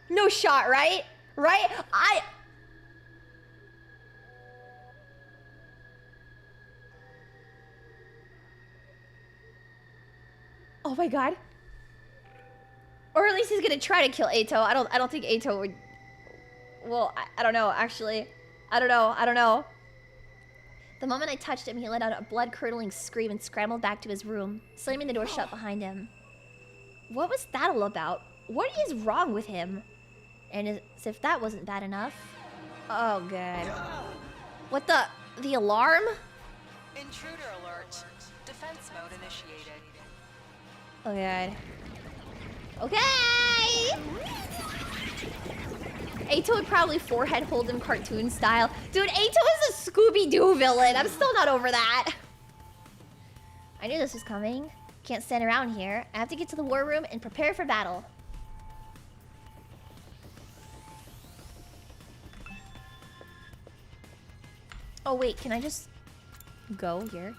No shot, right? Right? Oh my god. Or at least he's gonna try to kill Eito. I don't think Eito would. Well, I don't know, actually. I don't know. The moment I touched him, he let out a blood-curdling scream and scrambled back to his room, slamming the door shut behind him. What was that all about? What is wrong with him? And as if that wasn't bad enough. Oh god. What the alarm? Intruder alert. Defense mode initiated. Oh god. Okay! Eito would probably forehead hold him cartoon style. Dude, Eito is a Scooby-Doo villain. I'm still not over that. I knew this was coming. Can't stand around here. I have to get to the war room and prepare for battle. Oh wait, can I just go here?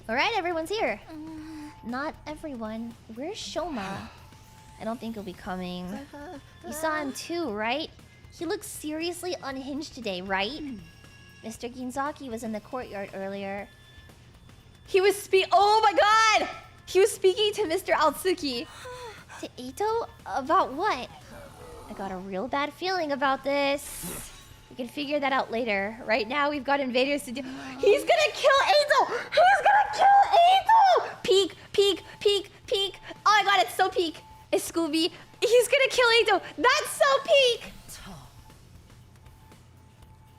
Alright, everyone's here. Not everyone. Where's Shoma? I don't think he'll be coming. You saw him too, right? He looks seriously unhinged today, right? Mr. Ginzaki was in the courtyard earlier. He was oh my god! He was speaking to Mr. Altsuki. To Eito? About what? I got a real bad feeling about this. We can figure that out later. Right now, we've got invaders to do. He's gonna kill Eito! He's gonna kill Eito! Peek, peek, peek, peek. Oh my god, it's so peek. It's Scooby. He's gonna kill Eito. That's so peek!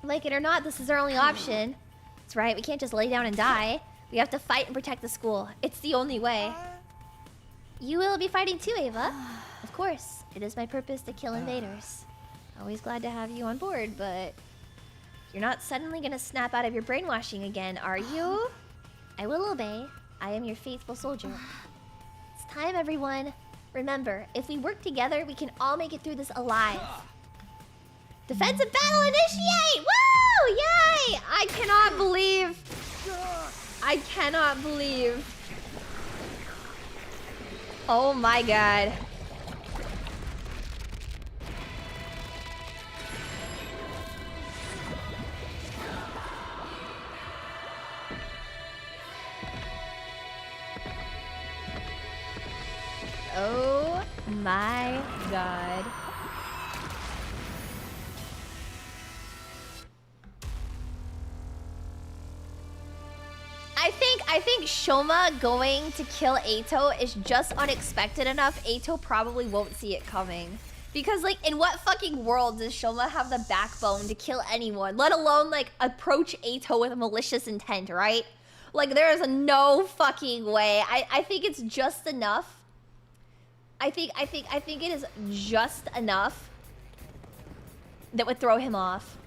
Like it or not, this is our only option. That's right, we can't just lay down and die. We have to fight and protect the school. It's the only way. You will be fighting too, Ava. Of course, it is my purpose to kill invaders. Always glad to have you on board, but you're not suddenly gonna snap out of your brainwashing again, are you? I will obey. I am your faithful soldier. It's time, everyone. Remember, if we work together, we can all make it through this alive. Defensive battle initiate! Woo! Yay! I cannot believe. Oh my god. Oh my god. I think Shoma going to kill Eito is just unexpected enough. Eito probably won't see it coming. Because, like, in what fucking world does Shoma have the backbone to kill anyone? Let alone, like, approach Eito with a malicious intent, right? Like, there is no fucking way. I think it's just enough. I think it is just enough that would throw him off.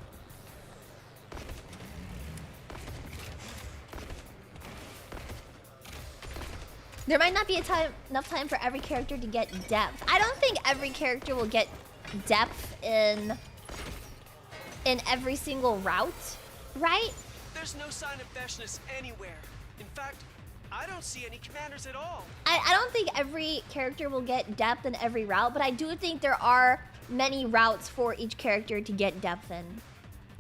There might not be enough time for every character to get depth. I don't think every character will get depth in every single route, right? There's no sign of Veshness anywhere. In fact, I don't see any commanders at all. I don't think every character will get depth in every route, but I do think there are many routes for each character to get depth in.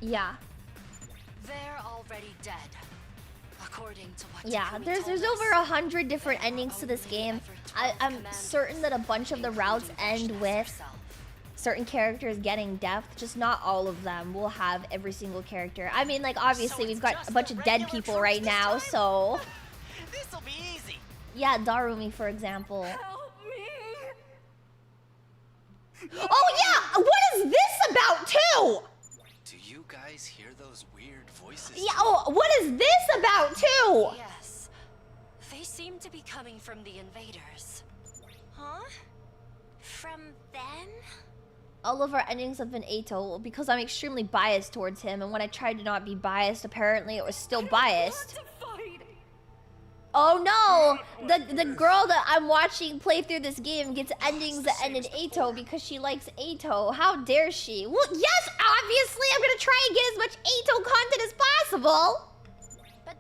Yeah. They're already dead. According to what there's over 100 different endings to this game. I'm certain that a bunch of the routes end with certain characters getting depth, just not all of them will have every single character. I mean, like, obviously we've got a bunch of dead people right now, so... This'll be easy. Yeah, Darumi, for example. Help me. Oh yeah! What is this about, too? Do you guys hear those weird voices? Yeah, oh, what is this about, too? Yes. They seem to be coming from the invaders. Huh? From them? All of our endings have been Eito because I'm extremely biased towards him, and when I tried to not be biased, apparently it was still biased. Oh no! The girl that I'm watching play through this game gets endings that ended Eito because she likes Eito. How dare she? Well, yes, obviously I'm gonna try and get as much Eito content as possible! But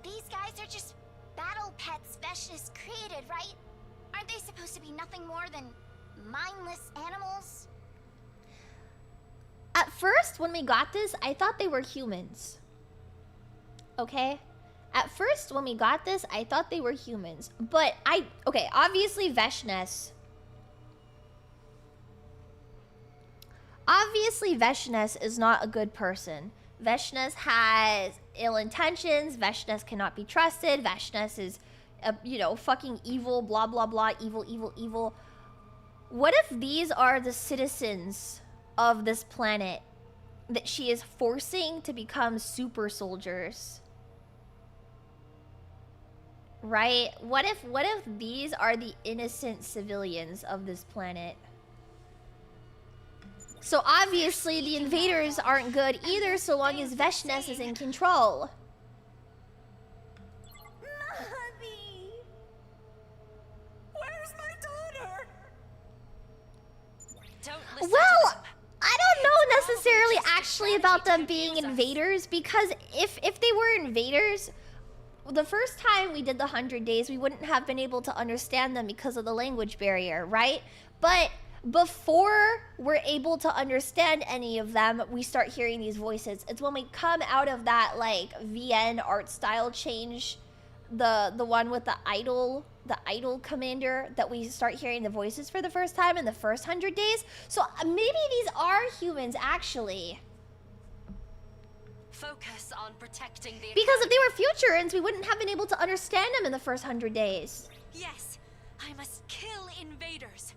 these guys are just pets Veshnis created, right? Aren't they supposed to be nothing more than mindless animals? At first, when we got this, I thought they were humans. Okay? At first, when we got this, I thought they were humans. But okay, obviously Veshnis. Obviously Veshnis is not a good person. Veshnis has ill intentions. Veshnis cannot be trusted. Veshnis is, you know, fucking evil, blah, blah, blah, evil, evil, evil. What if these are the citizens of this planet that she is forcing to become super soldiers? Right? What if these are the innocent civilians of this planet? So obviously the invaders aren't good either so long as Veshnis is in control. Mommy! Where's my daughter? Well, I don't know necessarily actually about them being invaders, because if they were invaders, the first time we did the 100 days, we wouldn't have been able to understand them because of the language barrier, right? But before we're able to understand any of them, we start hearing these voices. It's when we come out of that, like, VN art style change, the one with the idol commander, that we start hearing the voices for the first time in the first 100 days. So maybe these are humans, actually. Focus on protecting the Because if they were Futurans, we wouldn't have been able to understand them in the first 100 days. Yes, I must kill invaders.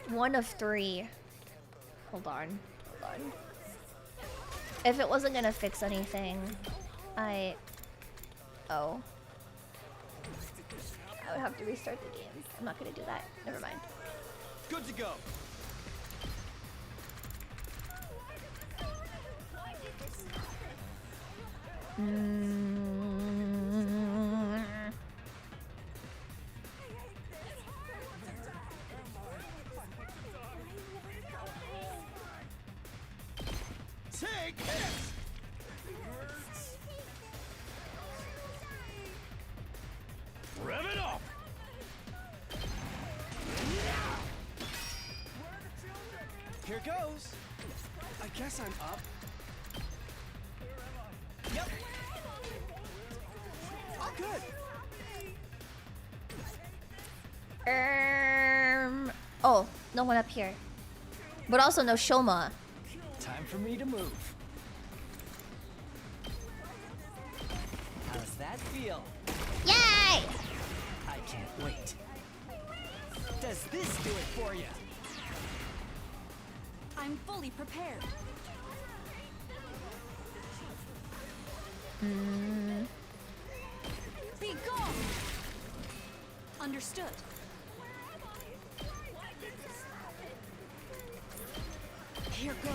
One of three. Hold on. If it wasn't gonna fix anything, I would have to restart the game. I'm not gonna do that. Never mind. Good to go. Take this! Rev it up! Here goes. I guess I'm up. Yep. All good. Oh, no one up here. But also no Shoma. Time for me to move. How's that feel? Yay! I can't wait. Does this do it for you? I'm fully prepared. Be gone! Understood. Here goes.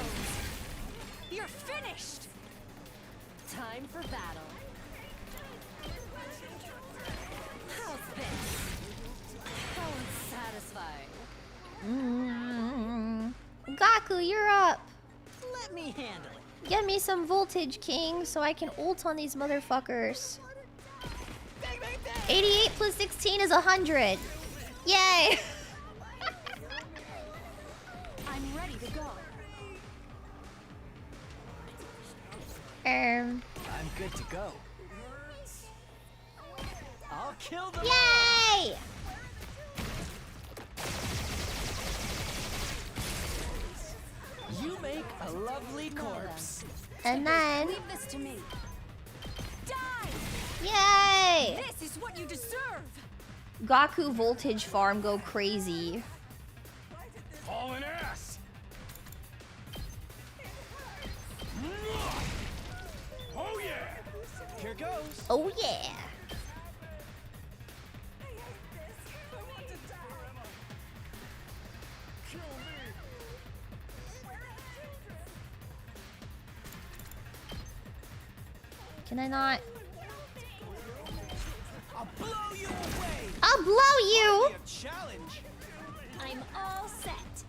You're finished! Time for battle. How's this? How unsatisfying. Gaku, you're up. Let me handle it. Get me some voltage, King, so I can ult on these motherfuckers. 88 plus 16 is 100. Yay! I'm ready to go. I'm good to go. I'll kill them. Yay! You make a lovely corpse. And then, Leave this to me. Die! yay! This is what you deserve! Gaku voltage farm go crazy. Hauling ass! Oh yeah! Here goes. Oh yeah! Can I not? I'll blow you away. I'll blow you! Be a challenge. I'm all set.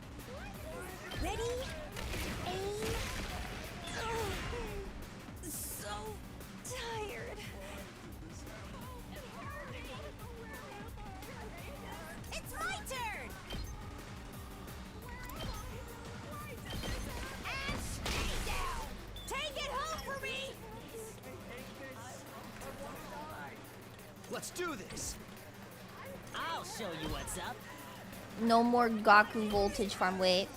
Ready Let's do this. I'll show you what's up. No more Gaku voltage farm. Wait.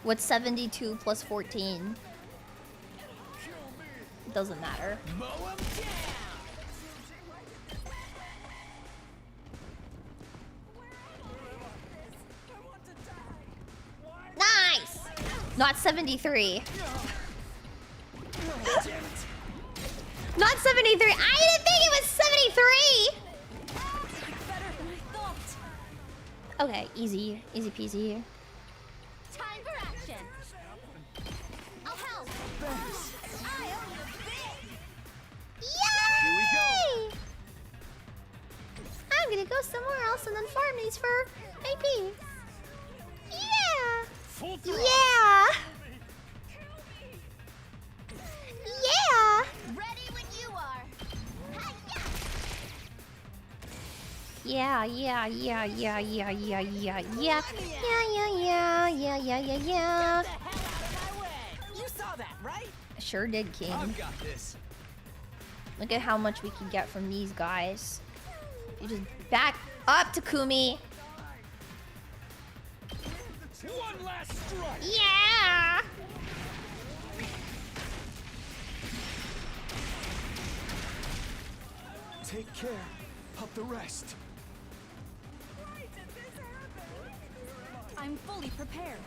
What's 72 plus 14? Doesn't matter. Nice! Not 73. Not 73. I didn't think it was 73! Okay, easy. Easy peasy. Time for action. I'll help. Yay! Here we go. I'm gonna go somewhere else and then farm these for AP. Yeah! Yeah! Yeah! Ready when you are. Yeah, yeah, yeah, yeah, yeah, yeah, yeah, yeah, yeah, yeah, yeah, yeah. You saw that, right? Sure did, King. I've got this. Look at how much we can get from these guys. You just back up, Takumi. One last strike. Yeah! Take care of the rest. I'm fully prepared.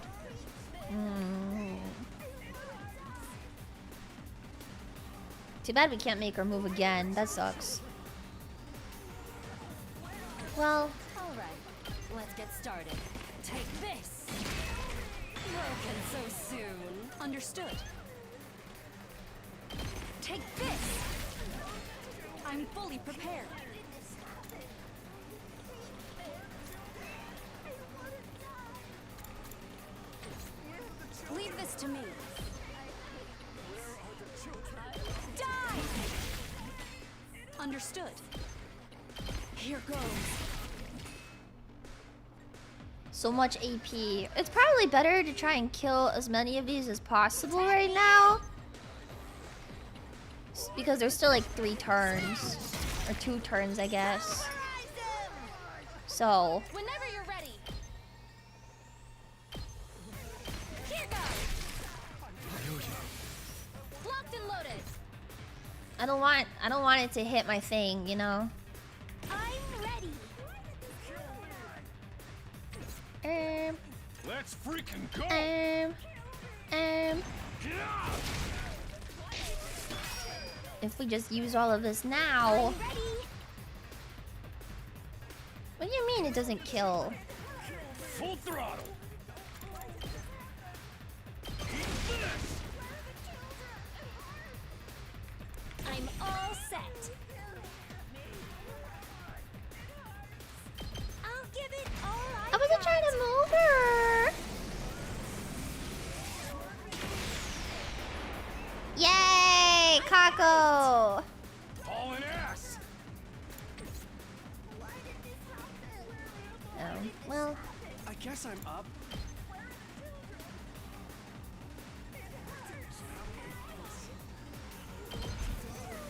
Too bad we can't make her move again. That sucks. Well, Alright, let's get started. Take this! Broken so soon. Understood. Take this! I'm fully prepared. Leave this to me. Die! Understood. Here goes. so much AP. It's probably better to try and kill as many of these as possible right now. Because there's still like 3 turns. Or 2 turns, I guess. So... Whenever you're ready. Here goes. Locked and loaded. I don't want it to hit my thing, you know? I'm ready. Let's freaking go. If we just use all of this now. What do you mean it doesn't kill? Full throttle. I'm all set. I'll give it all I wasn't trying to move her. Yay, Kako! Hauling ass. Oh, well. I guess I'm up.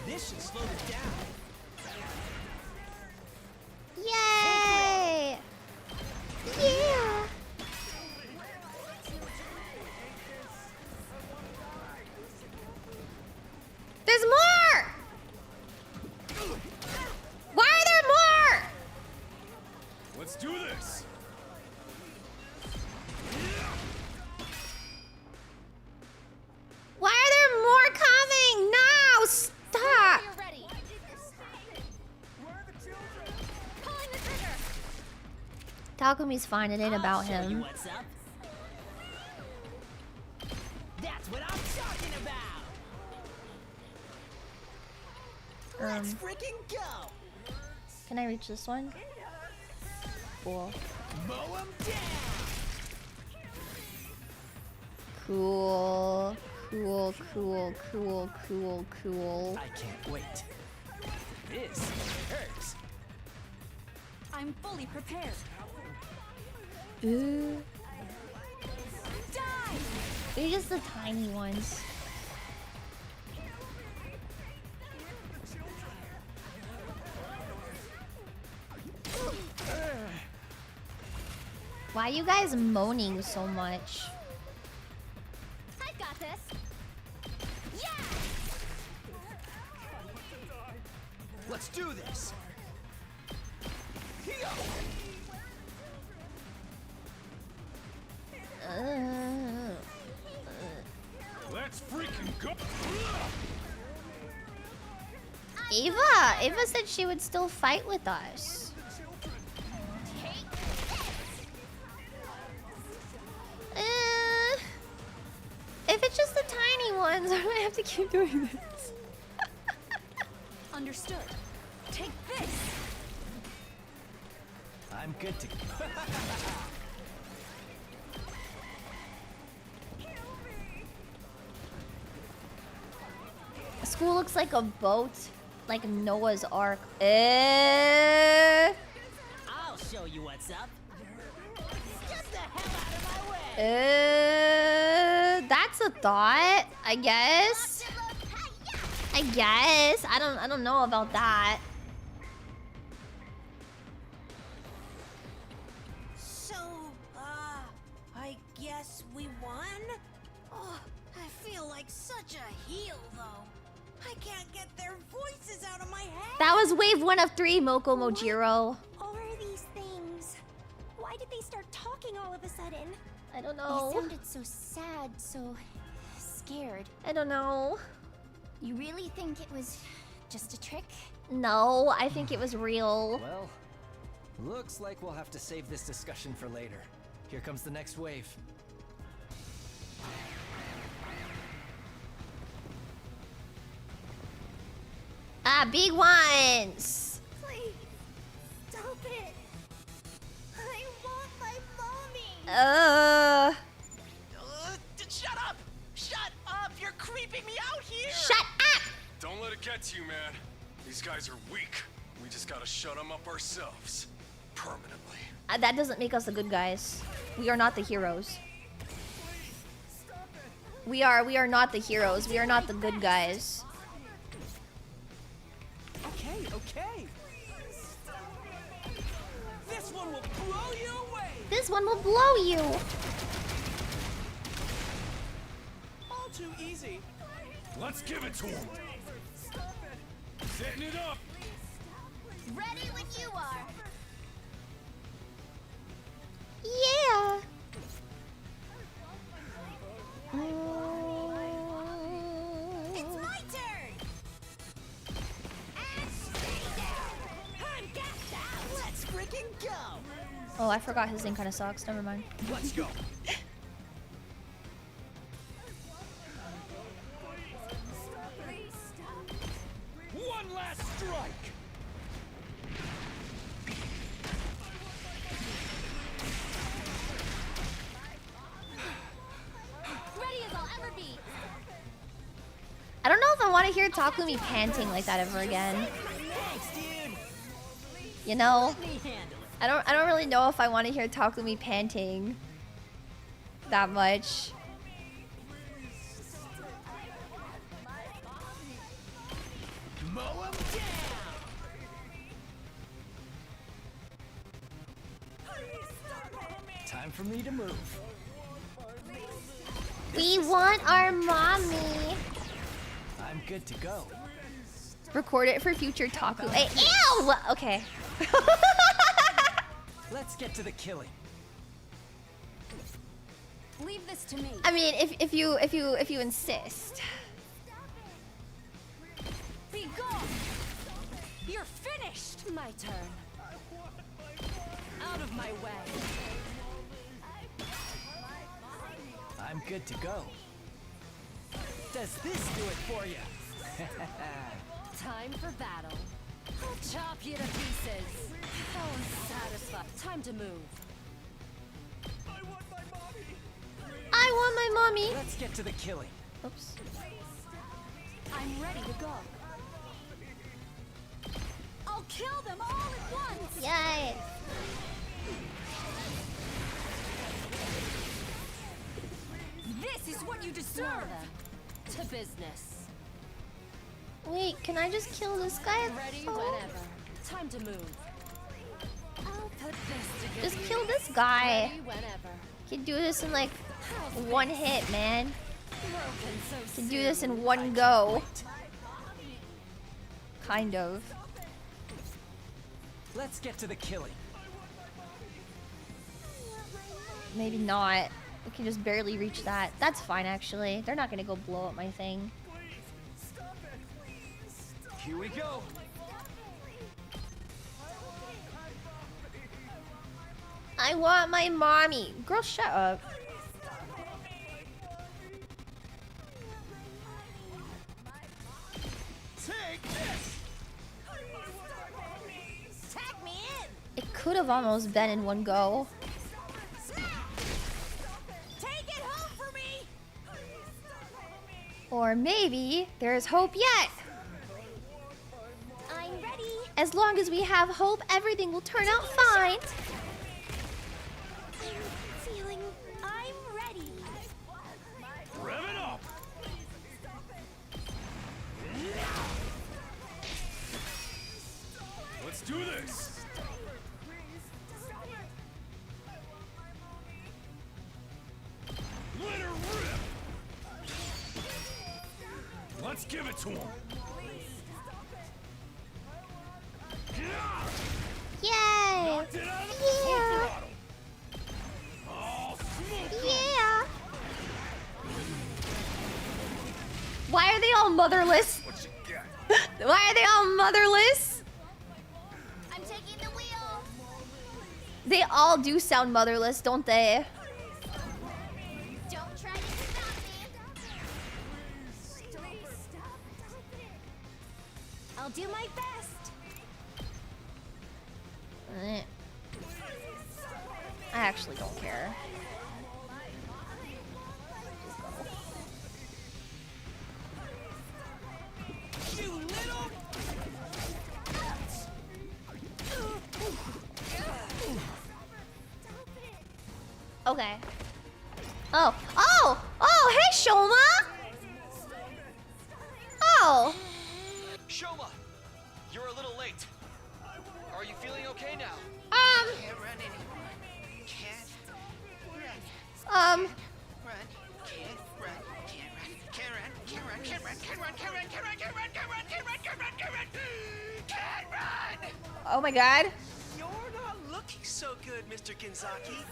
This should slow it down. Yay! Yeah! There's more! Why are there more? Let's do this. Why are there more coming? No! Stop! You're ready. Pulling the trigger. Takumi's fine, it ain't about I'll show you him. what's up. That's what I'm talking about. Let's freaking go. Can I reach this one? Cool. Mow 'em down. Cool. Cool, cool, cool, cool, cool. I can't wait. This hurts. I'm fully prepared. Ooh. Die! They're just the tiny ones. Why are you guys moaning so much? I got this. Yeah. Let's do this. Let's freaking go. Ava said she would still fight with us. If it's just the tiny ones, I might have to keep doing this. Understood. Take this. I'm good to go. School looks like a boat, like Noah's Ark. I'll show you what's up. Get the hell out of my way. That's a thought, I guess. I don't know about that. So, I guess we won? Oh, I feel like such a heel, though. I can't get their voices out of my head. That was wave 1 of 3, Moko Mojiro. What are these things? Why did they start talking all of a sudden? I don't know. They sounded so sad, so scared. I don't know. You really think it was just a trick? No, I think it was real. Well, looks like we'll have to save this discussion for later. Here comes the next wave. Ah, big ones. Please, stop it. I want my mommy. Shut up! Shut up! You're creeping me out here! Shut up! Don't let it get to you, man. These guys are weak. We just gotta shut them up ourselves. Permanently. That doesn't make us the good guys. We are not the heroes. We are not the heroes. We are not the good guys. Okay. This one will blow you away. This one will blow you. All too easy. Let's give it to him. Setting it up. Ready when you are. Yeah. It's my turn. And stay down. I'm gassed out. Let's freaking go. Oh, I forgot his thing kind of sucks. Never mind. Let's go. One last strike. Ready as I'll ever be. I don't know if I want to hear Takumi panting like that ever again. You know? I don't really know if I want to hear Takumi panting that much. Mow 'em down. Time for me to move. We want our mommy. I'm good to go. Record it for future Taku. Ew! Okay. Let's get to the killing. Leave this to me. I mean, if you insist. Be gone. You're finished. My turn. Out of my way. I'm good to go. Does this do it for you? Time for battle. I'll chop you to pieces. Oh, I'm satisfied. Time to move. I want my mommy. Let's get to the killing. Oops. I'm ready to go. I'll kill them all at once. Yay. This is what you deserve. To business. Wait, can I just kill this guy? Ready Oh. whenever. Time to move. I'll Just kill this guy. Can do this in like one hit, man. Can do this in one go. Kind of. Let's get to the killing. Maybe not. We can just barely reach that. That's fine, actually. They're not gonna go blow up my thing. Here we go. I want my mommy. Girl, shut up. Take this. Tag me in. It could have almost been in one go. Take it home for me. Or maybe there's hope yet. I'm ready. As long as we have hope, everything will turn out fine. Feeling I'm ready. Rev it up! Let's do this! Let her rip! Let's give it to him! Yay! Knocked it out of the full Yeah! throttle! Oh, smoke 'em. Yeah! Why are they all motherless? What you got? Why are they all motherless? I'm taking the wheel. They all do sound motherless, don't they? Don't try to stop me. I'll do my best. Eh. I actually don't care. You little. Okay. Oh. Oh! Oh, hey, Shoma! Oh! Shoma, you're a little late. Are you feeling okay now? Can't run anymore. Can't run. Um. Run. Can't run. Can't run. Can't run. Can't run. Can't run. Can't run. Can't run. Can't run. Can't run. Can't run. Can't run. Can't run. Can't run. Can't run. Oh my god. You're not looking so good, Mr. Kinzaki.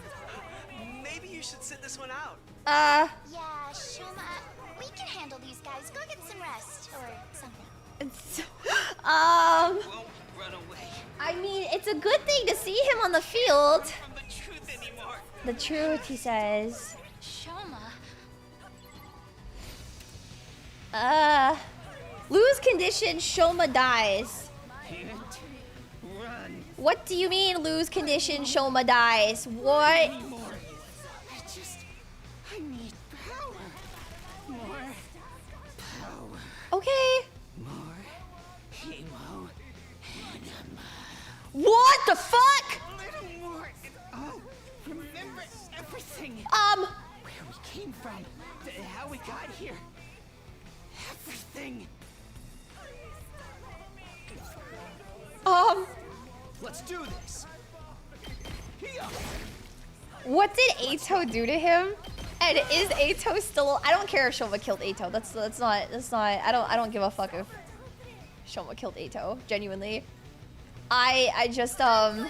Maybe you should sit this one out. Yeah, Shoma, we can handle these guys. Go get some rest or something. Won't run away. I mean, it's a good thing to see him on the field. From the truth anymore. The truth, he says. Shoma. Lose condition, Shoma dies. Can't run. What do you mean, lose condition, Shoma dies? What? Anymore. I need power. More power. Okay. More Himo Anima. What the fuck? A little more. Oh, remember everything. Where we came from. How we got here. Everything. Let's do this. What did Ato do to him? And is Ato still? I don't care if Shoma killed Ato. That's not. I don't give a fuck if Shoma killed Ato. Genuinely, I just I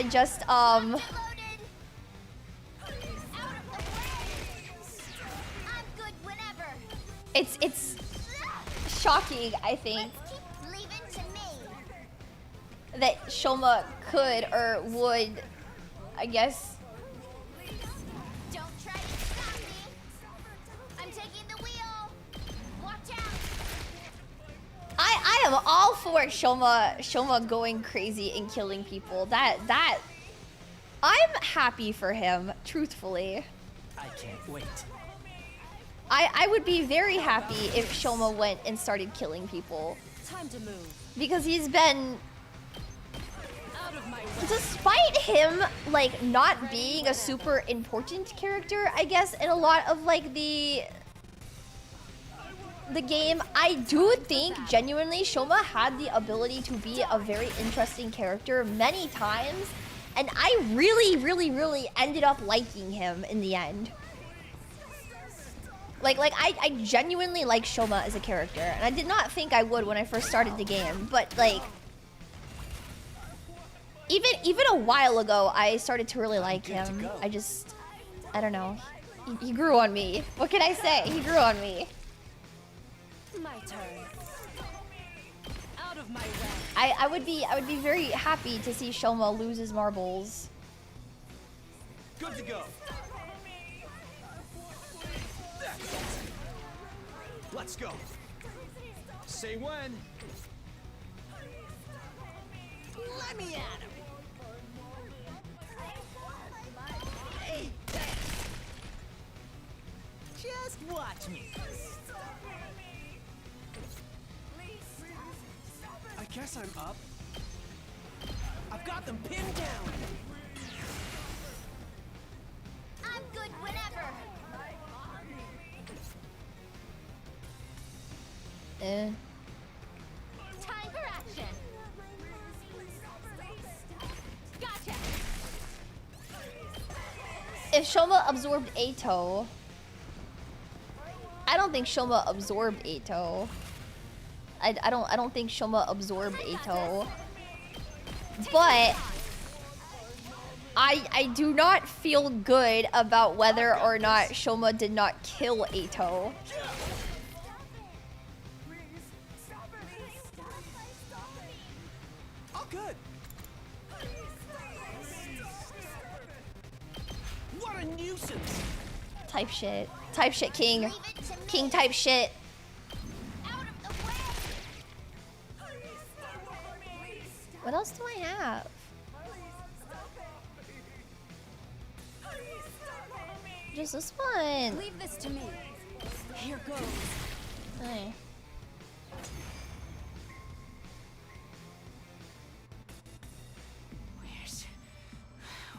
just It's shocking, I think, that Shoma could or would, I guess. Don't try to stop me. I'm taking the wheel. Watch out. I am all for Shoma going crazy and killing people. That I'm happy for him, truthfully. I can't wait. I would be very happy if Shoma went and started killing people. Time to move. Because he's been, Out of my way. despite him like not being a super important character, I guess, in a lot of like the the game, I do think genuinely Shoma had the ability to be a very interesting character many times, and I really ended up liking him in the end. Like I genuinely like Shoma as a character, and I did not think I would when I first started the game, but like even a while ago I started to really like him. I don't know. He grew on me. What can I say? He grew on me. My turn. Out of my way. I would be very happy to see Shoma lose his marbles. Good to go. Let's go. Say when. Let me at him. Just watch me. I guess I'm up. I've got them pinned down. I'm good whenever. Time for action. Gotcha. If Shoma absorbed Eito, I don't think Shoma absorbed Eito. I don't think Shoma absorbed Eito. But I do not feel good about whether or not Shoma did not kill Eito. Oh, good. What a nuisance. Type shit. Type shit, King. King type shit. What else do I have? Just this one. Leave this to me. Here goes. Hey.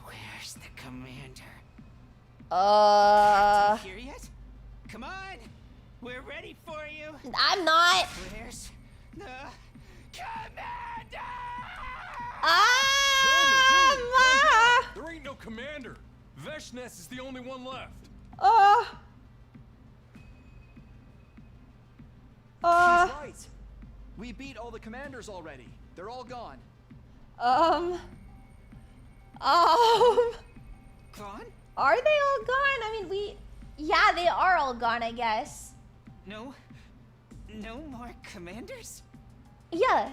Where's the commander? Here yet? Come on! We're ready for you! I'm not! Where's the commander? There ain't no commander. Veshnes is the only one left. She's right. We beat all the commanders already. They're all gone. Gone? Are they all gone? I mean, yeah, they are all gone, I guess. No more commanders? Yeah.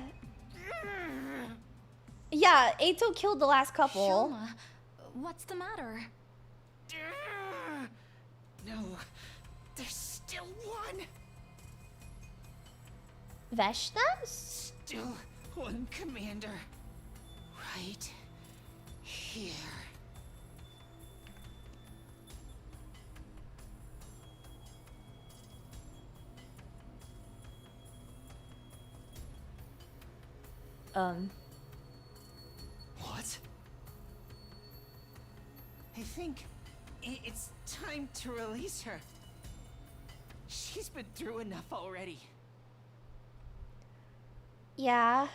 Yeah, Eito killed the last couple. Shoma, what's the matter? No, there's still one. Veshnes? Still one commander. Right here. What? I think it's time to release her. She's been through enough already. Yeah.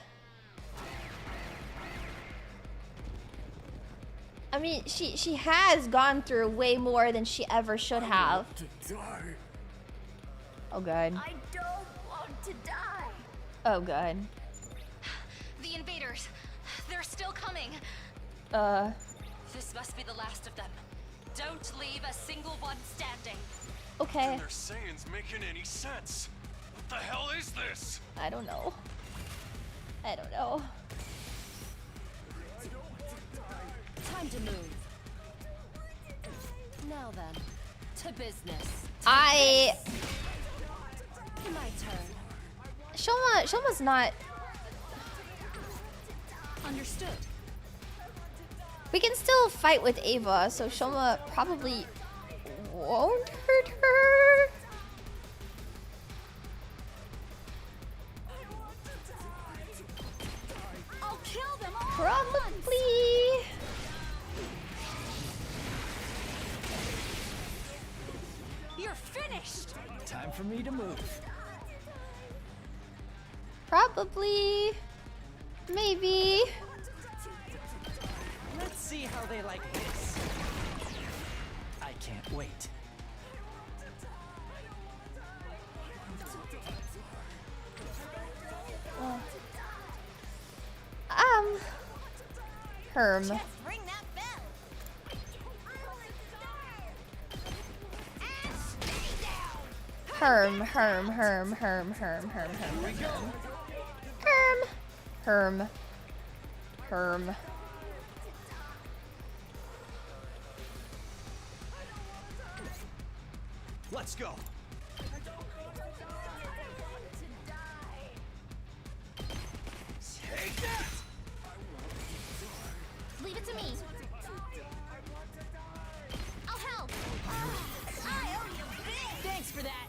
I mean, she has gone through way more than she ever should have. Oh god. I don't want to die. Oh god. The invaders. They're still coming. This must be the last of them. Don't leave a single one standing. Okay. And they're saying's making any sense. What the hell is this? I don't know. I don't know. Time to move. Now then, to business. My turn. Shoma's not. Understood. We can still fight with Ava, so Shoma probably won't hurt her. I'll kill them all. Probably. You're finished. Time for me to move. Probably. Maybe. Let's see how they like this. I can't wait. Herm. Ring that bell. Herm. Let's go. Take that! Leave it to me. I'll help. Thanks for that.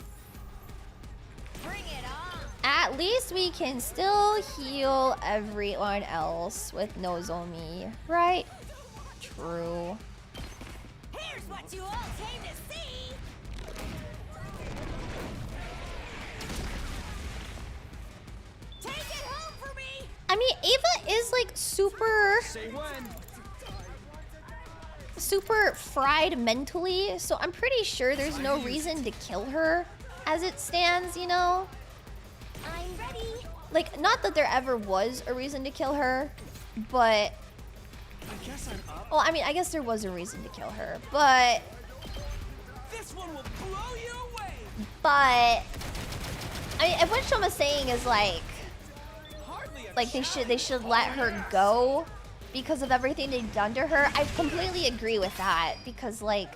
Bring it on. At least we can still heal everyone else with Nozomi, right? True. Here's what you all came to see. Take it home for me. I mean, Ava is like super fried mentally, so I'm pretty sure there's no reason to kill her as it stands, you know? I'm ready. Like, not that there ever was a reason to kill her, but... I guess I'm up. Well, I mean, I guess there was a reason to kill her, but... This one will blow you away. But... I mean, if what Shoma's saying is like they should let her go because of everything they've done to her, I completely agree with that, because like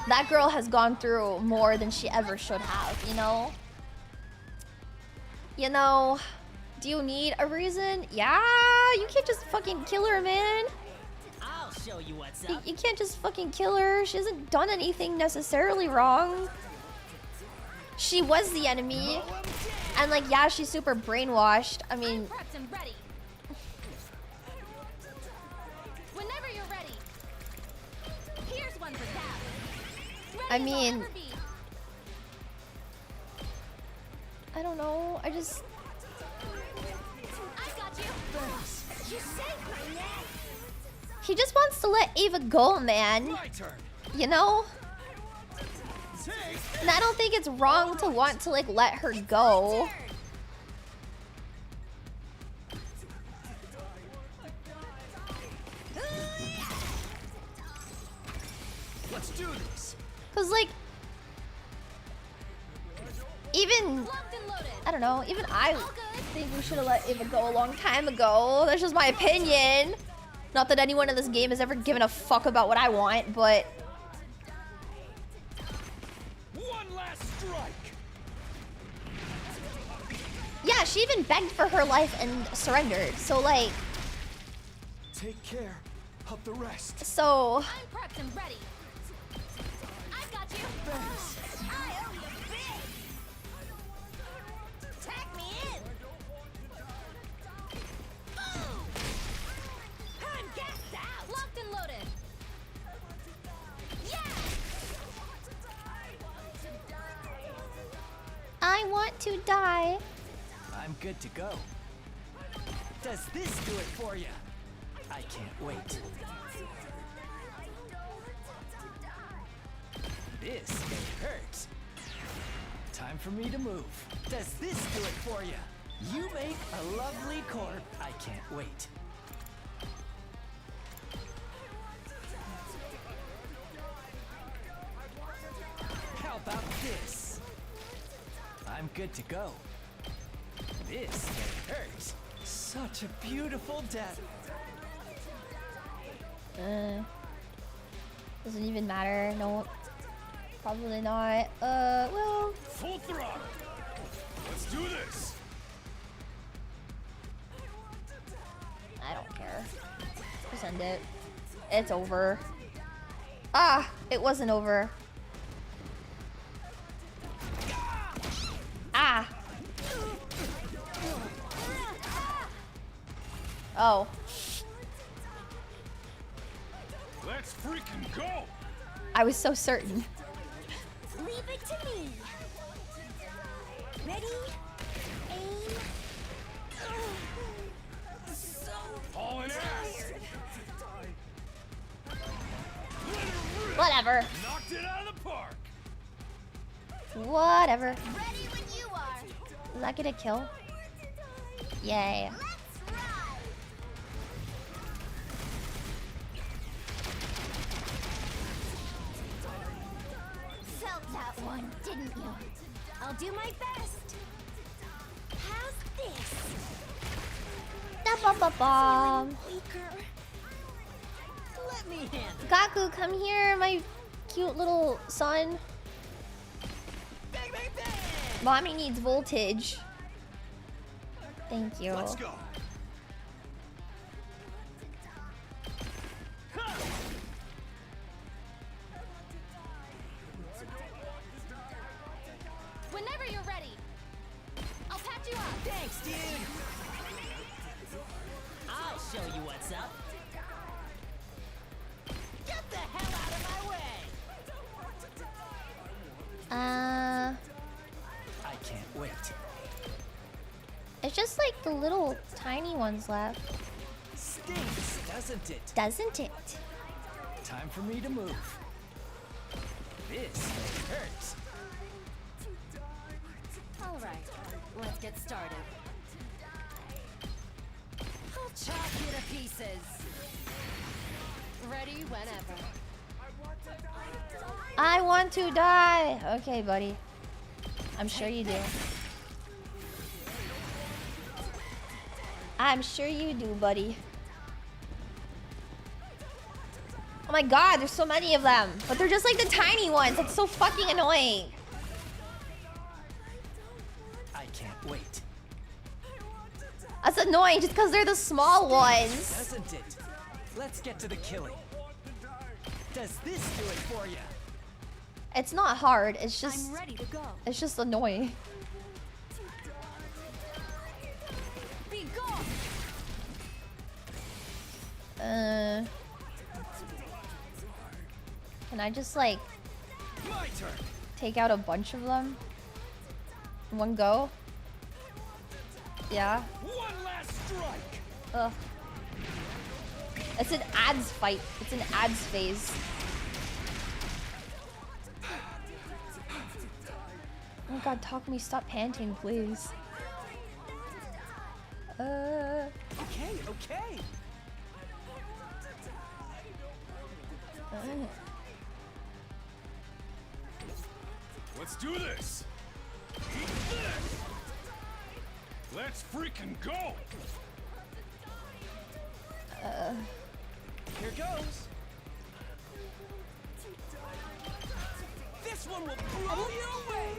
that girl has gone through more than she ever should have, you know? You know, do you need a reason? Yeah, you can't just fucking kill her, man. I'll show you what's up. You can't just fucking kill her. She hasn't done anything necessarily wrong. She was the enemy. And like, yeah, she's super brainwashed. I mean... Whenever you're ready. Here's one for Cap. I mean... I don't know. I just... I got you. You saved my neck. He just wants to let Ava go, man. You know? And I don't think it's wrong to want to like let her go. Let's do this. Cause like, even I don't know. Even I think we should have let Ava go a long time ago. That's just my opinion. Not that anyone in this game has ever given a fuck about what I want, but. Yeah, she even begged for her life and surrendered. So like, take care of the rest. So I'm prepped and ready. I've got you. I owe you big. Tag me in. Boom. I'm gassed out. Locked and loaded. Yeah. I want to die. I'm good to go. Does this do it for you? I can't wait. This hurts. Time for me to move. Does this do it for you? You make a lovely corpse. I can't wait. How about this? I'm good to go. This hurts. Such a beautiful death. Doesn't even matter. No, probably not. Well. Full throttle. Let's do this. I don't care. Just end it. It's over. Ah, it wasn't over. Ah. Oh. Let's freaking go. I was so certain. Leave it to me. Ready? Aim. So Hauling ass. Whatever. Knocked it out of the park. Whatever. Ready when you are. Did that get a kill? Yay. Felt that one, didn't you? I'll do my best. How's this? Da-ba-ba-bum. Weaker. Let me handle. Gaku, come here, my cute little son. Bang, bang, bang. Mommy needs voltage. Thank you. Let's go. Whenever you're ready, I'll patch you up. Thanks, dude. I'll show you what's up. Get the hell out of my way. I can't wait. It's just like the little tiny ones left. Stinks, doesn't it? Doesn't it? Time for me to move. This hurts. All right, let's get started. I'll chop you to pieces. Ready whenever. I want to die. Okay, buddy. I'm sure you do. I'm sure you do, buddy. Oh my god, there's so many of them. But they're just like the tiny ones. That's so fucking annoying. I can't wait. That's annoying just because they're the small ones. Doesn't it? Let's get to the killing. Does this do it for you? It's not hard. It's just. I'm ready to go. It's just annoying. Be gone. Can I just like My turn. take out a bunch of them? In one go? Yeah. One last strike. Ugh. It's an ads fight. It's an ads phase. Oh my god, Takumi, stop panting, please. Okay, okay. Let's do this. Eat this. Let's freaking go. Here goes. This one will blow you away.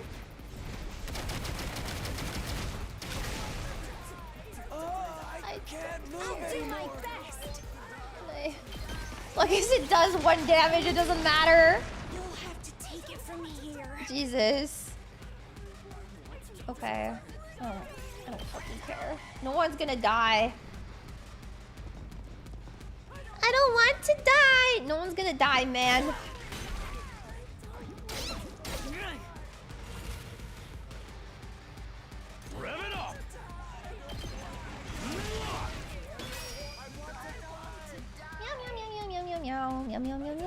Oh, I can't move I'll do my anymore. best. Look, as it does 1 damage, it doesn't matter. You'll have to take it from here. Jesus. Okay. I don't fucking care. No one's gonna die. I don't want to die. No one's gonna die, man. Rev it up. Meow meow meow meow meow meow meow meow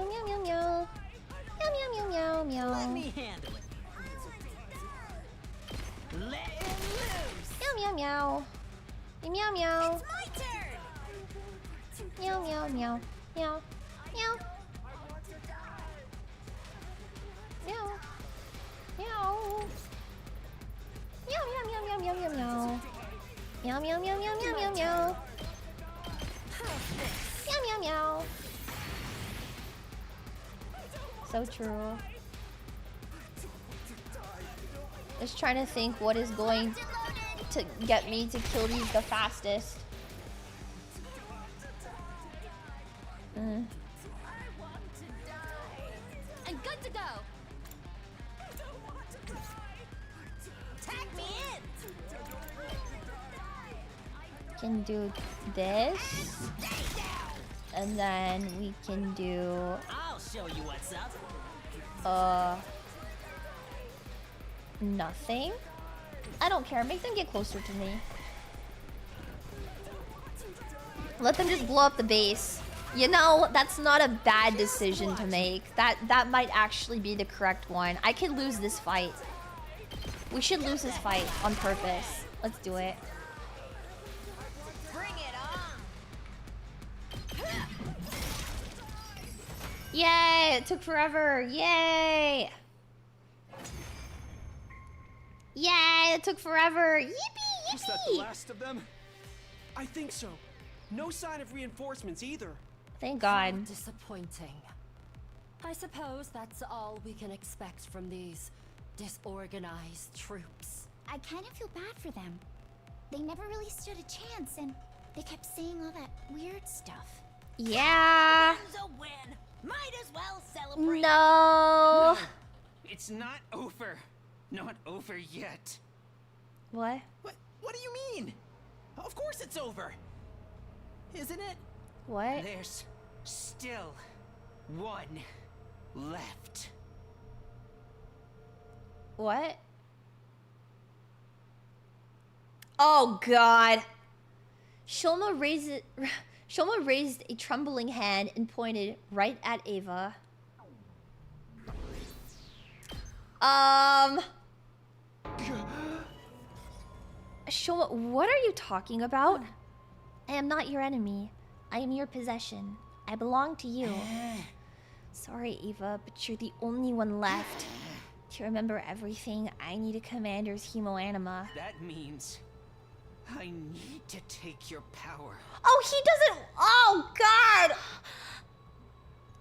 meow meow meow meow meow meow meow. Let me handle it. Let him loose. Meow meow meow. Meow meow. It's my turn. Meow meow meow meow meow. Meow. Meow. Meow meow meow meow meow meow meow. Meow meow meow meow meow meow meow. Meow meow meow. So true. Just trying to think what is going to get me to kill these the fastest. I'm good to go. Tag me in. Can do this. And then we can do I'll show you what's up. nothing. I don't care. Make them get closer to me. Let them just blow up the base. You know, that's not a bad decision to make. That might actually be the correct one. I could lose this fight. We should lose this fight on purpose. Let's do it. Bring it on. Yay! It took forever. Yay! Yay! It took forever. Yippee! Yippee! Was that the last of them? I think so. No sign of reinforcements either. Thank God. How disappointing. I suppose that's all we can expect from these disorganized troops. I kind of feel bad for them. They never really stood a chance, and they kept saying all that weird stuff. Yeah. Win's a win. Might as well celebrate. No. It's not over. Not over yet. What? What do you mean? Of course it's over. Isn't it? What? There's still one left. What? Oh God. Shoma raised a trembling hand and pointed right at Ava. Shoma, what are you talking about? I am not your enemy. I am your possession. I belong to you. Sorry, Eva, but you're the only one left to remember everything. I need a commander's hemoanima. That means I need to take your power. Oh, he doesn't. Oh, God.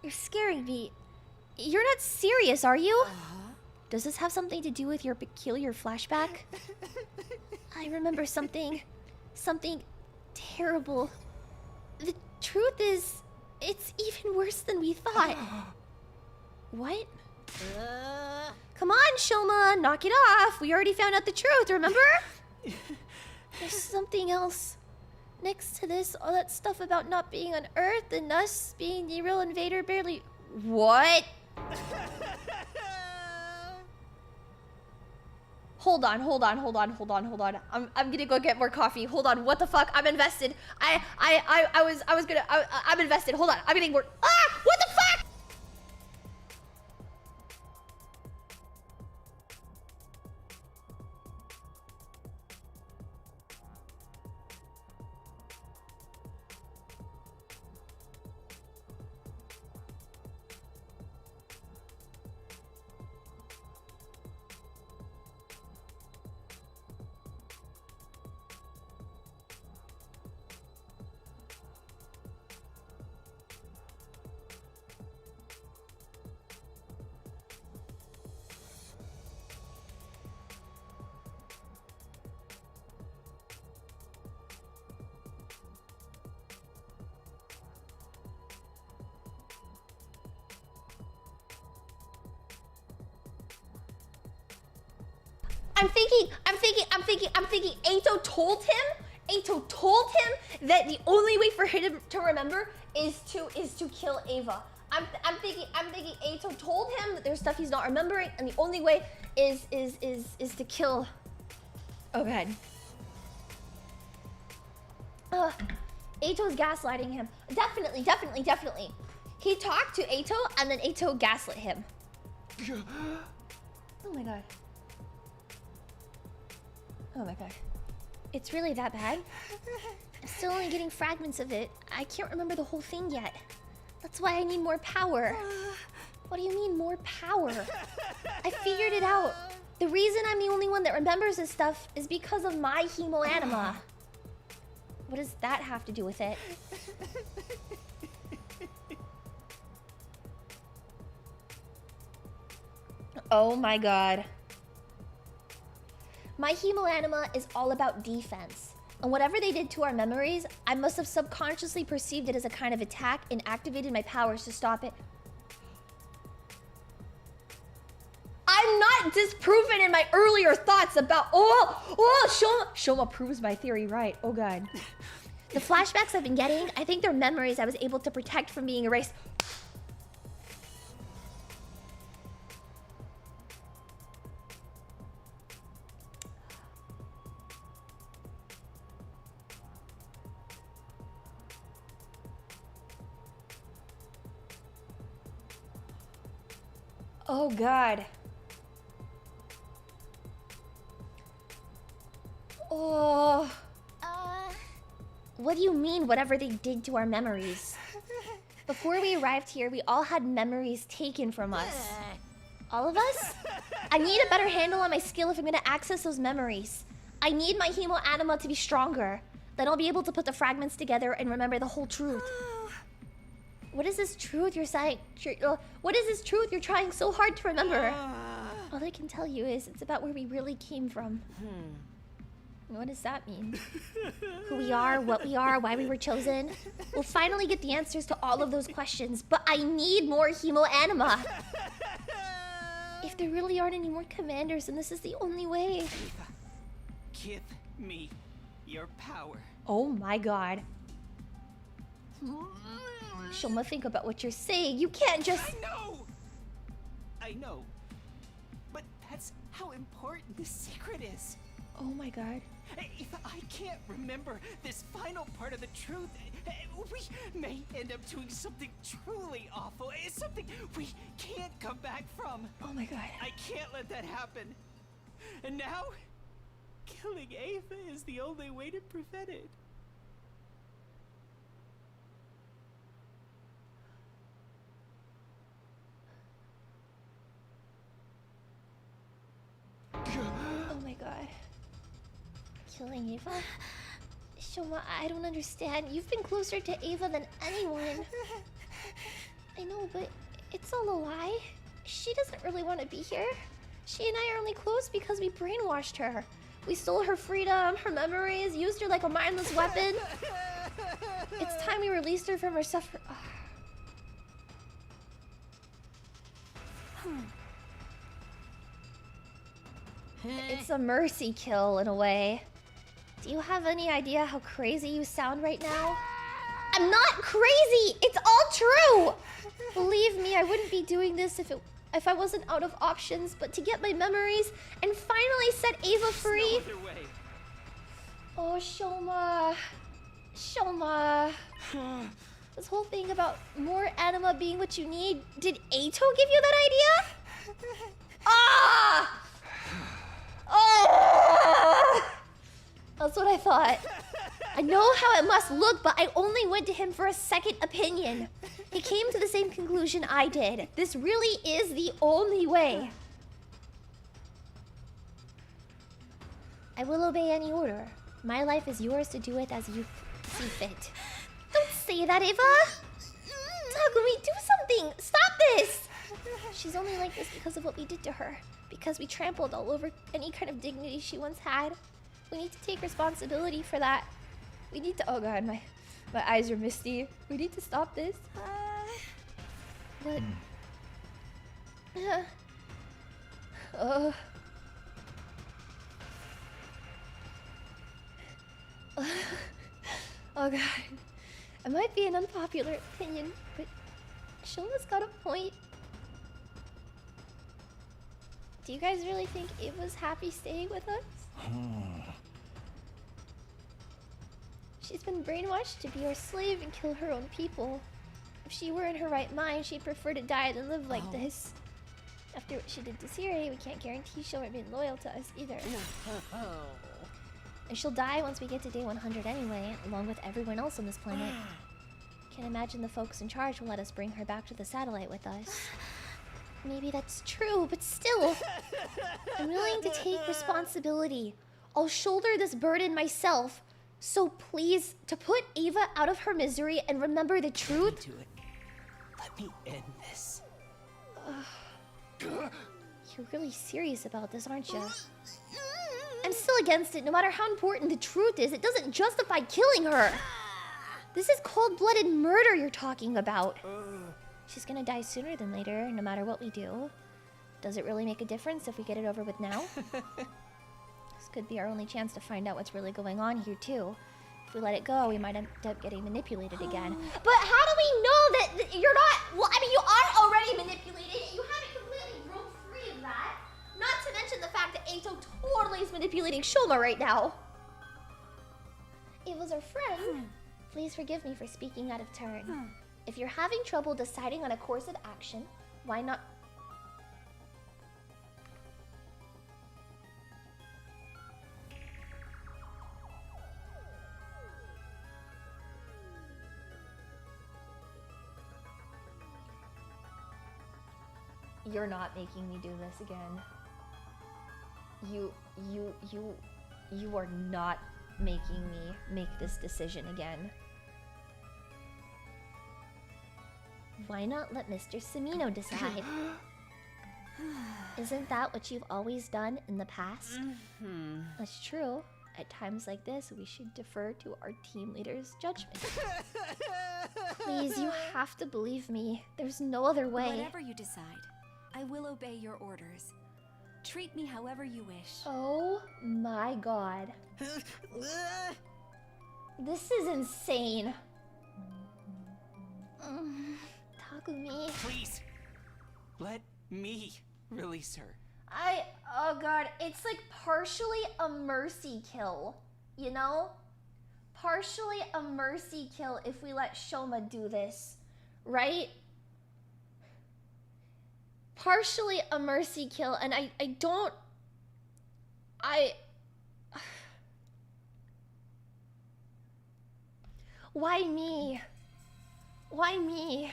You're scaring me. You're not serious, are you? Does this have something to do with your peculiar flashback? I remember something terrible. The truth is, it's even worse than we thought. What? Come on, Shoma, knock it off. We already found out the truth, remember? There's something else. Next to this, all that stuff about not being on Earth and us being the real invader barely... What? Hold on. I'm gonna go get more coffee. Hold on, what the fuck? I'm invested. I'm invested. Hold on, I'm getting more. Ah! What the fuck? I'm thinking Eito told him that the only way for him to remember is to kill Ava. I'm thinking Eito told him that there's stuff he's not remembering and the only way is to kill. Oh God. Eito's gaslighting him. Definitely. He talked to Eito and then Eito gaslit him. Oh my God. Oh my God. It's really that bad? I'm still only getting fragments of it. I can't remember the whole thing yet. That's why I need more power. What do you mean, more power? I figured it out. The reason I'm the only one that remembers this stuff is because of my hemoanima. What does that have to do with it? Oh my God. My hemoanima is all about defense. And whatever they did to our memories, I must have subconsciously perceived it as a kind of attack and activated my powers to stop it. I'm not disproven in my earlier thoughts about... Shoma proves my theory right. Oh God. The flashbacks I've been getting, I think they're memories I was able to protect from being erased. Oh god. Oh. What do you mean, whatever they did to our memories? Before we arrived here, we all had memories taken from us. All of us? I need a better handle on my skill if I'm gonna access those memories. I need my Hemo Anima to be stronger. Then I'll be able to put the fragments together and remember the whole truth. What is this truth you're saying? What is this truth you're trying so hard to remember? All I can tell you is it's about where we really came from. What does that mean? Who we are, what we are, why we were chosen? We'll finally get the answers to all of those questions, but I need more Hemo Anima. If there really aren't any more commanders, then this is the only way. Give me your power. Oh my god. Shoma, think about what you're saying. You can't just... I know. But that's how important this secret is. Oh my god. If I can't remember this final part of the truth, we may end up doing something truly awful. Something we can't come back from. Oh my god. I can't let that happen. And now, killing Ava is the only way to prevent it. Oh my god. Killing Ava? Shoma, I don't understand. You've been closer to Ava than anyone. I know, but it's all a lie. She doesn't really want to be here. She and I are only close because we brainwashed her. We stole her freedom, her memories, used her like a mindless weapon. It's time we released her from her suffering. It's a mercy kill in a way. Do you have any idea how crazy you sound right now? I'm not crazy! It's all true! Believe me, I wouldn't be doing this if I wasn't out of options, but to get my memories and finally set Ava free. Oh, Shoma. Shoma. This whole thing about more anima being what you need, did Eito give you that idea? Ah! Oh! That's what I thought. I know how it must look, but I only went to him for a second opinion. He came to the same conclusion I did. This really is the only way. I will obey any order. My life is yours to do it as you see fit. Don't say that, Ava! Takumi, do something! Stop this! She's only like this because of what we did to her. Because we trampled all over any kind of dignity she once had. We need to take responsibility for that. We need to... Oh god, my eyes are misty. We need to stop this. But... Oh god. It might be an unpopular opinion, but Shoma's got a point. Do you guys really think Ava's happy staying with us? She's been brainwashed to be our slave and kill her own people. If she were in her right mind, she'd prefer to die than live like this. After what she did to Siri, we can't guarantee she'll remain loyal to us either. And she'll die once we get to day 100 anyway, along with everyone else on this planet. Can't imagine the folks in charge will let us bring her back to the satellite with us. Maybe that's true, but still, I'm willing to take responsibility. I'll shoulder this burden myself. So please, to put Ava out of her misery and remember the truth. Let me end this. You're really serious about this, aren't you? I'm still against it, no matter how important the truth is. It doesn't justify killing her. This is cold-blooded murder you're talking about. She's gonna die sooner than later, no matter what we do. Does it really make a difference if we get it over with now? This could be our only chance to find out what's really going on here, too. If we let it go, we might end up getting manipulated again. But how do we know that you're not... Well, I mean, you are already manipulated. You haven't completely broke free of that. Not to mention the fact that Eito totally is manipulating Shoma right now. It was our friend. Please forgive me for speaking out of turn. If you're having trouble deciding on a course of action, why not... You're not making me do this again. You are not making me make this decision again. Why not let Mr. Sumino decide? Isn't that what you've always done in the past? That's true. At times like this, we should defer to our team leader's judgment. Please, you have to believe me. There's no other way. Whatever you decide, I will obey your orders. Treat me however you wish. Oh my god. This is insane. Takumi. Please, let me release her. Oh god, it's like partially a mercy kill, you know? Partially a mercy kill if we let Shoma do this, right? Partially a mercy kill, and I don't... Why me? Why me?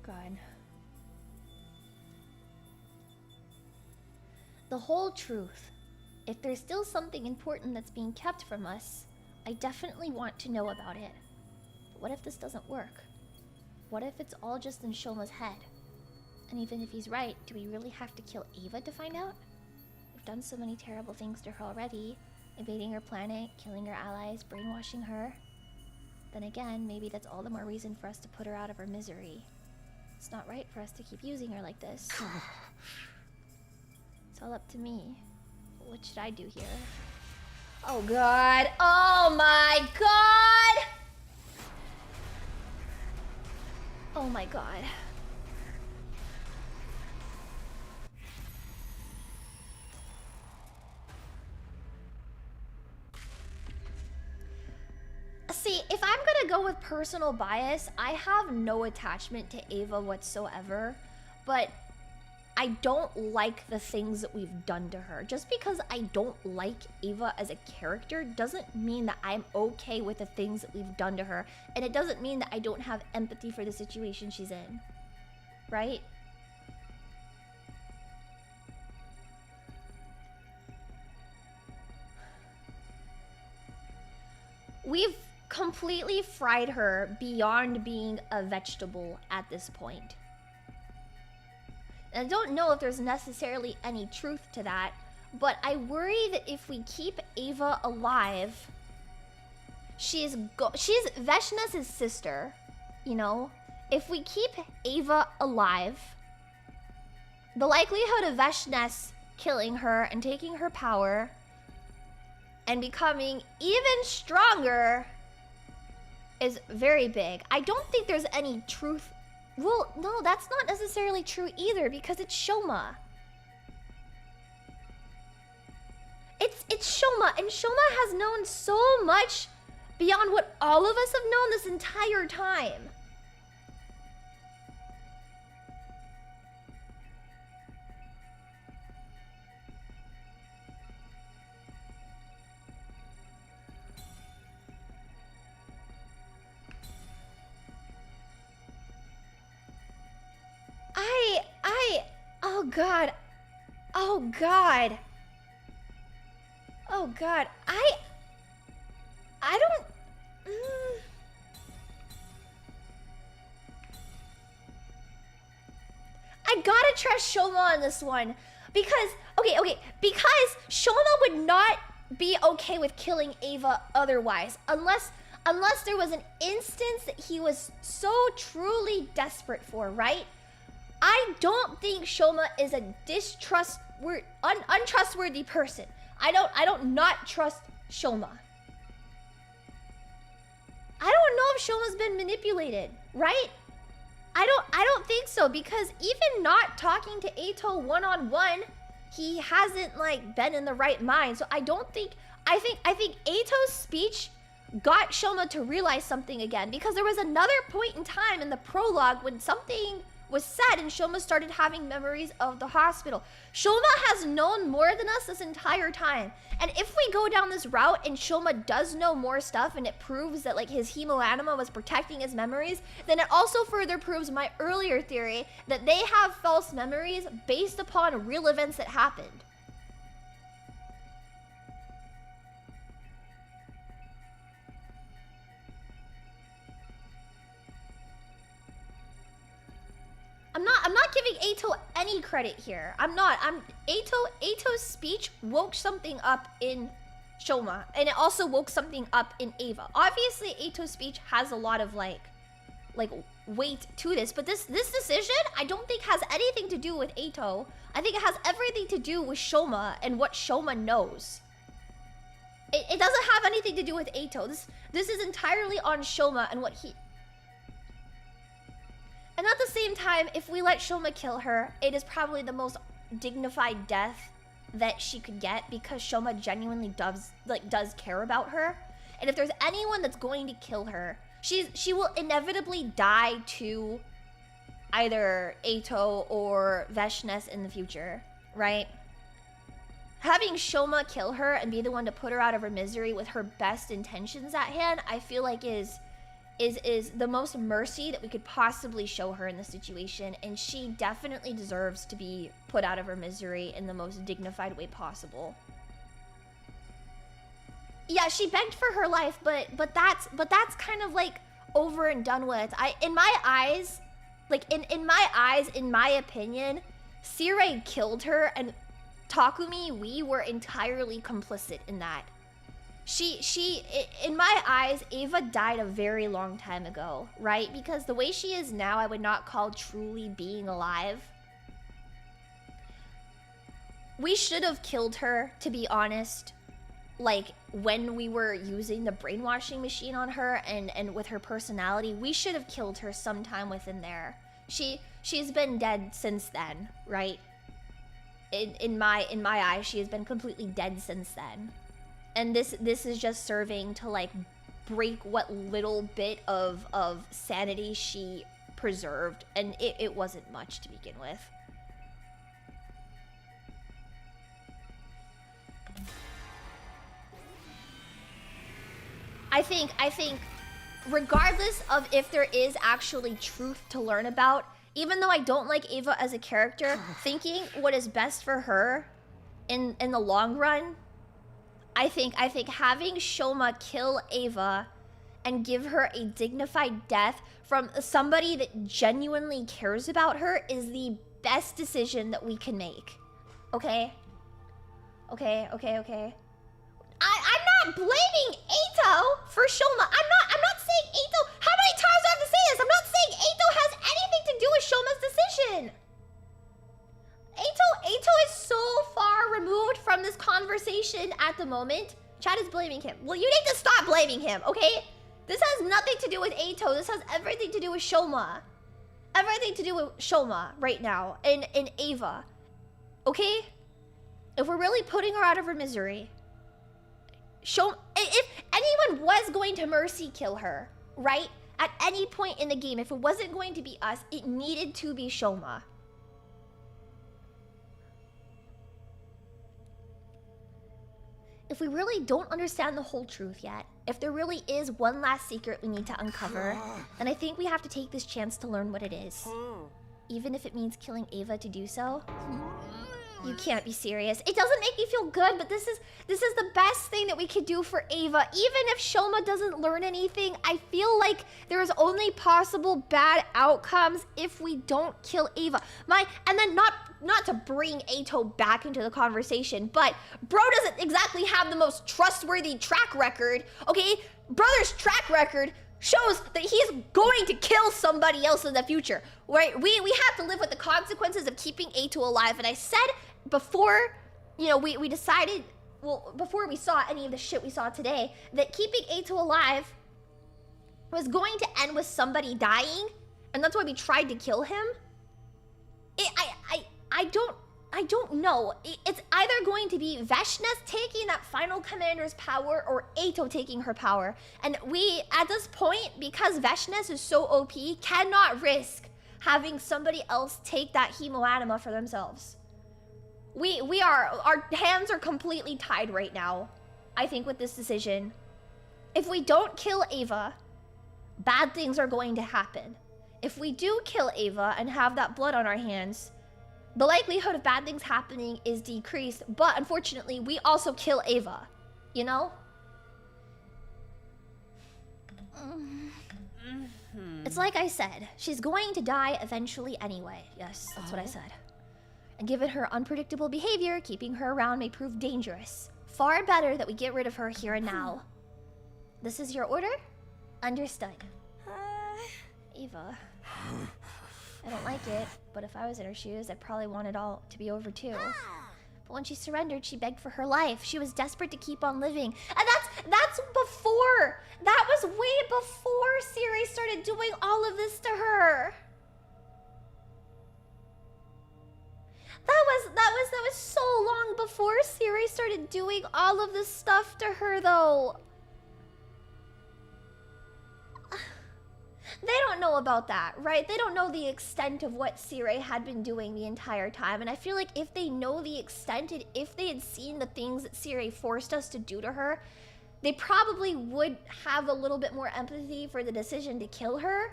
God. The whole truth. If there's still something important that's being kept from us, I definitely want to know about it. But what if this doesn't work? What if it's all just in Shoma's head? And even if he's right, do we really have to kill Ava to find out? We've done so many terrible things to her already. Invading her planet, killing her allies, brainwashing her. Then again, maybe that's all the more reason for us to put her out of her misery. It's not right for us to keep using her like this. It's all up to me. What should I do here? Oh god. Oh my god! Oh my god. See, if I'm gonna go with personal bias, I have no attachment to Ava whatsoever, but I don't like the things that we've done to her. Just because I don't like Ava as a character doesn't mean that I'm okay with the things that we've done to her, and it doesn't mean that I don't have empathy for the situation she's in, right? We've completely fried her beyond being a vegetable at this point. And I don't know if there's necessarily any truth to that, but I worry that if we keep Ava alive, she's Veshna's sister, you know? If we keep Ava alive, the likelihood of Veshna's killing her and taking her power and becoming even stronger is very big. I don't think there's any truth. Well, no, that's not necessarily true either, because it's Shoma. It's Shoma, and Shoma has known so much beyond what all of us have known this entire time. Oh god. Oh god. Oh god. I don't... I gotta trust Shoma on this one. Because, okay, because Shoma would not be okay with killing Ava otherwise. Unless there was an instance that he was so truly desperate for, right? I don't think Shoma is a untrustworthy person. I don't not trust Shoma. I don't know if Shoma's been manipulated, right? I don't think so, because even not talking to Eito one-on-one, he hasn't like been in the right mind. So I think Eito's speech got Shoma to realize something again, because there was another point in time in the prologue when something was said and Shoma started having memories of the hospital. Shoma has known more than us this entire time. And if we go down this route and Shoma does know more stuff and it proves that like his hemoanima was protecting his memories, then it also further proves my earlier theory that they have false memories based upon real events that happened. I'm not giving Eito any credit here. Eito's speech woke something up in Shoma, and it also woke something up in Ava. Obviously, Eito's speech has a lot of like weight to this, but this decision I don't think has anything to do with Eito. I think it has everything to do with Shoma and what Shoma knows. It doesn't have anything to do with Eito. This is entirely on Shoma and what he... And at the same time, if we let Shoma kill her, it is probably the most dignified death that she could get because Shoma genuinely does care about her. And if there's anyone that's going to kill her, she will inevitably die to either Eito or Veshnes in the future, right? Having Shoma kill her and be the one to put her out of her misery with her best intentions at hand, I feel like is the most mercy that we could possibly show her in this situation, and she definitely deserves to be put out of her misery in the most dignified way possible. Yeah, she begged for her life, but that's kind of like over and done with. In my eyes, in my opinion, Sirei killed her, and Takumi, we were entirely complicit in that. In my eyes, Ava died a very long time ago, right? Because the way she is now, I would not call truly being alive. We should have killed her, to be honest, like when we were using the brainwashing machine on her and with her personality. We should have killed her sometime within there. She's been dead since then, right? In my eyes, she has been completely dead since then. And this is just serving to like break what little bit of sanity she preserved, and it wasn't much to begin with. I think regardless of if there is actually truth to learn about, even though I don't like Ava as a character, thinking what is best for her in the long run, I think having Shoma kill Ava and give her a dignified death from somebody that genuinely cares about her is the best decision that we can make. Okay? Okay. I'm not blaming Eito for Shoma. I'm not saying Eito. How many times do I have to say this? I'm not saying Eito has anything to do with Shoma's decision. Eito is so far removed from this conversation at the moment. Chad is blaming him. Well, you need to stop blaming him, okay? This has nothing to do with Eito. This has everything to do with Shoma. Everything to do with Shoma right now and Ava. Okay? If we're really putting her out of her misery, if anyone was going to mercy kill her, right? At any point in the game, if it wasn't going to be us, it needed to be Shoma. If we really don't understand the whole truth yet, if there really is one last secret we need to uncover, then I think we have to take this chance to learn what it is. Even if it means killing Ava to do so. You can't be serious. It doesn't make me feel good, but this is the best thing that we could do for Ava. Even if Shoma doesn't learn anything, I feel like there's only possible bad outcomes if we don't kill Ava. And then not to bring Eito back into the conversation, but bro doesn't exactly have the most trustworthy track record, okay? Brother's track record shows that he's going to kill somebody else in the future, right? We have to live with the consequences of keeping Eito alive, and I said before, you know, we decided, well, before we saw any of the shit we saw today, that keeping Eito alive was going to end with somebody dying, and that's why we tried to kill him. I don't know. It's either going to be Veshnes taking that final commander's power or Eito taking her power. And we, at this point, because Veshnes is so OP, cannot risk having somebody else take that hemoanima for themselves. Our hands are completely tied right now, I think, with this decision. If we don't kill Ava, bad things are going to happen. If we do kill Ava and have that blood on our hands, the likelihood of bad things happening is decreased, but unfortunately, we also kill Ava, you know? It's like I said, she's going to die eventually anyway. Yes, that's what I said. And given her unpredictable behavior, keeping her around may prove dangerous. Far better that we get rid of her here and now. This is your order? Understood. Eva. I don't like it, but if I was in her shoes, I'd probably want it all to be over too. But when she surrendered, she begged for her life. She was desperate to keep on living. And that's before. That was way before Siri started doing all of this to her. That was so long before Siri started doing all of this stuff to her, though. They don't know about that, right? They don't know the extent of what Siri had been doing the entire time. And I feel like if they know the extent, and if they had seen the things that Siri forced us to do to her, they probably would have a little bit more empathy for the decision to kill her,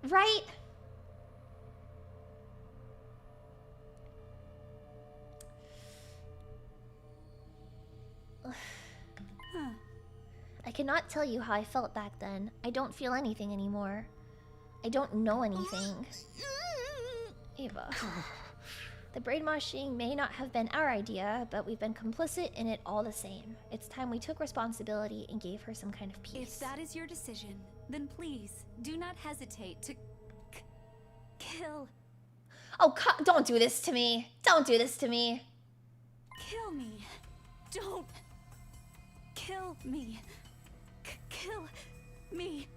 right? I cannot tell you how I felt back then. I don't feel anything anymore. I don't know anything. Ava. The brainwashing may not have been our idea, but we've been complicit in it all the same. It's time we took responsibility and gave her some kind of peace. If that is your decision, then please, do not hesitate to kill. Oh, don't do this to me. Don't do this to me. Kill me. Don't kill me. Kill me.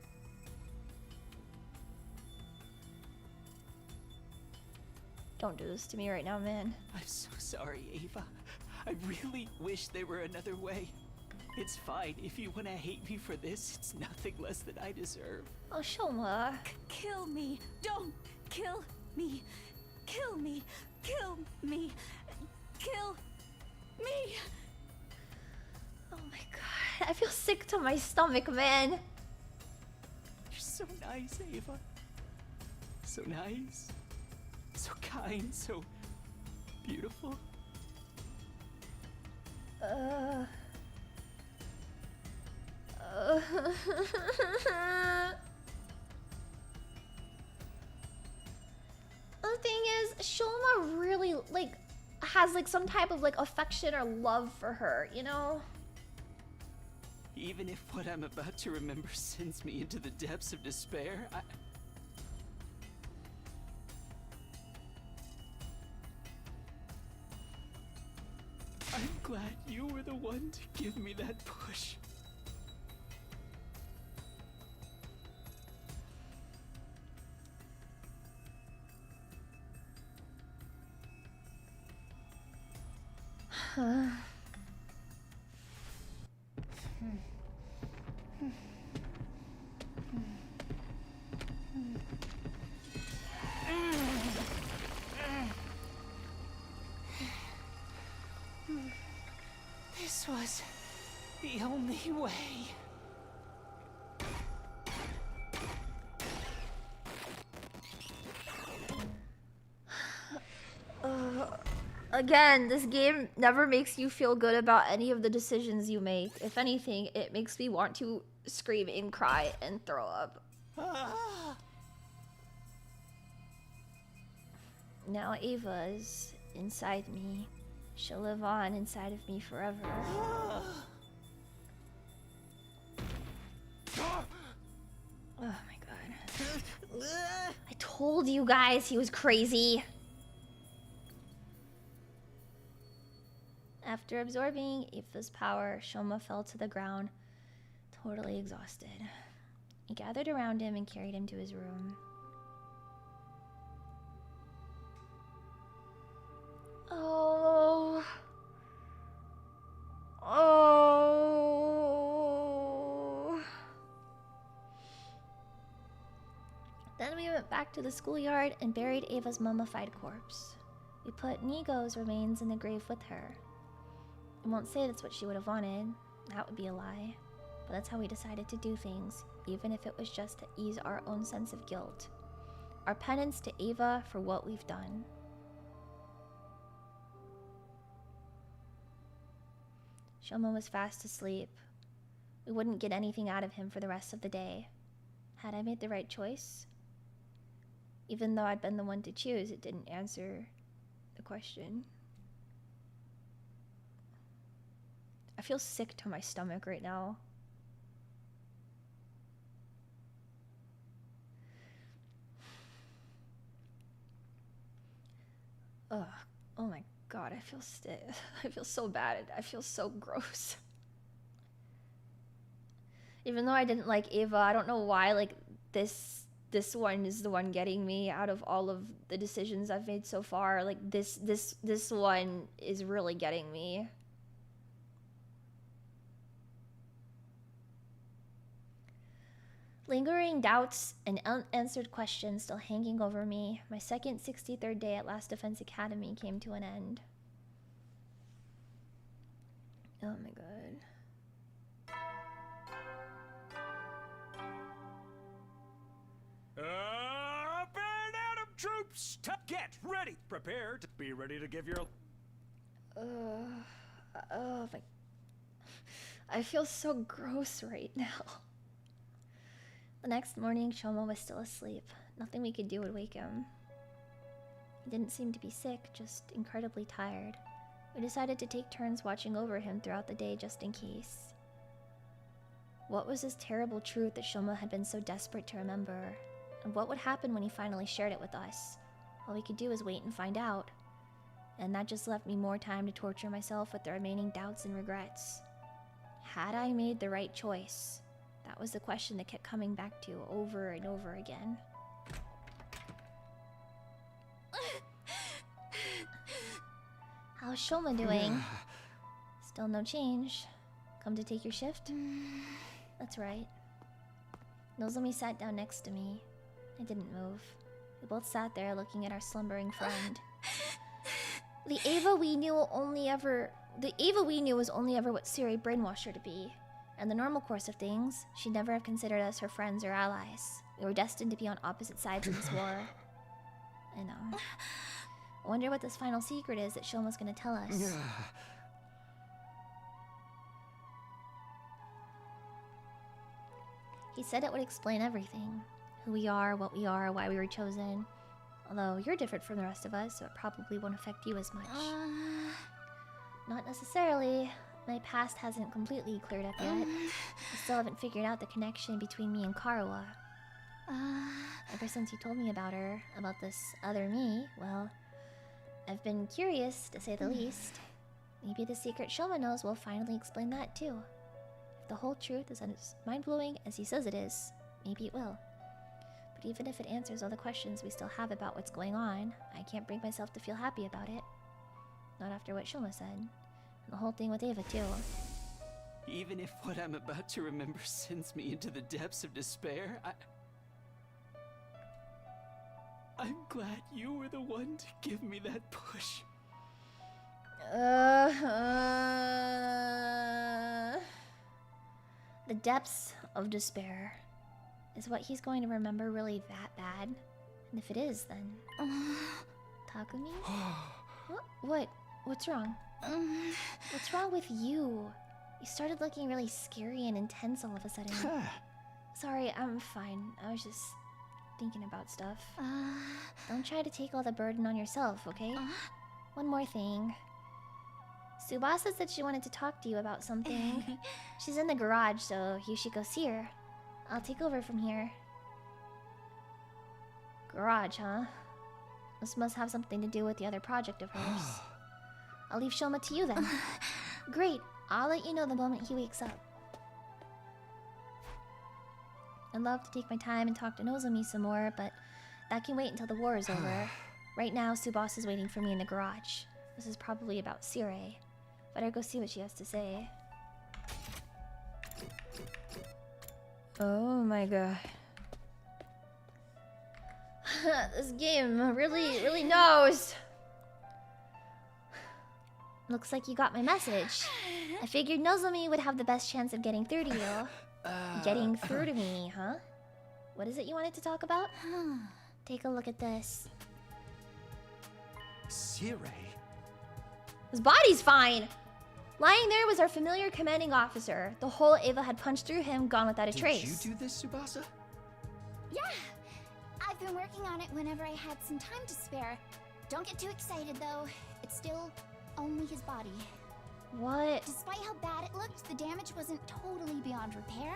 Don't do this to me right now, man. I'm so sorry, Ava. I really wish there were another way. It's fine. If you want to hate me for this, it's nothing less than I deserve. Oh, Shoma. Kill me. Don't kill me. Kill me. Kill me. Kill me. Oh my god. I feel sick to my stomach, man. You're so nice, Ava. So nice. So kind, so beautiful. The thing is, Shoma really, like, has, like, some type of, like, affection or love for her, you know? Even if what I'm about to remember sends me into the depths of despair, I'm glad you were the one to give me that push. This was the only way. Again, this game never makes you feel good about any of the decisions you make. If anything, it makes me want to scream and cry and throw up. Now Ava is inside me. She'll live on inside of me forever. Oh my god. I told you guys he was crazy. After absorbing Ava's power, Shoma fell to the ground, totally exhausted. He gathered around him and carried him to his room. Oh. Oh. Then we went back to the schoolyard and buried Ava's mummified corpse. We put Nigo's remains in the grave with her. I won't say that's what she would have wanted. That would be a lie. But that's how we decided to do things, even if it was just to ease our own sense of guilt. Our penance to Ava for what we've done. Shoma was fast asleep. We wouldn't get anything out of him for the rest of the day. Had I made the right choice? Even though I'd been the one to choose, it didn't answer the question. I feel sick to my stomach right now. Ugh. Oh my god, I feel I feel so bad. I feel so gross. Even though I didn't like Ava, I don't know why, like, this one is the one getting me out of all of the decisions I've made so far. Like, this one is really getting me. Lingering doubts and unanswered questions still hanging over me, my second 63rd day at Last Defense Academy came to an end. Oh my god. Up and out of troops! Get ready! Prepare to be ready to give your... Oh my... I feel so gross right now. The next morning, Shoma was still asleep. Nothing we could do would wake him. He didn't seem to be sick, just incredibly tired. We decided to take turns watching over him throughout the day just in case. What was this terrible truth that Shoma had been so desperate to remember? And what would happen when he finally shared it with us? All we could do was wait and find out. And that just left me more time to torture myself with the remaining doubts and regrets. Had I made the right choice? That was the question that kept coming back to over and over again. How's Shoma doing? Still no change. Come to take your shift? That's right. Nozomi sat down next to me. I didn't move. We both sat there looking at our slumbering friend. The Ava we knew was only ever what Siri brainwashed her to be. In the normal course of things, she'd never have considered us her friends or allies. We were destined to be on opposite sides in this war. I know. I wonder what this final secret is that Shoma's gonna tell us. He said it would explain everything. Who we are, what we are, why we were chosen. Although you're different from the rest of us, so it probably won't affect you as much. Not necessarily. My past hasn't completely cleared up yet. I still haven't figured out the connection between me and Karawa. Ever since you told me about her, about this other me, well, I've been curious, to say the least. Maybe the secret Shoma knows will finally explain that too. If the whole truth is as mind-blowing as he says it is, maybe it will. But even if it answers all the questions we still have about what's going on, I can't bring myself to feel happy about it. Not after what Shoma said. The whole thing with Ava, too. Even if what I'm about to remember sends me into the depths of despair, I'm glad you were the one to give me that push. The depths of despair. Is what he's going to remember really that bad? And if it is, then... Takumi? What? What's wrong? What's wrong with you? You started looking really scary and intense all of a sudden. Sorry, I'm fine. I was just thinking about stuff. Don't try to take all the burden on yourself, okay? One more thing. Tsubasa said she wanted to talk to you about something. She's in the garage, so you should go see her. I'll take over from here. Garage, huh? This must have something to do with the other project of hers. I'll leave Shoma to you then. Great. I'll let you know the moment he wakes up. I'd love to take my time and talk to Nozomi some more, but that can wait until the war is over. Right now, Tsubasa is waiting for me in the garage. This is probably about Sire. Better go see what she has to say. Oh my god. This game really knows. Looks like you got my message. I figured Nozomi would have the best chance of getting through to you. Getting through to me, huh? What is it you wanted to talk about? Take a look at this. Sirei? His body's fine. Lying there was our familiar commanding officer. The hole Ava had punched through him, gone without a trace. Did you do this, Tsubasa? Yeah! I've been working on it whenever I had some time to spare. Don't get too excited, though. It's still only his body. What? Despite how bad it looked, the damage wasn't totally beyond repair.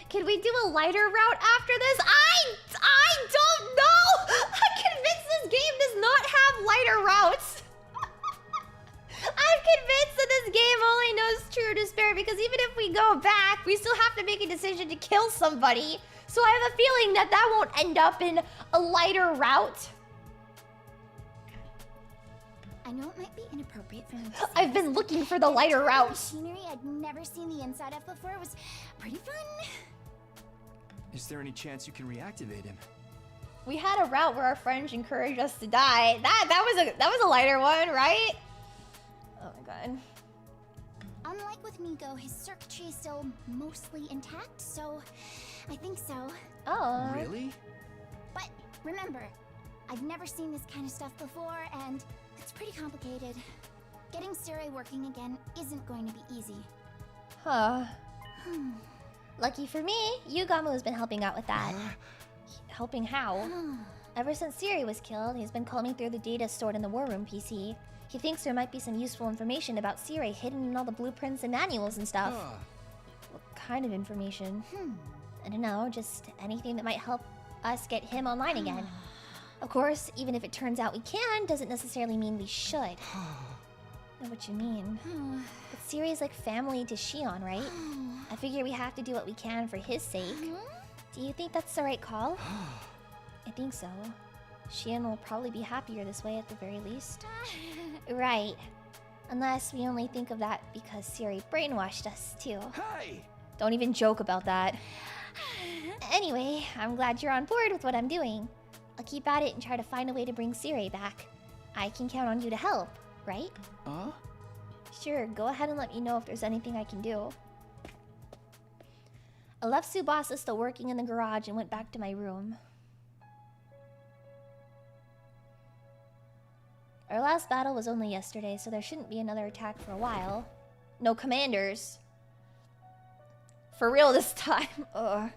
Can we do a lighter route after this? I don't know! I'm convinced this game does not have lighter routes. I'm convinced that this game only knows true despair because even if we go back, we still have to make a decision to kill somebody. So I have a feeling that that won't end up in a lighter route. I know it might be inappropriate for me to say I've been looking for the lighter route. Machinery I'd never seen the inside of before was pretty fun. Is there any chance you can reactivate him? We had a route where our friends encouraged us to die. That was a lighter one, right? Oh my god. Unlike with Nico, his circuitry is still mostly intact, so I think so. Oh. Really? But remember, I've never seen this kind of stuff before, and it's pretty complicated. Getting Sirei working again isn't going to be easy. Huh. Lucky for me, Yugamu has been helping out with that. Helping how? Ever since Sirei was killed, he's been combing through the data stored in the War Room PC. He thinks there might be some useful information about Sirei hidden in all the blueprints and manuals and stuff. What kind of information? I don't know, just anything that might help us get him online again. Of course, even if it turns out we can, doesn't necessarily mean we should. I know what you mean. But Sirei's like family to Shion, right? I figure we have to do what we can for his sake. Do you think that's the right call? I think so. Shion will probably be happier this way at the very least. Right. Unless we only think of that because Sirei brainwashed us, too. Hey! Don't even joke about that. Anyway, I'm glad you're on board with what I'm doing. I'll keep at it and try to find a way to bring Sirei back. I can count on you to help, right? Sure, go ahead and let me know if there's anything I can do. I left Tsubasa still working in the garage and went back to my room. Our last battle was only yesterday, so there shouldn't be another attack for a while. No commanders. For real this time. Ugh.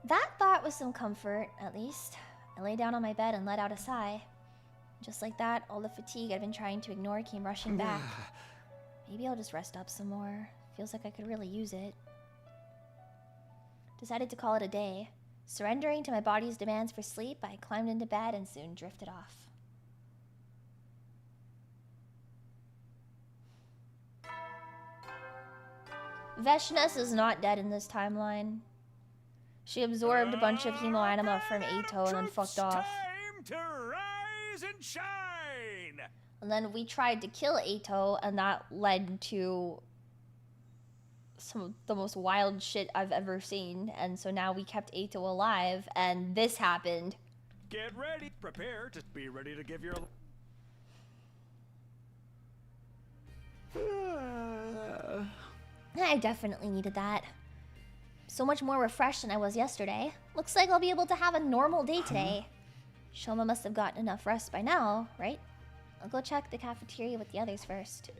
That thought was some comfort, at least. I lay down on my bed and let out a sigh. Just like that, all the fatigue I'd been trying to ignore came rushing back. Maybe I'll just rest up some more. Feels like I could really use it. Decided to call it a day. Surrendering to my body's demands for sleep, I climbed into bed and soon drifted off. Veshness is not dead in this timeline. She absorbed a bunch of hemoanima from Eito and then fucked off. Time to rise and shine! And then we tried to kill Eito, and that led to some of the most wild shit I've ever seen. And so now we kept Eito alive, and this happened. Get ready, prepare to be ready to give your... I definitely needed that. So much more refreshed than I was yesterday. Looks like I'll be able to have a normal day today. Shoma must have gotten enough rest by now, right? I'll go check the cafeteria with the others first.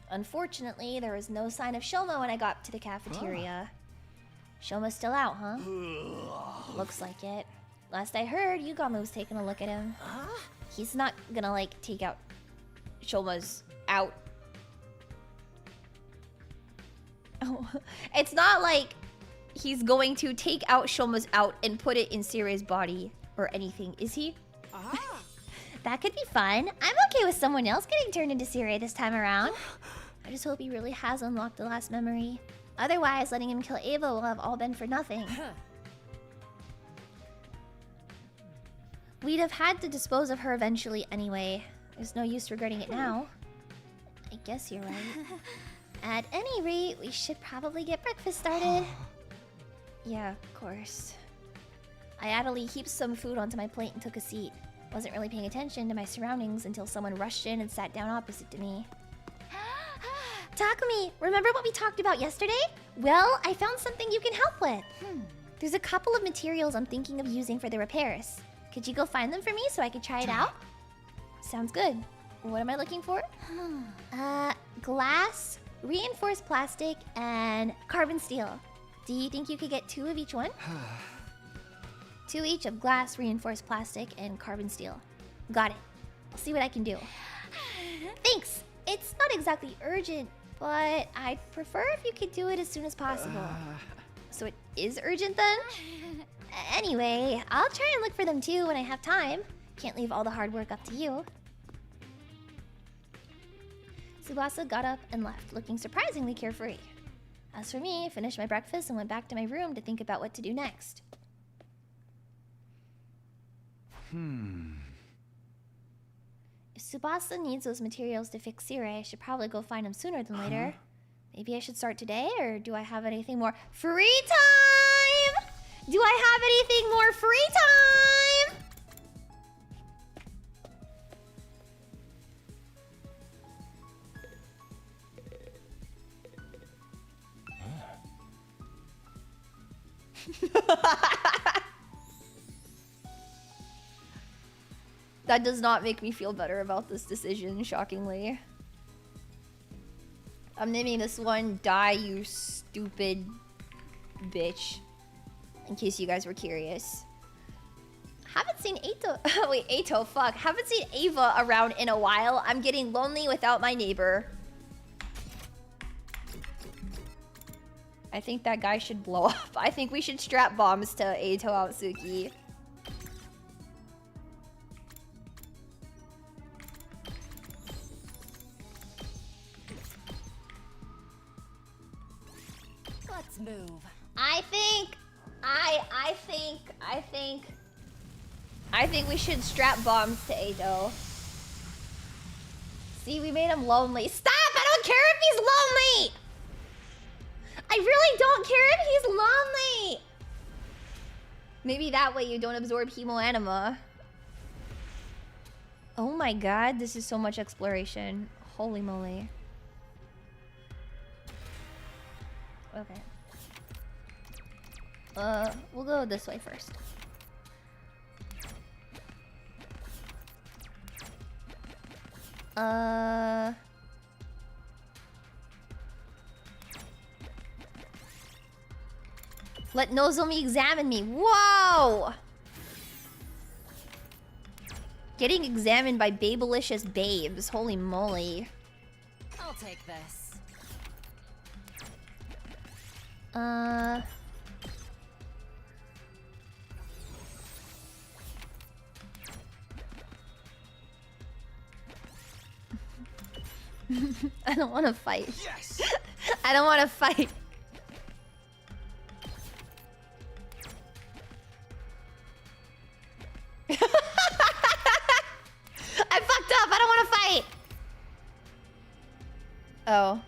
Unfortunately, there was no sign of Shoma when I got to the cafeteria. Shoma's still out, huh? Looks like it. Last I heard, Yugamu's taking a look at him. He's not gonna, like, take out Shoma's out. Oh, it's not like he's going to take out Shoma's out and put it in Sirei's body or anything, is he? That could be fun. I'm okay with someone else getting turned into Sirei this time around. I just hope he really has unlocked the last memory. Otherwise, letting him kill Ava will have all been for nothing. We'd have had to dispose of her eventually anyway. There's no use regretting it now. I guess you're right. At any rate, we should probably get breakfast started. Yeah, of course. I idly heaped some food onto my plate and took a seat. Wasn't really paying attention to my surroundings until someone rushed in and sat down opposite to me. Takumi, remember what we talked about yesterday? Well, I found something you can help with. There's a couple of materials I'm thinking of using for the repairs. Could you go find them for me so I could try it out? Sounds good. What am I looking for? Glass, reinforced plastic, and carbon steel. Do you think you could get 2 of each one? 2 each of glass, reinforced plastic, and carbon steel. Got it. I'll see what I can do. Thanks. It's not exactly urgent, but I'd prefer if you could do it as soon as possible. So it is urgent then? Anyway, I'll try and look for them too when I have time. Can't leave all the hard work up to you. Tsubasa got up and left, looking surprisingly carefree. As for me, I finished my breakfast and went back to my room to think about what to do next. If Tsubasa needs those materials to fix Sire, I should probably go find him sooner than later. Maybe I should start today, or do I have anything more free time? Do I have anything more free time? That does not make me feel better about this decision, shockingly. I'm naming this one Die, You Stupid Bitch. In case you guys were curious. Haven't seen Eito. Wait, Eito, fuck. Haven't seen Ava around in a while. I'm getting lonely without my neighbor. I think that guy should blow up. I think we should strap bombs to Eito Aotsuki. Let's move. I think we should strap bombs to Eito. See, we made him lonely. Stop! I don't care if he's lonely! I really don't care if he's lonely! Maybe that way you don't absorb hemoanima. Oh my god, this is so much exploration. Holy moly. Okay. We'll go this way first. Let Nozomi examine me. Whoa! Getting examined by babelicious babes. Holy moly. I'll take this. I don't want to fight. Yes. I don't want to fight. I fucked up. I don't want to fight. Oh.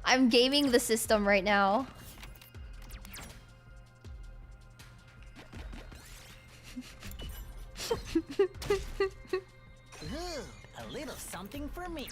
I'm gaming the system right now. Ooh, a little something for me.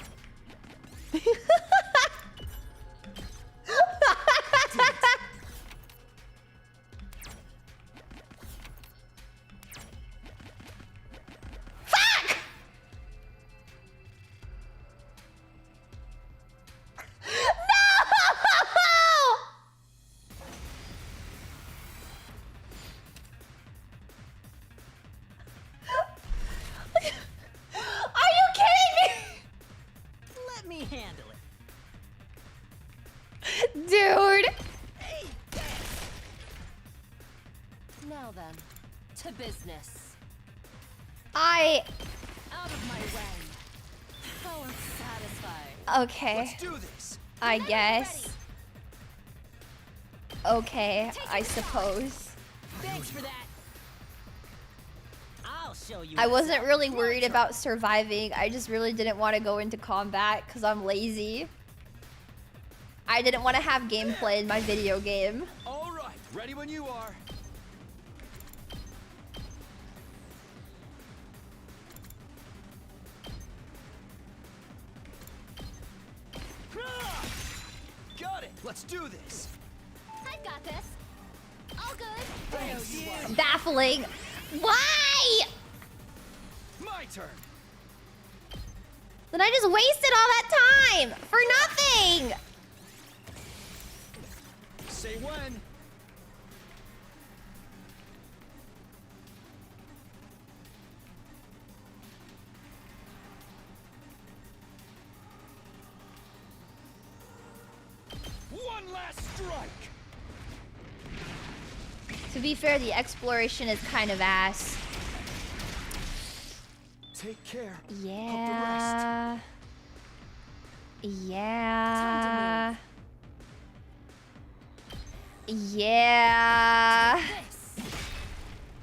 To business. I... Out of my way. So satisfied. Okay. Let's do this. I guess. Okay, I suppose. Thanks for that. I'll show you. I wasn't really worried about surviving. I just really didn't want to go into combat because I'm lazy. I didn't want to have gameplay in my video game. All right, ready when you are. Got it. Let's do this. I've got this. All good. Baffling. Why? My turn. Then I just wasted all that time for nothing. Say when. One last strike. To be fair, the exploration is kind of ass. Take care. Yeah. Yeah. Yeah.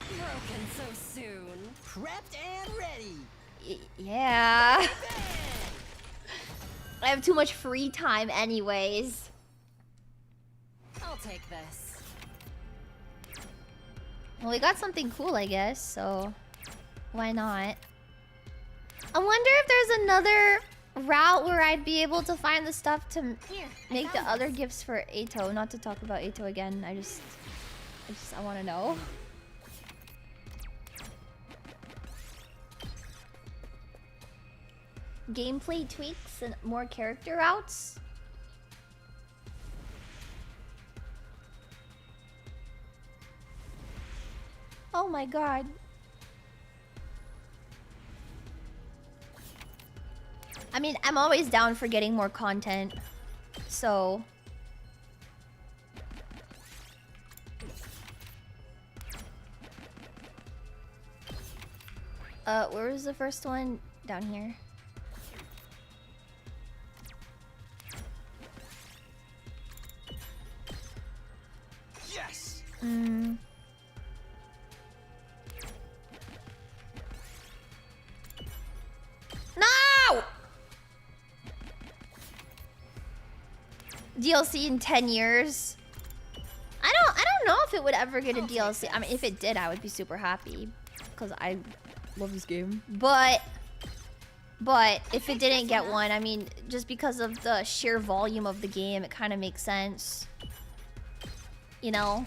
Broken so soon. Prepped and ready. Yeah. I have too much free time anyways. I'll take this. Well, we got something cool, I guess, so why not? I wonder if there's another route where I'd be able to find the stuff to make the other gifts for Eito. Not to talk about Eito again. I want to know. Gameplay tweaks and more character routes. Oh my god. I mean, I'm always down for getting more content. So... where was the first one? Down here. Yes. No! DLC in 10 years. I don't know if it would ever get a DLC. I mean, if it did, I would be super happy because I love this game. But if it didn't get one, I mean, just because of the sheer volume of the game, it kind of makes sense. You know?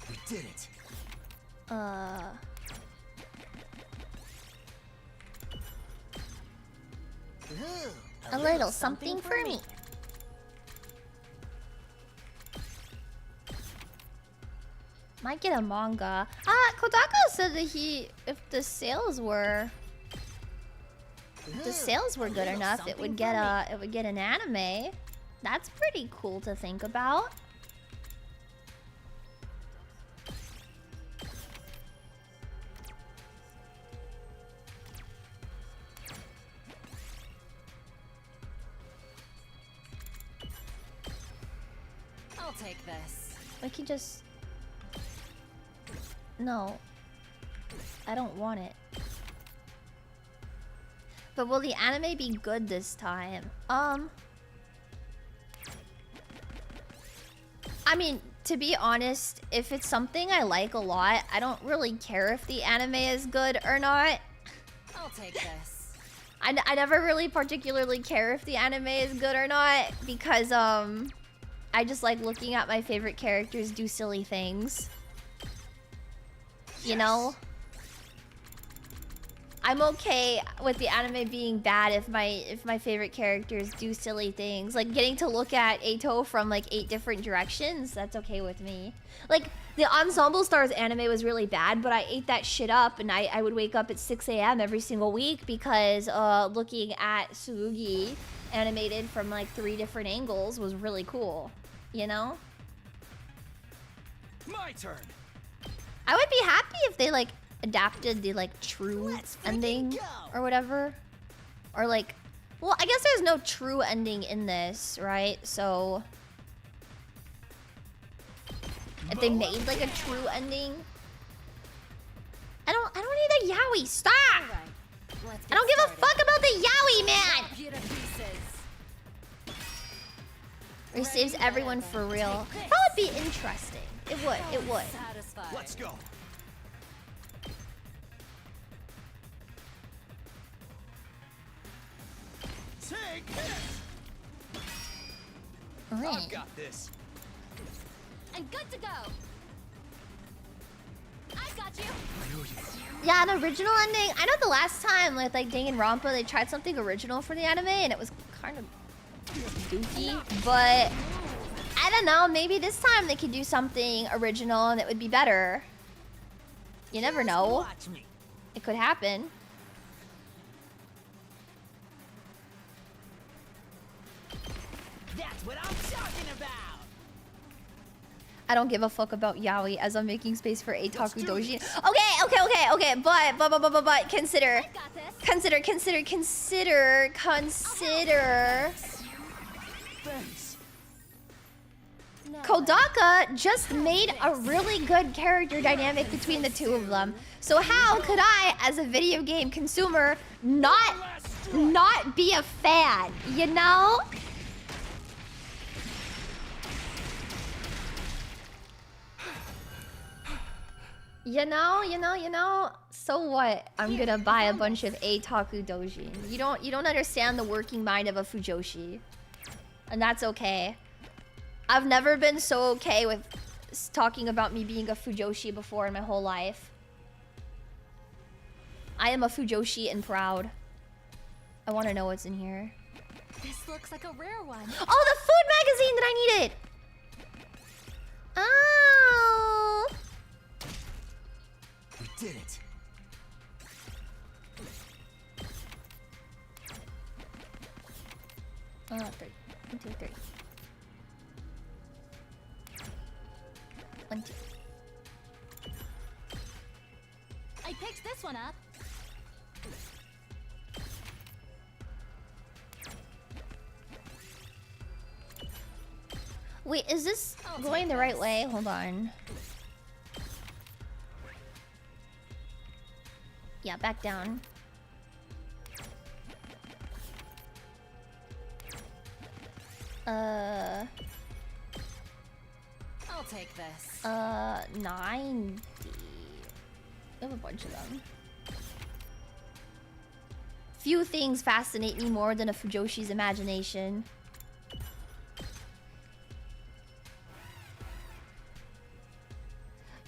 We did it. A little something for me. Might get a manga. Kodaka said that if the sales were good enough, it would get an anime. That's pretty cool to think about. I'll take this. We can just... No. I don't want it. But will the anime be good this time? I mean, to be honest, if it's something I like a lot, I don't really care if the anime is good or not. I'll take this. I never really particularly care if the anime is good or not because, I just like looking at my favorite characters do silly things. You know? I'm okay with the anime being bad if my favorite characters do silly things. Like getting to look at Eito from like 8 different directions, that's okay with me. Like the Ensemble Stars anime was really bad, but I ate that shit up and I would wake up at 6 a.m. every single week because looking at Tsurugi animated from like 3 different angles was really cool, you know? My turn. I would be happy if they like adapted the like true ending or whatever, or like, well, I guess there's no true ending in this, right? So if they made like a true ending, I don't need a yaoi. Stop! I don't give a fuck about the yaoi, man. Or saves everyone for real. That would be interesting. It would. It would. Let's go. Take this. Alright. I've got this. I'm good to go. I got you. Yeah, an original ending. I know the last time with like Danganronpa they tried something original for the anime and it was kind of dookie, but I don't know, maybe this time they could do something original and it would be better. You never know. It could happen. That's what I'm talking about. I don't give a fuck about yaoi as I'm making space for Eitaku Doji. Okay, but consider. Thanks. Kodaka just made a really good character dynamic between the two of them. So how could I, as a video game consumer, not be a fan, you know? You know. So what? I'm gonna buy a bunch of Eitaku Dojin. You don't understand the working mind of a Fujoshi. And that's okay. I've never been so okay with talking about me being a Fujoshi before in my whole life. I am a Fujoshi and proud. I want to know what's in here. This looks like a rare one. Oh, the food magazine that I needed! Oh! We did it. Oh, 3. 1, 2, 3. 1, 2. I picked this one up. Wait, is this going the right way? Hold on. Yeah, back down. I'll take this. 90. I have a bunch of them. Few things fascinate me more than a Fujoshi's imagination.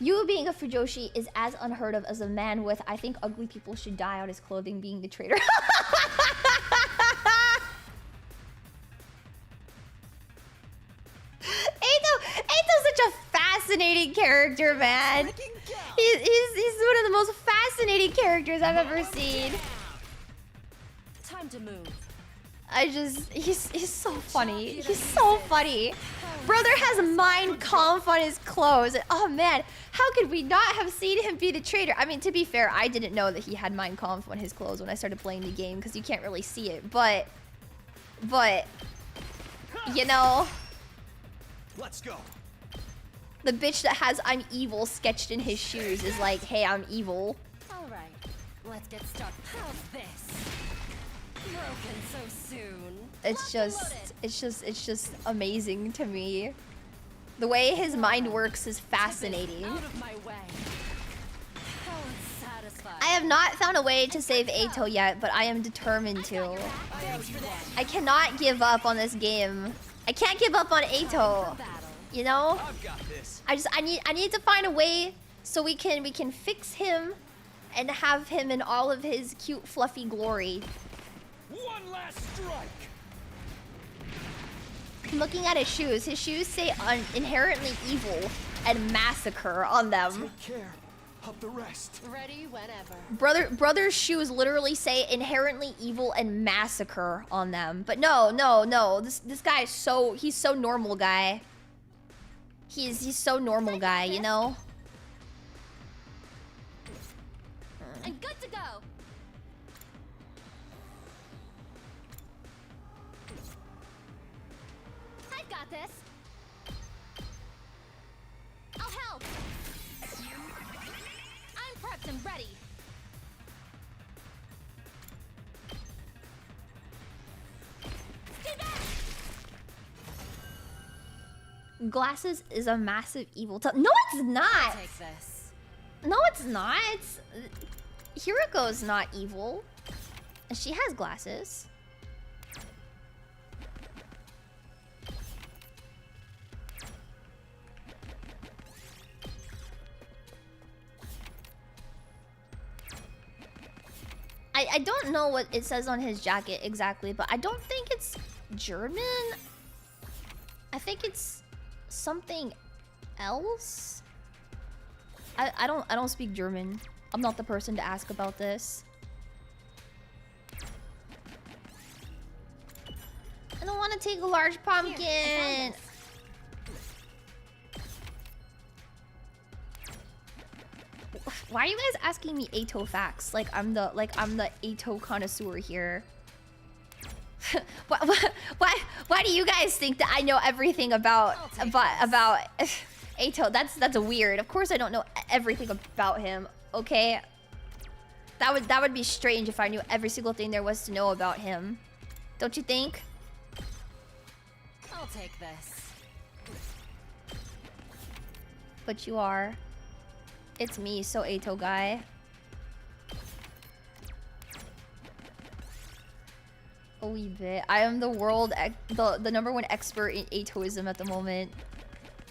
You being a Fujoshi is as unheard of as a man with "I think ugly people should die on his clothing" being the traitor. Eito's such a fascinating character, man. He's one of the most fascinating characters I've ever seen. Time to move. He's so funny. He's so funny. Brother has mind conf on his clothes. Oh man, how could we not have seen him be the traitor? I mean, to be fair, I didn't know that he had mind conf on his clothes when I started playing the game because you can't really see it. But, you know, let's go. The bitch that has "I'm evil" sketched in his shoes is like, hey, I'm evil. All right, let's get started. How's this? Broken so soon. It's just amazing to me. The way his mind works is fascinating. Out of my way. How unsatisfying. I have not found a way to save Eito yet, but I am determined to. I cannot give up on this game. I can't give up on Eito. You know? I need to find a way so we can fix him and have him in all of his cute, fluffy glory. One last strike. I'm looking at his shoes. His shoes say inherently evil and massacre on them. Take care of the rest. Ready whenever. Brother's shoes literally say inherently evil and massacre on them. But no. This guy is he's so normal guy. He's so normal guy, you know? I'm good to go. I've got this. I'll help. I'm prepped and ready. Stay back. Glasses is a massive evil. No, it's not. I'll take this. No, it's not. Hiruko's not evil. She has glasses. I don't know what it says on his jacket exactly, but I don't think it's German. I think it's something else. I don't speak German. I'm not the person to ask about this. I don't want to take a large pumpkin. Here, Why are you guys asking me Eito facts? Like I'm the Eito connoisseur here. Why do you guys think that I know everything about Eito? That's weird. Of course I don't know everything about him. Okay, that would be strange if I knew every single thing there was to know about him. Don't you think? I'll take this. But you are. It's me, so Eito guy. A wee bit. I am the the #1 expert in Eitoism at the moment.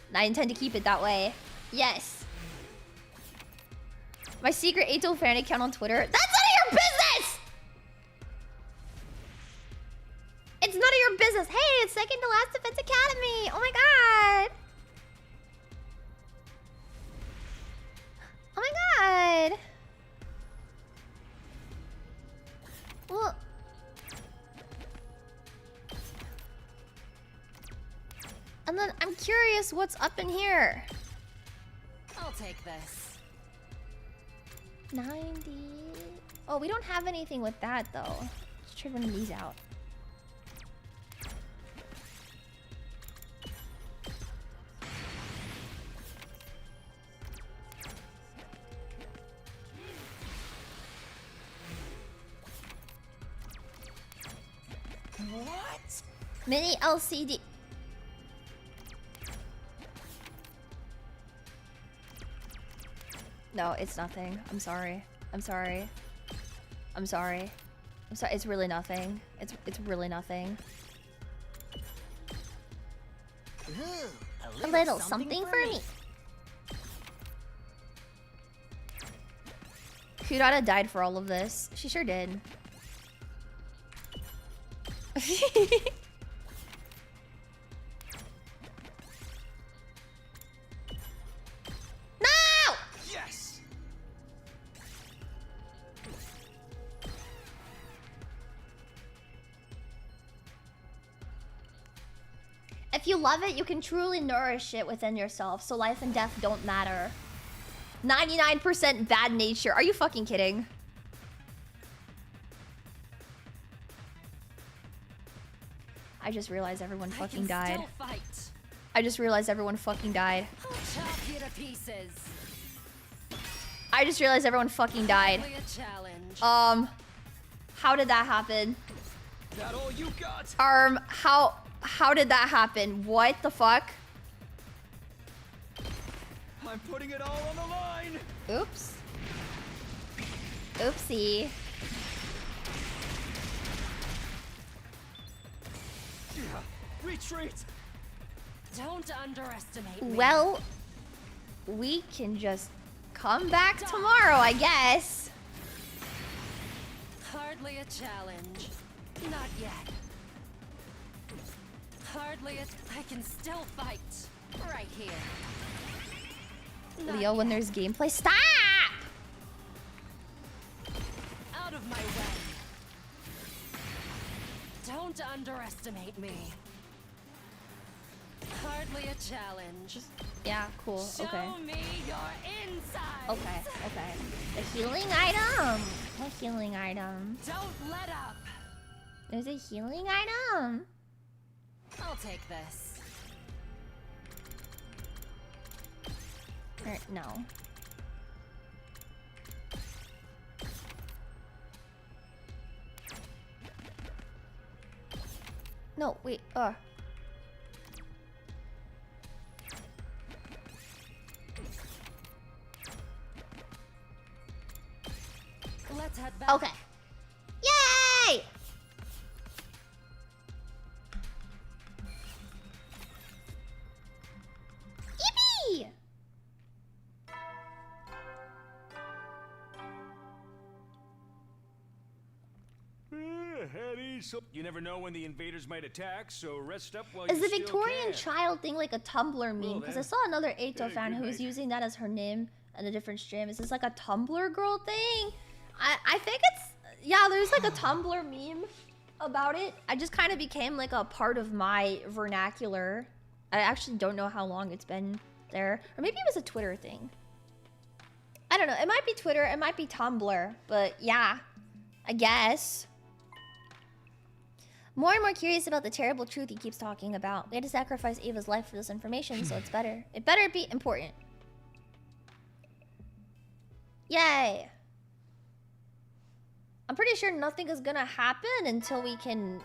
And I intend to keep it that way. Yes. My secret Eito fan account on Twitter. That's none of your business! It's none of your business. Hey, it's second to last Defense Academy. Oh my god. Oh my god. Well, and then I'm curious what's up in here. I'll take this. 90. Oh, we don't have anything with that though. Let's trade one of these out. What? Mini LCD. No, it's nothing. I'm sorry. I'm sorry. I'm sorry. I'm sorry. It's really nothing. It's really nothing. Ooh, A little something for me. Kurata died for all of this. She sure did. No! Yes. If you love it, you can truly nourish it within yourself, so life and death don't matter. 99% bad nature. Are you fucking kidding? I just realized everyone fucking died. I just realized everyone fucking died. I'll chop you to pieces. I just realized everyone fucking died. Only a challenge. How did that happen? That all you got? How did that happen? What the fuck? I'm putting it all on the line. Oops. Oopsie. Retreat. Don't underestimate me. Well, we can just come back tomorrow, I guess. Hardly a challenge. Not yet. Hardly a... I can still fight. Right here. Not Leo, when there's gameplay, stop! out of my way. Don't underestimate me. Hardly a challenge. Yeah, cool. Show Okay. me your insides. Okay, okay. The healing item. The healing item. Don't let up. There's a healing item. I'll take this. Or, no. No, wait. Let's head back. Okay. Yay! Yippee! You never know when the invaders might attack, so rest up while Is you the still Victorian can. child thing like a Tumblr meme? Well, Because then. I saw another Eito fan good who was night. using that as her name in a different stream. Is this like a Tumblr girl thing? I think it's... Yeah, there's like a Tumblr meme about it. I just kind of became like a part of my vernacular. I actually don't know how long it's been there. Or maybe it was a Twitter thing. I don't know. It might be Twitter. It might be Tumblr. But yeah, I guess. More and more curious about the terrible truth he keeps talking about. We had to sacrifice Ava's life for this information, so it's better. It better be important. Yay! I'm pretty sure nothing is gonna happen until we can...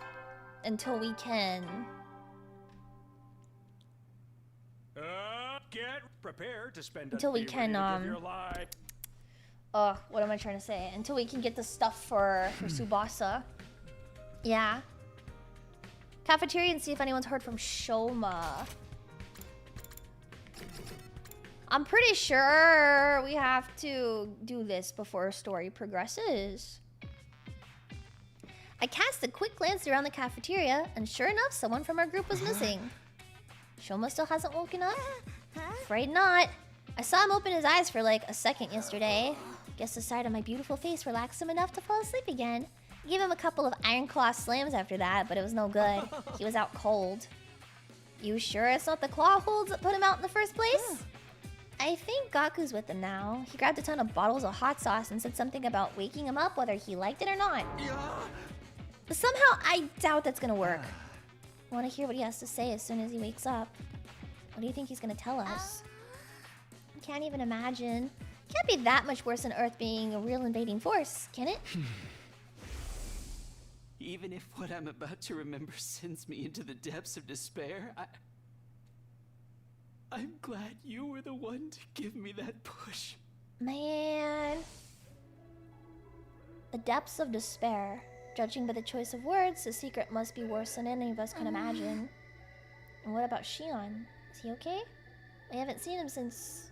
Get prepared to spend Until we a can, period of your life. what am I trying to say? Until we can get the stuff for Tsubasa. Yeah. Cafeteria and see if anyone's heard from Shoma. I'm pretty sure we have to do this before story progresses. I cast a quick glance around the cafeteria, and sure enough, someone from our group was missing. Shoma still hasn't woken up? Afraid not. I saw him open his eyes for like a second yesterday. Guess the sight of my beautiful face relaxed him enough to fall asleep again. I gave him a couple of iron claw slams after that, but it was no good. He was out cold. You sure it's not the claw holds that put him out in the first place? I think Gaku's with him now. He grabbed a ton of bottles of hot sauce and said something about waking him up whether he liked it or not. But somehow I doubt that's gonna work. I want to hear what he has to say as soon as he wakes up. What do you think he's gonna tell us? I can't even imagine. Can't be that much worse than Earth being a real invading force, can it? Even if what I'm about to remember sends me into the depths of despair, I'm glad you were the one to give me that push. Man. The depths of despair. Judging by the choice of words, the secret must be worse than any of us can imagine. And what about Shion? Is he okay? I haven't seen him since...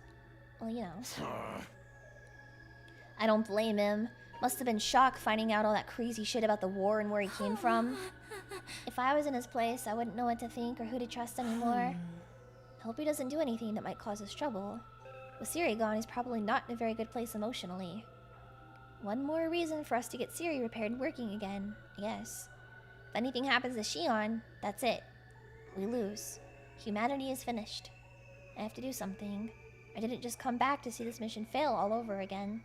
well, you know. I don't blame him. Must have been shocked finding out all that crazy shit about the war and where he came from. If I was in his place, I wouldn't know what to think or who to trust anymore. I hope he doesn't do anything that might cause us trouble. With Siri gone, he's probably not in a very good place emotionally. One more reason for us to get Siri repaired and working again, I guess. If anything happens to Shion, that's it. We lose. Humanity is finished. I have to do something. I didn't just come back to see this mission fail all over again.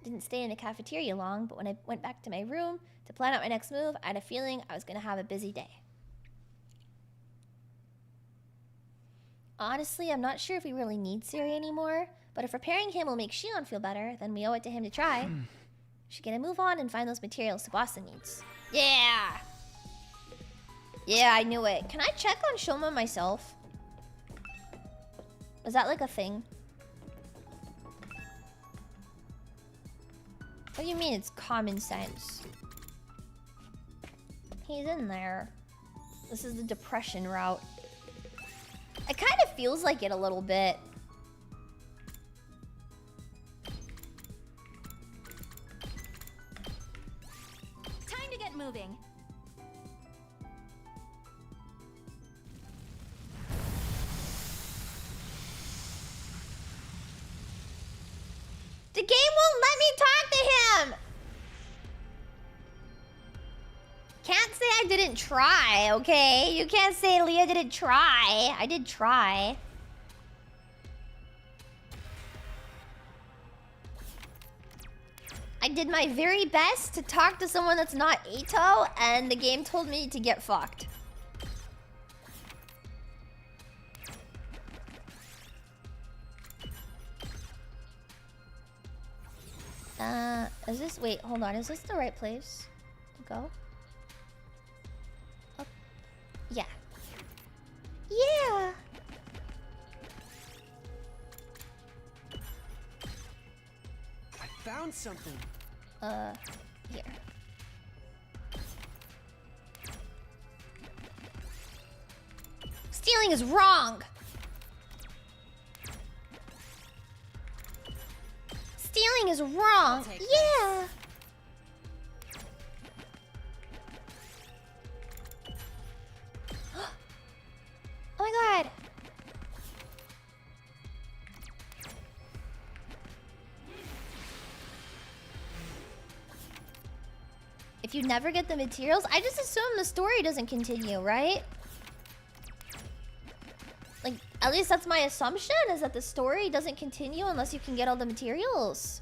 Didn't stay in the cafeteria long, but when I went back to my room to plan out my next move, I had a feeling I was going to have a busy day. Honestly, I'm not sure if we really need Siri anymore, but if repairing him will make Shion feel better, then we owe it to him to try. Should get a move on and find those materials Tsubasa needs. Yeah! Yeah, I knew it. Can I check on Shoma myself? Was that like a thing? What do you mean it's common sense? He's in there. This is the depression route. It kind of feels like it a little bit. moving. The game won't let me talk to him! Can't say I didn't try, okay? You can't say Leah didn't try. I did try. I did my very best to talk to someone that's not Eito, and the game told me to get fucked. Is this... Wait, hold on. Is this the right place to go? Oh. Yeah. Yeah! I found something. Here. Stealing is wrong! Stealing is wrong! Yeah! Oh my god! If you never get the materials, I just assume the story doesn't continue, right? Like, at least that's my assumption, is that the story doesn't continue unless you can get all the materials.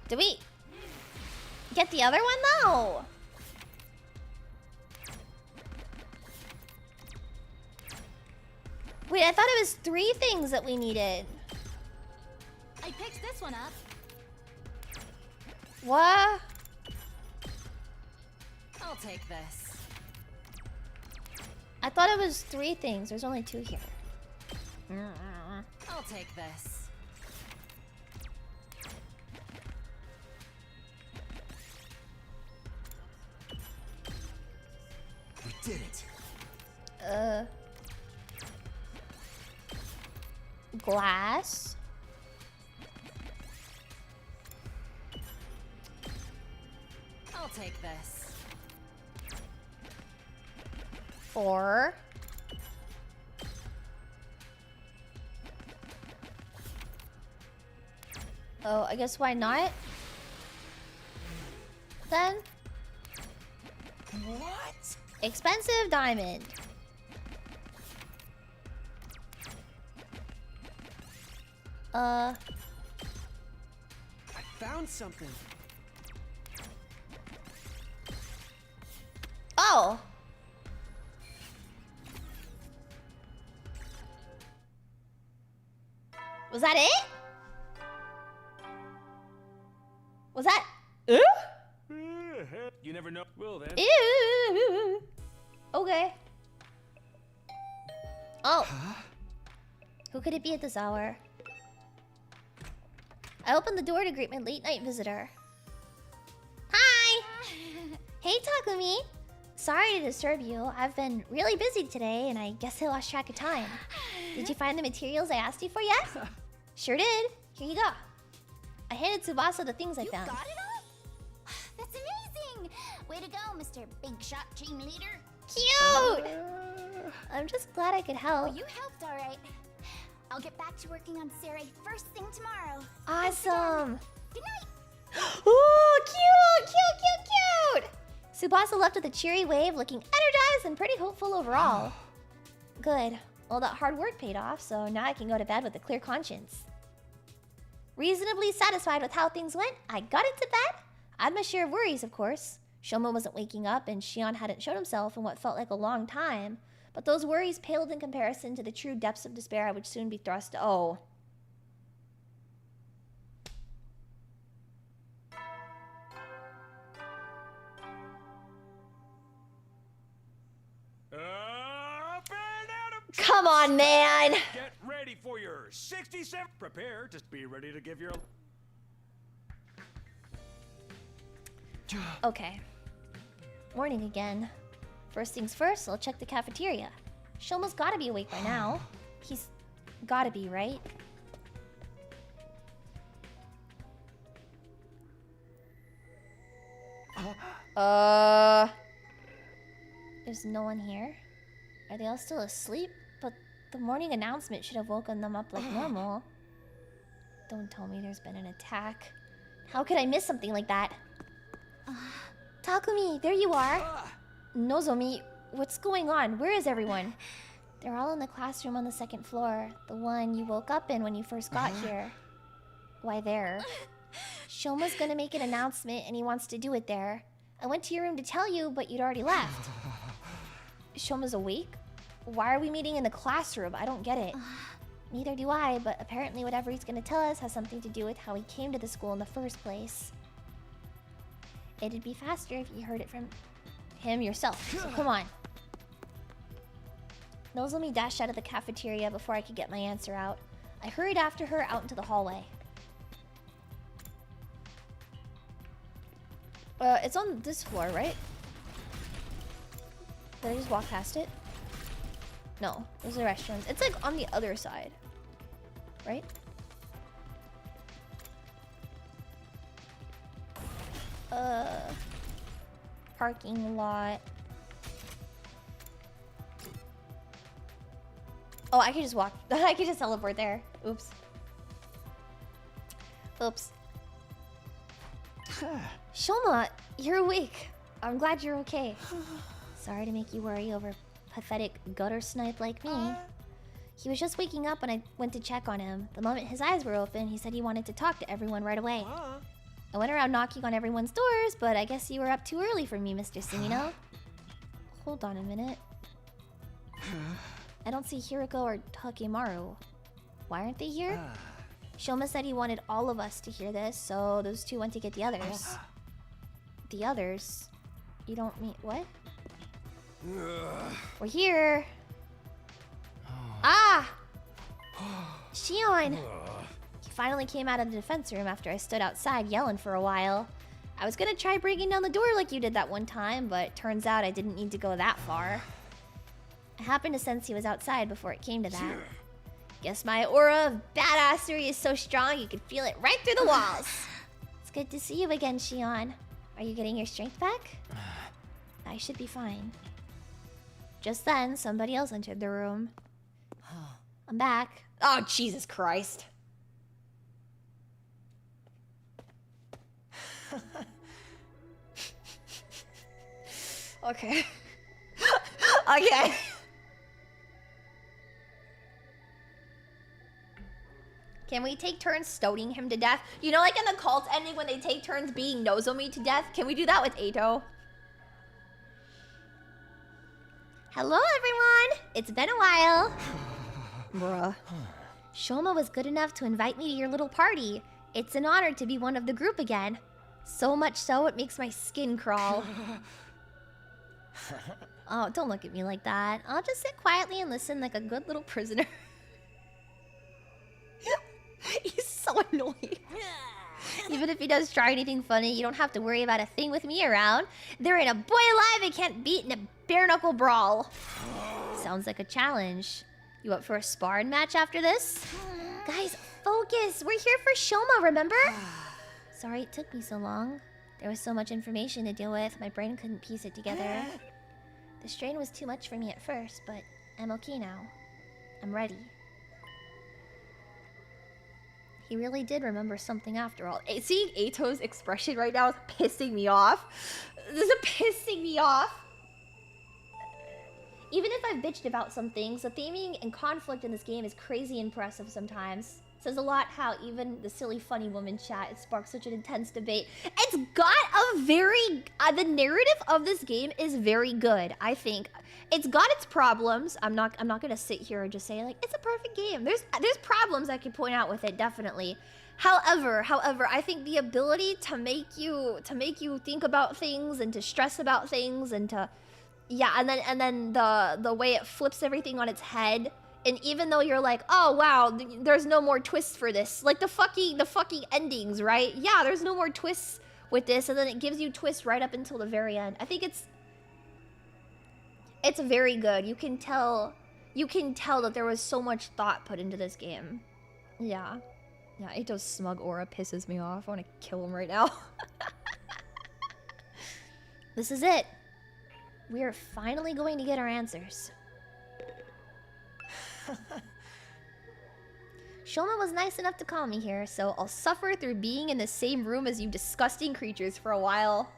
Did we get the other one though? Wait, I thought it was 3 things that we needed. I picked this one up. What? I'll take this. I thought it was 3 things. There's only 2 here. I'll take this. We did it. Glass. I'll take this. 4. Oh, I guess why not? Then? What? Expensive diamond. I found something. Oh. Was that it? Was that... You never know. Will then. Ew. Okay. Oh. Huh? Who could it be at this hour? I opened the door to greet my late night visitor. Hi! Hey, Takumi. Sorry to disturb you. I've been really busy today, and I guess I lost track of time. Did you find the materials I asked you for yet? Sure did. Here you go. I handed Tsubasa the things I found. You got it all? That's amazing! Way to go, Mr. Big Shot Team Leader. Cute! I'm just glad I could help. Well, you helped all right. I'll get back to working on Sairrox first thing tomorrow. Awesome! Good night! Ooh, cute! Cute, cute, cute! Tsubasa left with a cheery wave, looking energized and pretty hopeful overall. Good. All that hard work paid off, so now I can go to bed with a clear conscience. Reasonably satisfied with how things went, I got into bed. I had my share of worries, of course. Shoma wasn't waking up, and Shion hadn't shown himself in what felt like a long time. But those worries paled in comparison to the true depths of despair I would soon be thrust. Oh. Come on, man! Get ready for your 67. Prepare to be ready to give your... Okay. Morning again. First things first, I'll check the cafeteria. Shoma's gotta be awake by now. He's gotta be, right? There's no one here. Are they all still asleep? But the morning announcement should have woken them up like normal. Don't tell me there's been an attack. How could I miss something like that? Takumi, there you are. Nozomi, what's going on? Where is everyone? They're all in the classroom on the second floor. The one you woke up in when you first got here. Why there? Shoma's gonna make an announcement and he wants to do it there. I went to your room to tell you, but you'd already left. Shoma's awake? Why are we meeting in the classroom? I don't get it. Neither do I, but apparently whatever he's gonna tell us has something to do with how he came to the school in the first place. It'd be faster if you heard it from him yourself, so come on. Nozomi dashed out of the cafeteria before I could get my answer out. I hurried after her out into the hallway. It's on this floor, right? Did I just walk past it? No, those are restrooms. It's like on the other side. Right? Parking lot. Oh, I could just walk. I could just teleport there. Oops. Oops. Shoma, you're awake. I'm glad you're okay. Sorry to make you worry over pathetic gutter snipe like me. He was just waking up when I went to check on him. The moment his eyes were open, he said he wanted to talk to everyone right away. I went around knocking on everyone's doors, but I guess you were up too early for me, Mr. Sumino. Hold on a minute. I don't see Hiroko or Takemaru. Why aren't they here? Shoma said he wanted all of us to hear this, so those two went to get the others. The others? You don't mean... what? We're here! Ah! Shion! He finally came out of the defense room after I stood outside yelling for a while. I was gonna try breaking down the door like you did that one time, but turns out I didn't need to go that far. I happened to sense he was outside before it came to that. Guess my aura of badassery is so strong you could feel it right through the walls. It's good to see you again, Shion. Are you getting your strength back? I should be fine. Just then, somebody else entered the room. I'm back. Oh, Jesus Christ. Okay. Okay. Can we take turns stoning him to death? You know, like in the cult ending when they take turns being Nozomi to death? Can we do that with Eito? Hello, everyone! It's been a while. Bruh. Shoma was good enough to invite me to your little party. It's an honor to be one of the group again. So much so, it makes my skin crawl. Oh, don't look at me like that. I'll just sit quietly and listen like a good little prisoner. He's so annoying. Even if he does try anything funny, you don't have to worry about a thing with me around. There ain't a boy alive I can't beat in a bare-knuckle brawl. Sounds like a challenge. You up for a sparring match after this? Guys, focus. We're here for Shoma, remember? Sorry it took me so long. There was so much information to deal with, my brain couldn't piece it together. The strain was too much for me at first, but I'm okay now. I'm ready. He really did remember something after all. Seeing Eito's expression right now is pissing me off. This is pissing me off. Even if I've bitched about some things, the theming and conflict in this game is crazy impressive sometimes. Says a lot how even the silly funny woman chat, it sparks such an intense debate. It's got a very... the narrative of this game is very good, I think. It's got its problems. I'm not gonna sit here and just say like it's a perfect game. There's problems I could point out with it, definitely. However, I think the ability to make you think about things and to stress about things and to and then the way it flips everything on its head, and even though you're like, oh wow, there's no more twists for this, like the fucking endings, right? Yeah, there's no more twists with this, and then it gives you twists right up until the very end. I think it's very good. You can tell You can tell that there was so much thought put into this game. Yeah. Yeah, Eito's smug aura pisses me off. I want to kill him right now. This is it. We are finally going to get our answers. Shoma was nice enough to call me here, so I'll suffer through being in the same room as you disgusting creatures for a while.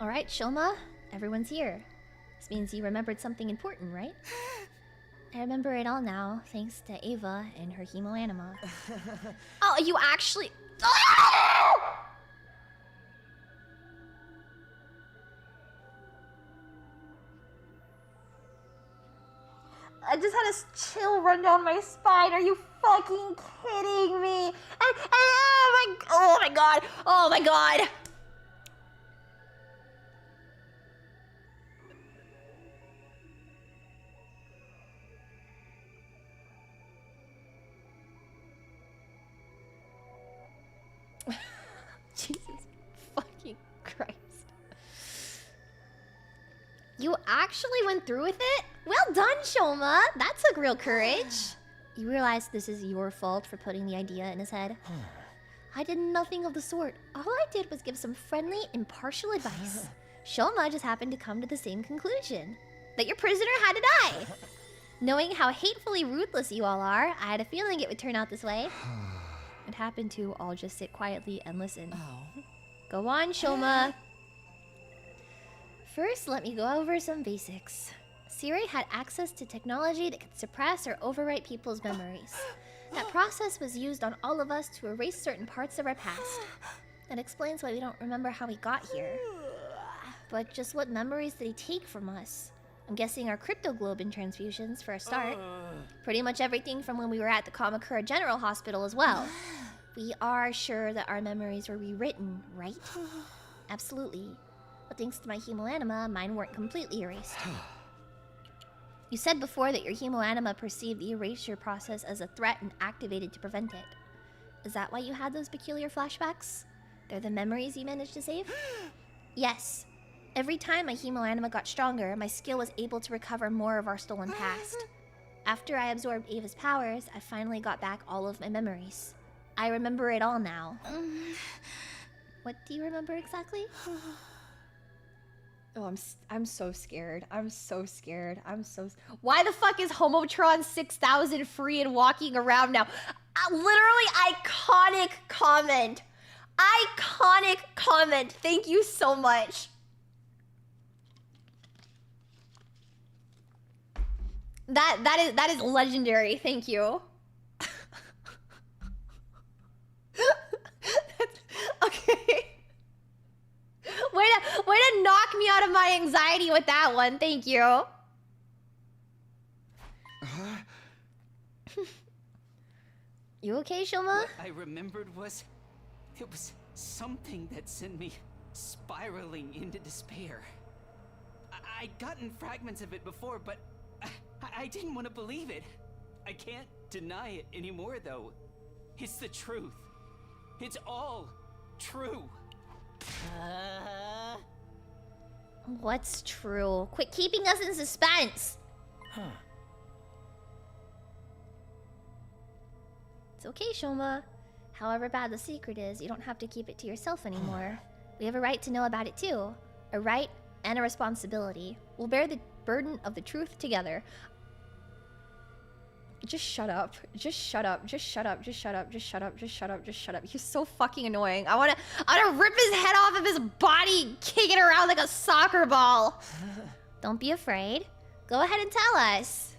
Alright, Shoma, everyone's here. This means you remembered something important, right? I remember it all now, thanks to Ava and her hemoanima. Oh, you actually... I just had a chill run down my spine. Are you fucking kidding me? Oh my god. Oh my god. Jesus fucking Christ. You actually went through with it? Well done, Shoma! That took real courage. You realize this is your fault for putting the idea in his head? I did nothing of the sort. All I did was give some friendly, impartial advice. Shoma just happened to come to the same conclusion. That your prisoner had to die. Knowing how hatefully ruthless you all are, I had a feeling it would turn out this way. It happened to all just sit quietly and listen. Go on, Shoma. First, let me go over some basics. Siri had access to technology that could suppress or overwrite people's memories. That process was used on all of us to erase certain parts of our past. That explains why we don't remember how we got here. But just what memories did he take from us? I'm guessing our cryptoglobin transfusions for a start. Pretty much everything from when we were at the Kamakura General Hospital as well. We are sure that our memories were rewritten, right? Absolutely. But thanks to my hemoanima, mine weren't completely erased. You said before that your hemoanima perceived the erasure process as a threat and activated to prevent it. Is that why you had those peculiar flashbacks? They're the memories you managed to save? Yes. Every time my hemoanima got stronger, my skill was able to recover more of our stolen past. After I absorbed Ava's powers, I finally got back all of my memories. I remember it all now. What do you remember exactly? Oh, I'm so scared. I'm so scared. Why the fuck is Homotron 6000 free and walking around now? Literally iconic comment. Iconic comment. Thank you so much. That is legendary. Thank you. Okay. Way to knock me out of my anxiety with that one. Thank you. You okay, Shoma? What I remembered it was something that sent me spiraling into despair. I'd gotten fragments of it before, but I didn't want to believe it. I can't deny it anymore, though. It's the truth. It's all true. What's true? Quit keeping us in suspense. It's okay, Shoma. However bad the secret is, you don't have to keep it to yourself anymore. We have a right to know about it too. A right and a responsibility. We'll bear the burden of the truth together. Just shut up. Just shut up. Just shut up. Just shut up. Just shut up. Just shut up. Just shut up. He's so fucking annoying. I wanna rip his head off of his body, kick it around like a soccer ball. Don't be afraid. Go ahead and tell us.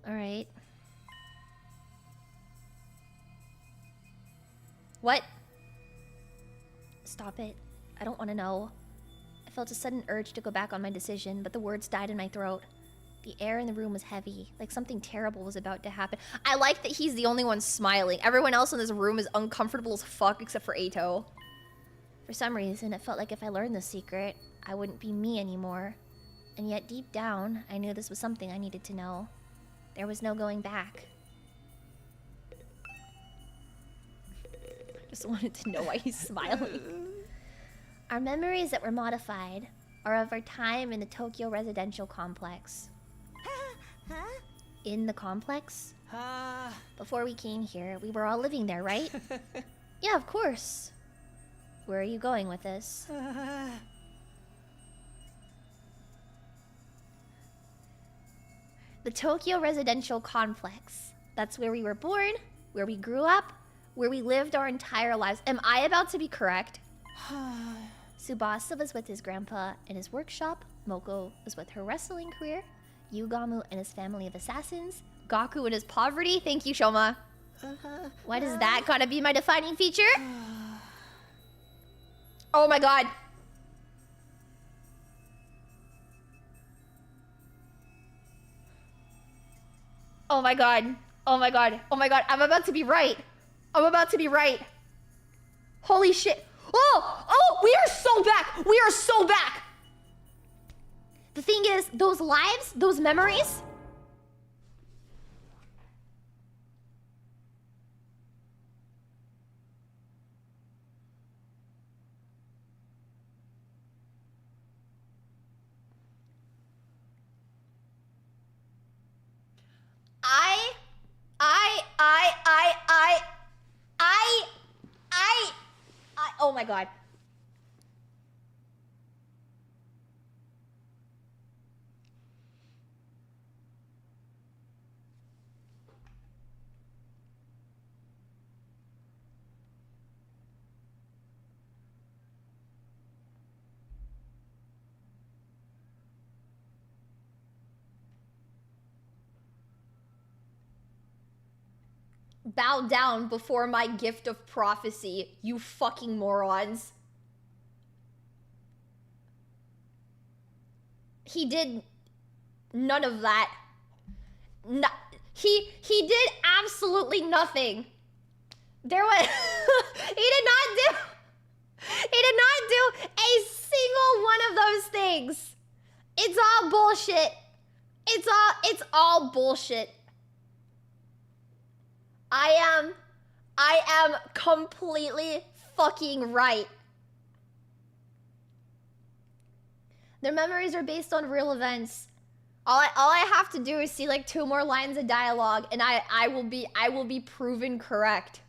Alright. What? Stop it. I don't want to know. I felt a sudden urge to go back on my decision, but the words died in my throat. The air in the room was heavy, like something terrible was about to happen. I like that he's the only one smiling. Everyone else in this room is uncomfortable as fuck except for Eito. For some reason, it felt like if I learned this secret, I wouldn't be me anymore. And yet deep down, I knew this was something I needed to know. There was no going back. Just wanted to know why he's smiling. Our memories that were modified are of our time in the Tokyo residential complex. Huh? In the complex? Before we came here, we were all living there, right? Yeah, of course. Where are you going with this? The Tokyo residential complex. That's where we were born, where we grew up, where we lived our entire lives. Am I about to be correct? Tsubasa was with his grandpa in his workshop. Moko was with her wrestling career. Yugamu and his family of assassins. Gaku and his poverty. Thank you, Shoma. Why does that gotta be my defining feature? Oh my god. Oh my god. Oh my god. Oh my god. I'm about to be right. I'm about to be right. Holy shit. Oh! Oh! We are so back! We are so back! The thing is, those lives, those memories... oh my god. Bow down before my gift of prophecy, you fucking morons. He did none of that. No, he did absolutely nothing. There was he did not do a single one of those things. It's all bullshit. It's all bullshit. I am completely fucking right. Their memories are based on real events. All I have to do is see like 2 more lines of dialogue and I will be proven correct.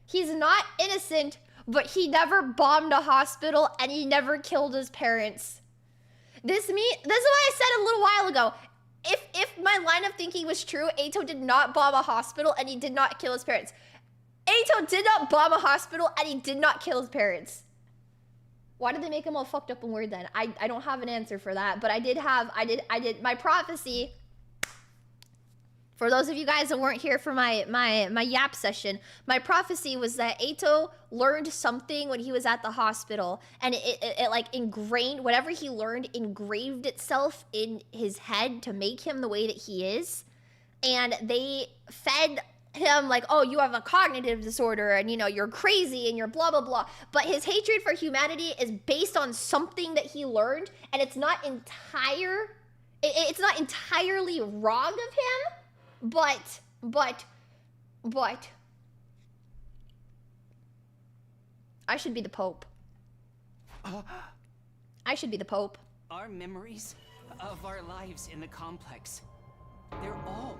He's not innocent, but he never bombed a hospital and he never killed his parents. This is what I said a little while ago. If my line of thinking was true, Eito did not bomb a hospital and he did not kill his parents. Eito did not bomb a hospital and he did not kill his parents. Why did they make him all fucked up and weird then? I don't have an answer for that, but I did my prophecy. For those of you guys that weren't here for my yap session, my prophecy was that Eito learned something when he was at the hospital, and it like ingrained, whatever he learned engraved itself in his head to make him the way that he is. And they fed him like, oh, you have a cognitive disorder and, you know, you're crazy and you're blah, blah, blah. But his hatred for humanity is based on something that he learned, and it's not entirely wrong of him. But, I should be the Pope. I should be the Pope. Our memories of our lives in the complex, they're all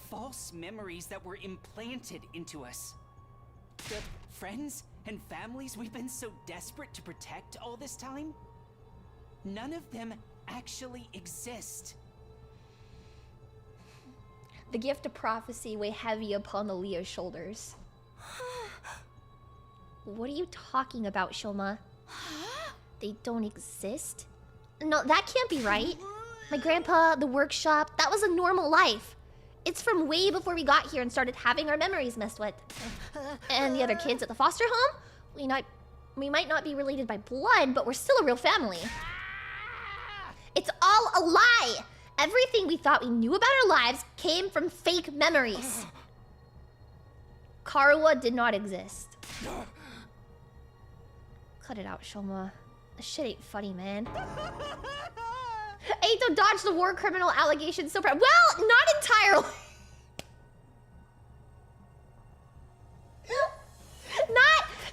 false memories that were implanted into us. The friends and families we've been so desperate to protect all this time, none of them actually exist. The gift of prophecy weigh heavy upon the Leo's shoulders. What are you talking about, Shoma? They don't exist? No, that can't be right. My grandpa, the workshop, that was a normal life. It's from way before we got here and started having our memories messed with. And the other kids at the foster home? We might not be related by blood, but we're still a real family. It's all a lie! Everything we thought we knew about our lives came from fake memories. Karuwa did not exist. Cut it out, Shoma. This shit ain't funny, man. Eito dodged the war criminal allegation so proud. Well, not entirely.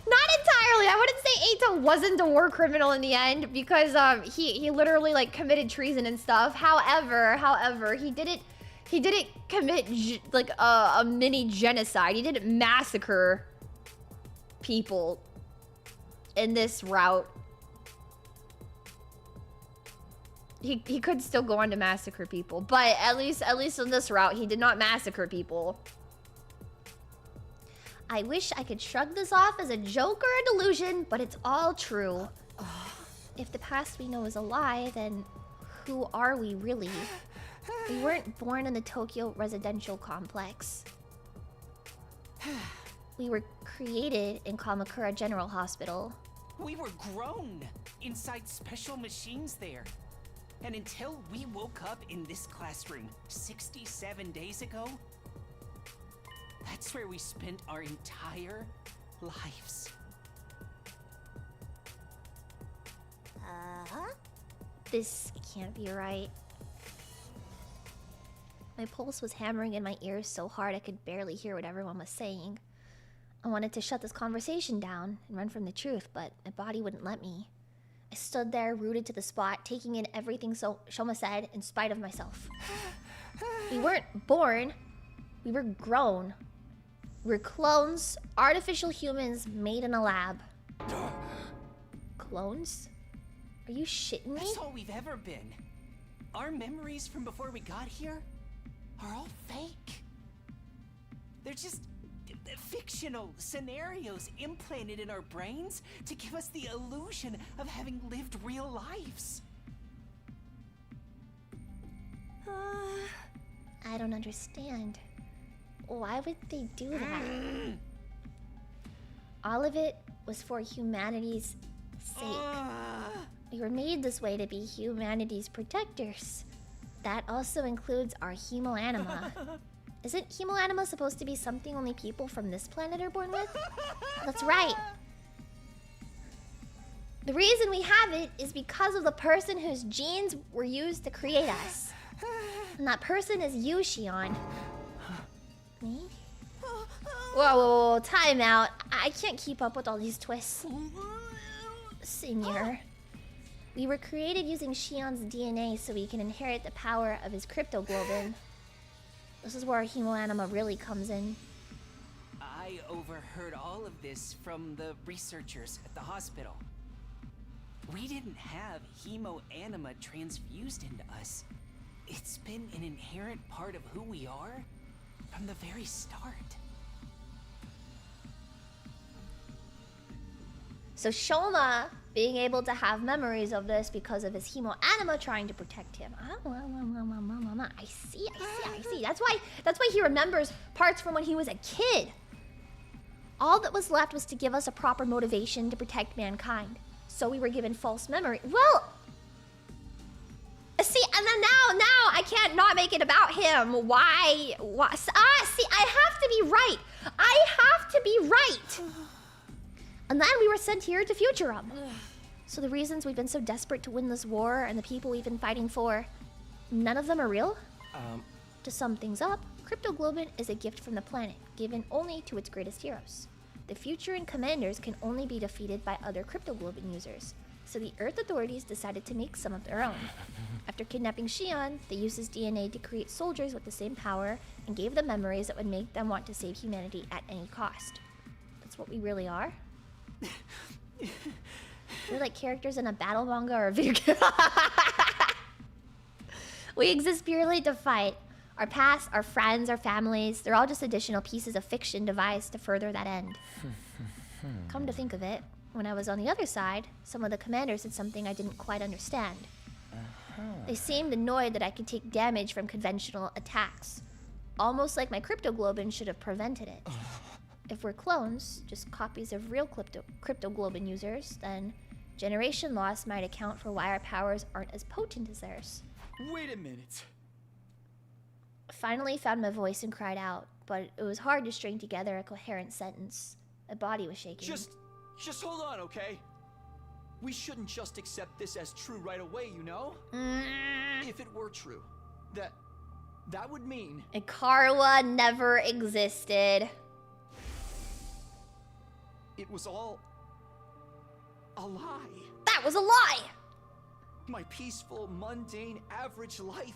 Not entirely. I wouldn't say Eito wasn't a war criminal in the end because he literally like committed treason and stuff. However, he didn't commit like a mini genocide. He didn't massacre people in this route. He could still go on to massacre people, but at least in this route, he did not massacre people. I wish I could shrug this off as a joke or a delusion, but it's all true. If the past we know is a lie, then who are we really? We weren't born in the Tokyo residential complex. We were created in Kamakura General Hospital. We were grown inside special machines there. And until we woke up in this classroom 67 days ago, that's where we spent our entire lives. This can't be right. My pulse was hammering in my ears so hard I could barely hear what everyone was saying. I wanted to shut this conversation down and run from the truth, but my body wouldn't let me. I stood there, rooted to the spot, taking in everything Shoma said in spite of myself. We weren't born. We were grown. We're clones, artificial humans made in a lab. Clones? Are you shitting me? That's all we've ever been. Our memories from before we got here are all fake. They're just fictional scenarios implanted in our brains to give us the illusion of having lived real lives. I don't understand. Why would they do that? All of it was for humanity's sake. We were made this way to be humanity's protectors. That also includes our hemoanima. Isn't hemoanima supposed to be something only people from this planet are born with? That's right. The reason we have it is because of the person whose genes were used to create us. And that person is you, Shion. Me? Whoa, time out. I can't keep up with all these twists. Senior. We were created using Shion's DNA so we can inherit the power of his cryptoglobin. This is where our hemoanima really comes in. I overheard all of this from the researchers at the hospital. We didn't have hemoanima transfused into us. It's been an inherent part of who we are from the very start. So Shoma being able to have memories of this because of his hemoanima trying to protect him. I see. That's why he remembers parts from when he was a kid. All that was left was to give us a proper motivation to protect mankind. So we were given false memory. Well, see, and then now I can't not make it about him. Why? See, I have to be right. I have to be right. And then we were sent here to Futurum. So the reasons we've been so desperate to win this war and the people we've been fighting for, none of them are real? To sum things up, cryptoglobin is a gift from the planet, given only to its greatest heroes. The Futuran commanders can only be defeated by other cryptoglobin users, so the Earth authorities decided to make some of their own. After kidnapping Shion, they used his DNA to create soldiers with the same power and gave them memories that would make them want to save humanity at any cost. That's what we really are? We're like characters in a battle manga or a video game. We exist purely to fight. Our past, our friends, our families, they're all just additional pieces of fiction devised to further that end. Come to think of it, when I was on the other side, some of the commanders did something I didn't quite understand. They seemed annoyed that I could take damage from conventional attacks. Almost like my cryptoglobin should have prevented it. If we're clones, just copies of real cryptoglobin users, then generation loss might account for why our powers aren't as potent as theirs. Wait a minute. Finally found my voice and cried out, but it was hard to string together a coherent sentence. My body was shaking. Just hold on, okay? We shouldn't just accept this as true right away, you know? If it were true, that would mean... Ikaruha never existed. It was all... a lie. That was a lie! My peaceful, mundane, average life.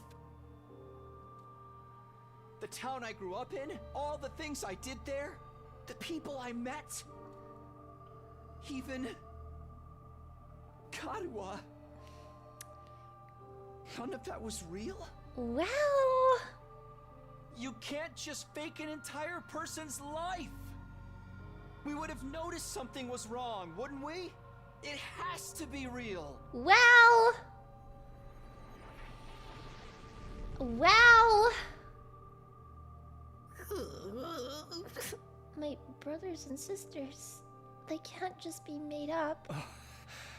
The town I grew up in, all the things I did there, the people I met, even Karuha. None of that was real? Well... You can't just fake an entire person's life. We would have noticed something was wrong, wouldn't we? It has to be real. Well... My brothers and sisters, they can't just be made up.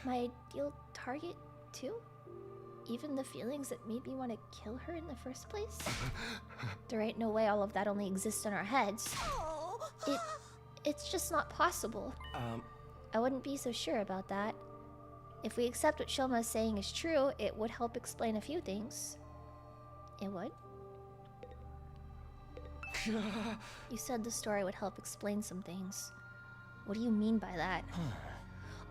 My ideal target, too? Even the feelings that made me want to kill her in the first place? There ain't no way all of that only exists in our heads. It's just not possible. I wouldn't be so sure about that. If we accept what Shoma is saying is true, it would help explain a few things. It would? You said the story would help explain some things. What do you mean by that?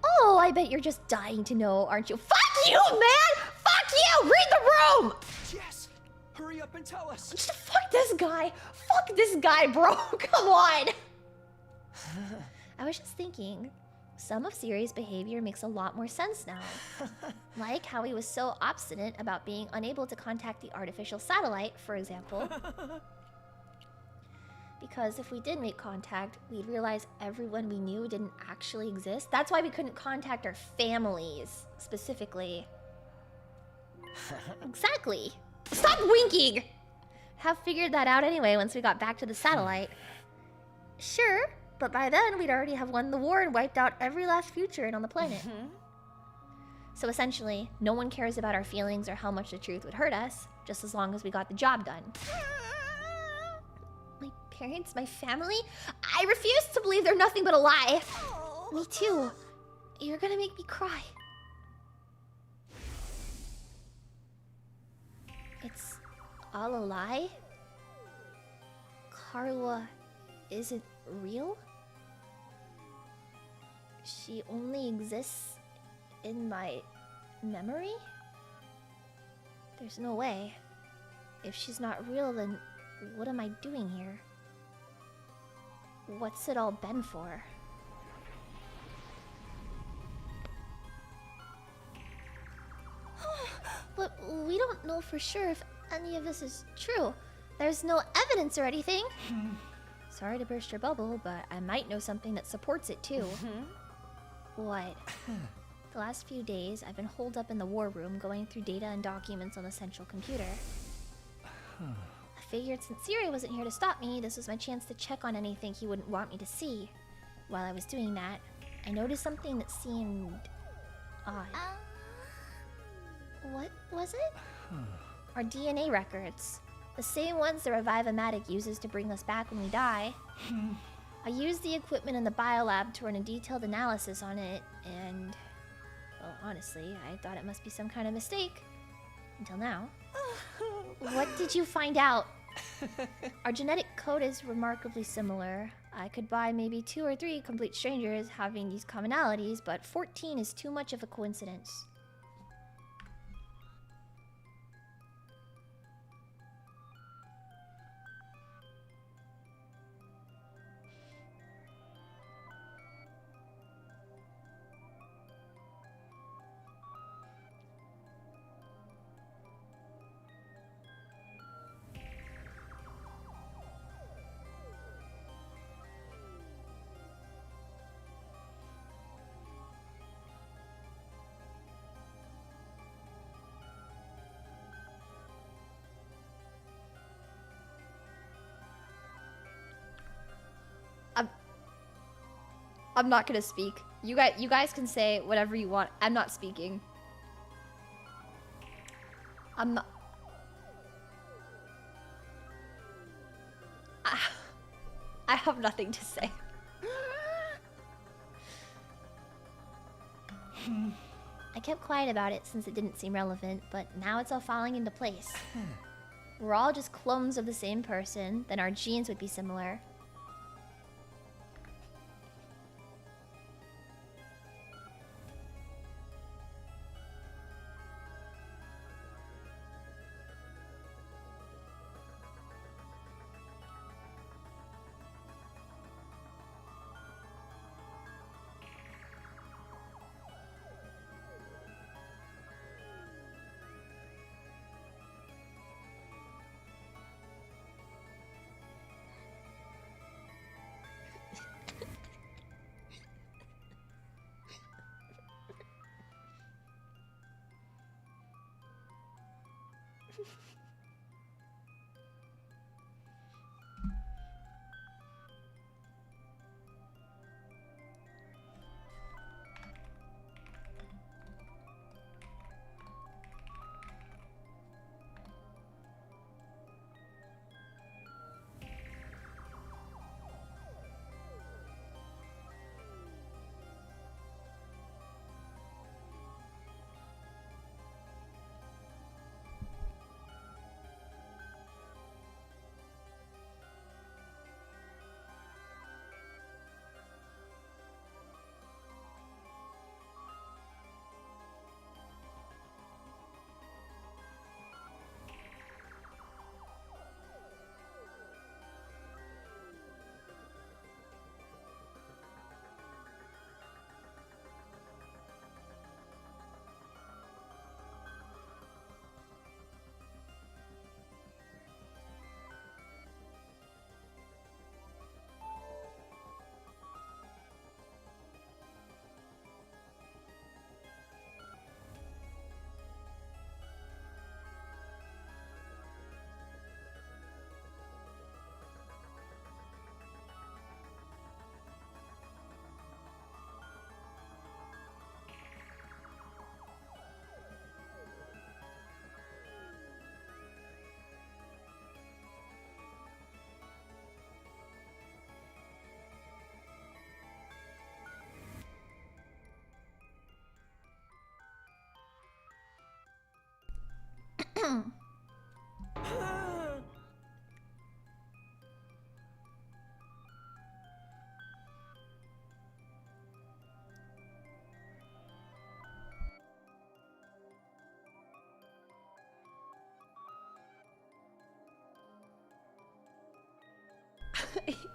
Oh, I bet you're just dying to know, aren't you? Fuck you, man! Fuck you! Read the room! Yes! Hurry up and tell us! Fuck this guy! Fuck this guy, bro! Come on! I was just thinking, some of Siri's behavior makes a lot more sense now. Like how he was so obstinate about being unable to contact the artificial satellite, for example. Because if we did make contact, we'd realize everyone we knew didn't actually exist. That's why we couldn't contact our families, specifically. Exactly. Stop winking! Have figured that out anyway once we got back to the satellite. Sure, but by then we'd already have won the war and wiped out every last future on the planet. So essentially, no one cares about our feelings or how much the truth would hurt us, just as long as we got the job done. My parents, my family? I refuse to believe they're nothing but a lie. Me too. You're gonna make me cry. It's all a lie? Karuha isn't real? She only exists in my memory? There's no way. If she's not real, then what am I doing here? What's it all been for? But we don't know for sure if any of this is true. There's no evidence or anything. Sorry to burst your bubble, but I might know something that supports it too. What? The last few days, I've been holed up in the war room going through data and documents on the central computer. I figured since Siri wasn't here to stop me, this was my chance to check on anything he wouldn't want me to see. While I was doing that, I noticed something that seemed odd. What was it? Our DNA records. The same ones the Revive-O-Matic uses to bring us back when we die. I used the equipment in the biolab to run a detailed analysis on it, and... well, honestly, I thought it must be some kind of mistake. Until now. What did you find out? Our genetic code is remarkably similar. I could buy maybe 2 or 3 complete strangers having these commonalities, but 14 is too much of a coincidence. I'm not gonna speak. You guys can say whatever you want. I'm not speaking. I'm not. have nothing to say. I kept quiet about it since it didn't seem relevant, but now it's all falling into place. We're all just clones of the same person, then our genes would be similar.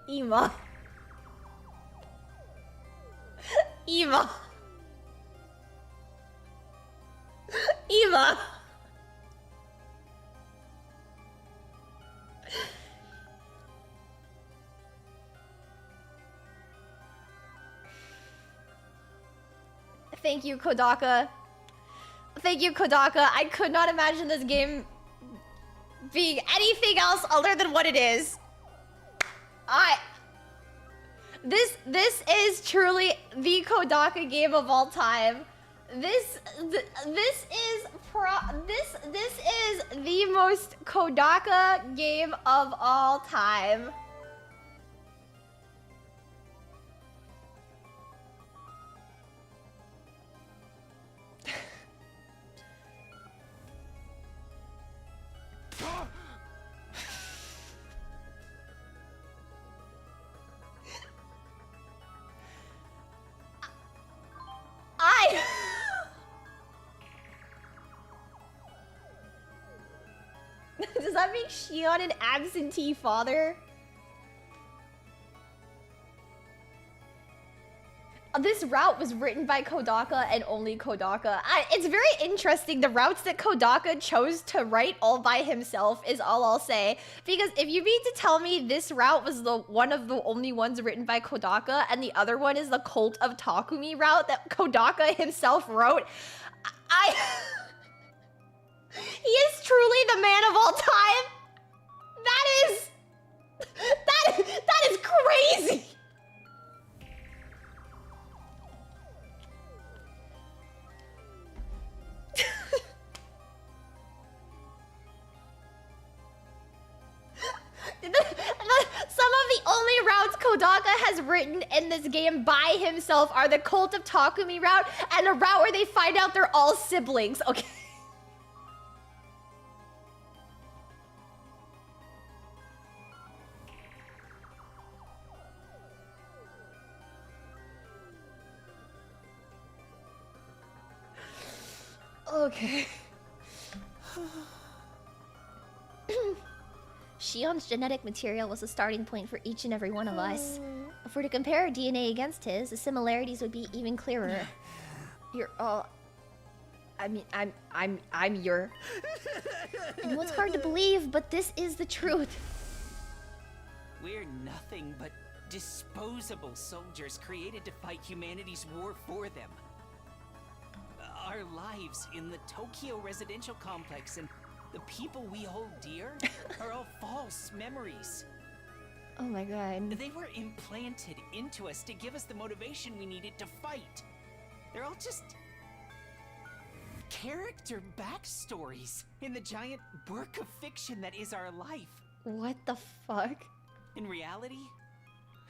Ema. Ema. Ema. Thank you, Kodaka. Thank you, Kodaka. I could not imagine this game being anything else other than what it is. This is truly the Kodaka game of all time. This is the most Kodaka game of all time. Does that make Shion an absentee father? This route was written by Kodaka and only Kodaka. It's very interesting. The routes that Kodaka chose to write all by himself is all I'll say. Because if you mean to tell me this route was the one of the only ones written by Kodaka and the other one is the Cult of Takumi route that Kodaka himself wrote, he is truly the man of all time. That is crazy. Some of the only routes Kodaka has written in this game by himself are the Cult of Takumi route and a route where they find out they're all siblings. Okay. Okay. Shion's genetic material was the starting point for each and every one of us. If we're to compare our DNA against his, the similarities would be even clearer. You're all... I mean, I'm your... And what's hard to believe, but this is the truth. We're nothing but disposable soldiers created to fight humanity's war for them. Our lives in the Tokyo residential complex and the people we hold dear are all false memories. Oh my god. They were implanted into us to give us the motivation we needed to fight. They're all just character backstories in the giant work of fiction that is our life. What the fuck? In reality,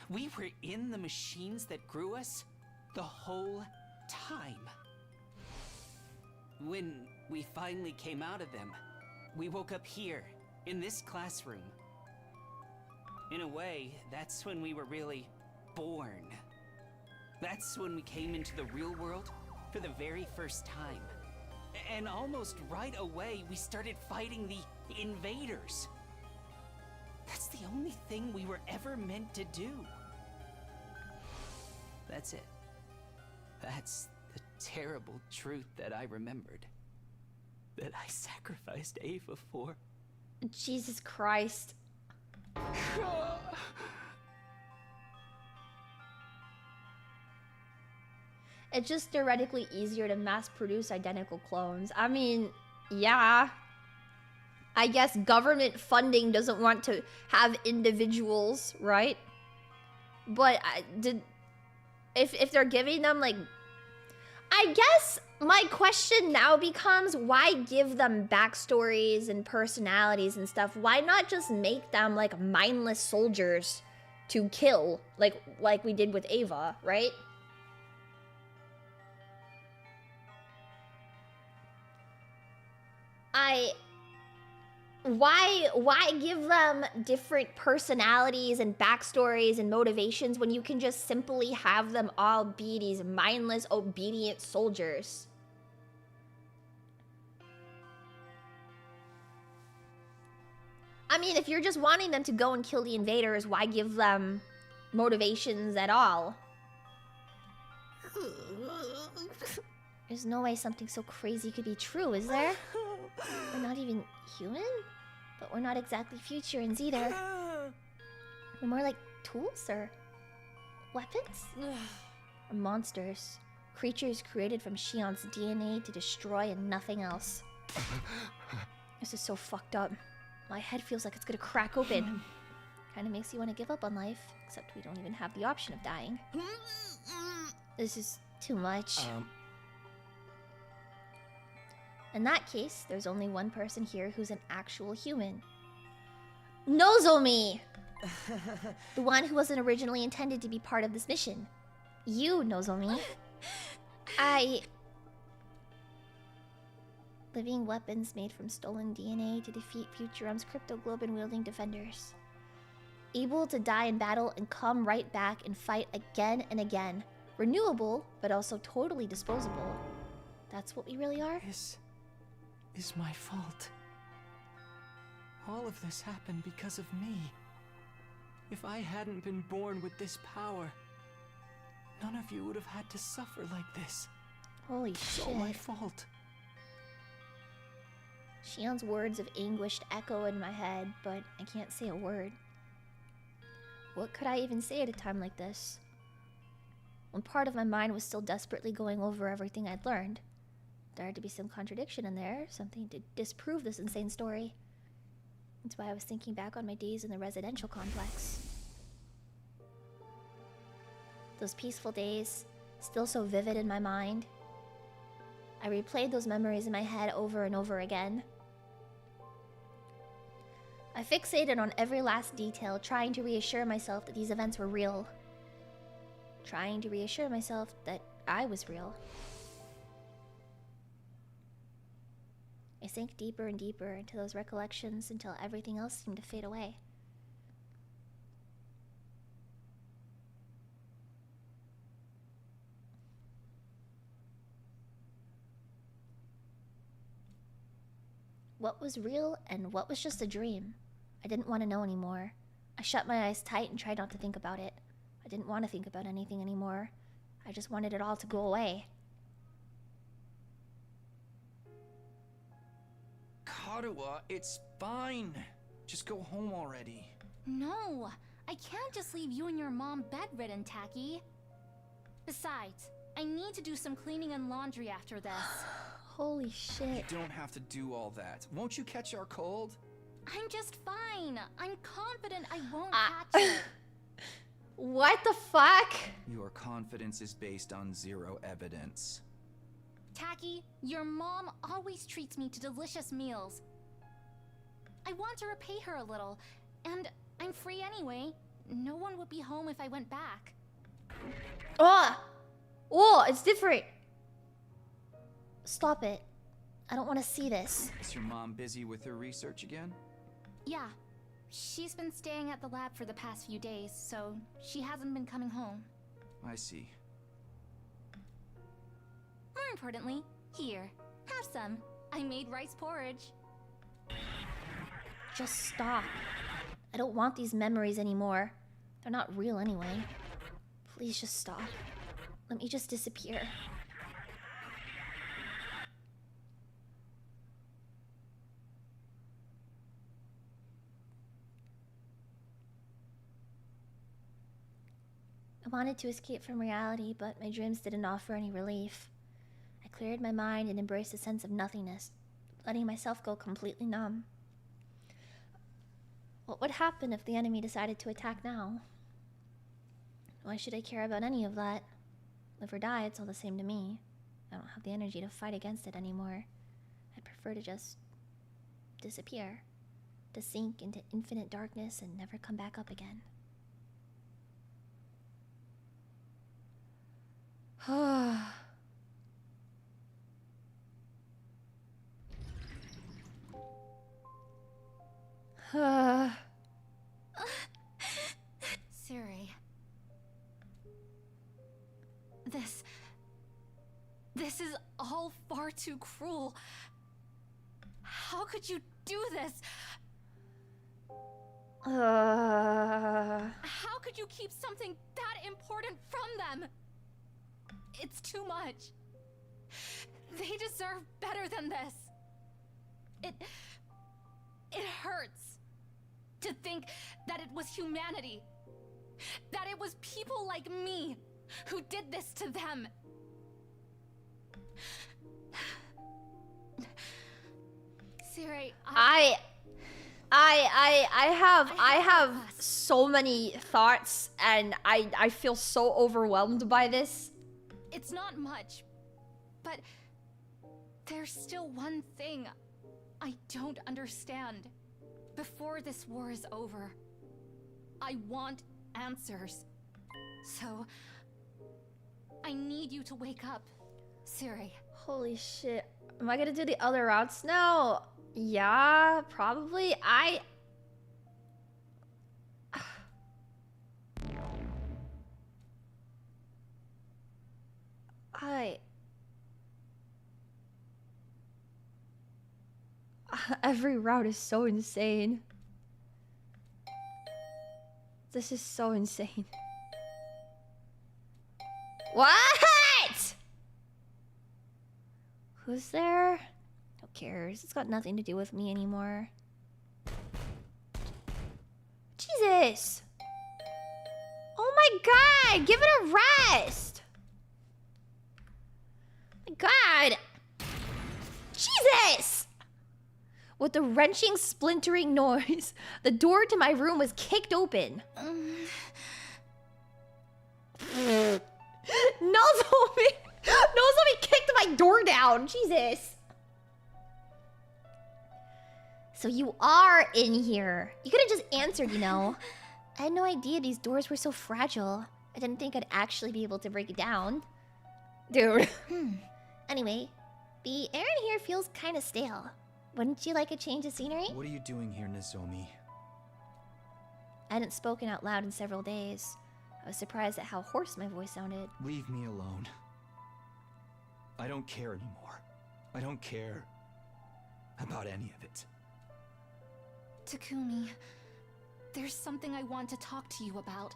we were in the machines that grew us the whole time. When we finally came out of them, we woke up here, in this classroom. In a way, that's when we were really born. That's when we came into the real world for the very first time. And almost right away, we started fighting the invaders. That's the only thing we were ever meant to do. That's it. That's the terrible truth that I remembered. That I sacrificed Ava for. Jesus Christ. It's just theoretically easier to mass produce identical clones. I mean, yeah. I guess government funding doesn't want to have individuals, right? But if they're giving them like... I guess my question now becomes, why give them backstories and personalities and stuff? Why not just make them like mindless soldiers to kill, like we did with Ava, right? Why give them different personalities and backstories and motivations when you can just simply have them all be these mindless, obedient soldiers? I mean, if you're just wanting them to go and kill the invaders, why give them motivations at all? There's no way something so crazy could be true, is there? We're not even human? But we're not exactly Futurans either. We're more like tools or weapons? Or monsters. Creatures created from Shion's DNA to destroy and nothing else. This is so fucked up. My head feels like it's gonna crack open. Kinda makes you want to give up on life, except we don't even have the option of dying. This is too much. In that case, there's only one person here who's an actual human. Nozomi! The one who wasn't originally intended to be part of this mission. You, Nozomi. Living weapons made from stolen DNA to defeat Futurum's cryptoglobin-wielding defenders. Able to die in battle and come right back and fight again and again. Renewable, but also totally disposable. That's what we really are? This is my fault. All of this happened because of me. If I hadn't been born with this power, none of you would have had to suffer like this. Holy it's shit. all my fault. Shion's words of anguish echo in my head, but I can't say a word. What could I even say at a time like this? One part of my mind was still desperately going over everything I'd learned. There had to be some contradiction in there, something to disprove this insane story. That's why I was thinking back on my days in the residential complex. Those peaceful days, still so vivid in my mind. I replayed those memories in my head over and over again. I fixated on every last detail, trying to reassure myself that these events were real. Trying to reassure myself that I was real. I sank deeper and deeper into those recollections until everything else seemed to fade away. What was real and what was just a dream? I didn't want to know anymore. I shut my eyes tight and tried not to think about it. I didn't want to think about anything anymore. I just wanted it all to go away. Karuha, it's fine. Just go home already. No, I can't just leave you and your mom bedridden, Taki. Besides, I need to do some cleaning and laundry after this. Holy shit. You don't have to do all that. Won't you catch our cold? I'm just fine. I'm confident I won't catch it. What the fuck? Your confidence is based on zero evidence. Taki, your mom always treats me to delicious meals. I want to repay her a little, and I'm free anyway. No one would be home if I went back. Oh! Oh, it's different. Stop it. I don't want to see this. Is your mom busy with her research again? Yeah. She's been staying at the lab for the past few days, so she hasn't been coming home. I see. More importantly, here, have some. I made rice porridge. Just stop. I don't want these memories anymore. They're not real anyway. Please just stop. Let me just disappear. I wanted to escape from reality, but my dreams didn't offer any relief. I cleared my mind and embraced a sense of nothingness, letting myself go completely numb. What would happen if the enemy decided to attack now? Why should I care about any of that? Live or die, it's all the same to me. I don't have the energy to fight against it anymore. I'd prefer to just disappear, to sink into infinite darkness and never come back up again. Siri. This is all far too cruel. How could you do this? How could you keep something that important from them? It's too much. They deserve better than this. It hurts to think that it was humanity, that it was people like me who did this to them. Siri, I have so many thoughts, and I feel so overwhelmed by this. It's not much, but there's still one thing I don't understand. Before this war is over, I want answers. So, I need you to wake up, Siri. Holy shit. Am I gonna do the other routes now? Yeah, probably. Every route is so insane. This is so insane. What? Who's there? Who cares? It's got nothing to do with me anymore. Jesus! Oh my god! Give it a rest! My god! Jesus! With the wrenching, splintering noise, the door to my room was kicked open. Nozomi kicked my door down. Jesus. So you are in here. You could have just answered, you know. I had no idea these doors were so fragile. I didn't think I'd actually be able to break it down. Dude. Anyway, the air in here feels kind of stale. Wouldn't you like a change of scenery? What are you doing here, Nozomi? I hadn't spoken out loud in several days. I was surprised at how hoarse my voice sounded. Leave me alone. I don't care anymore. I don't care about any of it. Takumi, there's something I want to talk to you about.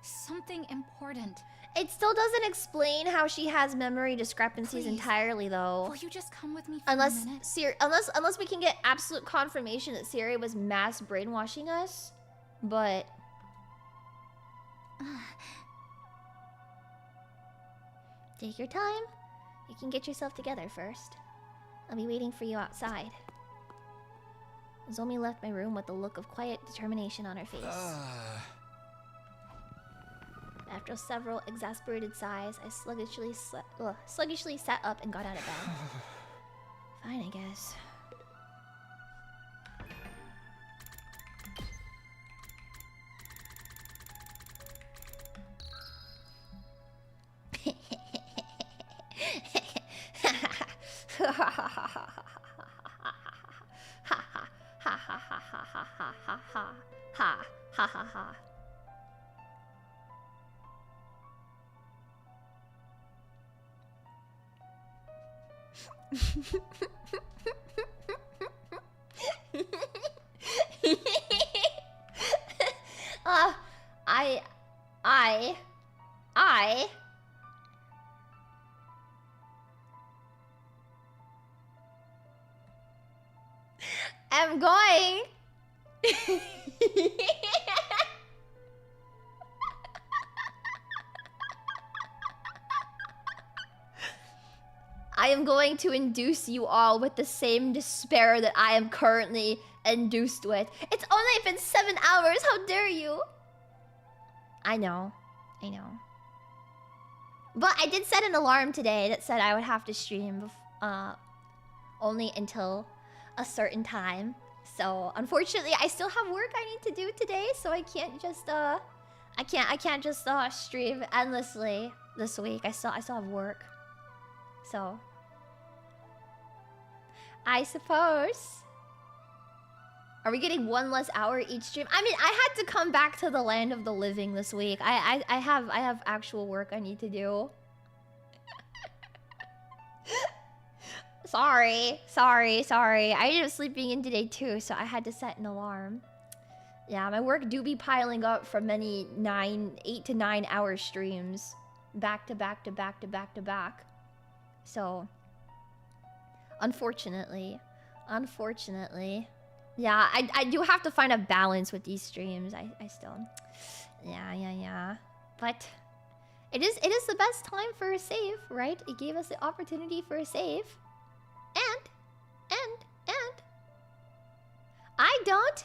Something important. It still doesn't explain how she has memory discrepancies Please, entirely, though. Will you just come with me for a minute? Unless we can get absolute confirmation that Siri was mass brainwashing us, but take your time. You can get yourself together first. I'll be waiting for you outside. Zomi left my room with a look of quiet determination on her face. After several exasperated sighs, I sluggishly sat up and got out of bed. Fine, I guess. I'm going. I am going to induce you all with the same despair that I am currently induced with. It's only been 7 hours, how dare you? I know. But I did set an alarm today that said I would have to stream only until a certain time. So unfortunately I still have work I need to do today, so I can't just I can't just stream endlessly this week. I still have work. So I suppose, are we getting 1 less hour each stream? I mean, I had to come back to the land of the living this week. I have actual work I need to do. Sorry. I ended up sleeping in today too, so I had to set an alarm. Yeah, my work do be piling up from many 8 to 9 hour streams. Back to back to back to back to back. So, unfortunately. Yeah, I do have to find a balance with these streams. I still... Yeah. But it is the best time for a save, right? It gave us the opportunity for a save. And I don't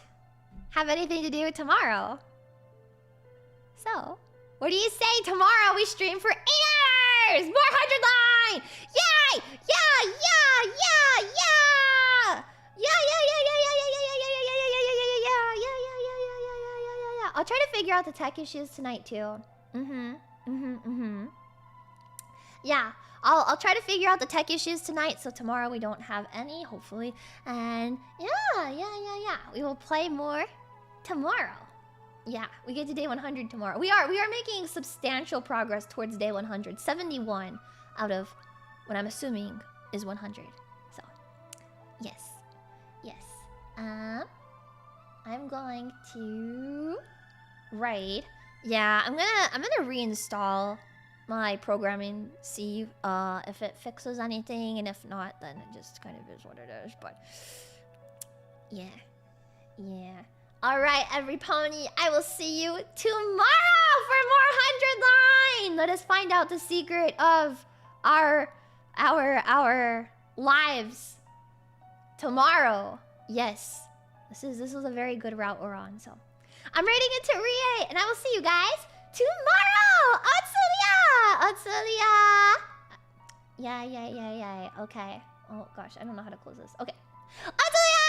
have anything to do tomorrow. So, what do you say tomorrow we stream for 8 hours? More 100 line! Yay! Yeah! I'll try to figure out the tech issues tonight too. Yeah, I'll try to figure out the tech issues tonight, so tomorrow we don't have any, hopefully. And yeah. We will play more tomorrow. Yeah, we get to day 100 tomorrow. We are making substantial progress towards day 100. 71 out of what I'm assuming is 100. So, yes. I'm going to write. Yeah, I'm gonna reinstall my programming, see if it fixes anything, and if not, then it just kind of is what it is. But yeah. All right, every pony, I will see you tomorrow for more 100 line. Let us find out the secret of our lives tomorrow. Yes, this is a very good route we're on. So I'm rating it to Rie, and I will see you guys tomorrow. Otsulia. Yeah. Okay. Oh gosh, I don't know how to close this. Okay. Otsulia.